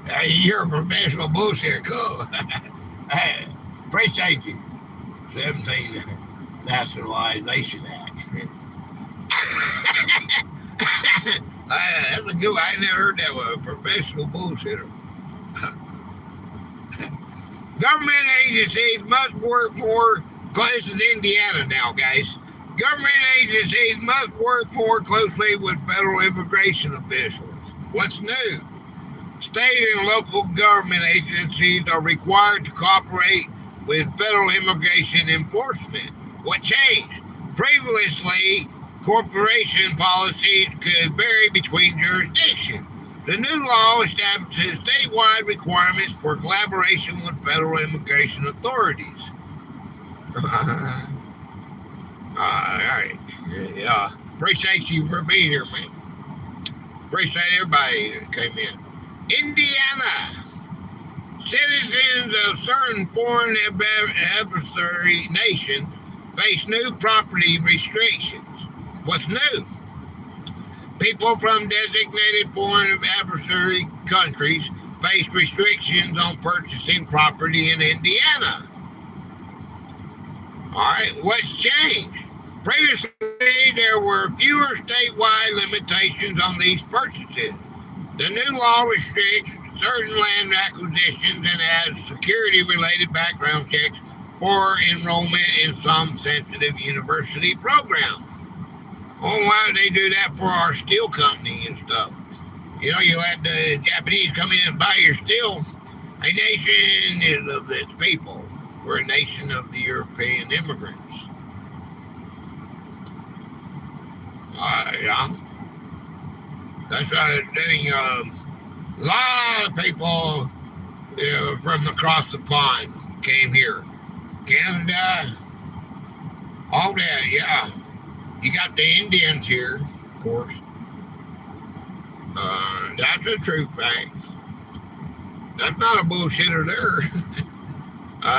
Hey, you're a professional bullshit. Cool. Hey, appreciate you. 17 Nationalization Act. That's a good one. I never heard that one. A professional bullshitter. Government agencies must work more. This is Indiana now, guys. Government agencies must work more closely with federal immigration officials. What's new? State and local government agencies are required to cooperate with federal immigration enforcement. What changed? Previously, corporation policies could vary between jurisdictions. The new law establishes statewide requirements for collaboration with federal immigration authorities. All right. Yeah. Appreciate you for being here, man. Appreciate everybody that came in. Indiana. Citizens of certain foreign adversary nations face new property restrictions. What's new? People from designated foreign adversary countries face restrictions on purchasing property in Indiana. All right, what's changed? Previously, there were fewer statewide limitations on these purchases. The new law restricts certain land acquisitions and adds security-related background checks for enrollment in some sensitive university programs. Oh, why do they do that for our steel company and stuff? You know, you let the Japanese come in and buy your steel. A nation is of its people. We're a nation of the European immigrants. Yeah. That's why they're doing a lot of people from across the pond came here. Canada, all that, yeah. You got the Indians here, of course. That's a true fact. That's not a bullshitter there.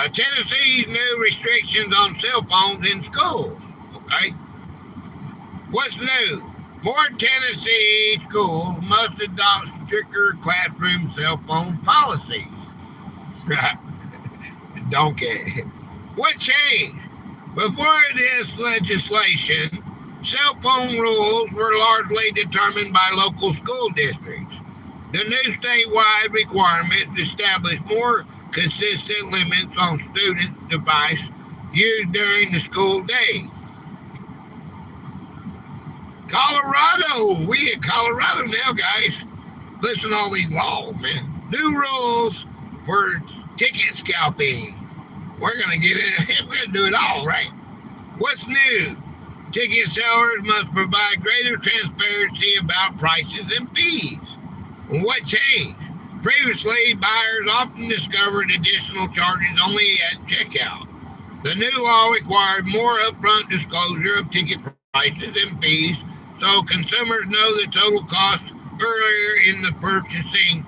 Tennessee's new restrictions on cell phones in schools. Okay. What's new? More Tennessee schools must adopt stricter classroom cell phone policies. Don't care. What changed? Before this legislation, cell phone rules were largely determined by local school districts. The new statewide requirements establish more consistent limits on student device used during the school day. Colorado, we in Colorado now, guys. Listen to all these laws, man. New rules for ticket scalping. We're gonna get it. We're gonna do it all, right? What's new? Ticket sellers must provide greater transparency about prices and fees. What changed? Previously, buyers often discovered additional charges only at checkout. The new law required more upfront disclosure of ticket prices and fees so consumers know the total cost earlier in the purchasing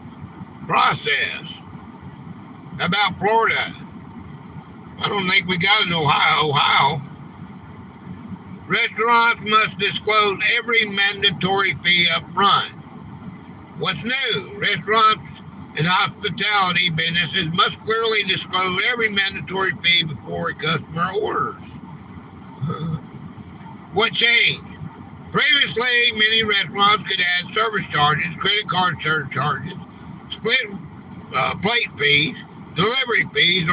process. About Florida, I don't think we got an Ohio. Restaurants must disclose every mandatory fee up front. What's new? Restaurants and hospitality businesses must clearly disclose every mandatory fee before a customer orders. What changed? Previously, many restaurants could add service charges, credit card surcharges, split plate fees, delivery fees.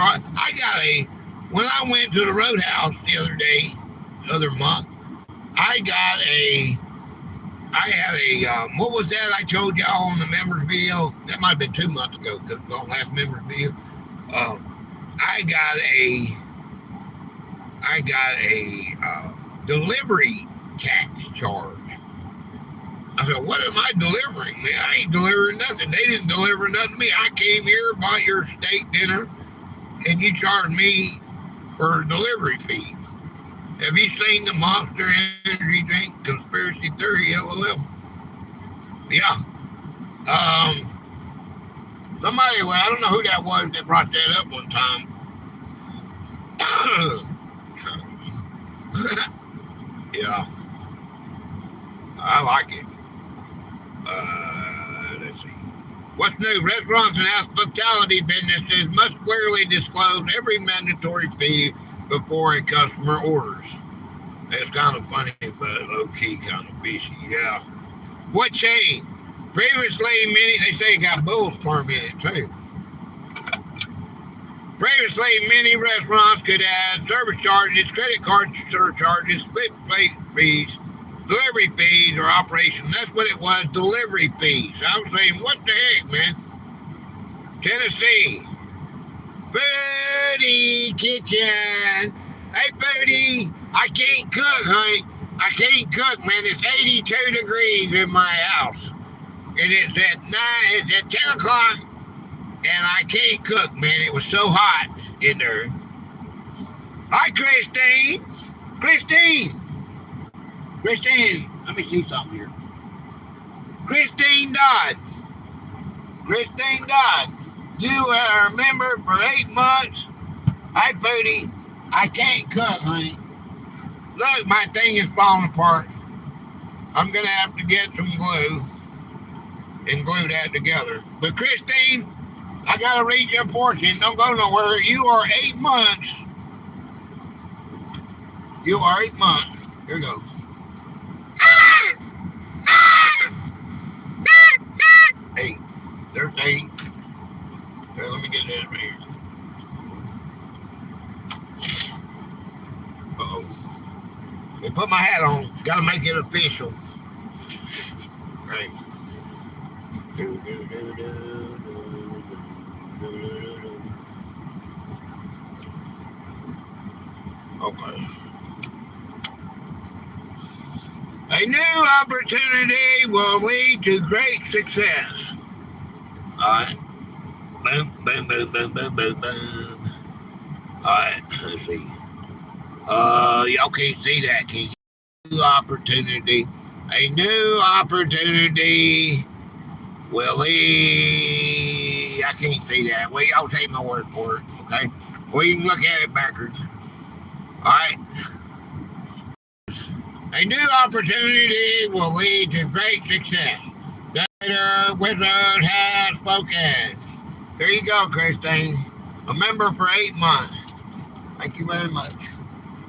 When I went to the Roadhouse the other month, I had a, what was that I told y'all on the members video? That might have been 2 months ago because it was on last members video. I got a delivery tax charge. I said, what am I delivering? Man, I ain't delivering nothing. They didn't deliver nothing to me. I came here, bought your steak dinner, and you charged me for delivery fees. Have you seen the Monster Energy drink conspiracy theory, LOL? Yeah. Somebody, well, I don't know who that was that brought that up one time. Yeah. I like it. Let's see. What's new? Restaurants and hospitality businesses must clearly disclose every mandatory fee before a customer orders. It's kind of funny, but low-key kind of fishy, yeah. What changed? Previously, they say it got Bulls Farm in it, too. Previously, many restaurants could add service charges, credit card surcharges, split plate fees, delivery fees, or operation. That's what it was, delivery fees. I was saying, what the heck, man? Tennessee. Foodie Kitchen. Hey, Foodie, I can't cook, honey. I can't cook, man. It's 82 degrees in my house. And it's at 10 o'clock, and I can't cook, man. It was so hot in there. Hi, Christine. Christine, let me see something here. Christine Dodd. You are a member for 8 months. Hi, Foodie. I can't cook, honey. Look, my thing is falling apart. I'm going to have to get some glue and glue that together. But Christine, I got to read your portion. Don't go nowhere. You are 8 months. You are 8 months. Here we go. 8. There's 8. Okay, let me get that right here. Uh-oh. They put my hat on. Got to make it official. Okay. Okay. A new opportunity will lead to great success. All right. Boom, boom, boom, boom, boom, boom, boom. All right. Let's see. Y'all can't see that, can you? New opportunity. A new opportunity will lead. I can't see that. Well, y'all take my word for it, okay? Well, you can look at it backwards. All right. A new opportunity will lead to great success. Gator Wizard has spoken. There you go, Christine. A member for 8 months. Thank you very much.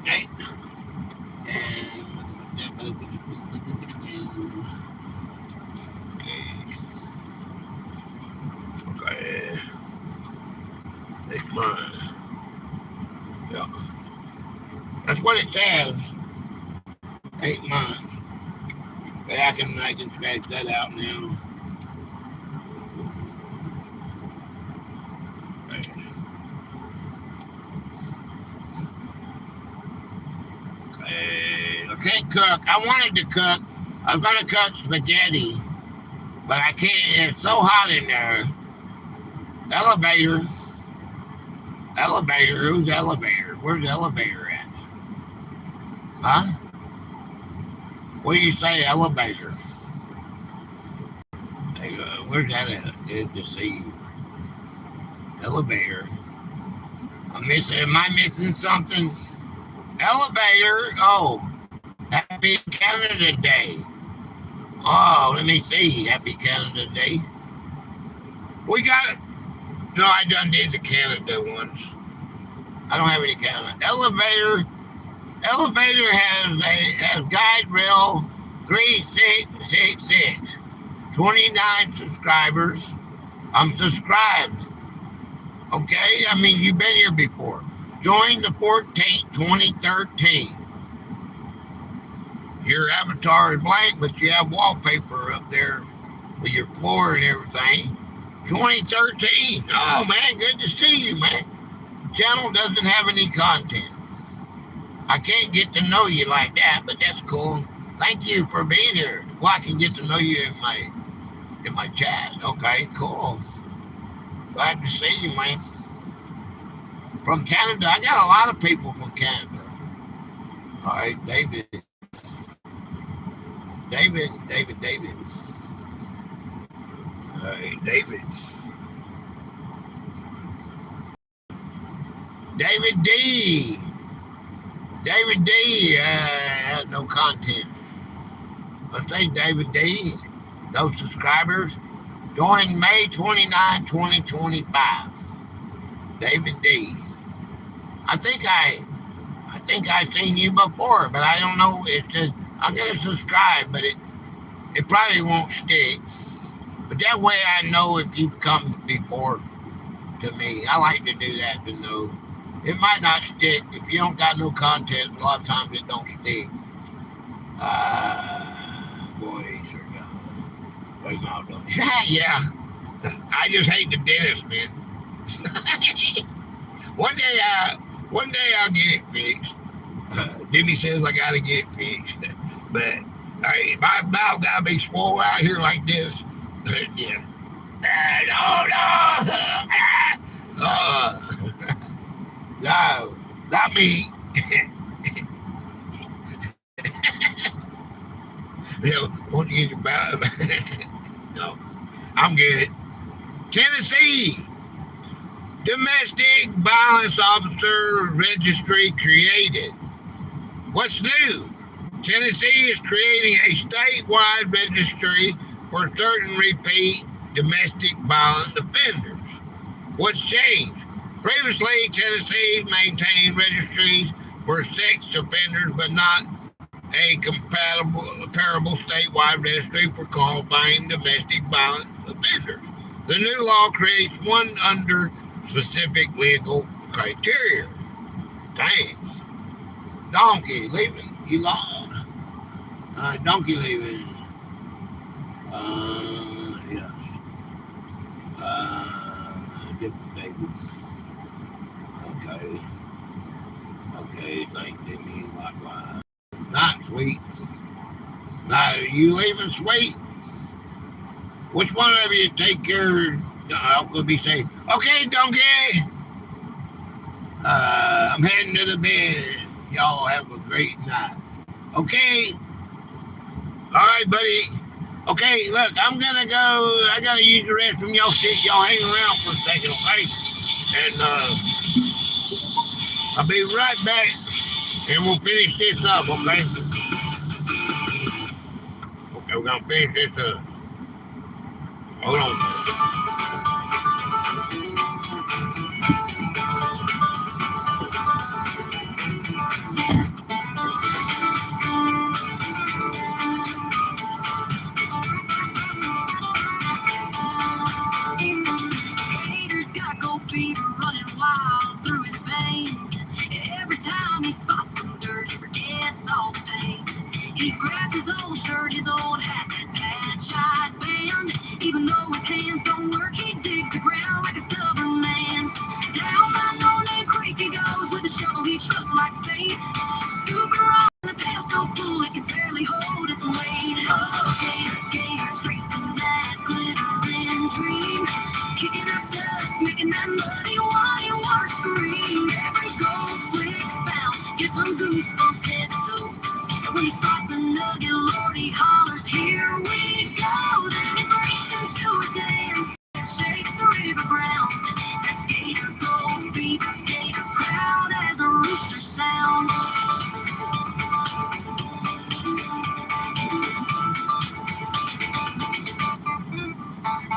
Okay. Okay. 8 months. Yeah. That's what it says. 8 months. But I can scratch that out now. Okay. I can't cook. I wanted to cook. I was gonna cook spaghetti, but I can't. It's so hot in there. Elevator. Who's elevator? Where's the elevator at? Huh? What do you say, elevator? Hey, where's that at? Good to see you. Elevator. Am I missing something? Elevator. Oh, happy Canada Day. Oh, let me see. Happy Canada Day. We got it. No, I done did the Canada ones. I don't have any Canada. Elevator has guide rail 3666. 29 subscribers. I'm subscribed. Okay? I mean, you've been here before. Joined the 14th, 2013. Your avatar is blank, but you have wallpaper up there with your floor and everything. 2013. Oh, man, good to see you, man. Channel doesn't have any content. I can't get to know you like that, but that's cool. Thank you for being here. Well, I can get to know you in my chat. Okay, cool. Glad to see you, man. From Canada. I got a lot of people from Canada. All right, David. All right, David D. David D has no content. Let's say David D. No subscribers. Joined May 29, 2025. David D. I think I've seen you before, but I don't know. It says I'm gonna subscribe, but it probably won't stick. But that way I know if you've come before to me. I like to do that to know. It might not stick if you don't got no content. A lot of times it don't stick. Boy, he sure got what his mouth done. Yeah, I just hate the dentist, man. One day I'll get it fixed. Jimmy says I gotta get it fixed, but my mouth gotta be swole out here like this. Yeah. No, not me. Won't you get your mouth? No, I'm good. Tennessee. Domestic Violence Officer Registry created. What's new? Tennessee is creating a statewide registry for certain repeat domestic violence offenders. What's changed? Previously, Tennessee maintained registries for sex offenders, but not a comparable statewide registry for qualifying domestic violence offenders. The new law creates one under specific legal criteria. Dang. Donkey leaving. You lost. Donkey leaving. Yes. Different David. Okay, thank you. Likewise. Not sweet. Now, you leaving, sweet? Which one of you take care? I could be saying, okay, donkey. I'm heading to the bed. Y'all have a great night. Okay. All right, buddy. Okay, look, I'm gonna go. I gotta use the restroom. Y'all sit. Y'all hang around for a second, okay? And I'll be right back, and we'll finish this up, okay? Okay, we're gonna finish this up. Hold on. Gator's got gold fever running wild through his veins. Every time he spots some dirt, he forgets all the pain. He grabs his old shirt, his old hat, patch-eyed band. Even though his hands don't work, he digs the ground like a stubborn man. Down by no-name creek he goes with a shovel he trusts like fate. Scooping rock in a pail so full it can barely hold its weight. Oh, Gator, tracing that glittering dream. Kicking up dust, making that muddy water scream. Every gold flick found gives some goosebumps head to toe. And when he spots a nugget, Lord, he hollers, here we go. Then he breaks into a dance that shakes the river ground. That's Gator gold fever, Gator proud as a rooster sound.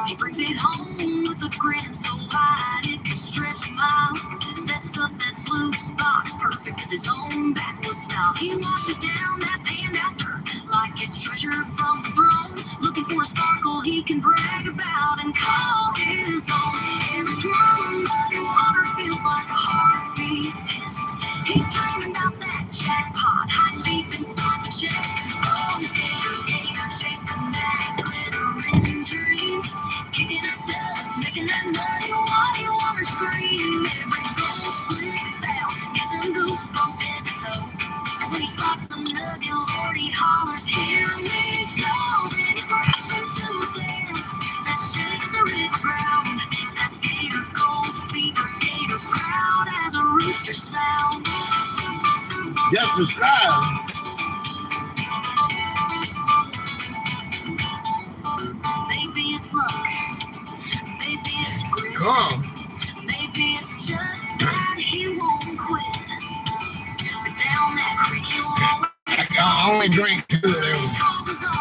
He brings it home with a grin so wide it can stretch miles. Sets up that sluice box perfect with his own backwoods style. He washes down that panned out dirt like it's treasure from the throne. Looking for a sparkle he can brag about and call his own. Every swirl of muddy water feels like a heartbeat test. He's dreaming about that jackpot hiding deep inside the chest. Oh, Gator chasing that glittering dream. Kicking up dust, making that muddy water scream. Every gold flick found gives him goosebumps head to toe. And when he spots the nugget, Lord, he hollers, here we go. Then he breaks into a dance that shakes the river ground. That's Gator gold fever, Gator proud as a rooster sound. Just subscribe. Maybe it's luck. Maybe it's grit. Come. Maybe it's just that he won't quit. But down that creek he'll always I can only drink two of them. calls his own.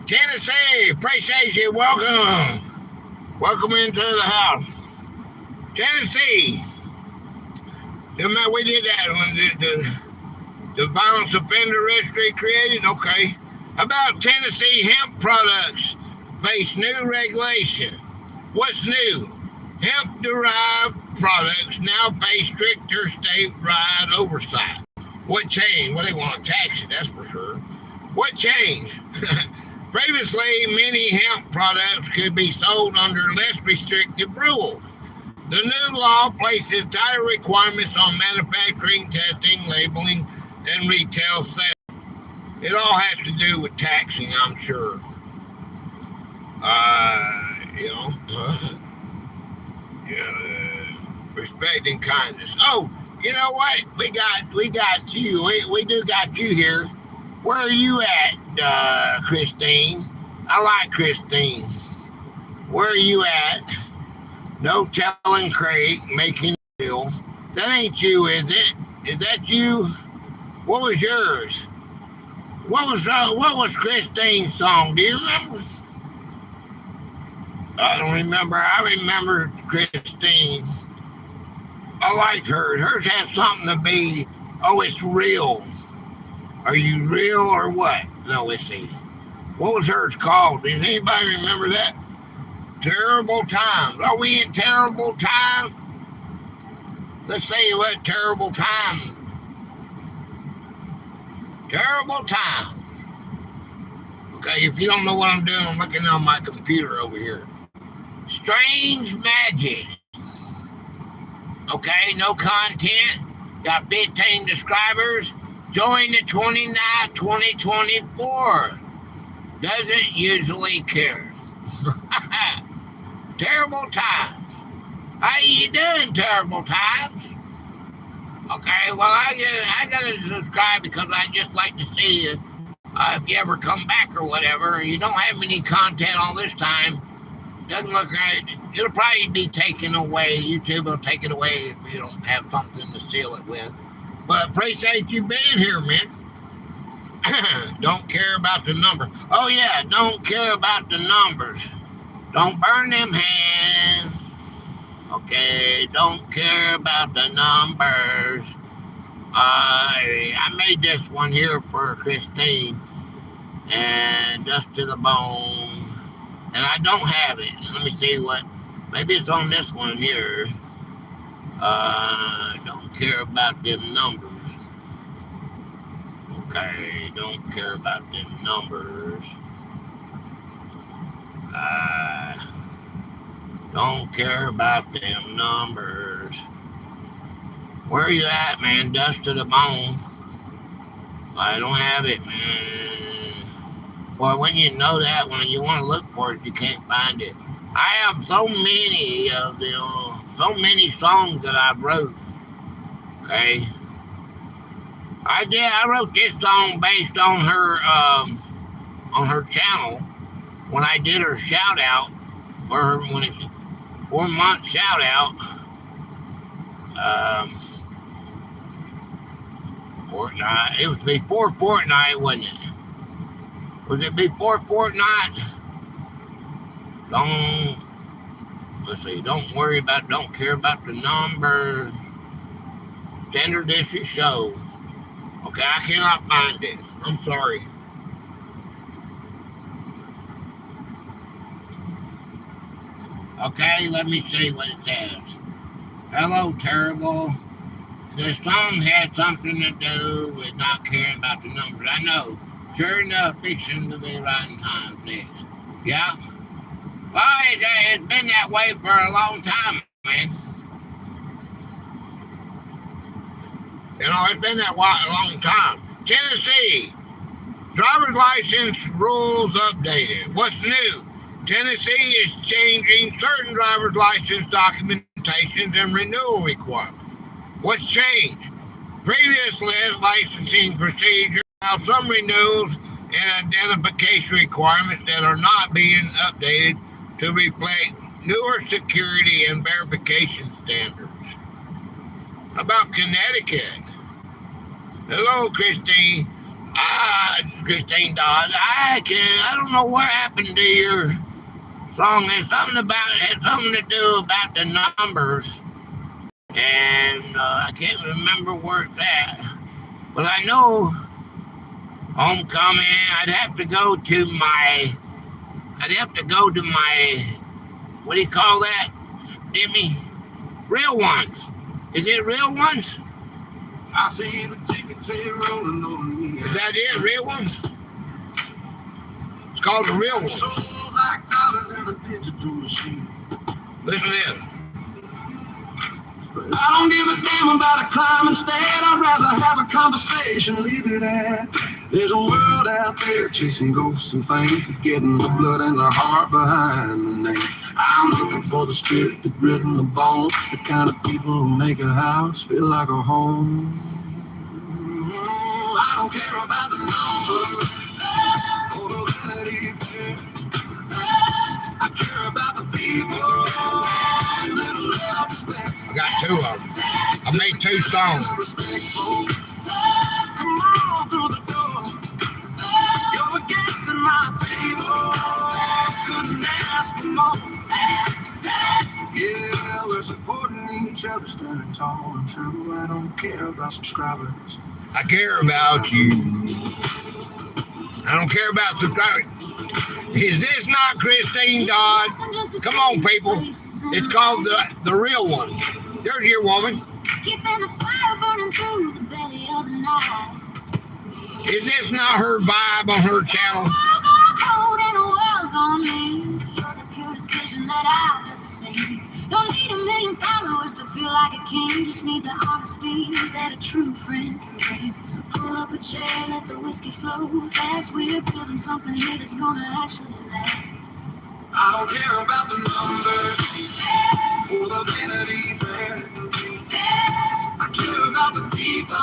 Tennessee, appreciate you. Welcome. Welcome into the house. Tennessee. Remember we did that when the violence offender registry created? Okay. About Tennessee hemp products face new regulation. What's new? Hemp-derived products now face stricter state-wide oversight. What changed? Well, they want to tax it, that's for sure. What changed? Previously, many hemp products could be sold under less restrictive rules. The new law places tighter requirements on manufacturing, testing, labeling, and retail sales. It all has to do with taxing, I'm sure. Respect and kindness. Oh, you know what? We got you. We do got you here. Where are you at, Christine? I like Christine. Where are you at? No telling Craig, making deal. That ain't you, is it? Is that you? What was yours? What was Christine's song? Do you remember? I don't remember. I remember Christine. I liked hers. Hers had something to be, oh, it's real. Are you real or what? No, let's see. What was hers called? Does anybody remember that? Terrible times. Are we in terrible times? Let's see what terrible times. Terrible times. Okay, if you don't know what I'm doing, I'm looking on my computer over here. Strange magic. Okay, no content. Got 15 subscribers. Join the 2024. Doesn't usually care. Terrible times. How you doing, terrible times? Okay, well, I gotta subscribe because I just like to see you if you ever come back or whatever. You don't have any content all this time. Doesn't look right. It'll probably be taken away. YouTube will take it away if you don't have something to seal it with. But appreciate you being here, man. Don't care about the number. Oh, yeah, don't care about the numbers. Don't burn them hands. Okay, don't care about the numbers. I made this one here for Christine. And Dust to the Bone. And I don't have it. Let me see what. Maybe it's on this one here. Don't care about them numbers. Okay, don't care about them numbers. Don't care about them numbers. Where are you at, man? Dust to the Bone. I don't have it, man. Boy, when you know that, when you want to look for it, you can't find it. I have so many of them, so many songs that I wrote. Okay. I wrote this song based on her channel when I did her shout out for her when it's 4 month shout out. Fortnite. It was before Fortnite, wasn't it? Was it before Fortnite? Don't worry about, don't care about the numbers. Standard issue show. Okay, I cannot find it. I'm sorry. Okay, let me see what it says. Hello, terrible. The song had something to do with not caring about the numbers. I know. Sure enough, fixing to be right in time next. Yeah. Well, it's been that way for a long time, man. You know, it's been that way a long time. Tennessee, driver's license rules updated. What's new? Tennessee is changing certain driver's license documentations and renewal requirements. What's changed? Previous licensing procedures have some renewals and identification requirements that are not being updated to reflect newer security and verification standards. About Connecticut. Hello, Christine. Christine Dodd, I don't know what happened to your song. There's something about it had something to do about the numbers, and I can't remember where it's at. But I know homecoming. I'd have to go to my. What do you call that, Jimmy? Real ones. Is it real ones? I see the ticket tail rolling on me. Is that it? Real ones? It's called the real ones. Souls like dollars in a digital machine. Listen to this. I don't give a damn about a climb instead. I'd rather have a conversation, leave it at. There's a world out there chasing ghosts and fame, forgetting the blood and the heart behind the name. I'm looking for the spirit, the grit and the bone, the kind of people who make a house feel like a home. I don't care about the numbers or the vanity fair. I care about the people, little love, respect. I got two of them. I made two songs. Come on through the door. You're a guest at my table. Couldn't ask for more. Yeah, we're supporting each other, standing tall and true. I don't care about subscribers. I care about you. I don't care about subscribers. Is this not Christine Dodd? Come on, people. It's called the real one. There's your woman. Keeping the fire burning through the belly of the night. Is this not her vibe on her channel? A world gone cold and a world gone mean. You're the purest vision that I've ever seen. Don't need a million followers to feel like a king. Just need the honesty that a true friend can bring. So pull up a chair, let the whiskey flow fast. We're building something here that's gonna actually last. I don't care about the numbers or the vanity fair. I care about the people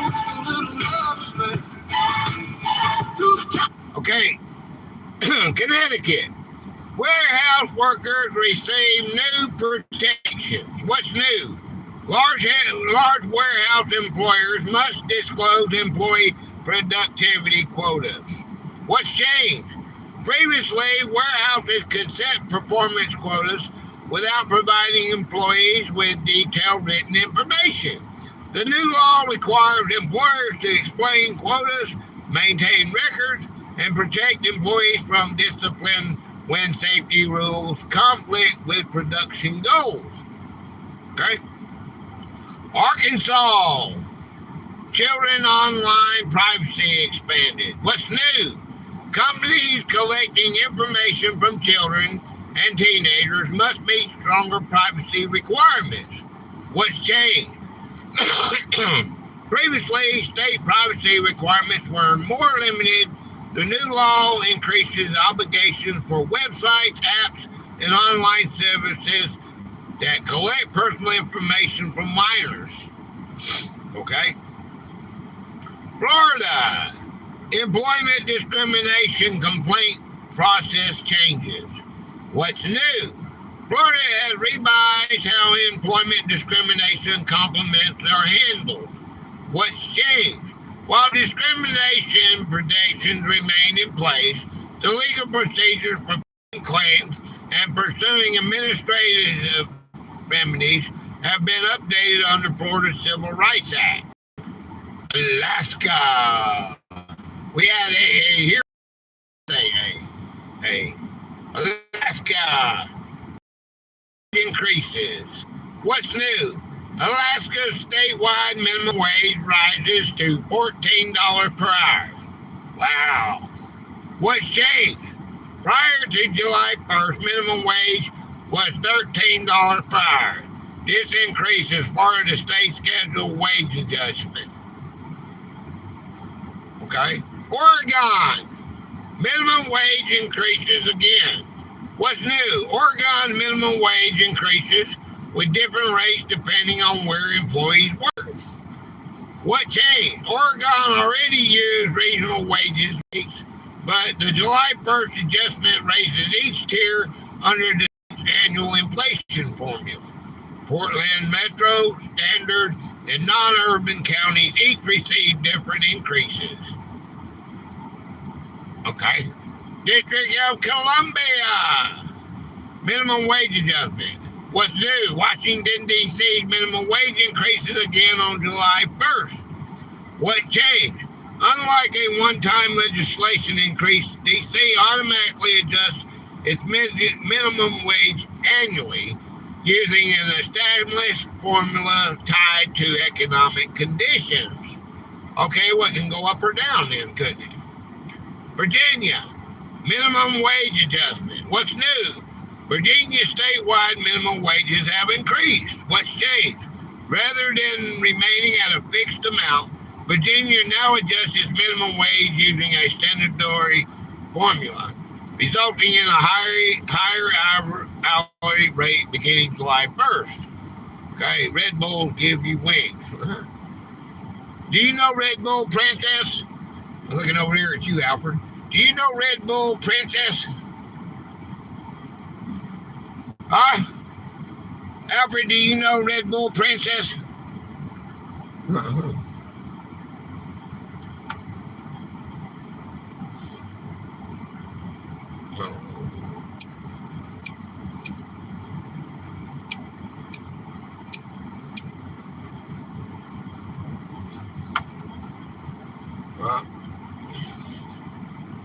with a little love spent. Okay. Connecticut. Warehouse workers receive new protections. What's new? Large warehouse employers must disclose employee productivity quotas. What's changed? Previously, warehouses could set performance quotas without providing employees with detailed written information. The new law requires employers to explain quotas, maintain records, and protect employees from discipline when safety rules conflict with production goals. Okay? Arkansas. Children online privacy expanded. What's new? Companies collecting information from children and teenagers must meet stronger privacy requirements. What's changed? Previously, state privacy requirements were more limited. The new law increases obligations for websites, apps, and online services that collect personal information from minors. Okay? Florida. Employment discrimination complaint process changes. What's new? Florida has revised how employment discrimination complaints are handled. What's changed? While discrimination protections remain in place, the legal procedures for claims and pursuing administrative remedies have been updated under Florida's Civil Rights Act. Alaska. We had a Alaska increases. What's new? Alaska's statewide minimum wage rises to $14 per hour. Wow. What's changed? Prior to July 1st, minimum wage was $13 per hour. This increase is part of the state scheduled wage adjustment. Okay? Oregon. Minimum wage increases again. What's new? Oregon minimum wage increases with different rates depending on where employees work. What changed? Oregon already used regional wages, but the July 1st adjustment raises each tier under the annual inflation formula. Portland Metro, Standard, and non-urban counties each receive different increases. Okay. District of Columbia. Minimum wage adjustment. What's new? Washington, D.C.'s minimum wage increases again on July 1st. What changed? Unlike a one-time legislation increase, D.C. automatically adjusts its minimum wage annually using an established formula tied to economic conditions. Okay, well, it can go up or down then, couldn't it? Virginia, minimum wage adjustment. What's new? Virginia statewide minimum wages have increased. What's changed? Rather than remaining at a fixed amount, Virginia now adjusts its minimum wage using a statutory formula, resulting in a higher hourly rate beginning July 1st. Okay, Red Bulls give you wings. Do you know Red Bull Princess? I'm looking over here at you, Alfred. Do you know Red Bull Princess? Huh? Alfred, do you know Red Bull Princess? Uh-huh.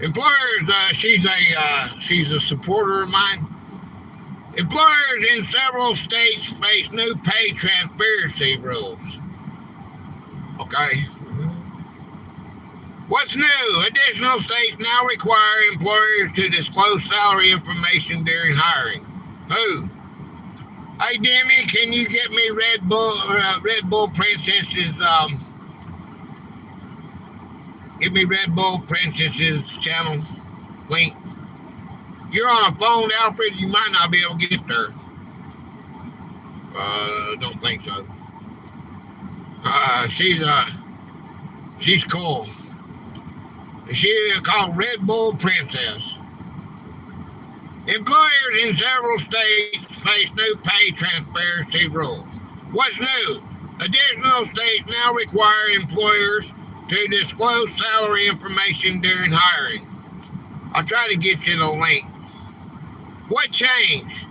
Employers, she's a supporter of mine. Employers in several states face new pay transparency rules. Okay. What's new? Additional states now require employers to disclose salary information during hiring. Who? Hey, Demi, can you get me Red Bull Princess's give me Red Bull Princess's channel link? You're on a phone, Alfred. You might not be able to get there. Don't think so. She's cool. She's called Red Bull Princess. Employers in several states face new pay transparency rules. What's new? Additional states now require employers to disclose salary information during hiring. I'll try to get you the link. What changed?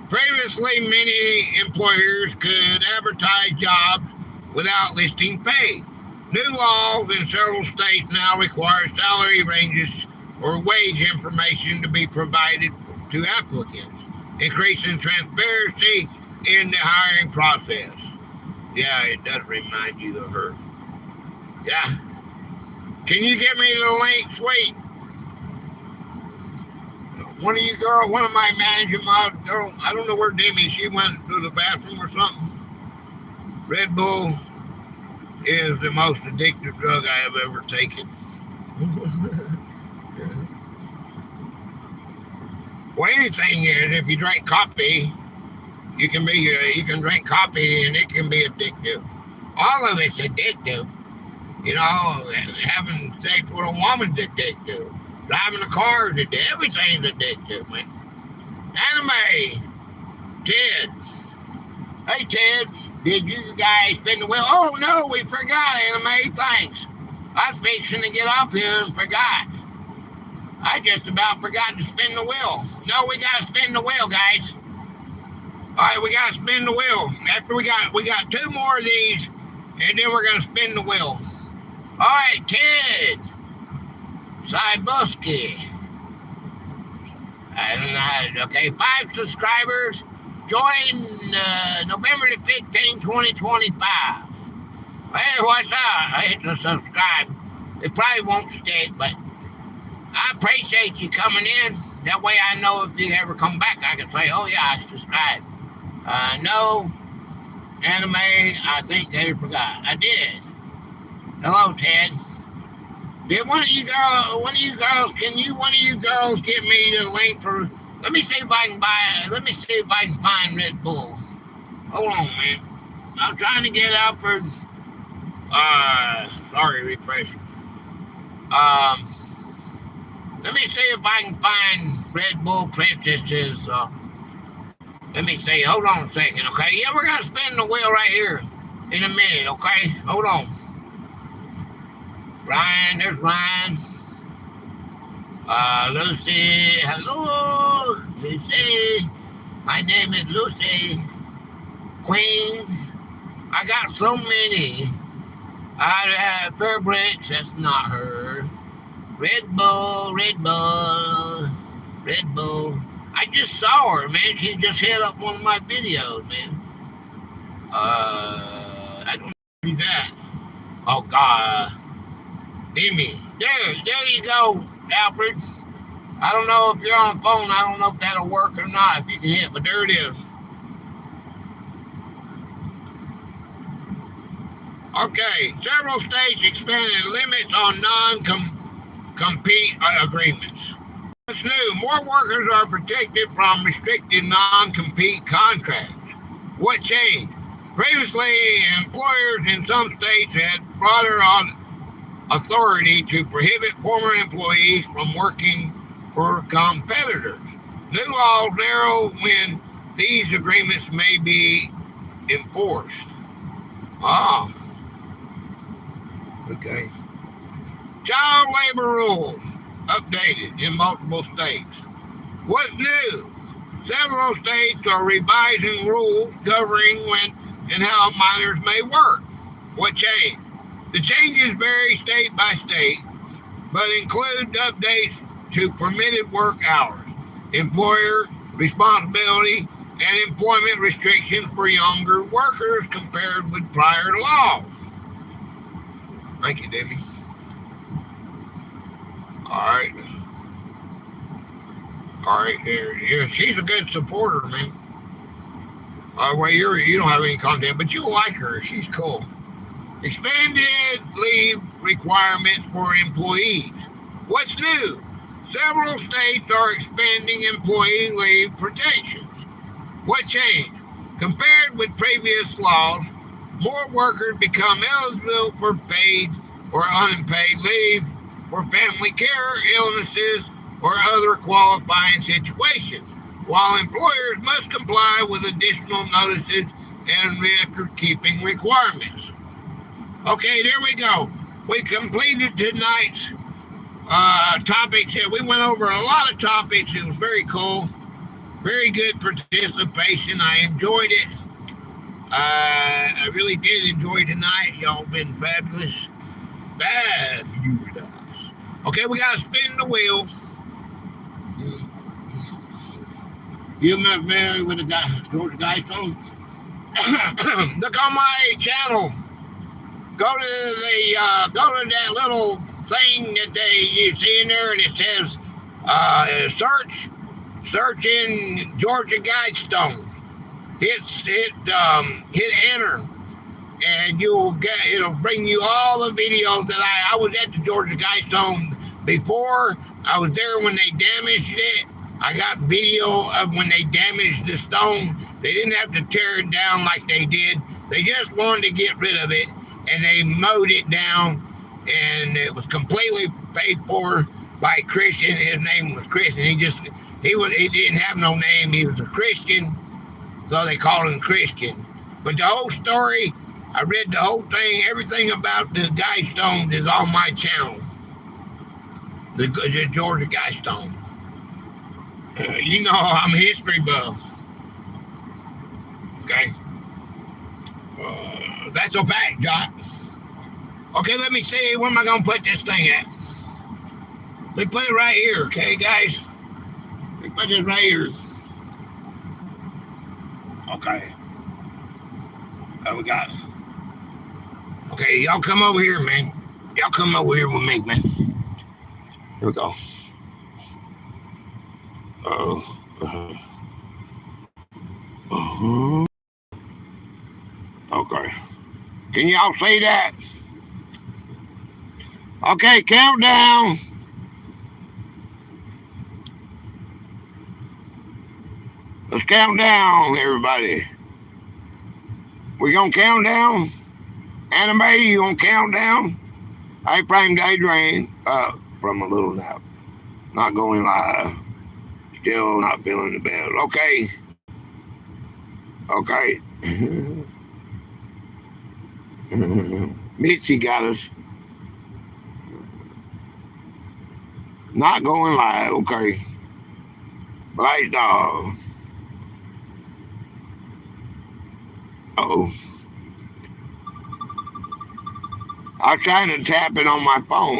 Previously, many employers could advertise jobs without listing pay. New laws in several states now require salary ranges or wage information to be provided to applicants, increasing transparency in the hiring process. Yeah, it does remind you of her. Yeah. Can you get me the link, sweet? One of my manager girls, I don't know where Demi, she went to the bathroom or something. Red Bull is the most addictive drug I have ever taken. Well, anything is, if you drink coffee, you can drink coffee and it can be addictive. All of it's addictive. You know, having sex with a woman's addictive. Driving a car is addictive. Everything's addictive, man. Anime. Ted. Hey, Ted. Did you guys spin the wheel? Oh, no, we forgot, Anime. Thanks. I was fixing to get off here and forgot. I just about forgot to spin the wheel. No, we got to spin the wheel, guys. All right, we got to spin the wheel. After we got two more of these, and then we're going to spin the wheel. All right, Ted. Cybuski. I don't know how to do. Okay, 5 subscribers. Join November the 15th, 2025. Hey, what's up? I hit the subscribe. It probably won't stick, but I appreciate you coming in. That way I know if you ever come back, I can say, oh, yeah, I subscribed. No, Anime, I think they forgot. I did. Hello, Ted. Did one of you girls get me the link for, let me see if I can find Red Bull. Hold on, man. I'm trying to get Alfred, sorry, refresh. Let me see if I can find Red Bull Princess's, let me see, hold on a second, okay? Yeah, we're gonna spin the wheel right here in a minute, okay? Hold on. Ryan, there's Ryan. Lucy, hello, Lucy. My name is Lucy. Queen. I got so many. I have Fairbricks, that's not her. Red Bull, Red Bull, Red Bull. I just saw her, man. She just hit up one of my videos, man. I don't do that. Oh, God. Demi. There you go, Alfred. I don't know if you're on the phone. I don't know if that'll work or not, if you can hit, but there it is. Okay, several states expanded limits on non-compete agreements. What's new? More workers are protected from restricted non-compete contracts. What changed? Previously, employers in some states had broader authority to prohibit former employees from working for competitors. New laws narrow when these agreements may be enforced. Ah, okay. Child labor rules updated in multiple states. What's new? Several states are revising rules governing when and how minors may work. What changed? The changes vary state by state, but include updates to permitted work hours, employer responsibility, and employment restrictions for younger workers compared with prior laws. Thank you, Debbie. All right, there. Yeah, she's a good supporter, man. Well, you don't have any content, but you'll like her. She's cool. Expanded leave requirements for employees. What's new? Several states are expanding employee leave protections. What changed? Compared with previous laws, more workers become eligible for paid or unpaid leave for family care, illnesses, or other qualifying situations, while employers must comply with additional notices and record-keeping requirements. Okay, there we go. We completed tonight's topics here. We went over a lot of topics. It was very cool. Very good participation. I enjoyed it. I really did enjoy tonight. Y'all been fabulous. Fabulous. Okay, we got to spin the wheel. You familiar with the guy, George Guystone? Look on my channel. Go to that little thing that you see in there, and it says search in Georgia Guidestone. Hit enter, and it'll bring you all the videos that I was at the Georgia Guidestone before. I was there when they damaged it. I got video of when they damaged the stone. They didn't have to tear it down like they did. They just wanted to get rid of it, and they mowed it down, and it was completely paid for by Christian. His name was Christian. He didn't have no name. He was a Christian, so they called him Christian. But the whole story, I read the whole thing. Everything about the Guidestones is on my channel. The Georgia Guidestone. You know I'm a history buff. Okay. That's a fact, Jot. Okay, let me see. Where am I going to put this thing at? Let me put it right here, okay, guys? Let me put it right here. Okay. We got it. Okay, y'all come over here, man. Y'all come over here with me, man. Here we go. Okay. Can y'all see that? Okay, countdown. Let's count down, everybody. We gonna count down? Anime, you gonna count down? I framed Adrian from a little nap. Not going live. Still not feeling the best. Okay. Okay. Mitzi got us. Not going live, okay. Black dog. Uh-oh. I was trying to tap it on my phone.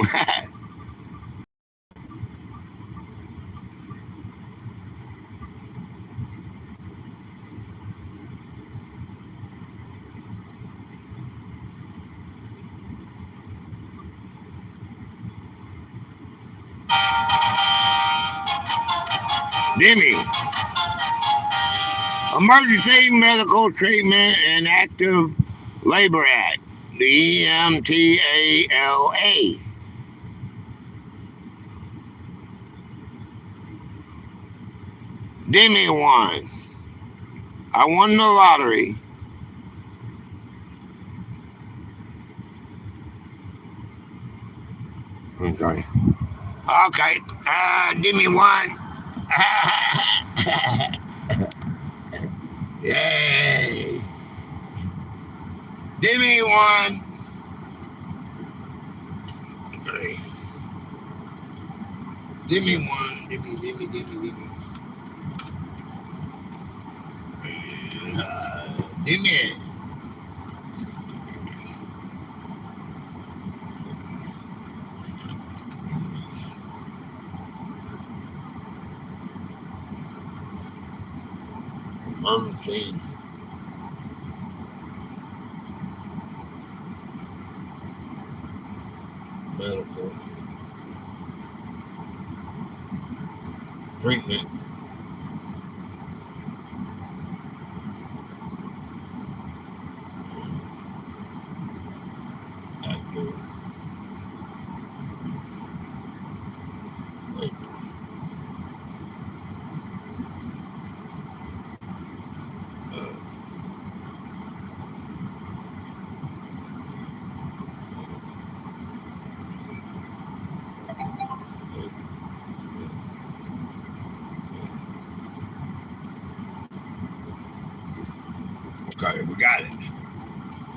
Demi. Emergency Medical Treatment and Active Labor Act. The EMTALA. Demi won. I won the lottery. Okay. Okay. Demi won. Yay. Demi won. Okay. Demi won. Demi. Demi. Emergency medical treatment active labor. Okay, we got it.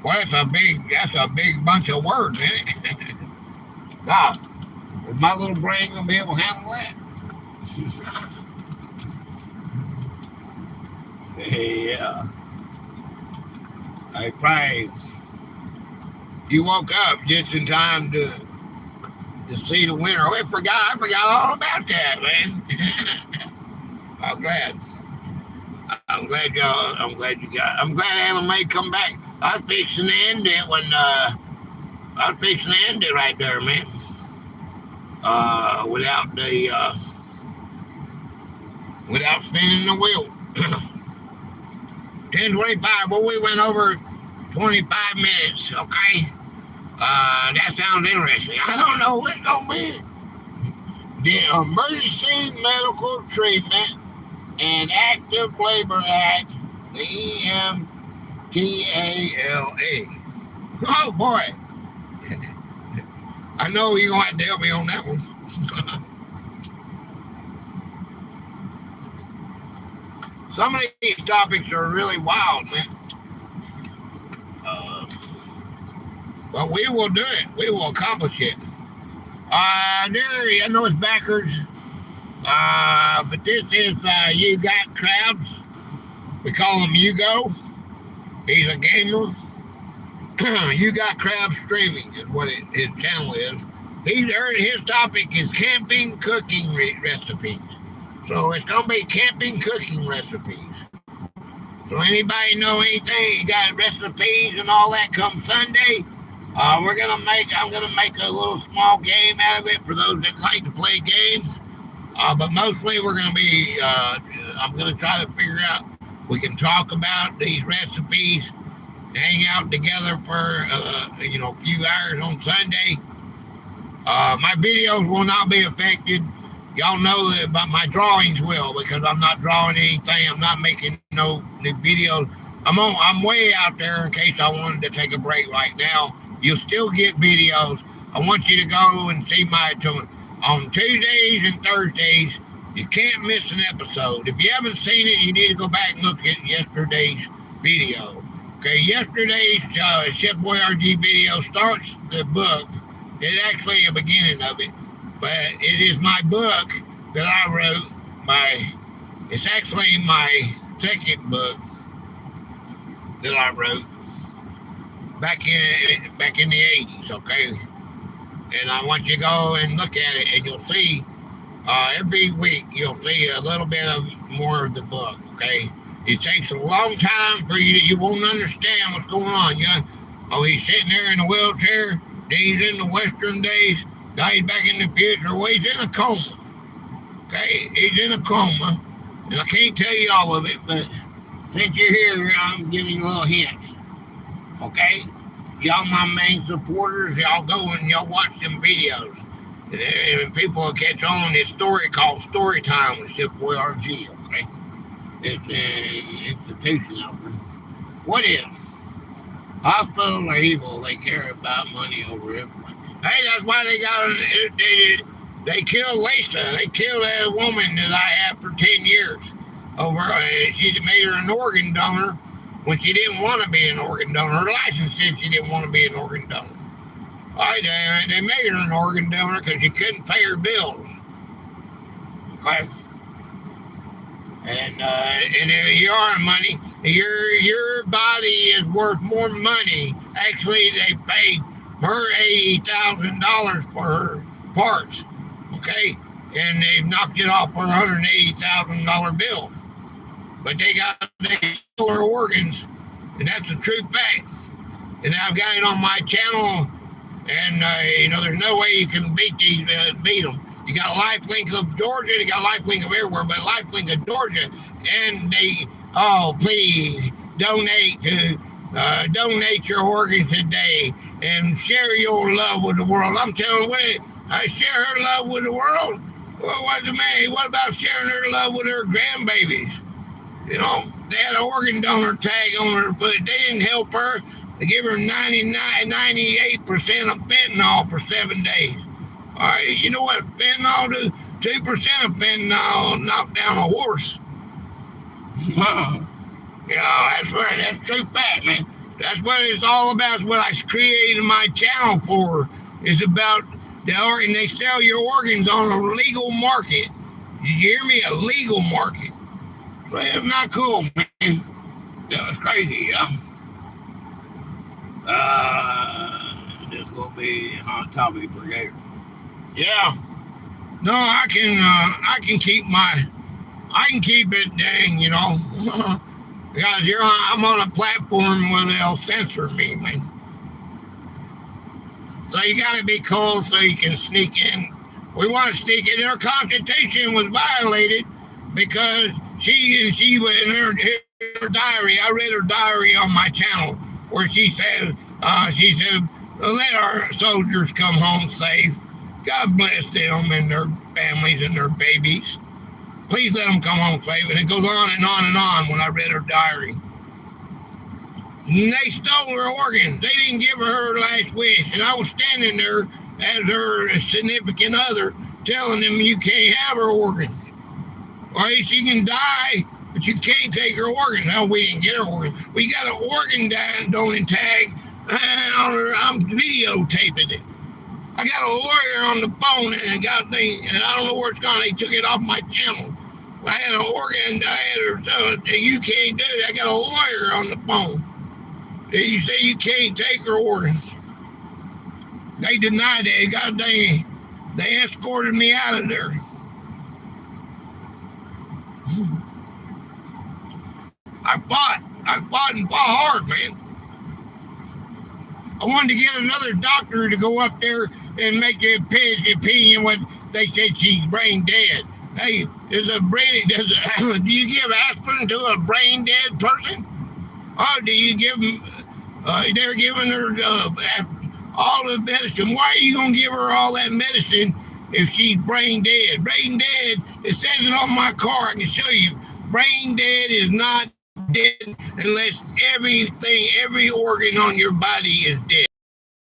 Well, that's a big bunch of words, ain't it? God, is my little brain gonna be able to handle that? Yeah. You woke up just in time to see the winner. Oh, I forgot all about that, man. I'm glad Anna May come back. I was fixing to end it right there, man. Without spinning the wheel. 10:25. Well, we went over 25 minutes, okay? That sounds interesting. I don't know what it's gonna be. The Emergency Medical Treatment and Active Labor Act, the EMTALA. Oh boy. I know you're gonna have to help me on that one. Some of these topics are really wild, man. But we will do it. We will accomplish it. I know it's backwards. But this is You Got Crabs. We call him Hugo. He's a gamer. You Got Crabs Streaming is what his channel is. His topic is camping cooking recipes. So it's gonna be camping cooking recipes. So anybody know anything? You got recipes and all that come Sunday. I'm gonna make a little small game out of it for those that like to play games. But mostly we're gonna be. I'm gonna try to figure out. We can talk about these recipes, hang out together for a few hours on Sunday. My videos will not be affected. Y'all know that, but my drawings will, because I'm not drawing anything. I'm not making no new videos. I'm way out there in case I wanted to take a break right now. You'll still get videos. I want you to go and see on Tuesdays and Thursdays. You can't miss an episode. If you haven't seen it, you need to go back and look at yesterday's video. Okay, yesterday's Chef Boy RG video starts the book. It's actually a beginning of it. but it is my book that I wrote. It's actually my second book that I wrote back in the 80s, okay? And I want you to go and look at it, and you'll see every week you'll see a little bit of more of the book, okay? It takes a long time for you won't understand what's going on. He's sitting there in a wheelchair, then he's in the Western days, now he's back in the future, well, he's in a coma, okay? He's in a coma, and I can't tell you all of it, but since you're here, I'm giving you little hints, okay? Y'all my main supporters, y'all go and y'all watch them videos. And people will catch on this story called Story Time with Shipboy RG, okay? It's an institution out there. What is? Hospitals are evil. They care about money over everything. Hey, that's why they killed Lisa. They killed that woman that I had for 10 years. She made her an organ donor when she didn't want to be an organ donor. Her license said she didn't want to be an organ donor. All right, they made her an organ donor because she couldn't pay her bills. Okay? And if you are money, your body is worth more money. Actually, they paid her $80,000 for her parts. Okay? And they knocked it off for a $180,000 bill. But they stole her organs, and that's a true fact. And I've got it on my channel, and there's no way you can beat them. You got LifeLink of Georgia, you got LifeLink of everywhere, but LifeLink of Georgia, and please donate your organs today and share your love with the world. I'm telling you, I share her love with the world. Well, what about sharing her love with her grandbabies? They had an organ donor tag on her, but they didn't help her. They gave her 98% of fentanyl for 7 days. All right, you know what fentanyl do? 2% of fentanyl knock down a horse. That's right. That's true fact, man. That's what it's all about. It's what I created my channel for. It's about the organ. They sell your organs on a legal market. Did you hear me? A legal market. So it's not cool, man. That was crazy, yeah. This will be a hot topic for Gator. Yeah. No, I can keep it dang, because I'm on a platform where they'll censor me, man. So you gotta be cool so you can sneak in. We want to sneak in. Her constitution was violated because she went in her diary. I read her diary on my channel where she said, let our soldiers come home safe. God bless them and their families and their babies. Please let them come home safe. And it goes on and on and on when I read her diary. And they stole her organs. They didn't give her last wish. And I was standing there as her significant other telling them you can't have her organs. Or she can die, but you can't take her organs. No, we didn't get her organs. We got an organ donor tag on her. I'm videotaping it. I got a lawyer on the phone and I don't know where it's gone. They took it off my channel. I had an organ, so you can't do it. I got a lawyer on the phone. You say you can't take her organs. They denied it. They escorted me out of there. I fought and fought hard, man. I wanted to get another doctor to go up there and make the opinion when they said she's brain dead. Hey, do you give aspirin to a brain dead person? Or do you give them, they're giving her all the medicine. Why are you going to give her all that medicine if she's brain dead? Brain dead, it says it on my car. I can show you. Brain dead is not dead unless every organ on your body is dead.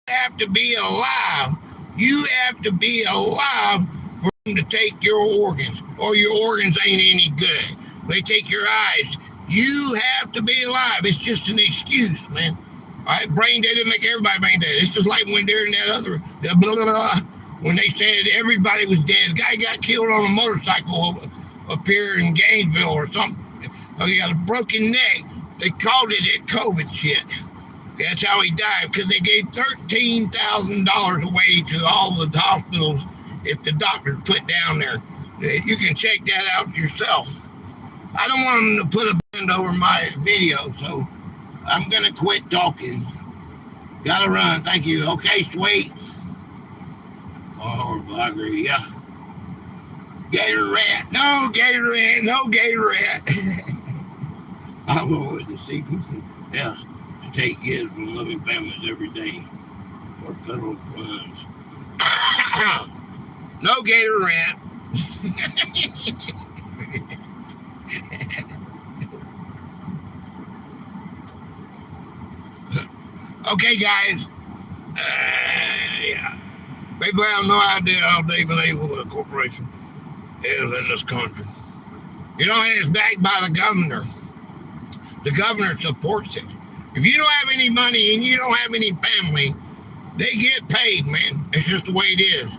You have to be alive. You have to be alive for them to take your organs, or your organs ain't any good. They take your eyes. You have to be alive. It's just an excuse, man. All right, brain dead doesn't make everybody brain dead. It's just like when they're in that other blah, blah, blah. when they said everybody was dead. The guy got killed on a motorcycle up here in Gainesville or something. He got a broken neck. They called it COVID shit. That's how he died, because they gave $13,000 away to all the hospitals if the doctors put down there. You can check that out yourself. I don't want them to put a band over my video, so I'm going to quit talking. Gotta run. Thank you. Okay, sweet. Oh, I agree. Yeah. Gator rat. No gator rat. No gator rat. I'm going to see people else to take kids from loving families every day for federal funds. No gator rat. Okay, guys. Yeah. People have no idea how they've been able to a corporation is in this country. You know, and it's backed by the governor. The governor supports it. If you don't have any money and you don't have any family, they get paid, man. It's just the way it is.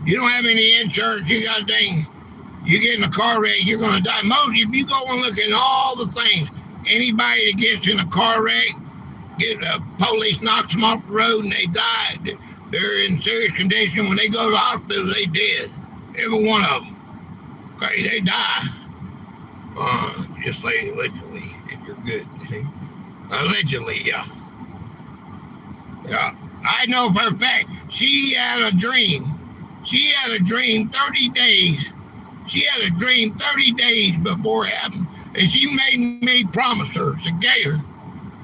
You don't have any insurance, you got things. You get in a car wreck, you're going to die. Most, if you go and look at all the things, anybody that gets in a car wreck, police knocks them off the road and they die. They're in serious condition. When they go to the hospital, they dead. Every one of them. Okay, they die. Just say allegedly, if you're good. Allegedly, yeah. Yeah. I know for a fact, she had a dream. She had a dream 30 days. She had a dream 30 days before it happened. And she made me promise her. She said,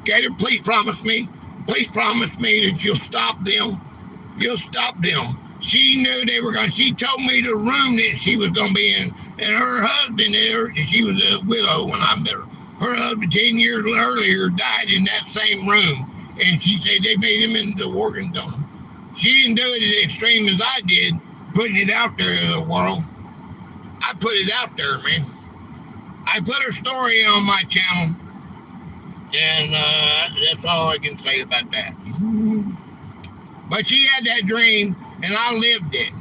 Gator, please promise me. Please promise me that you'll stop them. You'll stop them. She knew they were going to, she told me the room that she was going to be in. And her husband, she was a widow when I met her. Her husband 10 years earlier died in that same room. And she said they made him into the organ donor. She didn't do it as extreme as I did, putting it out there in the world. I put it out there, man. I put her story on my channel. And that's all I can say about that. But she had that dream, and I lived it.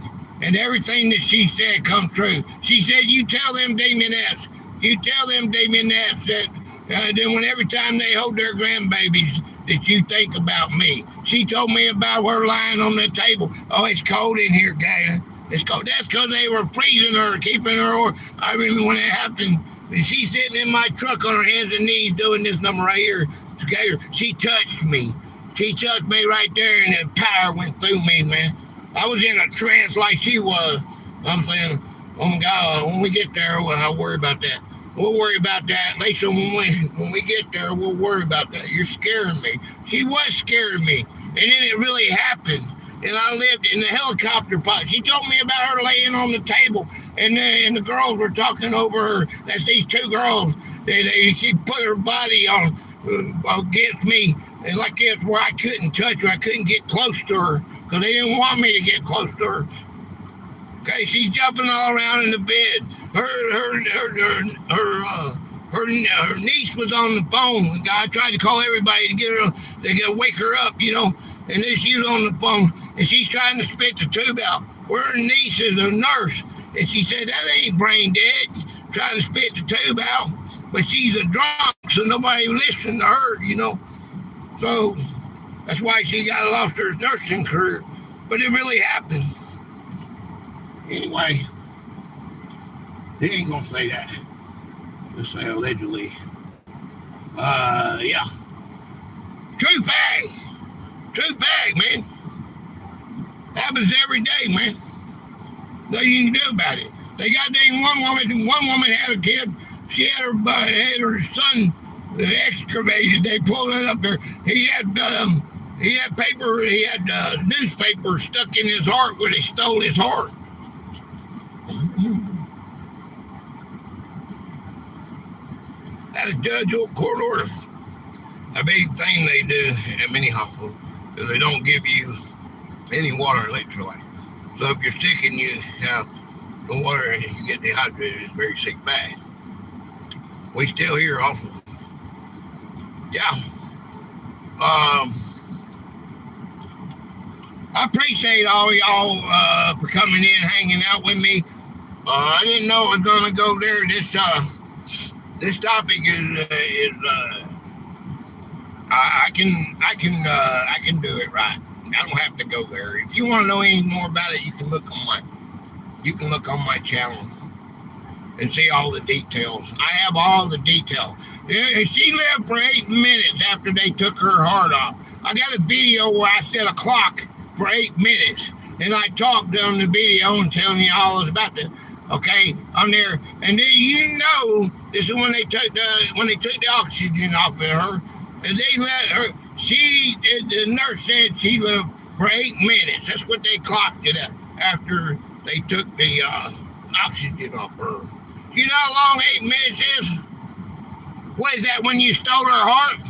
And everything that she said come true. She said, you tell them Damonettes. You tell them Damonettes that then when every time they hold their grandbabies, that you think about me. She told me about her lying on the table. Oh, it's cold in here, Gator. It's cold. That's because they were freezing her, keeping her. I remember when it happened. She's sitting in my truck on her hands and knees doing this number right here. Gator, she touched me. She touched me right there, and the power went through me, man. I was in a trance like she was. I'm saying, oh my God, when we get there, I'll worry about that. We'll worry about that. Lisa, when we get there, we'll worry about that. You're scaring me. She was scaring me. And then it really happened. And I lived in the helicopter pod. She told me about her laying on the table. And the girls were talking over her. That's these two girls. She put her body on against me. And like this, where I couldn't touch her. I couldn't get close to her. Because they didn't want me to get close to her. Okay, she's jumping all around in the bed. Her niece was on the phone. I tried to call everybody to get her, to wake her up, you know. And then she was on the phone, and she's trying to spit the tube out. Well, her niece is a nurse, and she said that ain't brain dead. Trying to spit the tube out, but she's a drunk, so nobody listened to her, you know. So that's why she got lost her nursing career. But it really happened. Anyway, they ain't gonna say that. Just say allegedly. Yeah. True fact. True fact, man. Happens every day, man. Nothing you can do about it. They got one woman had a kid. She had her son excavated. They pulled it up there. He had paper. He had newspaper stuck in his heart when they stole his heart. That is judge or court order. A big thing they do at many hospitals is they don't give you any water and electrolyte. So if you're sick and you have the water and you get dehydrated, it's very sick bad. We still here also. Yeah. I appreciate all y'all for coming in, hanging out with me. I didn't know it was gonna go there. This topic is I can do it right. I don't have to go there. If you want to know any more about it, you can look on my channel and see all the details. I have all the details. Yeah, she lived for 8 minutes after they took her heart off. I got a video where I set a clock for 8 minutes, and I talked on the video and telling you all about the. Okay, on there, and then this is when they took the oxygen off of her, and they let her. The nurse said she lived for 8 minutes. That's what they clocked it at after they took the oxygen off her. You know how long 8 minutes is? What is that when you stole her heart?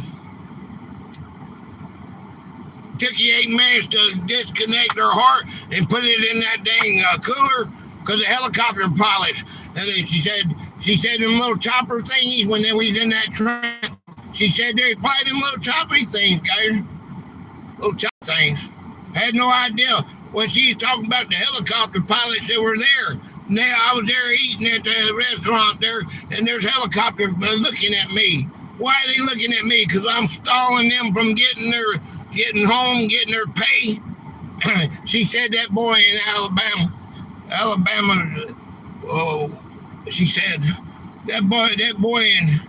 Took you 8 minutes to disconnect her heart and put it in that dang cooler because the helicopter pilots. And then she said them little chopper thingies when they was in that train. She said they probably them little chopper things, guys. Little chopper things. Had no idea. When she was talking about the helicopter pilots that were there. Now I was there eating at the restaurant there, and there's helicopters looking at me. Why are they looking at me? Because I'm stalling them from getting home, getting their pay. She said that boy in Alabama, she said that boy in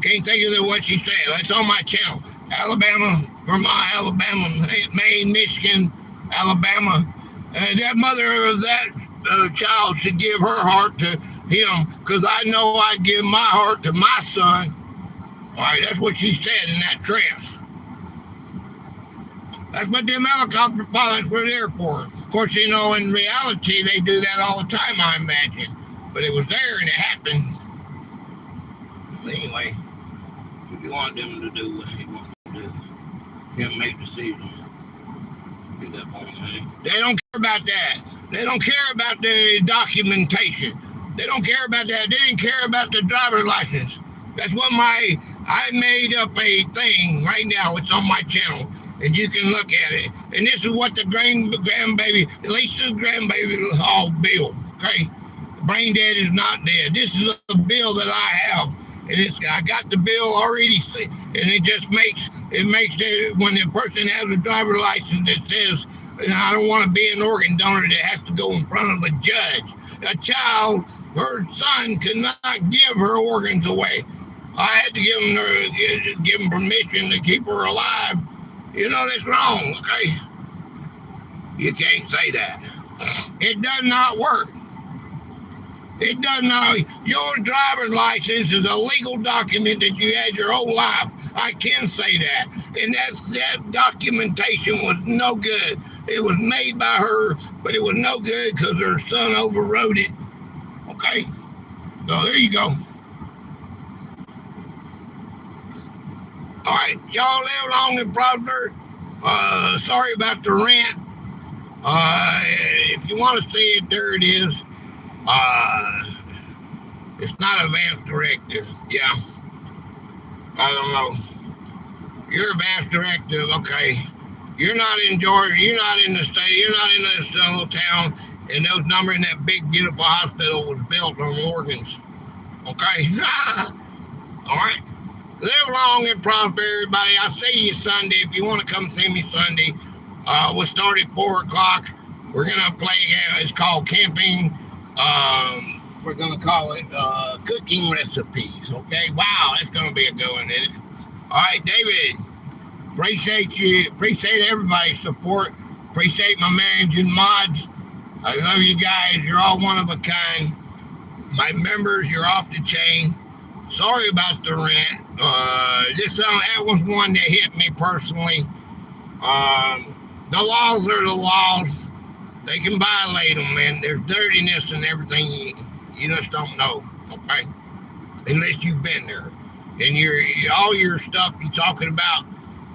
can't think of what she said. That's on my channel. Alabama, Vermont, Alabama, Maine, Michigan, Alabama. That mother of that child should give her heart to him, because I know I'd give my heart to my son. All right, that's what she said in that trance. That's what them helicopter pilots were there for. Of course, in reality, they do that all the time, I imagine. But it was there and it happened. But anyway, if you want them to do what you want them to do, you can make decisions. Get that point, honey. They don't care about that. They don't care about the documentation. They don't care about that. They didn't care about the driver's license. That's what I made up a thing right now. It's on my channel, and you can look at it. And this is what the grandbaby, at least this grandbaby all bill, okay? Brain dead is not dead. This is a bill that I have, and I got the bill already, and it just makes it when the person has a driver's license that says, I don't want to be an organ donor, that has to go in front of a judge. A child, her son, cannot give her organs away. I had to give him permission to keep her alive. That's wrong, okay? You can't say that. It does not work. It does not. Your driver's license is a legal document that you had your whole life. I can say that. And that documentation was no good. It was made by her, but it was no good because her son overrode it. Okay? So there you go. All right, y'all live long and prosper. Sorry about the rant. If you want to see it, there it is. It's not advance directive. Yeah. I don't know. You're advance directive, okay. You're not in Georgia. You're not in the state. You're not in this little town. And those numbers in that big, beautiful hospital was built on organs. Okay? All right. Live long and prosper, everybody. I'll see you Sunday. If you want to come see me Sunday, we'll start at 4 o'clock. We're going to play, it's called camping. We're going to call it cooking recipes, okay? Wow, that's going to be a good one, isn't it? All right, David, appreciate you. Appreciate everybody's support. Appreciate my managing mods. I love you guys. You're all one of a kind. My members, you're off the chain. Sorry about the rant. That was one that hit me personally. The laws are the laws. They can violate them, man. There's dirtiness and everything you just don't know, okay? Unless you've been there. And all your stuff you're talking about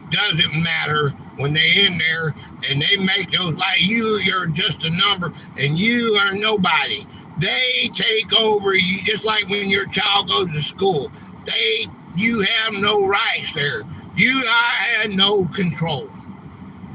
doesn't matter when they're in there and they make those like you're just a number and you are nobody. They take over you just like when your child goes to school. You have no rights there. I had no control.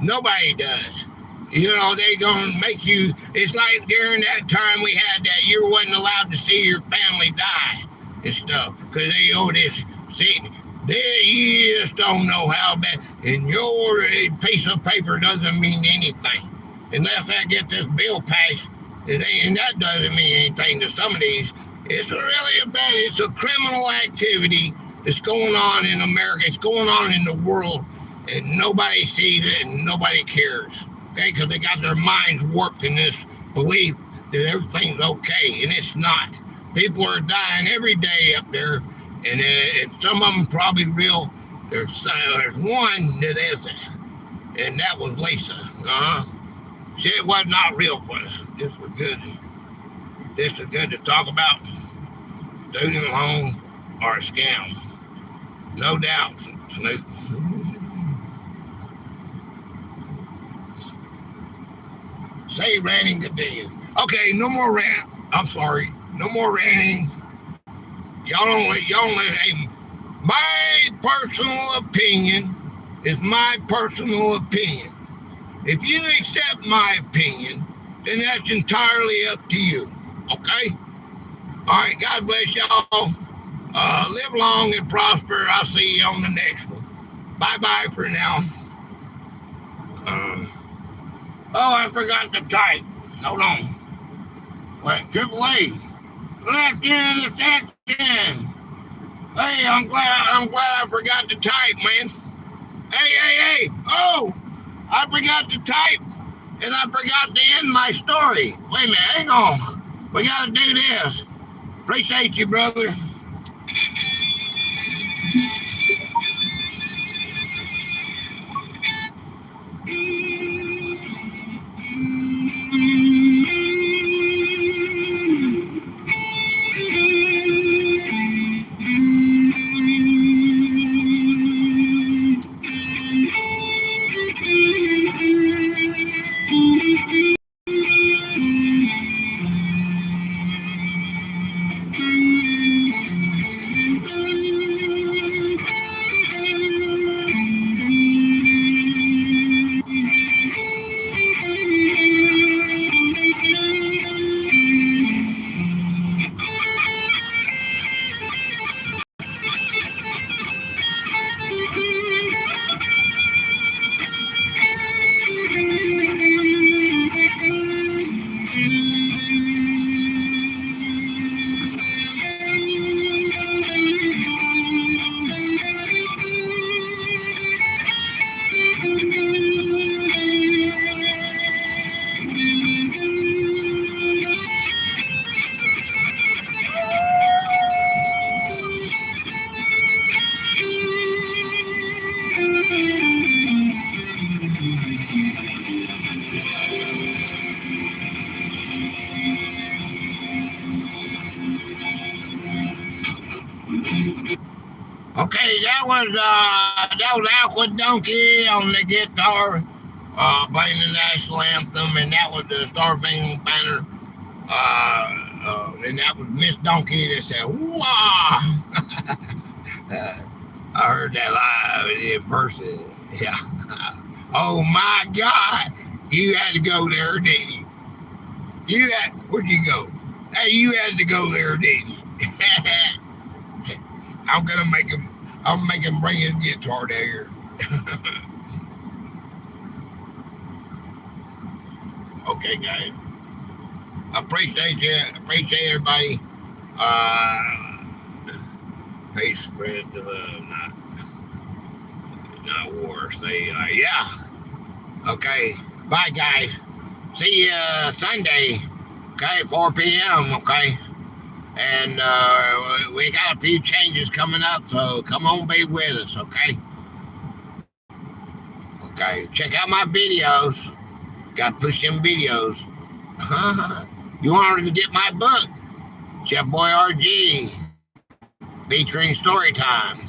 Nobody does. They gonna make you. It's like during that time we had that you wasn't allowed to see your family die and stuff because this. See, you just don't know how bad. And your piece of paper doesn't mean anything unless I get this bill passed. And that doesn't mean anything to some of these. It's really it's a criminal activity that's going on in America. It's going on in the world, and nobody sees it and nobody cares. Okay, because they got their minds warped in this belief that everything's okay, and it's not. People are dying every day up there, and some of them probably real. There's one that isn't, and that was Lisa. She was not real funny. This was good. This is good to talk about. Student loans are a scam. No doubt, Snoop. Say ranting continues. Okay, no more rant. I'm sorry. No more ranting. Y'all don't hey, my personal opinion is my personal opinion. If you accept my opinion, then that's entirely up to you. Okay? All right, God bless y'all. Live long and prosper. I'll see you on the next one. Bye-bye for now. I forgot to type. Hold on. Wait, AAA. Let's get in the section. Hey, I'm glad I forgot to type, man. Hey. Oh, I forgot to type, and I forgot to end my story. Wait a minute, hang on. We got to do this. Appreciate you, brother. Okay, that was Aqua Donkey on the guitar, playing the national anthem, and that was the Star Spangled Banner, and that was Miss Donkey that said, "Wah!" I heard that live in person. Yeah. Oh my God, you had to go there, didn't you? Where'd you go? Hey, you had to go there, didn't you? I'm gonna make him bring his guitar down here. Okay, guys. Appreciate you. Appreciate everybody. Peace, spread to not war. Say, yeah. Okay. Bye, guys. See you Sunday. Okay, 4 p.m. Okay. And we got a few changes coming up, so come on, be with us, okay? Okay, check out my videos. Got to push them videos. You wanted to get my book? It's your boy RG, featuring story time.